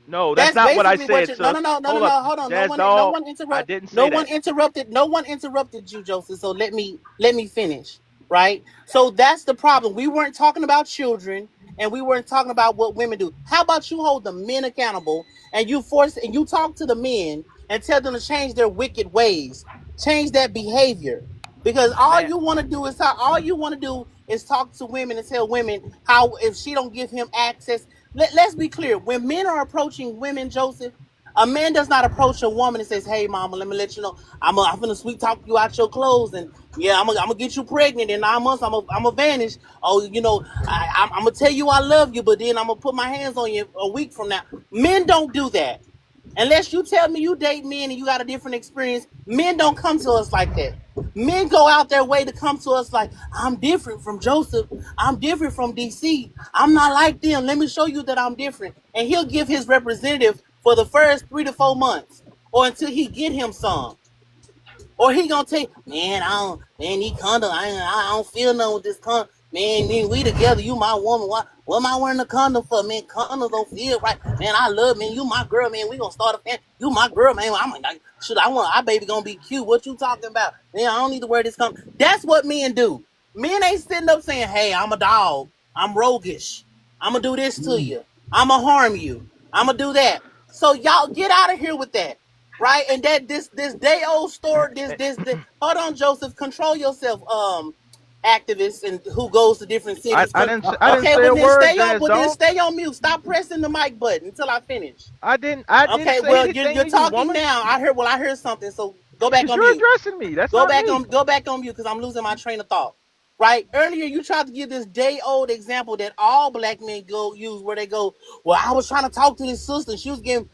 No, that's not what I said. No, hold on. No one interrupted. I didn't say that. No one interrupted you, Joseph. So let me finish. Right? So that's the problem. We weren't talking about children, and we weren't talking about what women do. How about you hold the men accountable and you talk to the men and tell them to change their wicked ways, change that behavior. Because all you want to do is talk to women and tell women how if she don't give him access. Let's be clear. When men are approaching women, Joseph, a man does not approach a woman and says, "Hey, mama, let me let you know I'm gonna sweet talk you out your clothes, and yeah, I'm gonna get you pregnant in 9 months. I'm gonna vanish. Oh, I'm gonna tell you I love you, but then I'm gonna put my hands on you a week from now." Men don't do that. Unless you tell me you date men and you got a different experience, men don't come to us like that. Men go out their way to come to us like, I'm different from Joseph. I'm different from DC. I'm not like them. Let me show you that I'm different. And he'll give his representative for the first 3 to 4 months or until he get him some. Or he gonna take, he condom. I don't feel nothing with this condom. Man, we together. You my woman. What am I wearing a condom for, man? Condoms don't feel right. Man, I love, man. You my girl, man. We gonna start a family. You my girl, man. I'm like, I want our baby gonna be cute. What you talking about? Man, I don't need to wear this condom. That's what men do. Men ain't sitting up saying, hey, I'm a dog. I'm roguish. I'm gonna do this to you. I'm gonna harm you. I'm gonna do that. So y'all get out of here with that. Right? And that this day old story, hold on, Joseph, control yourself, activists and who goes to different cities. I didn't say a word. Then stay on mute. Stop pressing the mic button until I finish. I didn't Okay, say well, anything, you're talking woman. now. I heard something. So go back on You're mute. addressing me. That's Go not back on mute because I'm losing my train of thought. Right? Earlier, you tried to give this day-old example that all black men use, where they go, well, I was trying to talk to this sister. She was getting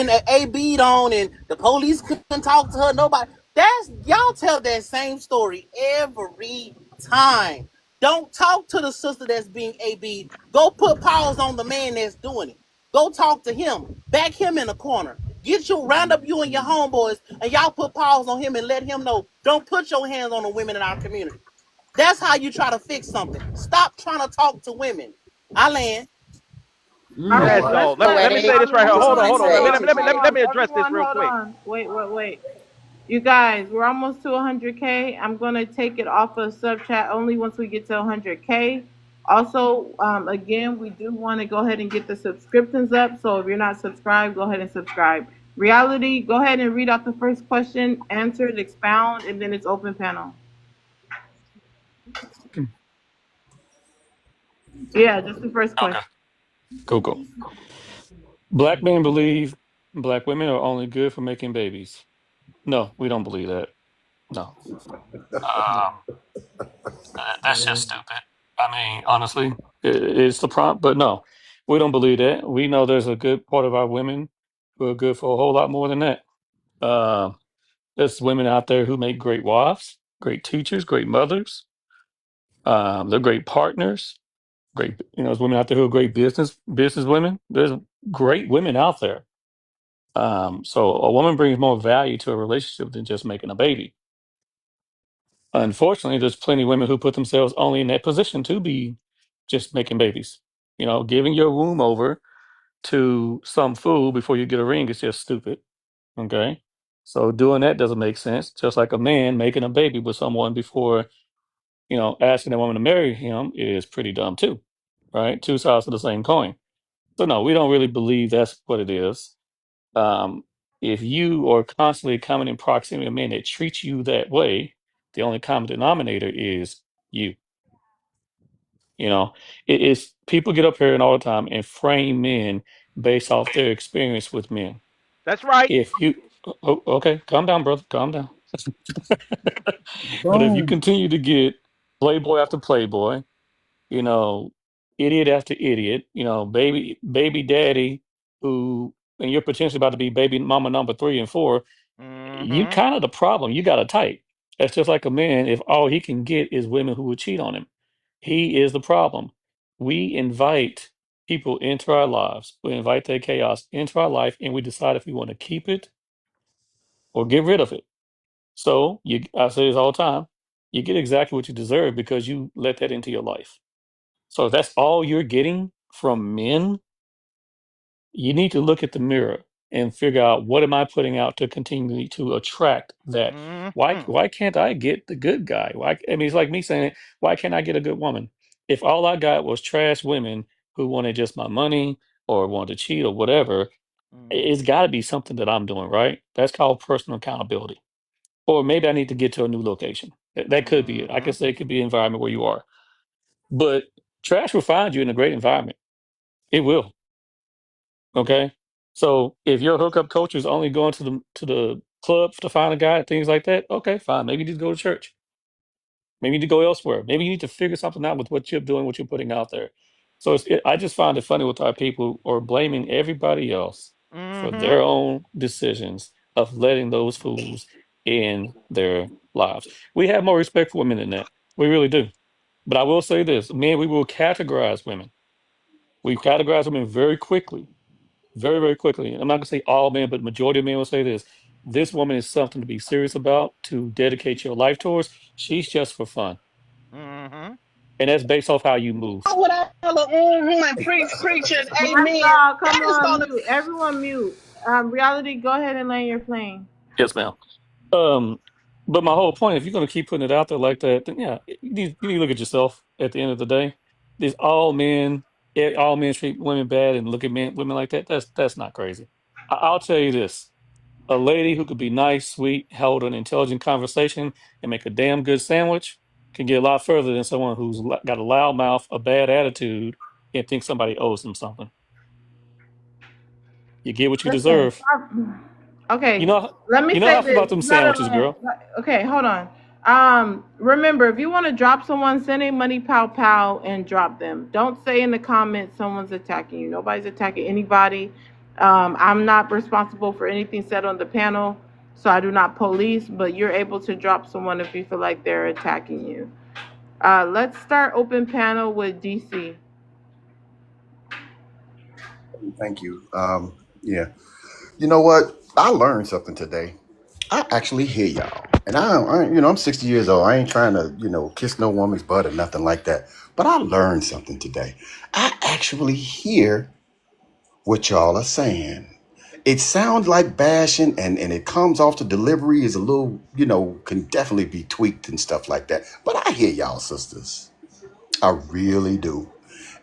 an A bead on, and the police couldn't talk to her. Nobody. Y'all tell that same story every time. Don't talk to the sister that's being AB. Go put pause on the man that's doing it. Go talk to him. Back him in a corner. Round up you and your homeboys, and y'all put pause on him and let him know. Don't put your hands on the women in our community. That's how you try to fix something. Stop trying to talk to women. I land. All right, Man, let's no, let me say this right here. Hold on. Let me address this real quick. Wait. You guys, we're almost to 100K. I'm going to take it off of sub chat only once we get to 100K. Also, again, we do want to go ahead and get the subscriptions up. So if you're not subscribed, go ahead and subscribe. Reality, go ahead and read out the first question, answer it, expound, and then it's open panel. Yeah, just the first question. Cool. Black men believe black women are only good for making babies. No, we don't believe that. No. That's just stupid. I mean, honestly, it's the prompt, but no, we don't believe that. We know there's a good part of our women who are good for a whole lot more than that. There's women out there who make great wives, great teachers, great mothers. They're great partners. Great, there's women out there who are great business women. There's great women out there. So a woman brings more value to a relationship than just making a baby. Unfortunately, there's plenty of women who put themselves only in that position to be just making babies. Giving your womb over to some fool before you get a ring is just stupid. Okay. So doing that doesn't make sense. Just like a man making a baby with someone before, asking that woman to marry him is pretty dumb too. Right? Two sides of the same coin. So no, we don't really believe that's what it is. Um, if you are constantly coming in proximity to men that treat you that way, the only common denominator is you. It is people get up here and all the time and frame men based off their experience with men. That's right. If you, okay, calm down, brother, calm down. But if you Boom. continue to get playboy after playboy, you know, idiot after idiot, baby daddy who, and you're potentially about to be baby mama number 3 and 4, you Mm-hmm. kind of the problem. You got a type. That's just like a man. If all he can get is women who would cheat on him, he is the problem. We invite people into our lives. We invite their chaos into our life, and we decide if we want to keep it or get rid of it. So I say this all the time. You get exactly what you deserve because you let that into your life. So if that's all you're getting from men, you need to look at the mirror and figure out what am I putting out to continue to attract that. Why Mm-hmm. why can't I get the good guy? It's like me saying, why can't I get a good woman? If all I got was trash women who wanted just my money or wanted to cheat or whatever, it's got to be something that I'm doing right. That's called personal accountability. Or maybe I need to get to a new location. That could be it. I Mm-hmm. could say it could be an environment where you are. But trash will find you in a great environment. It will. Okay. So if your hookup coach is only going to the club to find a guy, things like that, okay, fine. Maybe you need to go to church. Maybe you need to go elsewhere. Maybe you need to figure something out with what you're doing, what you're putting out there. So I just find it funny with our people who are blaming everybody else for Mm-hmm. their own decisions of letting those fools in their lives. We have more respect for women than that. We really do. But I will say this, men, we will categorize women. We categorize women very quickly, very, very quickly. I'm not gonna say all men, but majority of men will say this. This woman is something to be serious about, to dedicate your life towards. She's just for fun. Mm-hmm. And that's based off how you move. What I and preach and Black amen. dog, come That is on, gonna mute. Everyone mute. Reality, go ahead and land your plane. Yes, ma'am. Um, but my whole point, if you're gonna keep putting it out there like that, then yeah, you need to look at yourself at the end of the day. These all men treat women bad and look at women like that. That's not crazy. I'll tell you this. A lady who could be nice, sweet, hold an intelligent conversation, and make a damn good sandwich can get a lot further than someone who's got a loud mouth, a bad attitude, and thinks somebody owes them something. You get what you Listen, deserve. You okay, know, let me you know say how I feel about this. them You gotta sandwiches, land. girl. Okay, hold on. Remember, if you want to drop someone, send a money pow pow and drop them. Don't say in the comments someone's attacking you. Nobody's attacking anybody. I'm not responsible for anything said on the panel, so I do not police. But you're able to drop someone if you feel like they're attacking you. Let's start open panel with DC. Thank you. Yeah. You know what? I learned something today. I actually hear y'all. And I'm 60 years old. I ain't trying to, kiss no woman's butt or nothing like that. But I learned something today. I actually hear what y'all are saying. It sounds like bashing and it comes off the delivery is a little, can definitely be tweaked and stuff like that. But I hear y'all, sisters. I really do.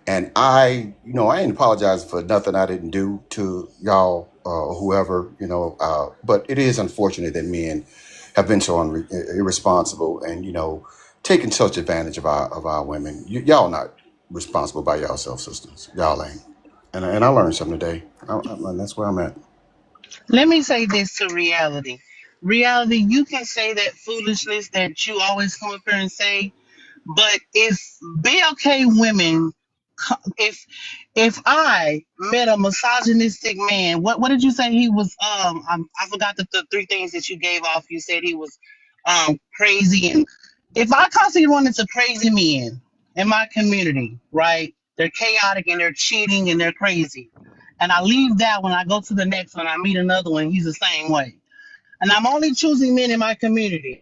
And I ain't apologizing for nothing I didn't do to y'all or whoever, but it is unfortunate that men have been so irresponsible and, taking such advantage of our women. Y'all not responsible by yourself, sisters. Y'all ain't. And I learned something today. And that's where I'm at. Let me say this to reality. Reality, you can say that foolishness that you always come up here and say, but if BLK women, if I met a misogynistic man, what did you say he was? I forgot the three things that you gave off. You said he was crazy, and if I constantly run into crazy men in my community, right? They're chaotic and they're cheating and they're crazy, and I leave that when I go to the next one, I meet another one. He's the same way, and I'm only choosing men in my community.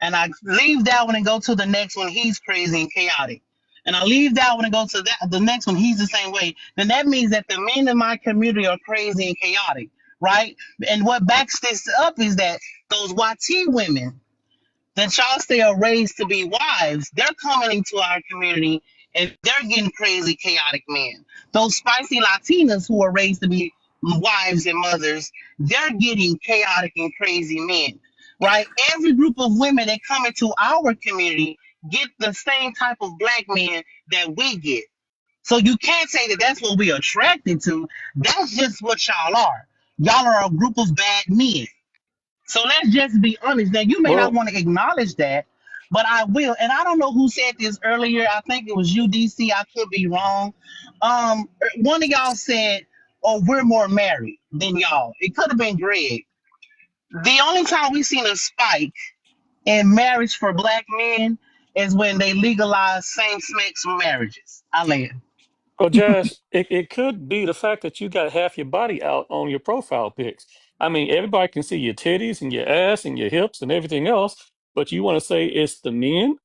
And I leave that one and go to the next one. He's crazy and chaotic. And I leave that one and go to the next one. He's the same way. Then that means that the men in my community are crazy and chaotic, right? And what backs this up is that those YT women that y'all say are raised to be wives, they're coming into our community and they're getting crazy, chaotic men. Those spicy Latinas who are raised to be wives and mothers, they're getting chaotic and crazy men, right? Every group of women that come into our community get the same type of black men that we get. So you can't say that that's what we're attracted to. That's just what y'all are. Y'all are a group of bad men. So let's just be honest. Now, you may not Well, want to acknowledge that, but I will. And I don't know who said this earlier. I think it was UDC. I could be wrong. One of y'all said, "Oh, we're more married than y'all." It could have been Greg. The only time we've seen a spike in marriage for black men is when they legalize same-sex marriages. I land. well, Jazz, it could be the fact that you got half your body out on your profile pics. I mean, everybody can see your titties and your ass and your hips and everything else, but you want to say it's the men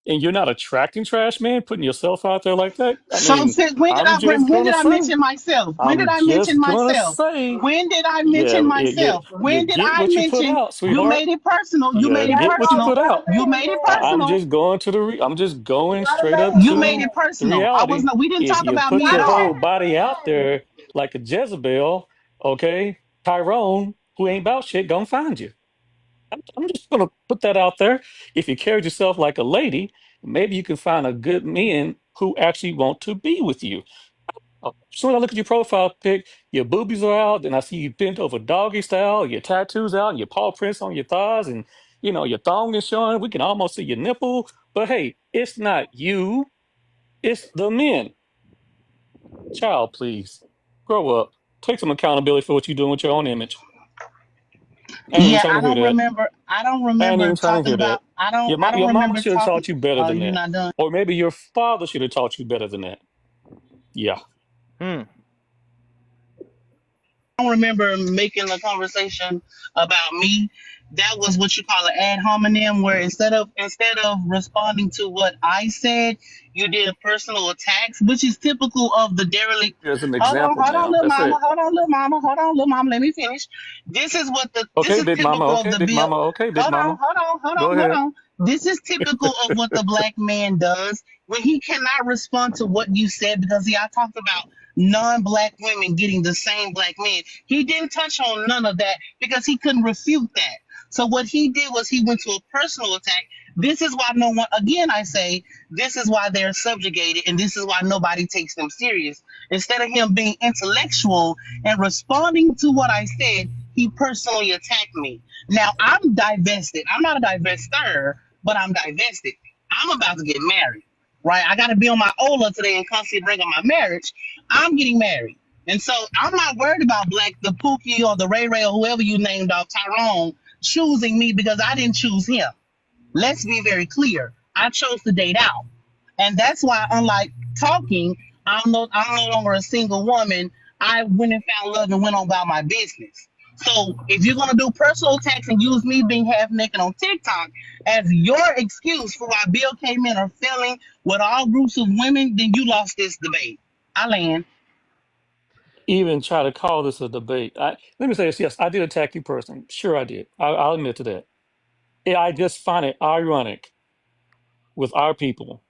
and you're not attracting trash men, putting yourself out there like that? I So mean, since when did I'm just when gonna did I say, mention myself? When did I'm I mention just gonna myself? say, When did I mention yeah, you myself? you When did get I what you put mention? out, You sweetheart. made it personal. You You made it get what you personal. put out. You made it I'm personal. just going to I'm just going straight up You made to it the personal. I was reality. not. We didn't If talk you about put me at your all. whole body out there like a Jezebel, okay, Tyrone, who ain't about shit, gonna find you. I'm just gonna put that out there. If you carried yourself like a lady, maybe you can find a good men who actually want to be with you. Oh, soon as I look at your profile pic, your boobies are out, and I see you bent over doggy style, your tattoos out, and your paw prints on your thighs, and your thong is showing. We can almost see your nipple. But hey, it's not you, it's the men. Child, please. Grow up. Take some accountability for what you're doing with your own image. I ain't even Yeah, trying to hear that. I don't I ain't remember even trying to talking hear about. that. I don't Your mama remember should have talking. taught you better than You're that. not done. Or maybe your father should have taught you better than that. Yeah. Hmm. I don't remember making a conversation about me. That was what you call an ad hominem, where instead of responding to what I said, you did a personal attacks, which is typical of the derelict. As an example, Hold on, ma'am. little That's mama. it. Let me finish. This Okay, is big mama. typical of Okay, the big bill. mama. Okay, big mama. Go Hold ahead. on. This is typical of what the black man does when he cannot respond to what you said because I talked about non-black women getting the same black men. He didn't touch on none of that because he couldn't refute that. So what he did was he went to a personal attack. This is why no one, again, I say, this is why they're subjugated and this is why nobody takes them serious. Instead of him being intellectual and responding to what I said, he personally attacked me. Now I'm divested. I'm not a divestor, but I'm divested. I'm about to get married, right? I got to be on my Ola today and constantly bring up my marriage. I'm getting married. And so I'm not worried about Black, the Pookie or the Ray Ray or whoever you named off Tyrone choosing me because I didn't choose him. Let's be very clear. I chose to date out. And that's why, unlike talking, I'm no longer a single woman. I went and found love and went on about my business. So if you're gonna do personal attacks and use me being half naked on TikTok as your excuse for why BLK men are failing with all groups of women, then you lost this debate. I land. Even try to call this a debate. Let me say this. Yes, I did attack you personally. Sure, I did. I'll admit to that. I just find it ironic with our people.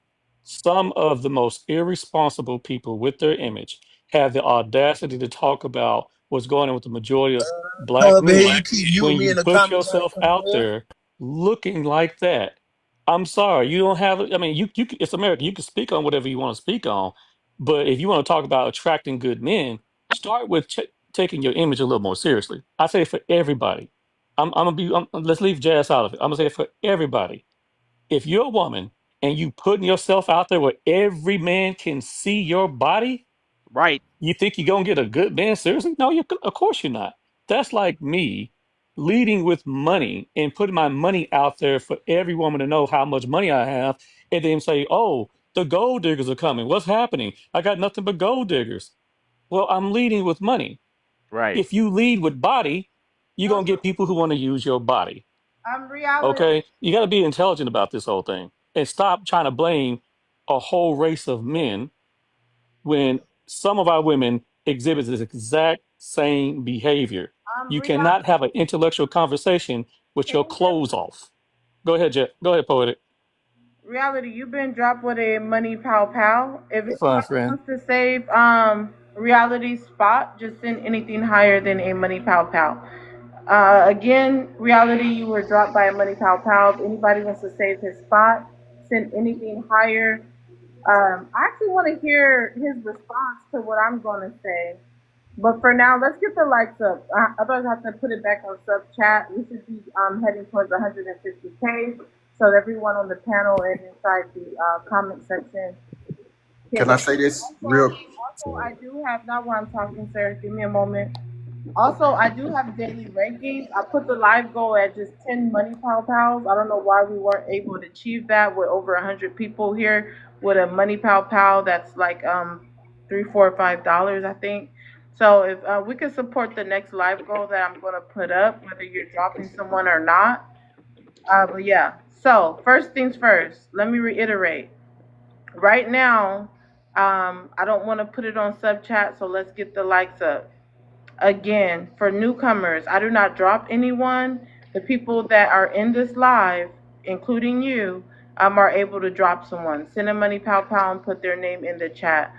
Some of the most irresponsible people with their image have the audacity to talk about what's going on with the majority of black Man, men you keep you and when me you in the put comments, yourself out man. there looking like that. I'm sorry, you don't have. I mean, it's America. You can speak on whatever you want to speak on, but if you want to talk about attracting good men, start with taking your image a little more seriously. I say it for everybody. I'm gonna be. Let's leave jazz out of it. I'm gonna say it for everybody. If you're a woman and you putting yourself out there where every man can see your body, Right. you think you're gonna get a good man? Seriously? No, of course you're not. That's like me leading with money and putting my money out there for every woman to know how much money I have, and then say, "Oh, the gold diggers are coming. What's happening? I got nothing but gold diggers." Well, I'm leading with money. Right. If you lead with body, you're gonna get people who want to use your body. Reality. Okay, you got to be intelligent about this whole thing and stop trying to blame a whole race of men when some of our women exhibit this exact same behavior. You Reality. cannot have an intellectual conversation with your clothes off. Go ahead, Jet. Go ahead, Poetic. Reality, you've been dropped with a money pow pow. If Fine, anybody friend. wants to save reality's spot, just send anything higher than a money pow pow. Again, reality, you were dropped by a money pow pow. If anybody wants to save his spot, send anything higher. I actually want to hear his response to what I'm going to say. But for now, let's get the likes up. Otherwise, I have to put it back on sub chat. We should be heading towards 150K, so that everyone on the panel and inside the comment section Can can. I say this real? Also, I do have, not while I'm talking, sir, give me a moment. Also, I do have daily rankings. I put the live goal at just 10 money pow pows. I don't know why we weren't able to achieve that with over 100 people here with a money pow pow that's like $3, $4, $5, I think. So if we can support the next live goal that I'm going to put up, whether you're dropping someone or not. But yeah. So first things first, let me reiterate. Right now, I don't want to put it on sub chat, so let's get the likes up. Again, for newcomers, I do not drop anyone. The people that are in this live, including you, are able to drop someone. Send a money pow pow and put their name in the chat.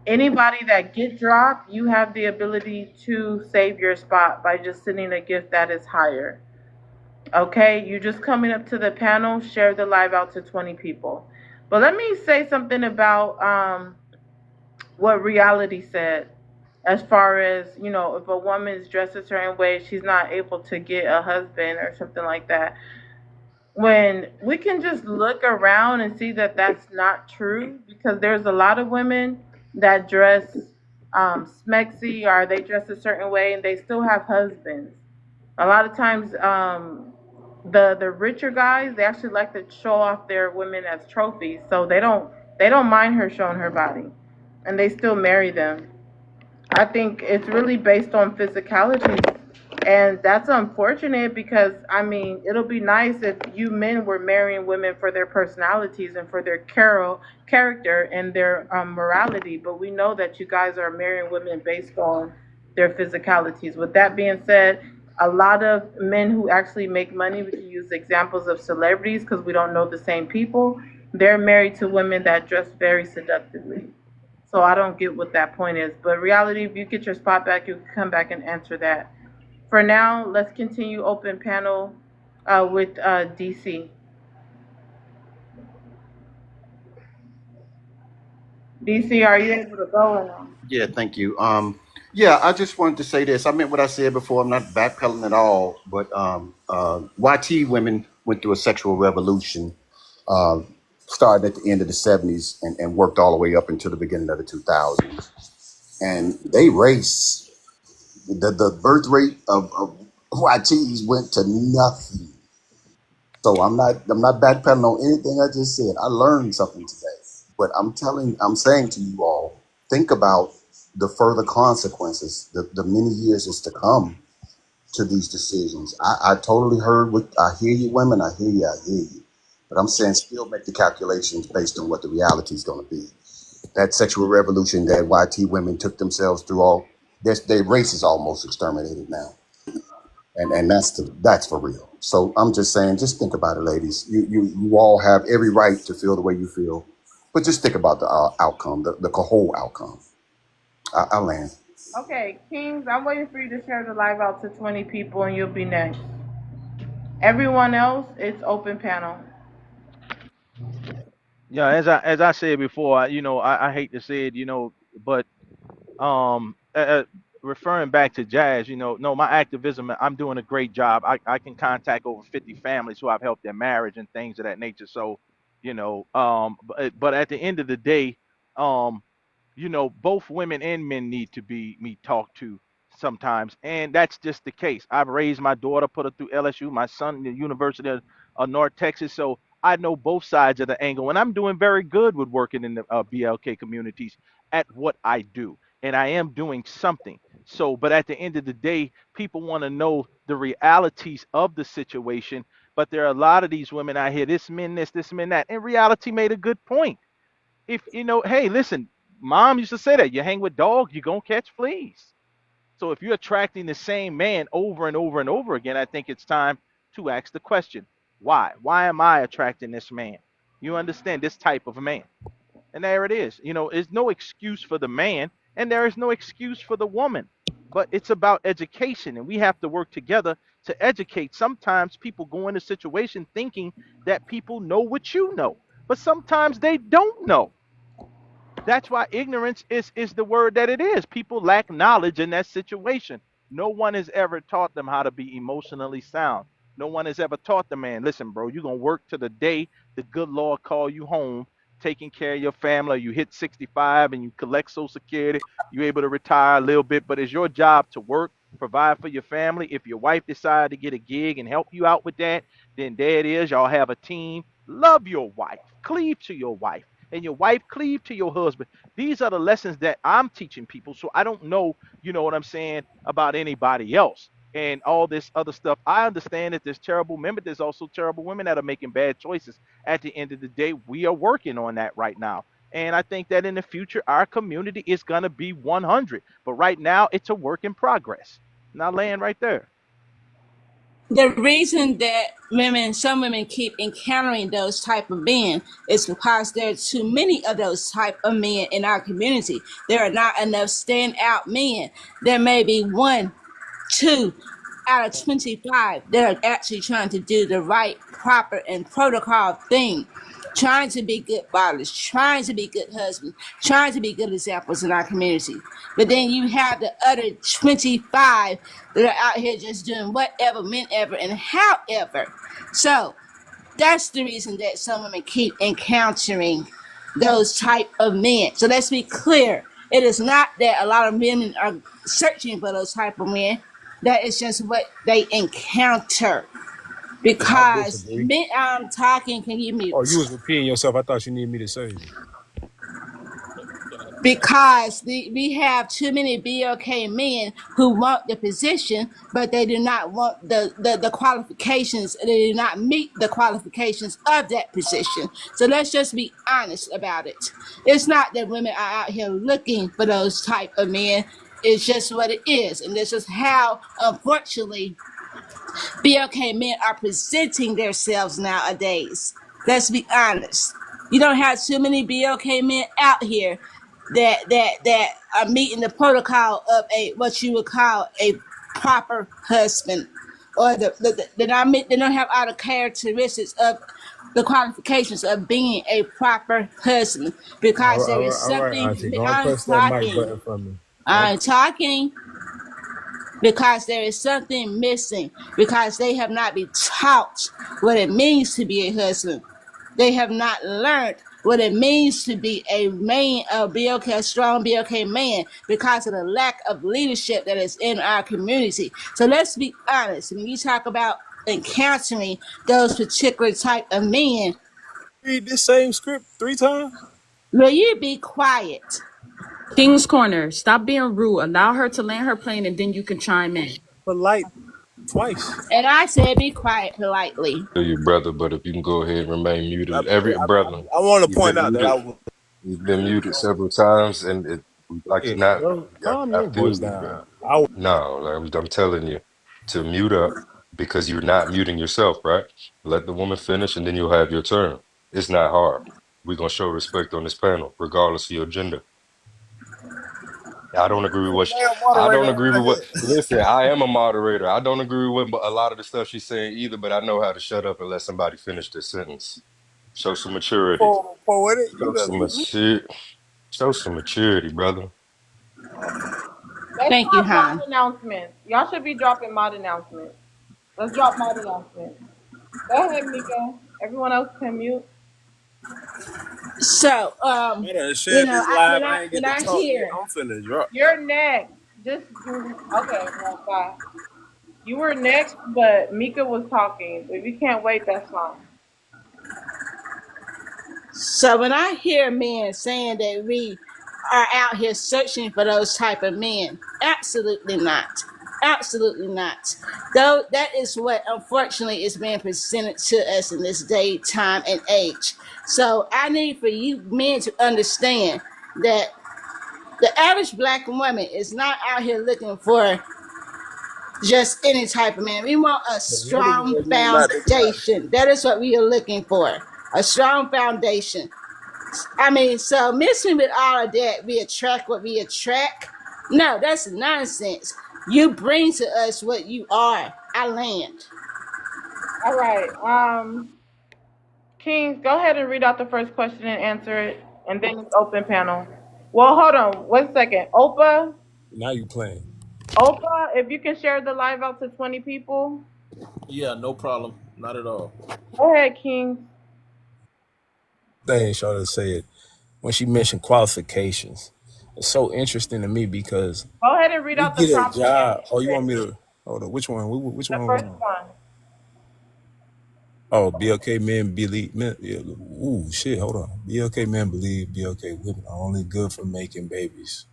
Anybody that get dropped, you have the ability to save your spot by just sending a gift that is higher. Okay, you just coming up to the panel, share the live out to 20 people. But let me say something about what reality said. As far as, you know, if a woman is dressed a certain way, she's not able to get a husband or something like that. When we can just look around and see that that's not true, because there's a lot of women that dress smexy, or they dress a certain way and they still have husbands. A lot of times, the richer guys, they actually like to show off their women as trophies, so they don't mind her showing her body, and they still marry them. I think it's really based on physicality. And that's unfortunate because, I mean, it'll be nice if you men were marrying women for their personalities and for their character and their morality. But we know that you guys are marrying women based on their physicalities. With that being said, a lot of men who actually make money, we can use examples of celebrities because we don't know the same people, they're married to women that dress very seductively. So I don't get what that point is. But reality, if you get your spot back, you can come back and answer that. For now, let's continue open panel with DC. DC, are you able to go or no? Yeah, thank you. Yeah, I just wanted to say this. I meant what I said before. I'm not backpedaling at all. But YT women went through a sexual revolution, uh, started at the end of the 70s and worked all the way up until the beginning of the 2000s. And they race. The birth rate of YTs went to nothing. So I'm not backpedaling on anything I just said. I learned something today. But I'm saying to you all, think about the further consequences, the many years is to come to these decisions. I totally heard what I hear you, women. I hear you. But I'm saying still make the calculations based on what the reality is going to be. That sexual revolution that YT women took themselves through, their race is almost exterminated now, and that's for real. So I'm just saying, just think about it, ladies. You all have every right to feel the way you feel, but just think about the outcome, the whole outcome. I land. Okay, Kings, I'm waiting for you to share the live out to 20 people and you'll be next. Everyone else, it's open panel. Yeah, as I said before, I hate to say it, but referring back to Jazz, no, my activism, I'm doing a great job. I can contact over 50 families who I've helped their marriage and things of that nature. So, but at the end of the day, um, both women and men need to be me talked to sometimes, and that's just the case. I've raised my daughter, put her through LSU, my son, the University of North Texas, so I know both sides of the angle, and I'm doing very good with working in the BLK communities at what I do, and I am doing something. So, but at the end of the day, people want to know the realities of the situation. But there are a lot of these women out here, this men this men that. And reality made a good point. If hey, listen, mom used to say that you hang with dogs, you're gonna catch fleas. So if you're attracting the same man over and over and over again, I think it's time to ask the question, why? Why am I attracting this man? You understand, this type of man. And there it is. There's no excuse for the man, and there is no excuse for the woman. But it's about education, and we have to work together to educate. Sometimes people go into a situation thinking that people know what you know, but sometimes they don't know. That's why ignorance is the word that it is. People lack knowledge in that situation. No one has ever taught them how to be emotionally sound. No one has ever taught the man, listen, bro, you're going to work to the day the good Lord call you home, taking care of your family. You hit 65 and you collect Social Security. You're able to retire a little bit, but it's your job to work, provide for your family. If your wife decided to get a gig and help you out with that, then there it is. Y'all have a team. Love your wife. Cleave to your wife. And your wife cleave to your husband. These are the lessons that I'm teaching people. So I don't know, what I'm saying, about anybody else and all this other stuff. I understand that there's terrible men, but there's also terrible women that are making bad choices. At the end of the day, we are working on that right now. And I think that in the future, our community is going to be 100. But right now, it's a work in progress. Now, laying right there. The reason that some women keep encountering those type of men is because there are too many of those type of men in our community. There are not enough standout men. There may be 1, 2 out of 25 that are actually trying to do the right, proper, and protocol thing, trying to be good fathers, trying to be good husbands, trying to be good examples in our community. But then you have the other 25 that are out here just doing whatever, whenever, and however. So that's the reason that some women keep encountering those type of men. So let's be clear. It is not that a lot of women are searching for those type of men. That is just what they encounter. Because men, I'm talking, can you mute? Oh, you was repeating yourself. I thought you needed me to say it. Because we have too many BLK men who want the position, but they do not want the qualifications. They do not meet the qualifications of that position. So let's just be honest about it. It's not that women are out here looking for those type of men. It's just what it is. And this is how, unfortunately, BLK men are presenting themselves nowadays. Let's be honest. You don't have too many BLK men out here that are meeting the protocol of what you would call a proper husband, or they don't have all the characteristics of the qualifications of being a proper husband, because there is something. I'm talking. Because there is something missing, because they have not been taught what it means to be a husband. They have not learned what it means to be a man, a strong BLK man, because of the lack of leadership that is in our community. So let's be honest. When you talk about encountering those particular type of men. Read this same script 3 times. Will you be quiet? King's Corner. Stop being rude. Allow her to land her plane, and then you can chime in. Polite twice. And I said be quiet politely. To you, brother, but if you can go ahead and remain I, muted. Every brother, I want to you've point been out that I muted. was. You've been muted several times, and we'd like to Yeah, not. bro, calm I your feel voice you, down. bro. No, like, I'm telling you to mute up because you're not muting yourself, right? Let the woman finish, and then you'll have your turn. It's not hard. We're gonna show respect on this panel, regardless of your gender. I don't agree with what Damn I don't moderator agree with like what. that. Listen, I am a moderator. I don't agree with a lot of the stuff she's saying either, but I know how to shut up and let somebody finish their sentence. Show some maturity. Poetic, you Show done some you. maturity. Show some maturity, brother. Let's Thank you, drop mod hon. announcements. Y'all should be dropping mod announcements. Let's drop mod announcements. Go ahead, Mika. Everyone else can mute. So, I done shared this live. I ain't get when to I talk yet. hear, I'm finna drop. You're next. Okay, well, bye. You were next, but Mika was talking. If you can't wait, that's fine. so when I hear men saying that we are out here searching for those type of men, absolutely not. Absolutely not. Though that is what unfortunately is being presented to us in this day, time, and age. So I need for you men to understand that the average black woman is not out here looking for just any type of man. We want a strong foundation. That is what we are looking for. A strong foundation. I mean, so mixing with all of that, we attract what we attract. No, that's nonsense. You bring to us what you are. I land. All right. Kings, go ahead and read out the first question and answer it, and then it's open panel. Well, hold on 1 second. Opa, Now you playing. if you can share the live out to 20 people. Yeah, no problem. Not at all. Go ahead, Kings. Thing Charlotte said when she mentioned qualifications. It's so interesting to me because Go ahead and read we out the get a prompt. job. Oh, you want me to hold on? Which one? Which The one? first one. Oh, BLK men believe men. Yeah, ooh, shit. Hold on. BLK men believe BLK women are only good for making babies.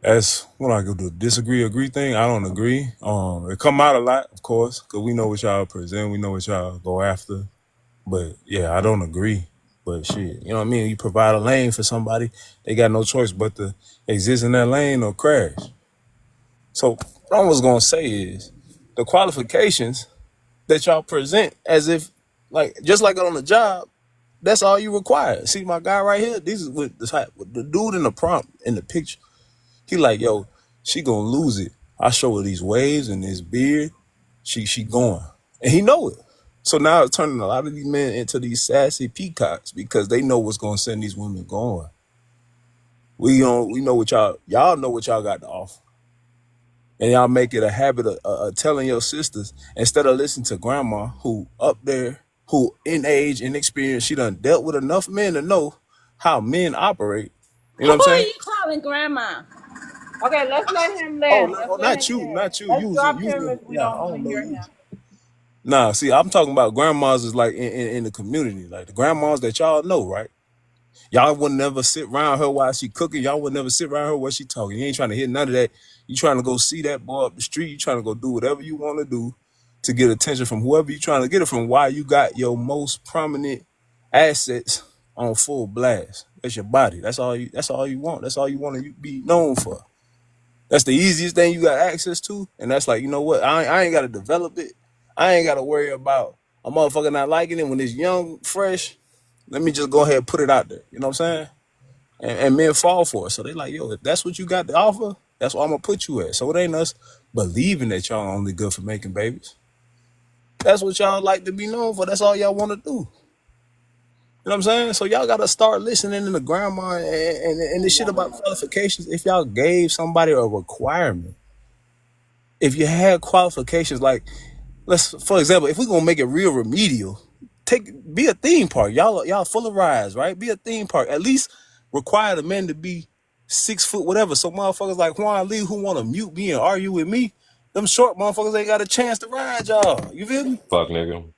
That's what I go do. Disagree, agree thing. I don't agree. It come out a lot, of course, because we know what y'all present. We know what y'all go after. But yeah, I don't agree. But shit, you know what I mean? You provide a lane for somebody, they got no choice but to exist in that lane or crash. So what I was gonna say is the qualifications that y'all present as if like just like on the job, that's all you require. See my guy right here? This is what the dude in the prompt in the picture. He like, yo, she gonna lose it. I show her these waves and this beard. She going. And he know it. So now it's turning a lot of these men into these sassy peacocks because they know what's gonna send these women going. We know what y'all know what y'all got to offer. And y'all make it a habit of telling your sisters instead of listening to grandma who up there, who in age and experience, she done dealt with enough men to know how men operate. You know Who what I'm are saying? you calling grandma? Okay, let's let him land. Oh, not you. Let's Use drop use him the if we yeah, I don't want don't to know hear you. him. Nah, see, I'm talking about grandmas is like in the community, like the grandmas that y'all know, right? Y'all would never sit around her while she cooking. Y'all would never sit around her while she talking. You ain't trying to hear none of that. You trying to go see that boy up the street. You trying to go do whatever you want to do to get attention from whoever you trying to get it from. Why you got your most prominent assets on full blast. That's your body. That's all you want. That's all you want to be known for. That's the easiest thing you got access to. And that's like, you know what? I ain't got to develop it. I ain't got to worry about a motherfucker not liking it when it's young, fresh. Let me just go ahead and put it out there. You know what I'm saying? And men fall for it. So they like, yo, if that's what you got to offer, that's what I'm going to put you at. So it ain't us believing that y'all only good for making babies. That's what y'all like to be known for. That's all y'all want to do. You know what I'm saying? So y'all got to start listening to the grandma and this shit about qualifications. If y'all gave somebody a requirement, if you had qualifications, like, for example, if we're going to make it real remedial, be a theme park. Y'all full of rides, right? Be a theme park. At least require the men to be 6 foot whatever. So motherfuckers like Juan Lee who want to mute me and argue with me, Them short motherfuckers ain't got a chance to ride y'all. You feel me? Fuck nigga.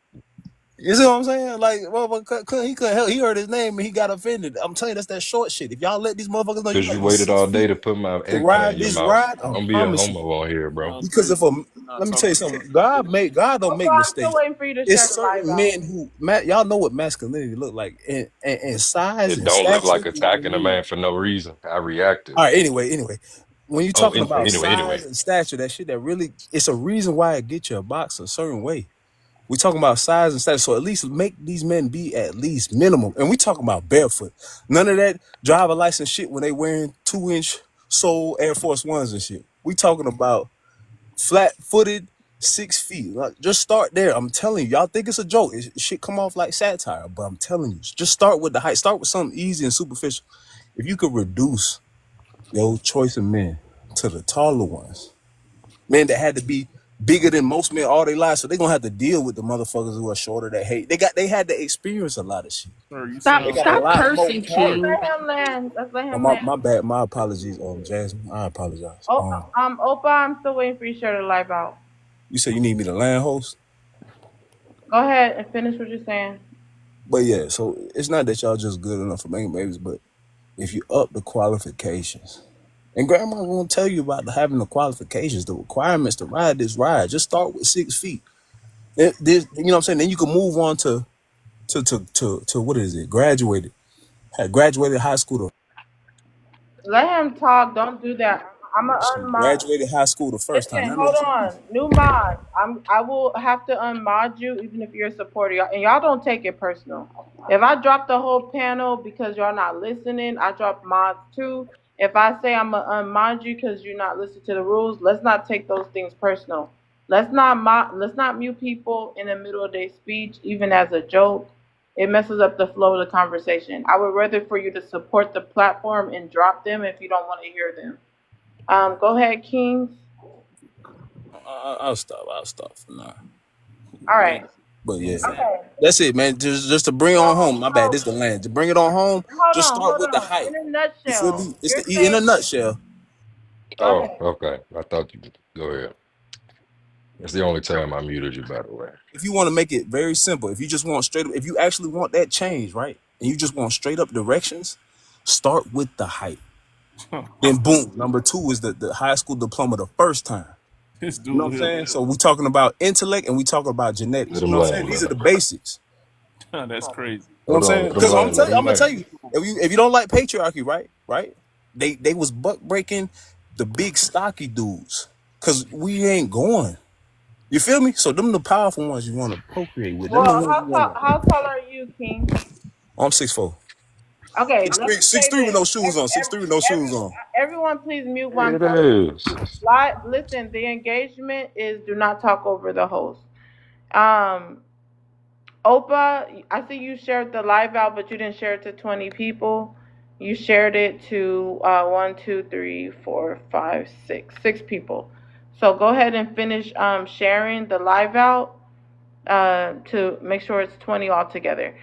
You see what I'm saying? Like, motherfucker, he couldn't help. He heard his name and he got offended. I'm telling you, that's that short shit. If y'all let these motherfuckers know you Cause gotta you be waited 6 all day feet to put my to eggplant ride in your this mouth. ride, I Don't be a promise you. homo on here, bro. Because let me tell you something. God don't Opa, make I'm still mistakes. waiting for you to It's share the live certain out. men who, y'all know what masculinity look like in size It and don't look stature. like attacking a man for no reason. I reacted. All right. Anyway, when you're Oh, talking about anyway. size and stature, that shit that really, it's a reason why it get you a box a certain way. We talking about size and stature, so at least make these men be at least minimum. And we talking about barefoot. None of that driver license shit when they wearing 2-inch sole Air Force Ones and shit. We talking about flat-footed, 6 feet. Like, just start there. I'm telling you, y'all think it's a joke. It shit come off like satire, but I'm telling you, just start with the height. Start with something easy and superficial. If you could reduce your choice of men to the taller ones, men that had to be bigger than most men all their lives, so they gonna have to deal with the motherfuckers who are shorter that hate. They had to experience a lot of shit. They got a Stop lot more cursing, Let's character. King. let him land. Let's let Oh, him my land. my bad. My apologies, Jasmine. I apologize. Oh, Opa, I'm still waiting for you to share the live out. You said you need me to land host, Go ahead and finish what you're saying. but yeah. So it's not that y'all just good enough for making babies, but if you up the qualifications, and grandma gonna tell you about having the qualifications, the requirements to ride this ride. Just start with 6 feet. You know what I'm saying? Then you can move on to what is it? Had graduated high school Let him talk. Don't do that. I'm gonna unmod. graduated high school the first time. Listen, That hold makes on. New mod. I will have to unmod you even if you're a supporter. And y'all don't take it personal. If I drop the whole panel because y'all not listening, I drop mods too. If I say I'm gonna unmod you because you're not listening to the rules, let's not take those things personal. Let's not mute people in the middle of their speech, even as a joke. It messes up the flow of the conversation. I would rather for you to support the platform and drop them if you don't want to hear them. Go ahead, Kings. I'll stop for now. All right. But yeah, Okay. that's it, man. Just to bring it on home. My bad. This is the land. To bring it on home, just start Hold with the on. height. In a You feel nutshell, me? It's you're in a saying, nutshell. go Oh, ahead. okay. I thought you could go ahead. It's the only time I muted you, by the way. If you want to make it very simple, if you just want straight up, if you actually want that change, right? And you just want straight up directions, start with the height. Then boom, number 2 is the high school diploma the first time. This You know what dude I'm here. saying? So we talking about intellect and we talking about Let genetics. You him know what I'm saying? land, These are brother. the basics. That's crazy. You know what Hold I'm on, saying? let him Because land. Let I'm him gonna tell land. you, if you don't like patriarchy, right? They was buck breaking the big stocky dudes. Cause we ain't going. You feel me? So them the powerful ones you want to procreate with. Them the Well, ones you want to. how tall are you, King? I'm 6'4". Okay, let 6'3", me say 6'3" with no this. shoes on. 6'3" with no shoes on. Everyone, please mute It 1 second. is. Listen, the engagement is do not talk over the host. Um, Opa, I see you shared the live out, but you didn't share it to 20 people. You shared it to 1, 2, 3, 4, 5, 6 people. So go ahead and finish sharing the live out to make sure it's 20 altogether.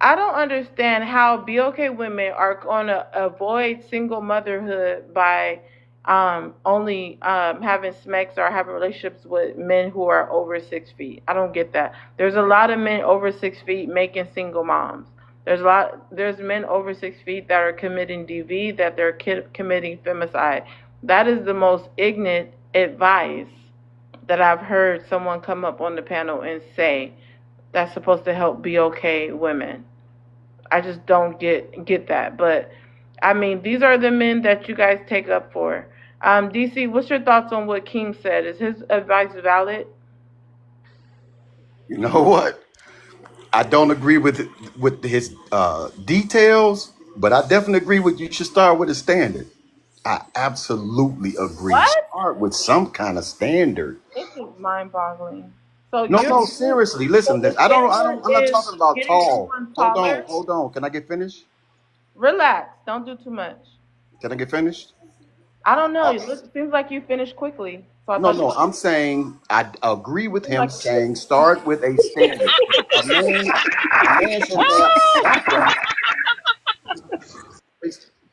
I don't understand how BOK women are going to avoid single motherhood by only having smecks or having relationships with men who are over 6 feet. I don't get that. There's a lot of men over 6 feet making single moms. There's men over 6 feet that are committing DV, that they're committing femicide. That is the most ignorant advice that I've heard someone come up on the panel and say that's supposed to help BOK women. I just don't get that. But I mean, these are the men that you guys take up for. DC, what's your thoughts on what King said? Is his advice valid? You know what? I don't agree with his details, but I definitely agree with you should start with a standard. I absolutely agree. What? Start with some kind of standard. This is mind-boggling. So No, seriously. Listen, the standard I'm not is talking about getting tall. someone taller. Hold on. Can I get finished? Relax. Don't do too much. Can I get finished? I don't know. It seems like you finished quickly. So I No, thought you. no. I'm saying I agree with Seems him like saying start with a standard. A man should have.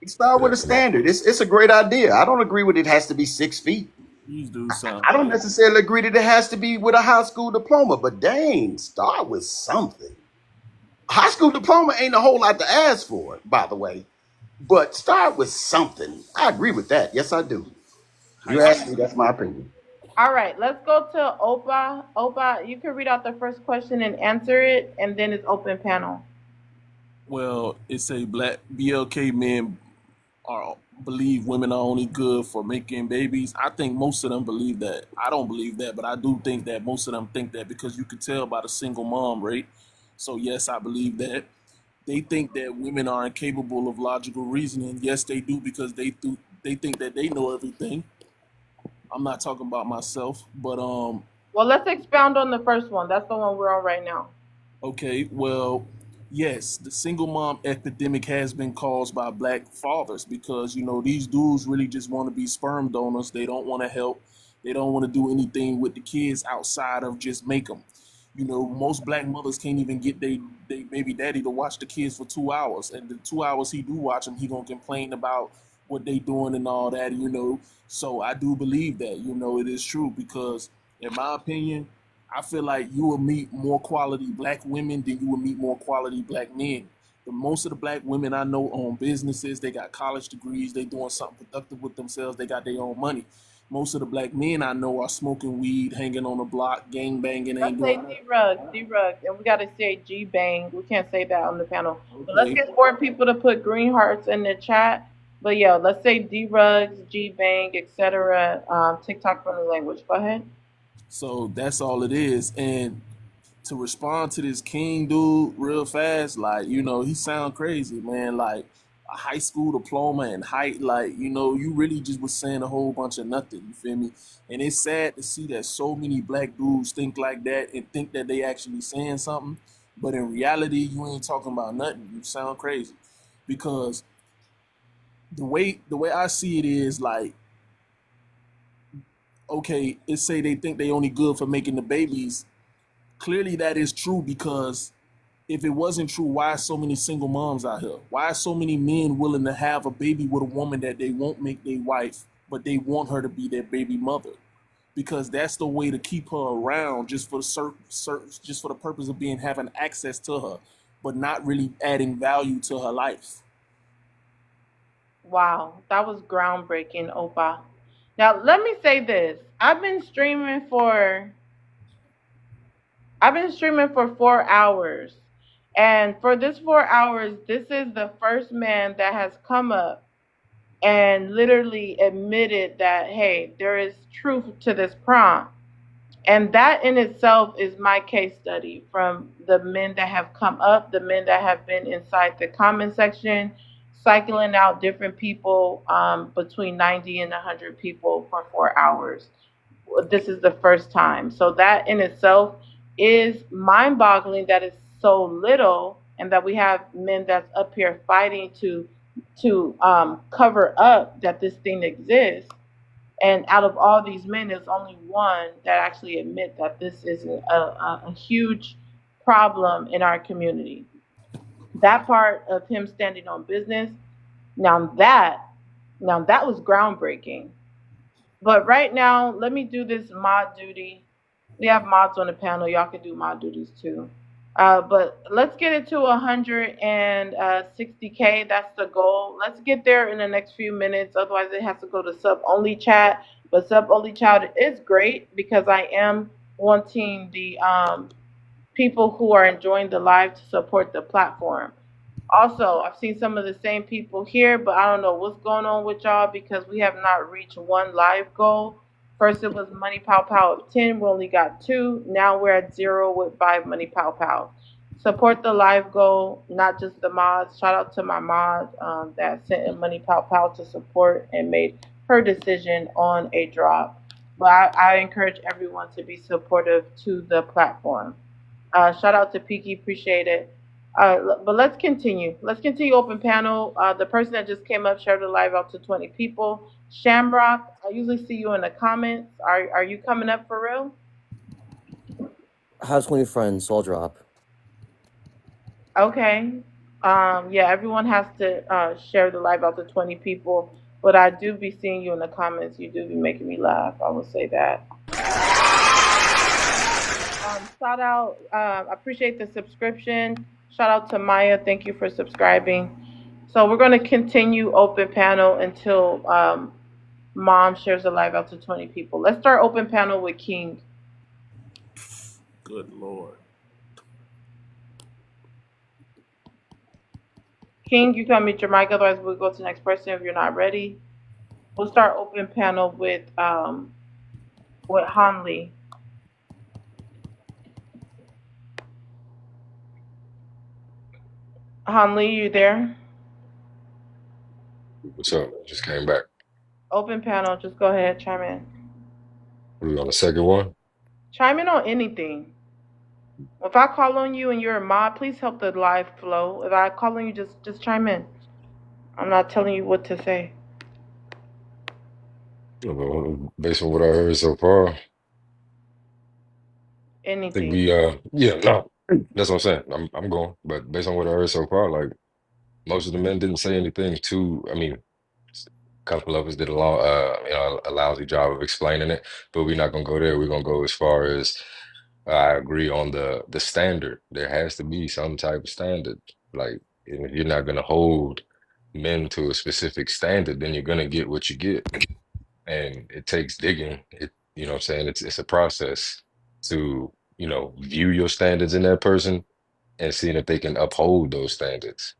Start with a standard. It's a great idea. I don't agree with it has to be 6 feet. These dudes sound I don't crazy. necessarily agree that it has to be with a high school diploma, but dang, start with something. High school diploma ain't a whole lot to ask for, by the way, but start with something. I agree with that. Yes, I do. High You asked school. me, that's my opinion. All right, let's go to Opa. Opa, you can read out the first question and answer it, and then it's open panel. Well, it's a black BLK men are believe women are only good for making babies. I think most of them believe that. I don't believe that, but I do think that most of them think that because you could tell by the single mom rate. So yes, I believe that. They think that women are incapable of logical reasoning. Yes, they do because they think that they know everything. I'm not talking about myself, but Well, let's expound on the first one. That's the one we're on right now. okay, well, yes, the single mom epidemic has been caused by black fathers because these dudes really just want to be sperm donors. They don't want to help. They don't want to do anything with the kids outside of just make them. Most black mothers can't even get they baby daddy to watch the kids for 2 hours, and the 2 hours he do watch them, he gonna complain about what they doing and all that. So I do believe that it is true because, in my opinion, I feel like you will meet more quality black women than you will meet more quality black men. Most of the black women I know own businesses. They got college degrees. They doing something productive with themselves. They got their own money. Most of the black men I know are smoking weed, hanging on the block, gang banging, Let's ain't say doing nothing. D-Rug, and we got to say G-Bang. We can't say that on the panel. But let's Okay, get more people to put green hearts in the chat. But yeah, let's say D-Rugs, G-Bang, etc. TikTok friendly language. Go ahead. so that's all it is. And to respond to this King dude real fast, like, he sound crazy, man. Like a high school diploma and height, like, you really just was saying a whole bunch of nothing, you feel me? And it's sad to see that so many black dudes think like that and think that they actually saying something. But in reality, you ain't talking about nothing. You sound crazy. Because the way I see it is like, okay, let's say they think they only good for making the babies. Clearly that is true because if it wasn't true, why are so many single moms out here? Why are so many men willing to have a baby with a woman that they won't make their wife, but they want her to be their baby mother? Because that's the way to keep her around, just for just for the purpose of having access to her, but not really adding value to her life. Wow, that was groundbreaking, Opa. Now, let me say this. I've been streaming for 4 hours. And for this 4 hours, this is the first man that has come up and literally admitted that, hey, there is truth to this prompt. And that in itself is my case study from the men that have come up, the men that have been inside the comment section, cycling out different people, between 90 and 100 people for 4 hours. This is the first time. So that in itself is mind boggling that it's so little and that we have men that's up here fighting to cover up that this thing exists. And out of all these men, there's only one that actually admit that this is a huge problem in our community. That part of him standing on business, now that was groundbreaking. But right now, let me do this mod duty. We have mods on the panel. Y'all can do mod duties too. But let's get it to 160K. That's the goal. Let's get there in the next few minutes. Otherwise, it has to go to sub only chat. But sub only chat is great because I am wanting the people who are enjoying the live to support the platform. Also, I've seen some of the same people here, but I don't know what's going on with y'all because we have not reached one live goal. First, it was Money Pow Pow of 10. We only got 2. Now we're at 0 with 5 Money Pow Pow. Support the live goal, not just the mods. Shout out to my mod that sent in Money Pow Pow to support and made her decision on a drop. But I encourage everyone to be supportive to the platform. Shout out to Peaky, appreciate it. But let's continue. Let's continue open panel. The person that just came up shared the live out to 20 people. Shamrock, I usually see you in the comments. Are you coming up for real? Have 20 friends, so I'll drop. Okay. Yeah, everyone has to share the live out to 20 people. But I do be seeing you in the comments. You do be making me laugh. I will say that. Shout out. I appreciate the subscription. Shout out to Maya. Thank you for subscribing. So we're going to continue open panel until Mom shares the live out to 20 people. Let's start open panel with King. Good Lord. King, you can unmute your mic. Otherwise, we'll go to the next person if you're not ready. We'll start open panel with Hanli. Hanli, you there? What's up? Just came back. Open panel. Just go ahead. Chime in. Are we on the second one? Chime in on anything. If I call on you and you're a mod, please help the live flow. If I call on you, just chime in. I'm not telling you what to say. Well, based on what I heard so far, I think Anything. we no, that's what I'm saying. I'm going, but based on what I heard so far, like most of the men didn't say anything too. I mean, a couple of us did a lousy job of explaining it, but we're not gonna go there. We're gonna go as far as I agree on the standard. There has to be some type of standard. Like, and if you're not gonna hold men to a specific standard, then you're gonna get what you get. And it takes digging. You know what I'm saying? It's a process to, view your standards in that person and seeing if they can uphold those standards.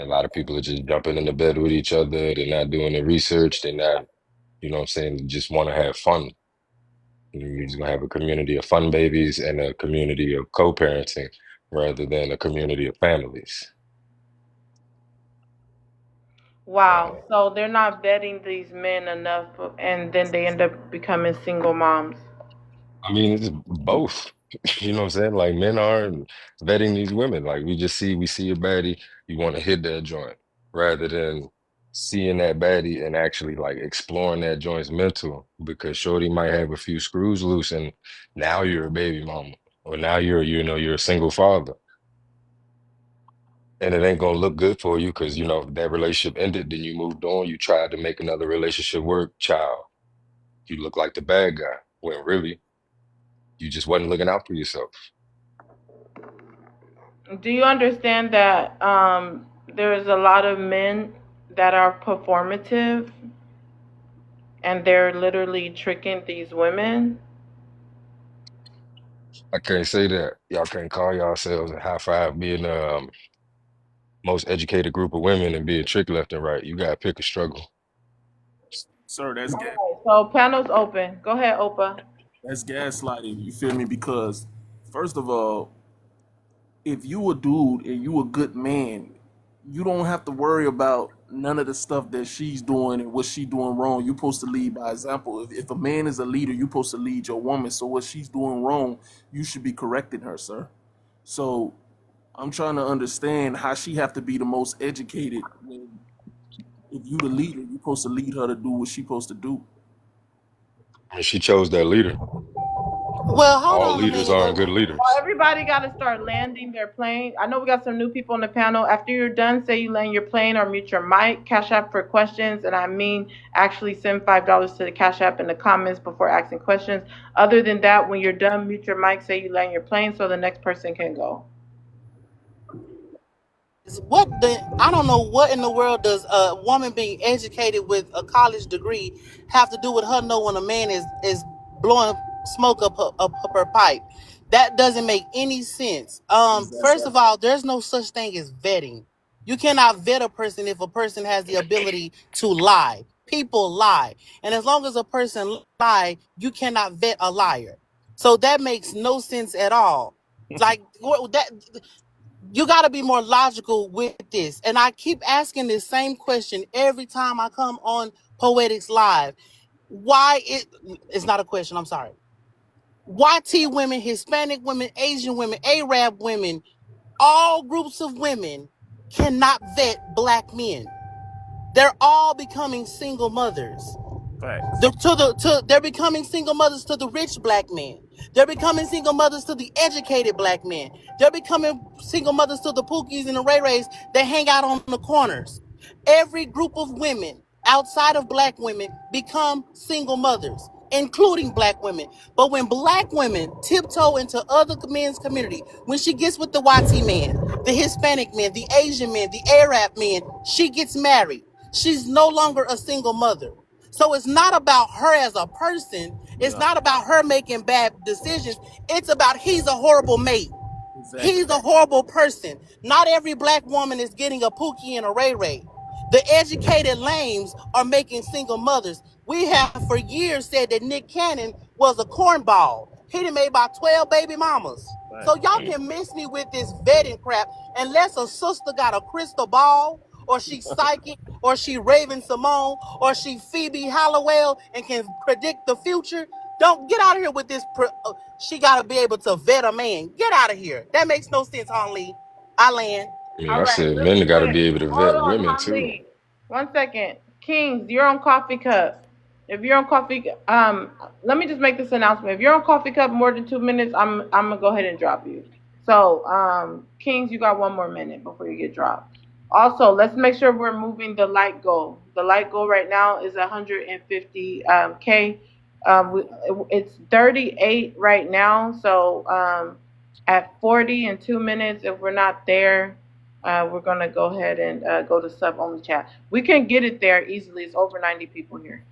A lot of people are just jumping into bed with each other. They're not doing the research. They're not, you know what I'm saying, they just want to have fun. You're just gonna have a community of fun babies and a community of co-parenting rather than a community of families. Wow. So they're not vetting these men enough, and then they end up becoming single moms. I mean, it's both. You know what I'm saying? Like men aren't vetting these women. Like we see a baddie, you want to hit that joint rather than seeing that baddie and actually like exploring that joint's mental because shorty might have a few screws loose and now you're a baby mama or now you're a single father. And it ain't gonna look good for you because that relationship ended, then you moved on, you tried to make another relationship work, child. You look like the bad guy when really you just wasn't looking out for yourself. Do you understand that there's a lot of men that are performative and they're literally tricking these women? I can't say that. Y'all can't call yourselves a high five being most educated group of women and being tricked left and right. You gotta pick a struggle. Sir, that's gas. So panel's open. Go ahead, Opa. That's gaslighting. You feel me? Because first of all, if you a dude and you a good man, you don't have to worry about none of the stuff that she's doing and what she's doing wrong. You're supposed to lead by example. If a man is a leader, you're supposed to lead your woman. So what she's doing wrong, you should be correcting her, sir. So I'm trying to understand how she have to be the most educated when if you the leader, you're supposed to lead her to do what she's supposed to do. I mean, she chose that leader. Well, hold All on leaders a minute. aren't good leaders. Everybody got to start landing their plane. I know we got some new people on the panel. After you're done, say you land your plane or mute your mic. Cash App for questions, and I mean actually send $5 to the Cash App in the comments before asking questions. Other than that, when you're done, mute your mic, say you land your plane so the next person can go. I don't know what in the world does a woman being educated with a college degree have to do with her knowing a man is blowing smoke up her pipe. That doesn't make any sense. First of all, there's no such thing as vetting. You cannot vet a person if a person has the ability to lie. People lie. And as long as a person lie, you cannot vet a liar. So that makes no sense at all. Like that. You got to be more logical with this. And I keep asking this same question every time I come on Poetics Live. It's not a question, I'm sorry. YT women, Hispanic women, Asian women, Arab women, all groups of women cannot vet black men. They're all becoming single mothers. They're becoming single mothers to the rich black men. They're becoming single mothers to the educated black men. They're becoming single mothers to the Pookies and the Ray Rays that hang out on the corners. Every group of women outside of black women become single mothers, including black women. But when black women tiptoe into other men's community, when she gets with the YT man, the Hispanic man, the Asian man, the Arab man, she gets married. She's no longer a single mother. So it's not about her as a person. It's Yeah, not about her making bad decisions. It's about he's a horrible mate. exactly. He's a horrible person. Not every black woman is getting a Pookie and a Ray Ray. The educated lames are making single mothers. We have for years said that Nick Cannon was a cornball. He done made about 12 baby mamas. Right. So y'all can miss me with this vetting crap unless a sister got a crystal ball, or she psychic, or she Raven Simone, or she Phoebe Halliwell and can predict the future. Don't get out of here with this. She got to be able to vet a man. Get out of here. That makes no sense, Hon Lee. I land. I mean, All I right, said really men got to quick. be able to Hold vet on, women Han too. Lee. 1 second. Kings, you're on Coffee Cup. If you're on Coffee, let me just make this announcement. If you're on Coffee Cup more than 2 minutes, I'm gonna go ahead and drop you. So, Kings, you got 1 more minute before you get dropped. Also, let's make sure we're moving the light goal. The light goal right now is 150 K. It's 38 right now. So, at 40 in 2 minutes, if we're not there, we're gonna go ahead and go to sub only chat. We can get it there easily. It's over 90 people here.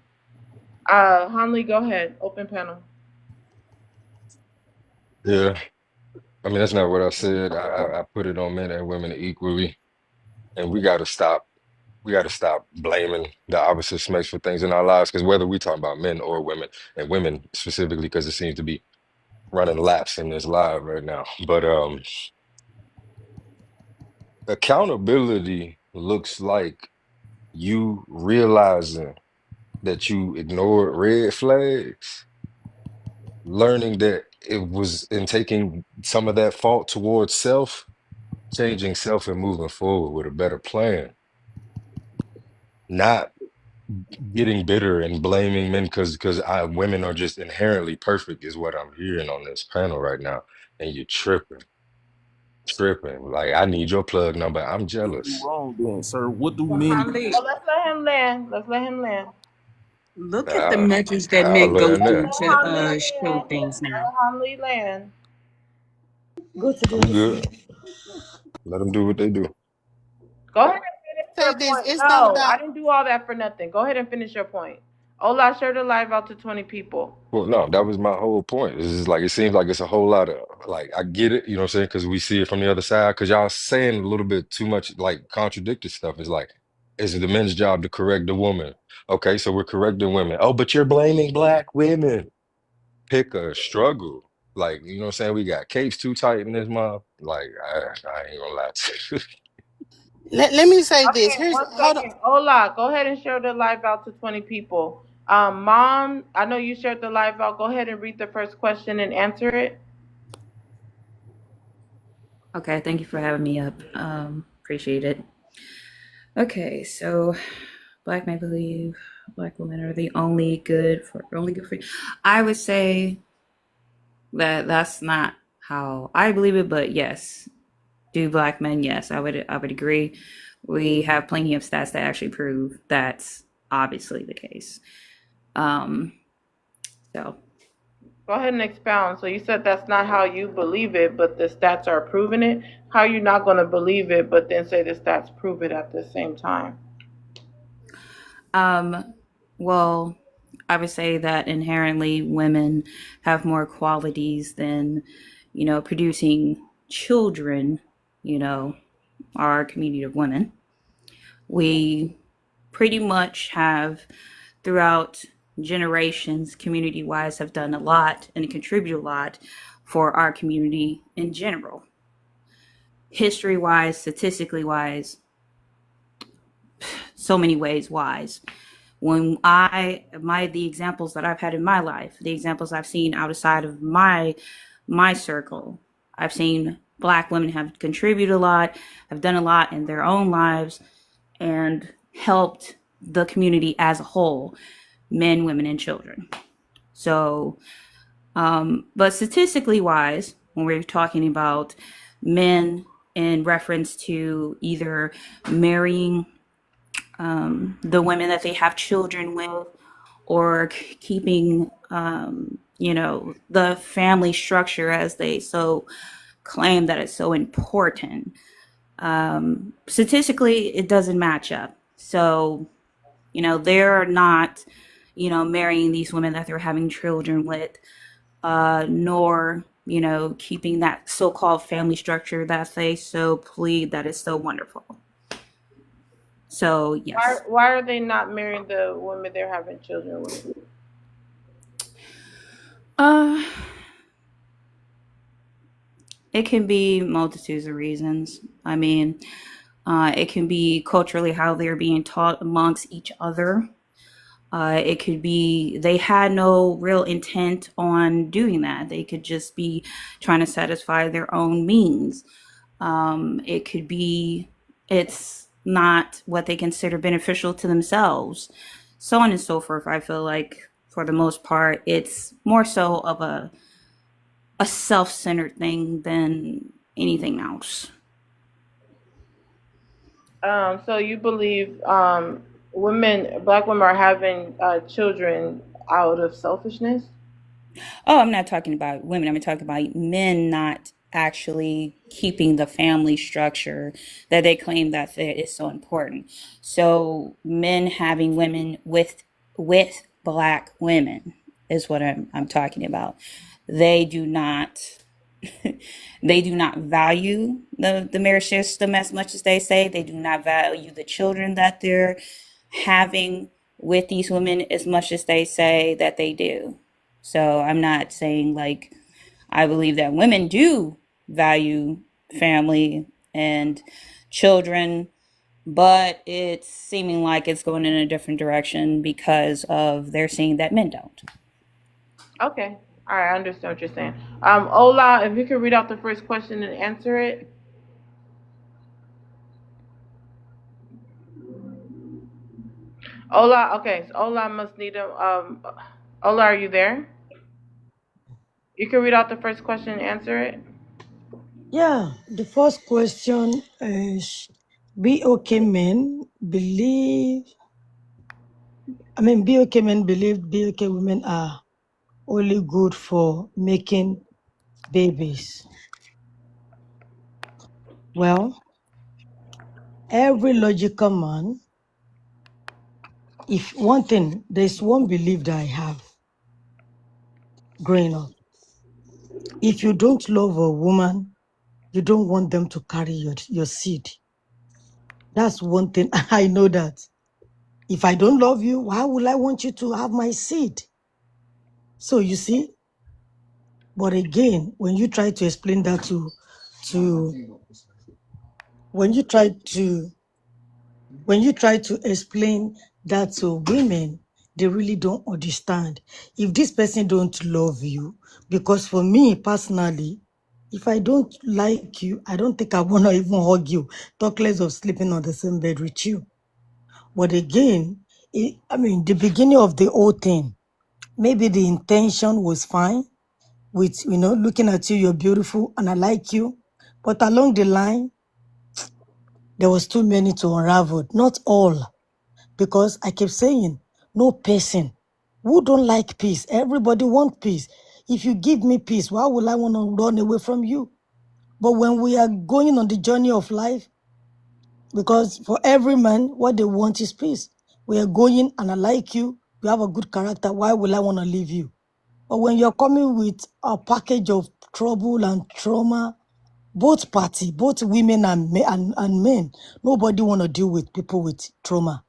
Hanley, go ahead. Open panel. Yeah, I mean that's not what I said. I put it on men and women equally, and we got to stop. We got to stop blaming the opposite sex for things in our lives, because whether we talk about men or women, and women specifically, because it seems to be running laps in this live right now. But accountability looks like you realizing that you ignored red flags, learning that it was in taking some of that fault towards self, changing self and moving forward with a better plan, not getting bitter and blaming men because women are just inherently perfect is what I'm hearing on this panel right now. And you're tripping. Like, I need your plug number. I'm You jealous. wrong then, sir. What do men? Oh, let's let him land. Let's let him land. Look at the Uh, measures that I'll men go learn through that. to Hanley show land. things now. Let Hanley land. Good to do I'm this. good. Let them do what they do. Go ahead and finish Say your this. point. It's not No, I about. didn't do all that for nothing. Go ahead and finish your point. Ola, share the live out to 20 people. Well, no, that was my whole point. It's just like it seems like it's a whole lot of like I get it, you know what I'm saying? Because we see it from the other side. Because y'all saying a little bit too much like contradicted stuff. It's like, is it the men's job to correct the woman? Okay, so we're correcting women. Oh, but you're blaming black women. Pick a struggle. Like, you know what I'm saying? We got capes too tight in this month. Like, I ain't gonna lie to you. Let me say this. Okay, Here's 1 hold on. second. Ola, go ahead and share the live out to 20 people. Mom, I know you shared the live out. Go ahead and read the first question and answer it. Okay, thank you for having me up. Appreciate it. Okay, so black men believe black women are the only good for you. I would say that that's not how I believe it, but yes, do black men? Yes, I would agree. We have plenty of stats that actually prove that's obviously the case. So Go ahead and expound. So you said that's not how you believe it, but the stats are proving it. How are you not going to believe it, but then say the stats prove it at the same time? well, I would say that inherently women have more qualities than, producing children, our community of women. We pretty much have, throughout generations, community wise, have done a lot and contribute a lot for our community in general. History wise, statistically wise, so many ways wise. When the examples that I've had in my life, the examples I've seen outside of my circle, I've seen black women have contributed a lot, have done a lot in their own lives, and helped the community as a whole, men, women, and children. So, but statistically wise, when we're talking about men in reference to either marrying the women that they have children with, or keeping, the family structure as they so claim that it's so important. Statistically, it doesn't match up. So, they're not, marrying these women that they're having children with, nor, keeping that so-called family structure that they so plead that is so wonderful. So, yes. Why are they not marrying the women they're having children with? It can be multitudes of reasons. I mean, it can be culturally how they're being taught amongst each other. It could be they had no real intent on doing that. They could just be trying to satisfy their own means. It could be it's not what they consider beneficial to themselves, so on and so forth. I feel like for the most part, it's more so of a self-centered thing than anything else. So you believe black women are having children out of selfishness? Oh, I'm not talking about women. I'm talking about men not actually keeping the family structure that they claim that is so important. So men having women with black women is what I'm talking about. They do not value the marriage system as much as they say. They do not value the children that they're having with these women as much as they say that they do. So I'm not saying like I believe that women do value family and children, but it's seeming like it's going in a different direction because of they're seeing that men don't. Okay. All right, I understand what you're saying. Ola, if you could read out the first question and answer it. Ola, okay. So Ola must need a. Ola, are you there? You can read out the first question and answer it. Yeah, the first question is BOK men believe BOK women are only good for making babies. Well, every logical man, there's one belief that I have growing up. If you don't love a woman, you don't want them to carry your seed. That's one thing I know that. If I don't love you, why would I want you to have my seed? So you see, but again, when you try to explain that when you try to explain that to women, they really don't understand. If this person don't love you, because for me personally, if I don't like you, I don't think I want to even hug you, talk less of sleeping on the same bed with you. But again, the beginning of the whole thing, maybe the intention was fine with, looking at you, you're beautiful and I like you. But along the line, there was too many to unravel. Not all. Because I kept saying, no person who don't like peace. Everybody want peace. If you give me peace, why would I want to run away from you? But when we are going on the journey of life, because for every man, what they want is peace. We are going and I like you, you have a good character, why will I want to leave you? But when you're coming with a package of trouble and trauma, both parties, both women and men, nobody want to deal with people with trauma.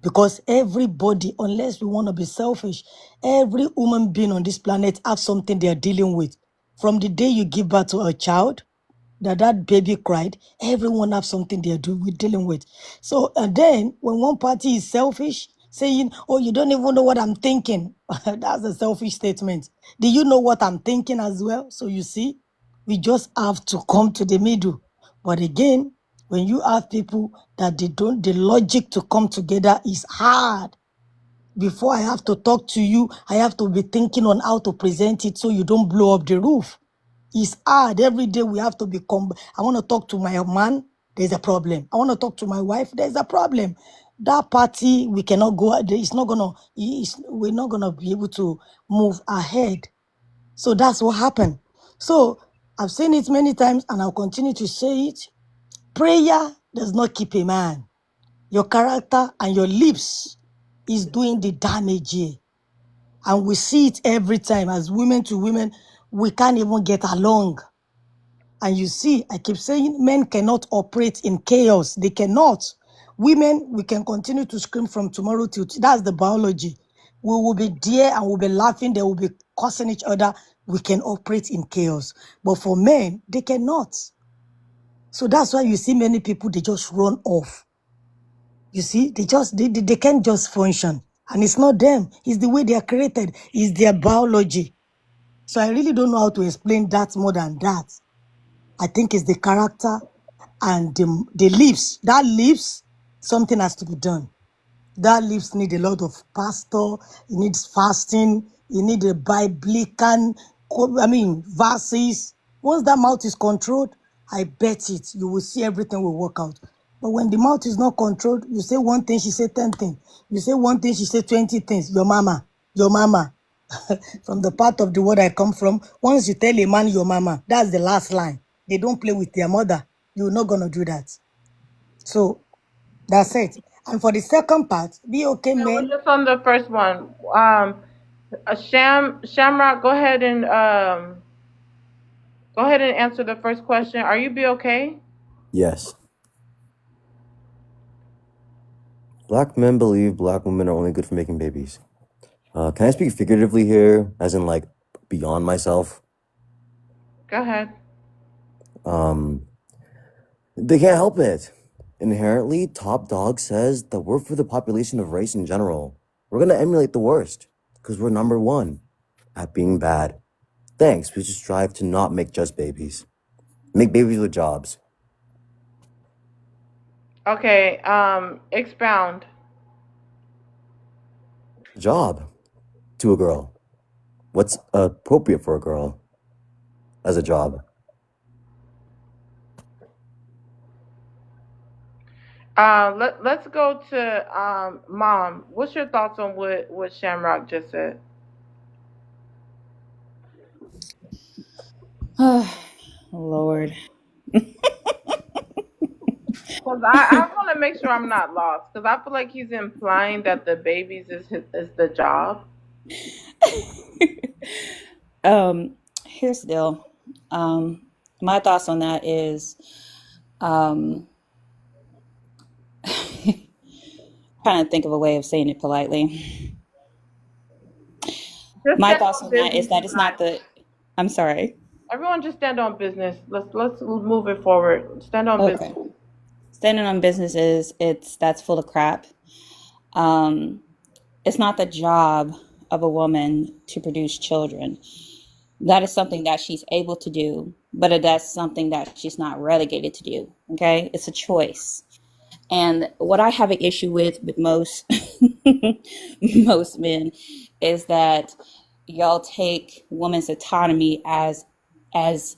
Because everybody, unless we want to be selfish, every human being on this planet has something they are dealing with. From the day you give birth to a child, that baby cried, everyone has something they are dealing with. So and then when one party is selfish, saying, oh, you don't even know what I'm thinking, that's a selfish statement. Do you know what I'm thinking as well? So you see, we just have to come to the middle. But again, when you have people that the logic to come together is hard. Before I have to talk to you, I have to be thinking on how to present it so you don't blow up the roof. It's hard. Every day we have to I want to talk to my man, there's a problem. I want to talk to my wife, there's a problem. that party we cannot go. It's not gonna. We're not gonna be able to move ahead. So that's what happened. So I've seen it many times, and I'll continue to say it. Prayer does not keep a man. Your character and your lips is doing the damage here. And we see it every time as women to women, we can't even get along. And you see, I keep saying men cannot operate in chaos. They cannot. Women, we can continue to scream from tomorrow till that's the biology. We will be there and we'll be laughing. They will be cursing each other. We can operate in chaos. But for men, they cannot. So that's why you see many people, they just run off. You see, they can't just function. And it's not them. It's the way they are created. It's their biology. So I really don't know how to explain that more than that. I think it's the character and the lips. That lips, something has to be done. That lips need a lot of pastor. It needs fasting. You need a biblical, verses. Once that mouth is controlled, I bet it, you will see everything will work out. But when the mouth is not controlled, you say one thing, she say 10 things. You say one thing, she say 20 things. Your mama. From the part of the world I come from, once you tell a man your mama, that's the last line. They don't play with their mother. You're not going to do that. So that's it. And for the second part, be okay, No, we're man. just on the first one. Shamrock, go ahead and answer the first question. Are you be okay? Yes. Black men believe black women are only good for making babies. Can I speak figuratively here, as in like beyond myself? Go ahead. They can't help it. Inherently, Top Dog says that we're for the population of race in general. We're gonna emulate the worst, because we're number one at being bad. Thanks, we just strive to not make just babies. Make babies with jobs. Okay, expound. Job to a girl. What's appropriate for a girl as a job? Let's go to Mom. What's your thoughts on what Shamrock just said? Lord. Because I want to make sure I'm not lost. Because I feel like he's implying that the babies is the job. Here's the deal. My thoughts on that is trying to think of a way of saying it politely. My thoughts on that is that it's not the. I'm sorry. Everyone just stand on business. Let's move it forward. Stand on business. Standing on business is that's full of crap. It's not the job of a woman to produce children. That is something that she's able to do, but that's something that she's not relegated to do. Okay, it's a choice. And what I have an issue with most most men is that y'all take women's autonomy as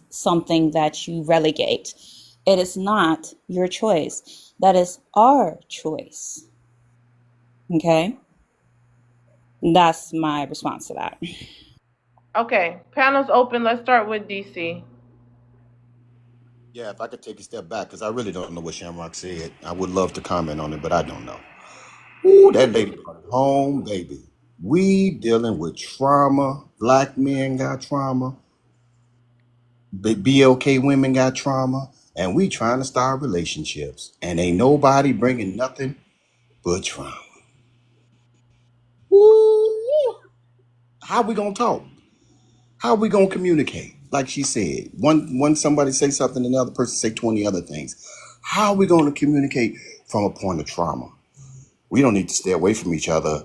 something that you relegate. It is not your choice. That is our choice. Okay? That's my response to that. Okay, panel's open. Let's start with DC. Yeah, if I could take a step back, because I really don't know what Shamrock said. I would love to comment on it, but I don't know. Ooh, that lady brought it home, baby. We dealing with trauma. Black men got trauma. BLK women got trauma. And we trying to start relationships. And ain't nobody bringing nothing but trauma. Ooh. How we gonna talk? How we gonna communicate? Like she said, one somebody say something, another person say 20 other things. How are we gonna communicate from a point of trauma? We don't need to stay away from each other.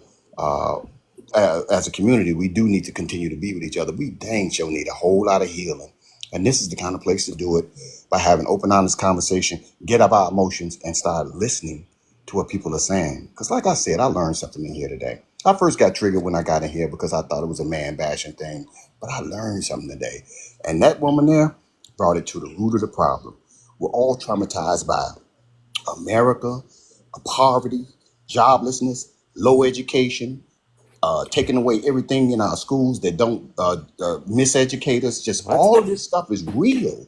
As a community, we do need to continue to be with each other. We dang sure need a whole lot of healing. And this is the kind of place to do it, by having open, honest conversation, get up our emotions, and start listening to what people are saying. Because like I said, I learned something in here today. I first got triggered when I got in here because I thought it was a man bashing thing, but I learned something today. And that woman there brought it to the root of the problem. We're all traumatized by America, poverty, joblessness, low education, taking away everything in our schools that don't miseducate us. Just What? all of this stuff is real.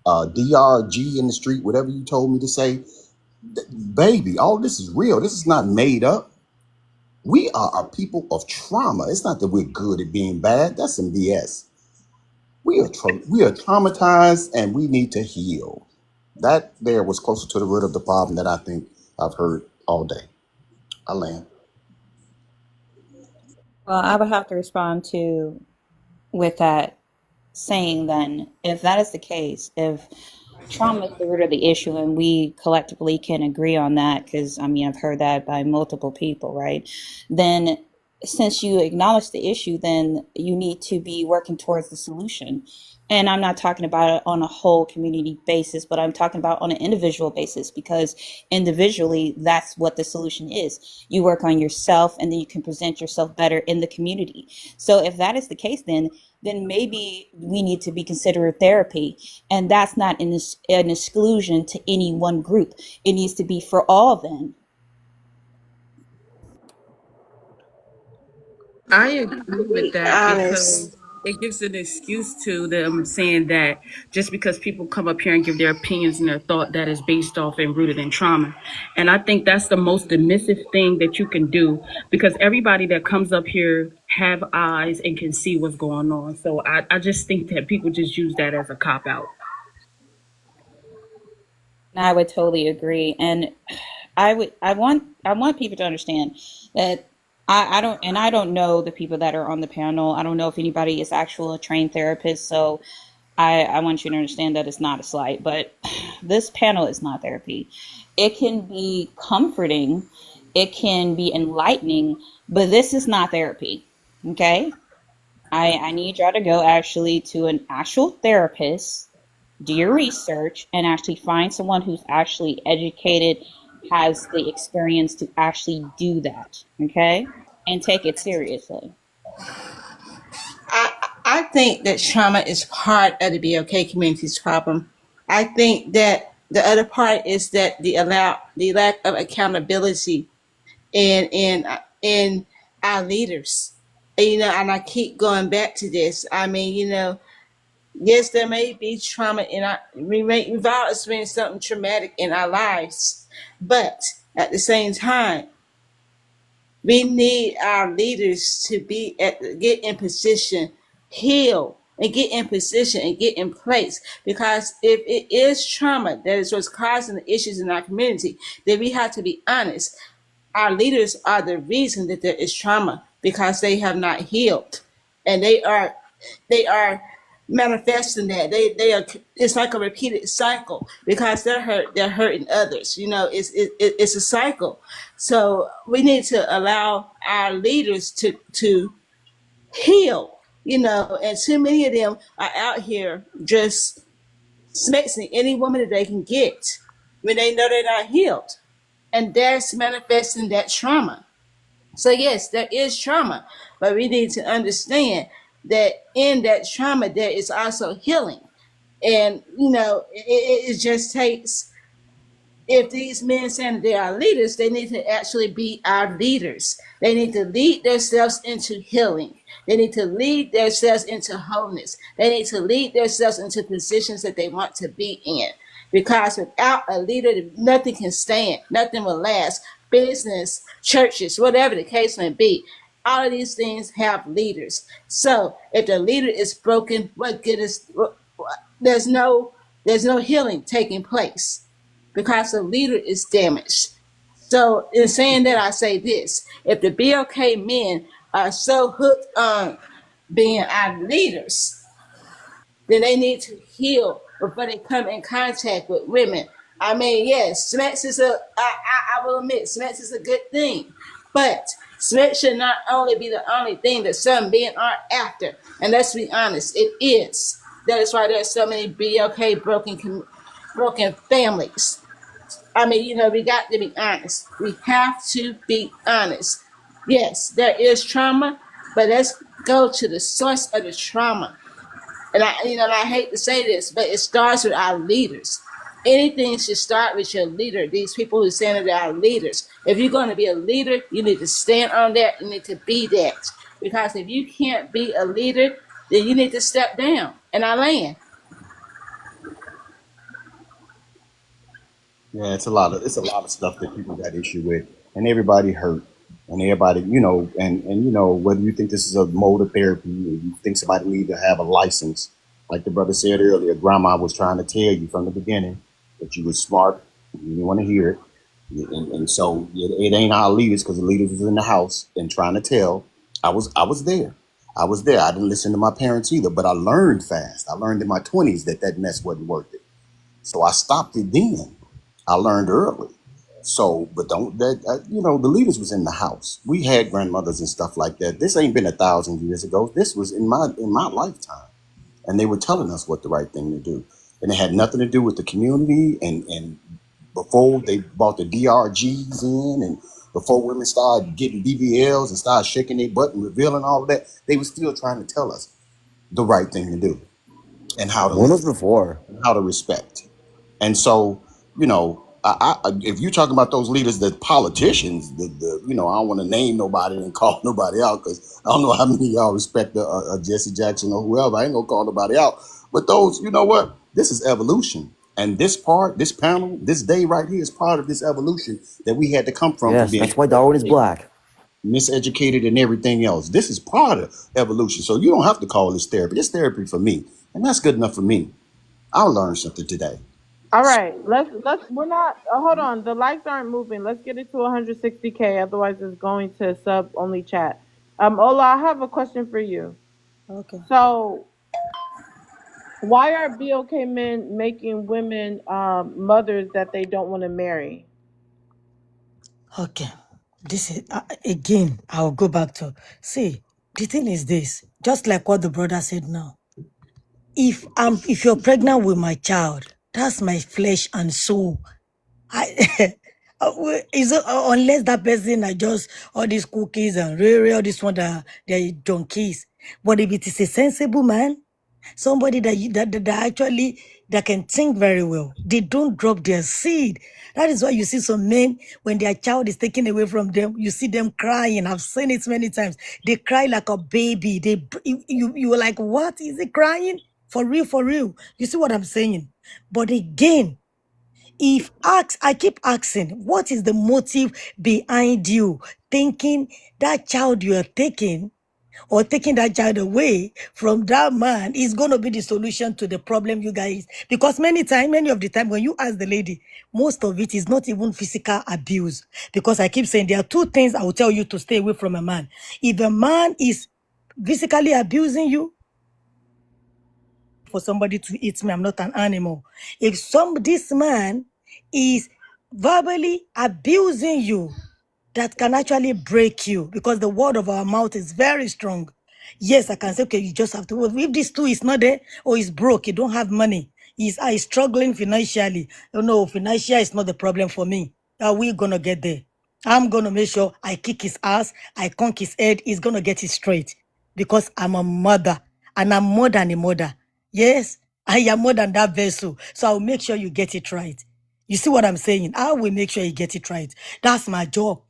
DRG in the street, whatever you told me to say, baby, all this is real. This is not made up. We are a people of trauma. It's not that we're good at being bad. That's some BS. We are traumatized and we need to heal. That there was closer to the root of the problem that I think I've heard all day. I land. Well, I would have to respond to with that saying then, if that is the case, if trauma is the root of the issue and we collectively can agree on that, because I mean, I've heard that by multiple people, right? Then since you acknowledge the issue, then you need to be working towards the solution. And I'm not talking about it on a whole community basis, but I'm talking about on an individual basis, because individually, that's what the solution is. You work on yourself and then you can present yourself better in the community. So if that is the case, then maybe we need to be considering therapy. And that's not an exclusion to any one group. It needs to be for all of them. I agree with Be that honest. because it gives an excuse to them saying that just because people come up here and give their opinions and their thought, that is based off and rooted in trauma. And I think that's the most dismissive thing that you can do, because everybody that comes up here have eyes and can see what's going on. So I just think that people just use that as a cop out. I would totally agree. And I want people to understand that I don't know the people that are on the panel. I don't know if anybody is actual trained therapist. So I want you to understand that it's not a slight, but this panel is not therapy. It can be comforting, it can be enlightening, but this is not therapy. Okay? I need y'all to go actually to an actual therapist, do your research, and actually find someone who's actually educated, has the experience to actually do that. Okay? And take it seriously. I think that trauma is part of the BOK community's problem. I think that the other part is that the lack of accountability in our leaders. And I keep going back to this. I mean, yes, there may be trauma we've all experienced something traumatic in our lives, but at the same time, we need our leaders to get in position, heal, and get in position and get in place. Because if it is trauma that is what's causing the issues in our community, then we have to be honest. Our leaders are the reason that there is trauma, because they have not healed, and they are manifesting that. They are. It's like a repeated cycle, because they're hurting others. It's a cycle. So we need to allow our leaders to heal. And too many of them are out here just smexing any woman that they can get when they know they're not healed, and that's manifesting that trauma. So yes, there is trauma, but we need to understand that in that trauma there is also healing. And it just takes, if these men saying that they are leaders, they need to actually be our leaders. They need to lead themselves into healing. They need to lead themselves into wholeness. They need to lead themselves into positions that they want to be in. Because without a leader, nothing can stand, nothing will last. Business, churches, whatever the case may be, all of these things have leaders. So if the leader is broken, what goodness? There's no healing taking place, because the leader is damaged. So in saying that, I say this: if the BOK men are so hooked on being our leaders, then they need to heal before they come in contact with women. I mean, yes, Smets is I will admit, Smets is a good thing, but Smets should not only be the only thing that some men are after. And let's be honest, it is. That is why there's so many BOK broken families. I mean, we got to be honest. We have to be honest. Yes, there is trauma, but let's go to the source of the trauma. And I hate to say this, but it starts with our leaders. Anything should start with your leader. These people who say that they are leaders. If you're going to be a leader, you need to stand on that. You need to be that. Because if you can't be a leader, then you need to step down. And I land. Yeah, it's a lot of stuff that people got issue with, and everybody hurt, and everybody, and whether you think this is a mode of therapy, or you think somebody need to have a license, like the brother said earlier, grandma was trying to tell you from the beginning that you was smart, you didn't want to hear it, and so it ain't our leaders because the leaders was in the house and trying to tell. I was there. I was there. I didn't listen to my parents either, but I learned fast. I learned in my 20s that mess wasn't worth it. So I stopped it then. I learned early. So, but don't that the leaders was in the house. We had grandmothers and stuff like that. This ain't been 1,000 years ago. This was in my lifetime, and they were telling us what the right thing to do, and it had nothing to do with the community. And before they brought the DRGs in, and before women started getting BBLs and started shaking their butt and revealing all of that, they were still trying to tell us the right thing to do and how to When was live before? and how to respect. And so, if you're talking about those leaders, the politicians, I don't want to name nobody and call nobody out because I don't know how many of y'all respect Jesse Jackson or whoever. I ain't gonna call nobody out. But those, you know what? This is evolution. And this panel, this day right here is part of this evolution that we had to come from Yes, being that's why Darwin is black. miseducated and everything else. This is part of evolution. So you don't have to call this therapy. It's therapy for me. And that's good enough for me. I'll learn something today. All right, we're not, hold on, the likes aren't moving. Let's get it to 160K, otherwise it's going to sub only chat. Ola, I have a question for you. Okay. So, why are BOK men making women mothers that they don't want to marry? Okay. This is again. I'll go back to see. The thing is this. Just like what the brother said now. If you're pregnant with my child, that's my flesh and soul. Unless that person are just all these cookies and really all this one that they're junkies. But if it is a sensible man, somebody that actually that can think very well, they don't drop their seed. That is why you see some men when their child is taken away from them, you see them crying. I've seen it many times. They cry like a baby. You were like, what is it crying? For real, for real. You see what I'm saying? But again, I keep asking, what is the motive behind you thinking that child you are taking or taking that child away from that man is going to be the solution to the problem you guys? Because many of the time when you ask the lady, most of it is not even physical abuse. Because I keep saying there are two things I will tell you to stay away from a man. If a man is physically abusing you, for somebody to eat me, I'm not an animal. If this man is verbally abusing you, that can actually break you because the word of our mouth is very strong. Yes, I can say, okay, you just have to. If this two is not there or he's broke, you don't have money, he's struggling financially. No, financial is not the problem for me. Are we gonna get there? I'm gonna make sure I kick his ass, I conk his head, he's gonna get it straight. Because I'm a mother and I'm more than a mother. Yes, I am more than that vessel. So I'll make sure you get it right. You see what I'm saying? I will make sure you get it right. That's my job.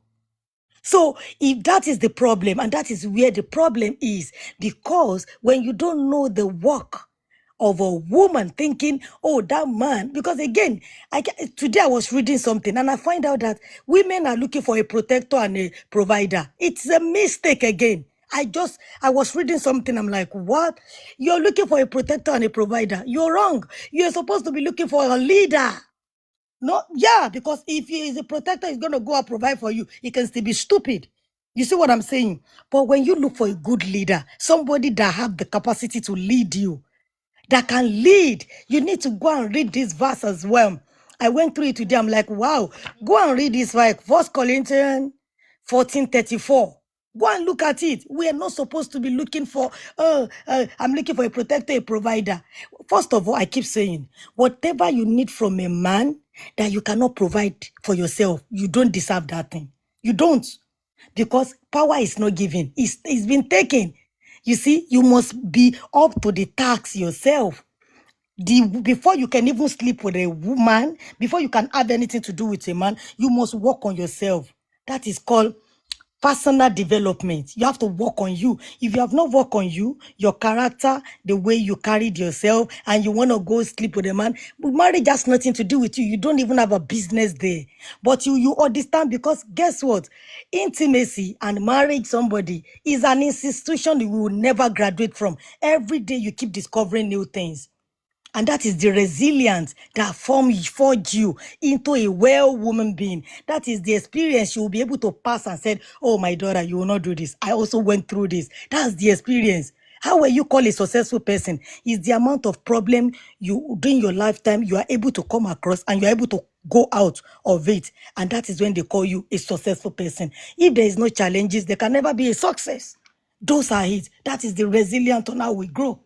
So if that is the problem, and that is where the problem is, because when you don't know the work of a woman thinking, oh, that man, because again, today I was reading something and I find out that women are looking for a protector and a provider. It's a mistake again. I was reading something. I'm like, what? You're looking for a protector and a provider. You're wrong. You're supposed to be looking for a leader. No, yeah, because if he is a protector, he's going to go and provide for you. He can still be stupid. You see what I'm saying? But when you look for a good leader, somebody that have the capacity to lead you, that can lead, you need to go and read this verse as well. I went through it today. I'm like, wow, go and read this verse. 1 Corinthians 14:34. Go and look at it. We are not supposed to be looking for, I'm looking for a protector, a provider. First of all, I keep saying, whatever you need from a man that you cannot provide for yourself, you don't deserve that thing. You don't. Because power is not given. It's been taken. You see, you must be up to the task yourself. Before you can even sleep with a woman, before you can have anything to do with a man, you must work on yourself. That is called personal development. You have to work on you. If you have not worked on you, your character, the way you carried yourself, and you want to go sleep with a man, but marriage has nothing to do with you. You don't even have a business there. But you understand, because guess what? Intimacy and marriage somebody is an institution you will never graduate from. Every day you keep discovering new things. And that is the resilience that forge you into a well woman being. That is the experience you will be able to pass and say, oh, my daughter, you will not do this. I also went through this. That's the experience. How will you call a successful person? Is the amount of problem you during your lifetime you are able to come across and you are able to go out of it. And that is when they call you a successful person. If there is no challenges, there can never be a success. Those are it. That is the resilience on how we grow.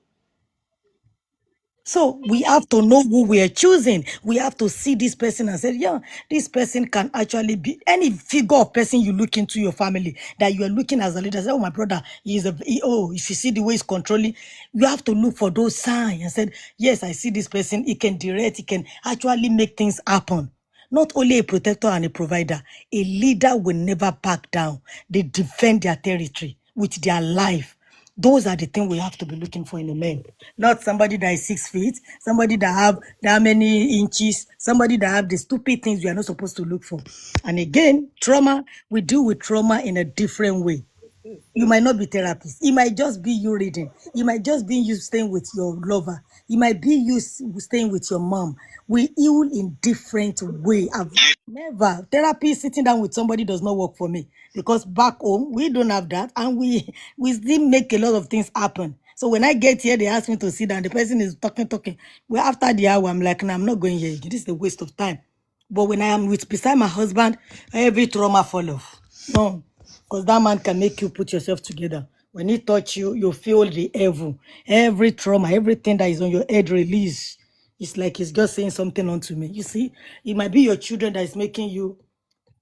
So we have to know who we are choosing. We have to see this person and say, yeah, this person can actually be any figure of person you look into your family that you are looking as a leader. Say, oh, my brother, if you see the way he's controlling, you have to look for those signs and say, yes, I see this person. He can direct, he can actually make things happen. Not only a protector and a provider, a leader will never back down. They defend their territory with their life. Those are the things we have to be looking for in a man. Not somebody that is 6 feet, somebody that have that many inches, somebody that have the stupid things we are not supposed to look for. And again, trauma, we deal with trauma in a different way. You might not be therapist. It might just be you reading. It might just be you staying with your lover. It might be you staying with your mom. We heal in different way. I've never therapy sitting down with somebody does not work for me, because back home we don't have that, and we still make a lot of things happen. So when I get here, they ask me to sit down. The person is talking. Well, after the hour, I'm like, no, I'm not going here. This is a waste of time. But when I am beside my husband, every trauma fall off. No. Because that man can make you put yourself together. When he touch you, you feel the evil. Every trauma, everything that is on your head release. It's like he's just saying something onto me. You see, it might be your children that is making you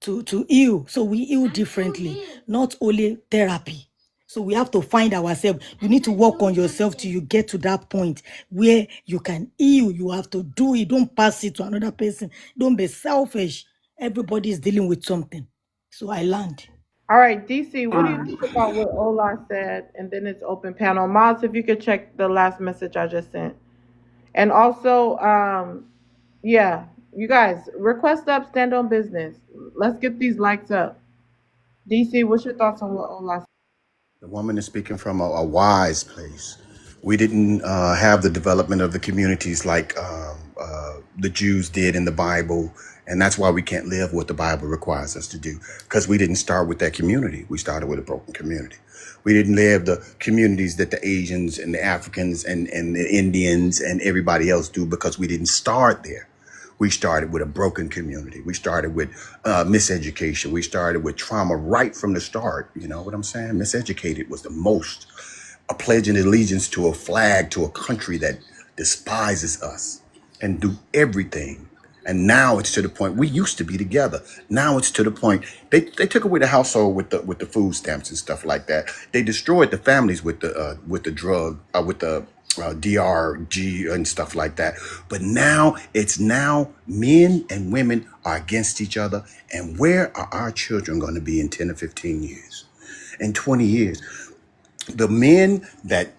to heal. So we heal differently, not only therapy. So we have to find ourselves. You need to work on yourself till you get to that point where you can heal. You have to do it. Don't pass it to another person. Don't be selfish. Everybody is dealing with something. So I learned. All right, DC, what do you think about what Ola said? And then it's open panel. Moz, if you could check the last message I just sent. And also, yeah, you guys, request up, stand on business. Let's get these likes up. DC, what's your thoughts on what Ola said? The woman is speaking from a wise place. We didn't have the development of the communities like the Jews did in the Bible. And that's why we can't live what the Bible requires us to do, because we didn't start with that community. We started with a broken community. We didn't live the communities that the Asians and the Africans and the Indians and everybody else do, because we didn't start there. We started with a broken community. We started with miseducation. We started with trauma right from the start. You know what I'm saying? Miseducated was the most. A pledging allegiance to a flag, to a country that despises us and do everything. And now it's to the point, we used to be together. Now it's to the point, they took away the household with the food stamps and stuff like that. They destroyed the families with the drug, with the DRG and stuff like that. But now men and women are against each other. And where are our children going to be in 10 or 15 years? In 20 years? The men that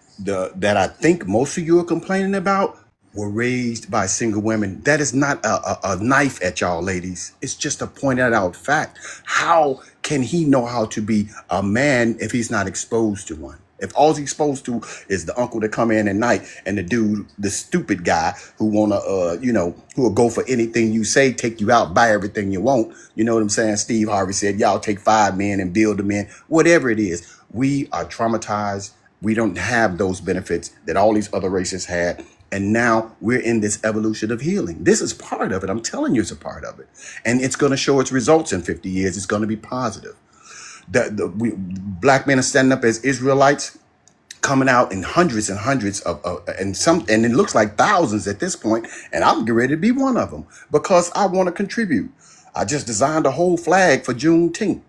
I think most of you are complaining about were raised by single women. That is not a knife at y'all, ladies. It's just a pointed out fact. How can he know how to be a man if he's not exposed to one? If all he's exposed to is the uncle that come in at night and the dude, the stupid guy who wanna, who will go for anything you say, take you out, buy everything you want. You know what I'm saying? Steve Harvey said, y'all take 5 men and build them in. Whatever it is, we are traumatized. We don't have those benefits that all these other races had. And now we're in this evolution of healing. This is part of it. I'm telling you, it's a part of it. And it's going to show its results in 50 years. It's going to be positive. Black men are standing up as Israelites, coming out in hundreds and hundreds and it looks like thousands at this point. And I'm getting ready to be one of them because I want to contribute. I just designed a whole flag for Juneteenth.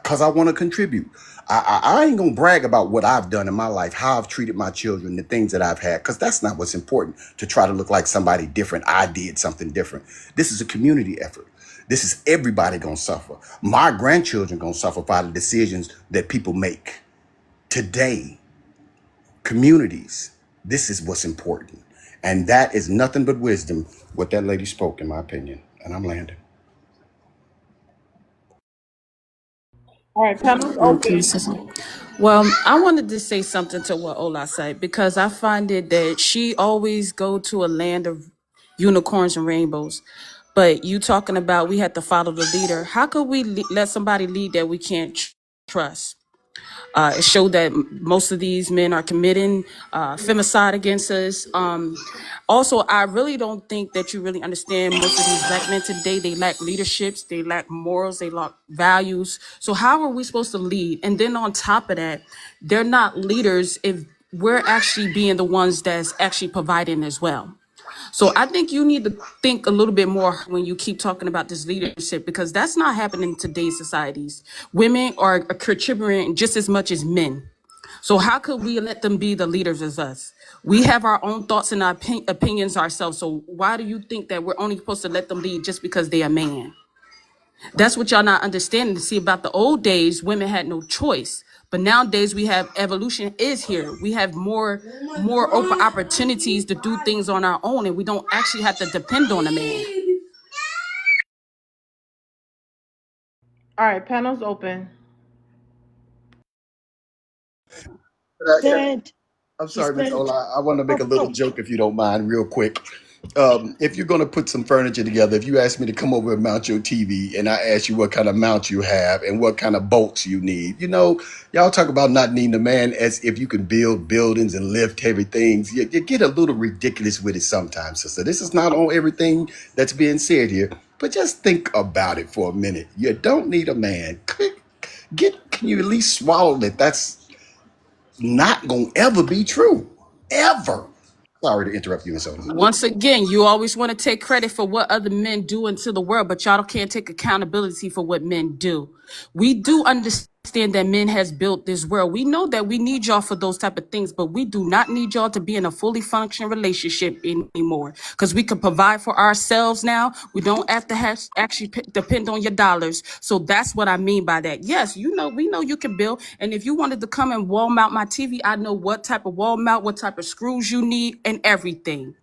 because I want to contribute. I ain't gonna brag about what I've done in my life, how I've treated my children, the things that I've had, because that's not what's important, to try to look like somebody different. I did something different. This is a community effort. This is everybody gonna suffer. My grandchildren gonna suffer by the decisions that people make today. Communities, this is what's important. And that is nothing but wisdom, what that lady spoke, in my opinion. And I'm landing. All right, panel's Okay, open. well, I wanted to say something to what Ola said because I find it that she always go to a land of unicorns and rainbows. But you talking about we have to follow the leader. How could we let somebody lead that we can't trust? It showed that most of these men are committing femicide against us. Also, I really don't think that you really understand most of these black men today. They lack leaderships, they lack morals, they lack values. So how are we supposed to lead? And then on top of that, they're not leaders if we're actually being the ones that's actually providing as well. So I think you need to think a little bit more when you keep talking about this leadership, because that's not happening in today's societies. Women are contributing just as much as men. So how could we let them be the leaders as us? We have our own thoughts and our opinions ourselves. So why do you think that we're only supposed to let them lead just because they're a man? That's what y'all not understanding. To see about the old days, women had no choice. But nowadays we have evolution is here. We have more open opportunities to do things on our own, and we don't actually have to depend on a man. All right, panel's open. Said, I'm he sorry, Miss said, Ola. I want to make a oh, little oh, joke, if you don't mind, real quick. If you're going to put some furniture together, if you ask me to come over and mount your TV, and I ask you what kind of mount you have and what kind of bolts you need, y'all talk about not needing a man as if you can build buildings and lift heavy things. You get a little ridiculous with it sometimes, sister. This is not on everything that's being said here, but just think about it for a minute. You don't need a man. Can you at least swallow that? That's not going to ever be true. Ever. Sorry to interrupt you, Miss Ola. Once again, you always want to take credit for what other men do into the world, but y'all can't take accountability for what men do. We do understand that men has built this world. We know that we need y'all for those type of things, but we do not need y'all to be in a fully functioning relationship anymore, because we can provide for ourselves now. We don't have to actually depend on your dollars. So that's what I mean by that. Yes, we know you can build. And if you wanted to come and wall mount my TV, I know what type of wall mount, what type of screws you need, and everything.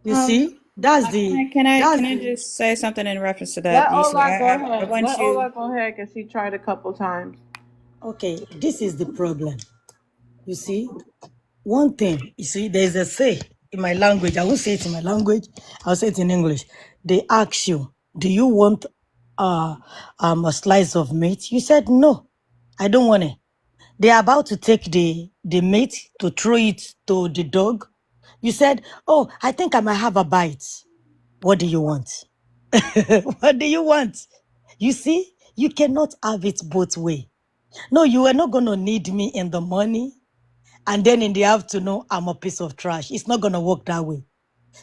you see, that's Can I the, just say something in reference to that? Let You see, Ola go I ahead. want Let you. Ola go ahead because she tried a couple times. okay, this is the problem. You see, one thing, you see, there's a say in my language. I won't say it in my language, I'll say it in English. They ask you, do you want a slice of meat? You said, no, I don't want it. They're about to take the meat to throw it to the dog. You said, oh, I think I might have a bite. What do you want? What do you want? You see, you cannot have it both ways. No, you are not going to need me in the morning, and then in the afternoon, I'm a piece of trash. It's not going to work that way.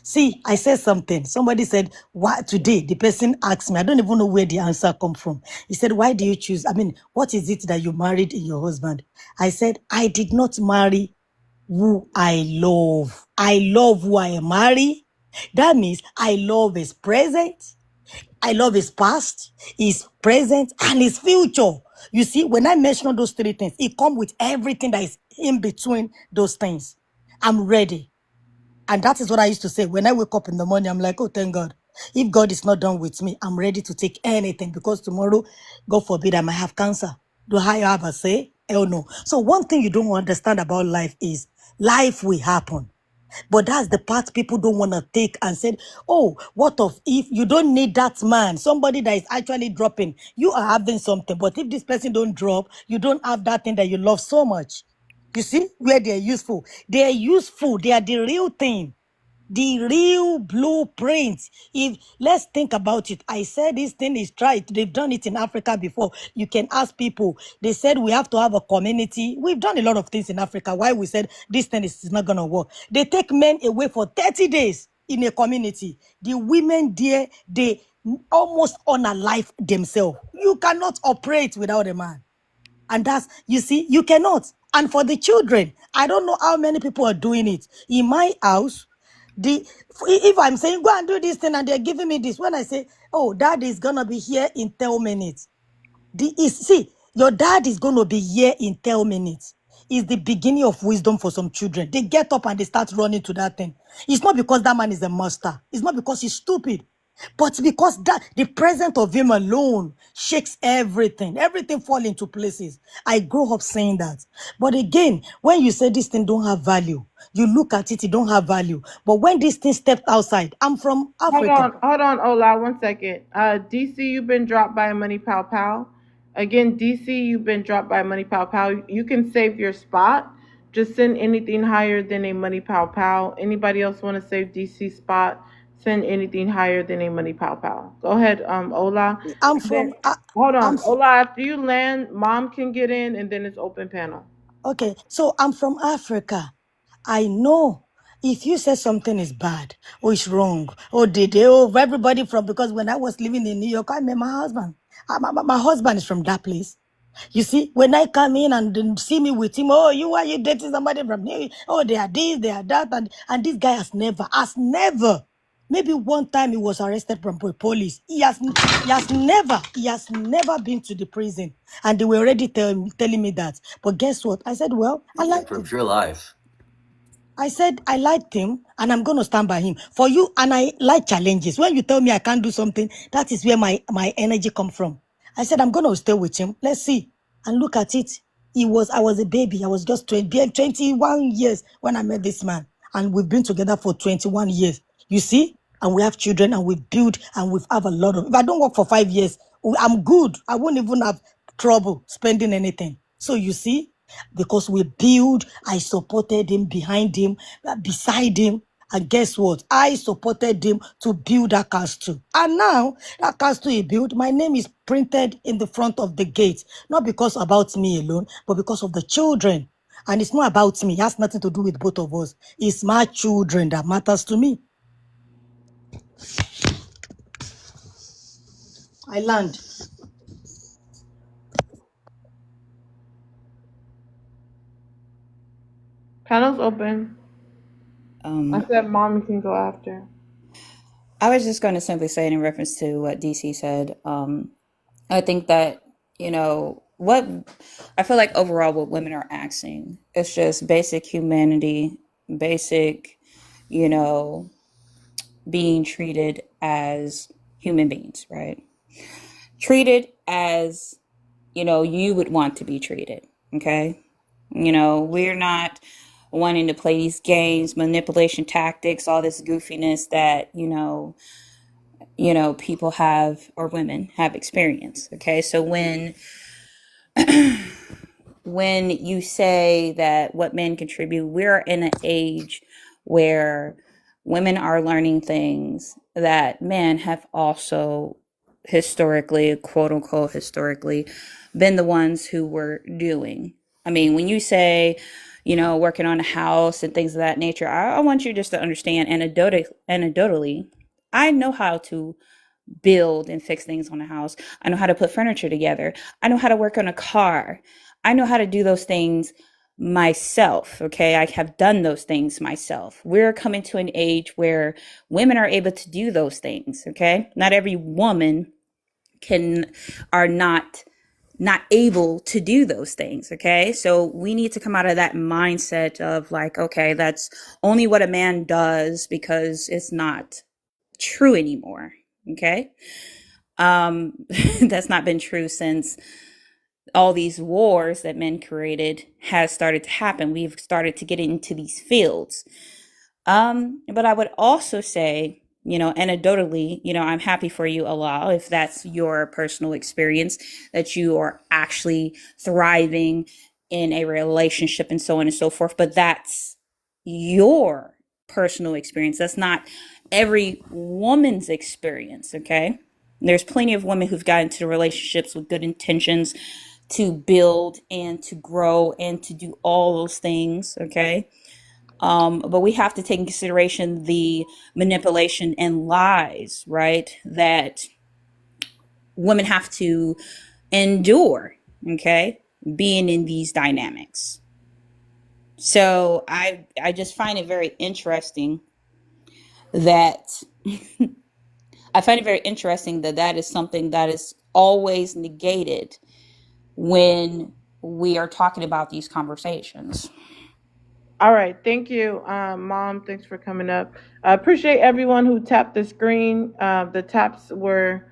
See, I said something. Somebody said, why today? The person asked me, I don't even know where the answer come from. He said, why do you choose? I mean, what is it that you married in your husband? I said, I did not marry who I love. I love who I marry. That means I love his present. I love his past, his present, and his future. You see, when I mention those three things, it comes with everything that is in between those things. I'm ready. And that is what I used to say. When I wake up in the morning, I'm like, oh, thank God. If God is not done with me, I'm ready to take anything, because tomorrow, God forbid, I might have cancer. Do I have a say? Hell no. So one thing you don't understand about life is life will happen. But that's the part people don't want to take and say, oh, what if you don't need that man, somebody that is actually dropping, you are having something. But if this person don't drop, you don't have that thing that you love so much. You see where they're useful. They are useful. They are the real thing. The real blueprint. If let's think about it. I said this thing is tried. They've done it in Africa before. You can ask people. They said we have to have a community. We've done a lot of things in Africa. Why we said this thing is not gonna work. They take men away for 30 days in a community. The women there, almost unalive themselves. You cannot operate without a man. And that's, you see, you cannot. And for the children, I don't know how many people are doing it. In my house, if I'm saying, go and do this thing, and they're giving me this, when I say, oh, dad is going to be here in 10 minutes. See, your dad is going to be here in 10 minutes. Is the beginning of wisdom for some children. They get up and they start running to that thing. It's not because that man is a master. It's not because he's stupid. But because that the presence of him alone shakes everything. Everything fall into places. I grew up saying that. But again, when you say this thing don't have value, you look at it, it don't have value. But when this thing stepped outside, I'm from Africa. Hold on, Ola, 1 second. DC, you've been dropped by Money Pow Pow. Again, DC, you've been dropped by Money Pow Pow. You can save your spot. Just send anything higher than a Money Pow Pow. Anybody else want to save DC spot? Send anything higher than a Money Pow Pow. Go ahead, Ola. I'm from. Hold on, I'm Ola. After you land, Mom can get in, and then it's open panel. Okay, so I'm from Africa. I know if you say something is bad or it's wrong, or everybody from, because when I was living in New York, I met my husband. My husband is from that place. You see, when I come in and then see me with him, oh, why you dating somebody from New York? Oh, they are this, they are that, and this guy has never. Maybe one time he was arrested from police. He has never been to the prison. And they were already telling me that. But guess what? I said, well, I like him. Your life. I said, I liked him and I'm going to stand by him. For you, and I like challenges. When you tell me I can't do something, that is where my energy comes from. I said, I'm going to stay with him. Let's see. And look at it. I was a baby. I was just 21 years when I met this man. And we've been together for 21 years. You see? And we have children and we build and we have a lot of. If I don't work for 5 years, I'm good. I won't even have trouble spending anything. So you see? Because we build, I supported him, behind him, beside him. And guess what? I supported him to build that castle. And now, that castle he built, my name is printed in the front of the gate. Not because about me alone, but because of the children. And it's not about me. It has nothing to do with both of us. It's my children that matters to me. I land. Panel's open. I said Mom can go after. I was just going to simply say in reference to what DC said, I think that, what I feel like overall what women are asking is just basic humanity, basic, being treated as human beings, right? Treated as, you would want to be treated, okay? We're not wanting to play these games, manipulation tactics, all this goofiness that, people have, or women have experienced. Okay. So when you say that what men contribute, we're in an age where women are learning things that men have also historically, quote unquote, historically been the ones who were doing. I mean, when you say, working on a house and things of that nature, I want you just to understand anecdotally, I know how to build and fix things on a house. I know how to put furniture together. I know how to work on a car. I know how to do those things myself. Okay. I have done those things myself. We're coming to an age where women are able to do those things. Okay. Not every woman are not able to do those things. Okay. So we need to come out of that mindset of like, okay, that's only what a man does, because it's not true anymore. Okay. That's not been true since all these wars that men created has started to happen. We've started to get into these fields. But I would also say, anecdotally, I'm happy for you, Allah, if that's your personal experience, that you are actually thriving in a relationship and so on and so forth. But that's your personal experience. That's not every woman's experience. Okay. There's plenty of women who've gotten into relationships with good intentions to build and to grow and to do all those things. Okay. But we have to take in consideration the manipulation and lies, right, that women have to endure, okay, being in these dynamics. So I just find it very interesting that that is something that is always negated when we are talking about these conversations. All right, thank you, Mom. Thanks for coming up. I appreciate everyone who tapped the screen. The taps were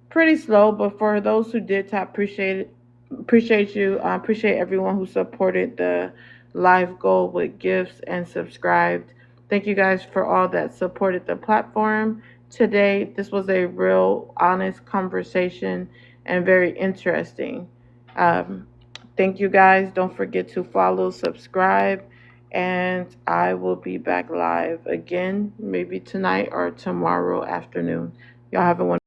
pretty slow, but for those who did tap, appreciate you. Appreciate everyone who supported the live goal with gifts and subscribed. Thank you guys for all that supported the platform today. This was a real honest conversation and very interesting. Thank you guys. Don't forget to follow, subscribe, and I will be back live again, maybe tonight or tomorrow afternoon. Y'all have a wonderful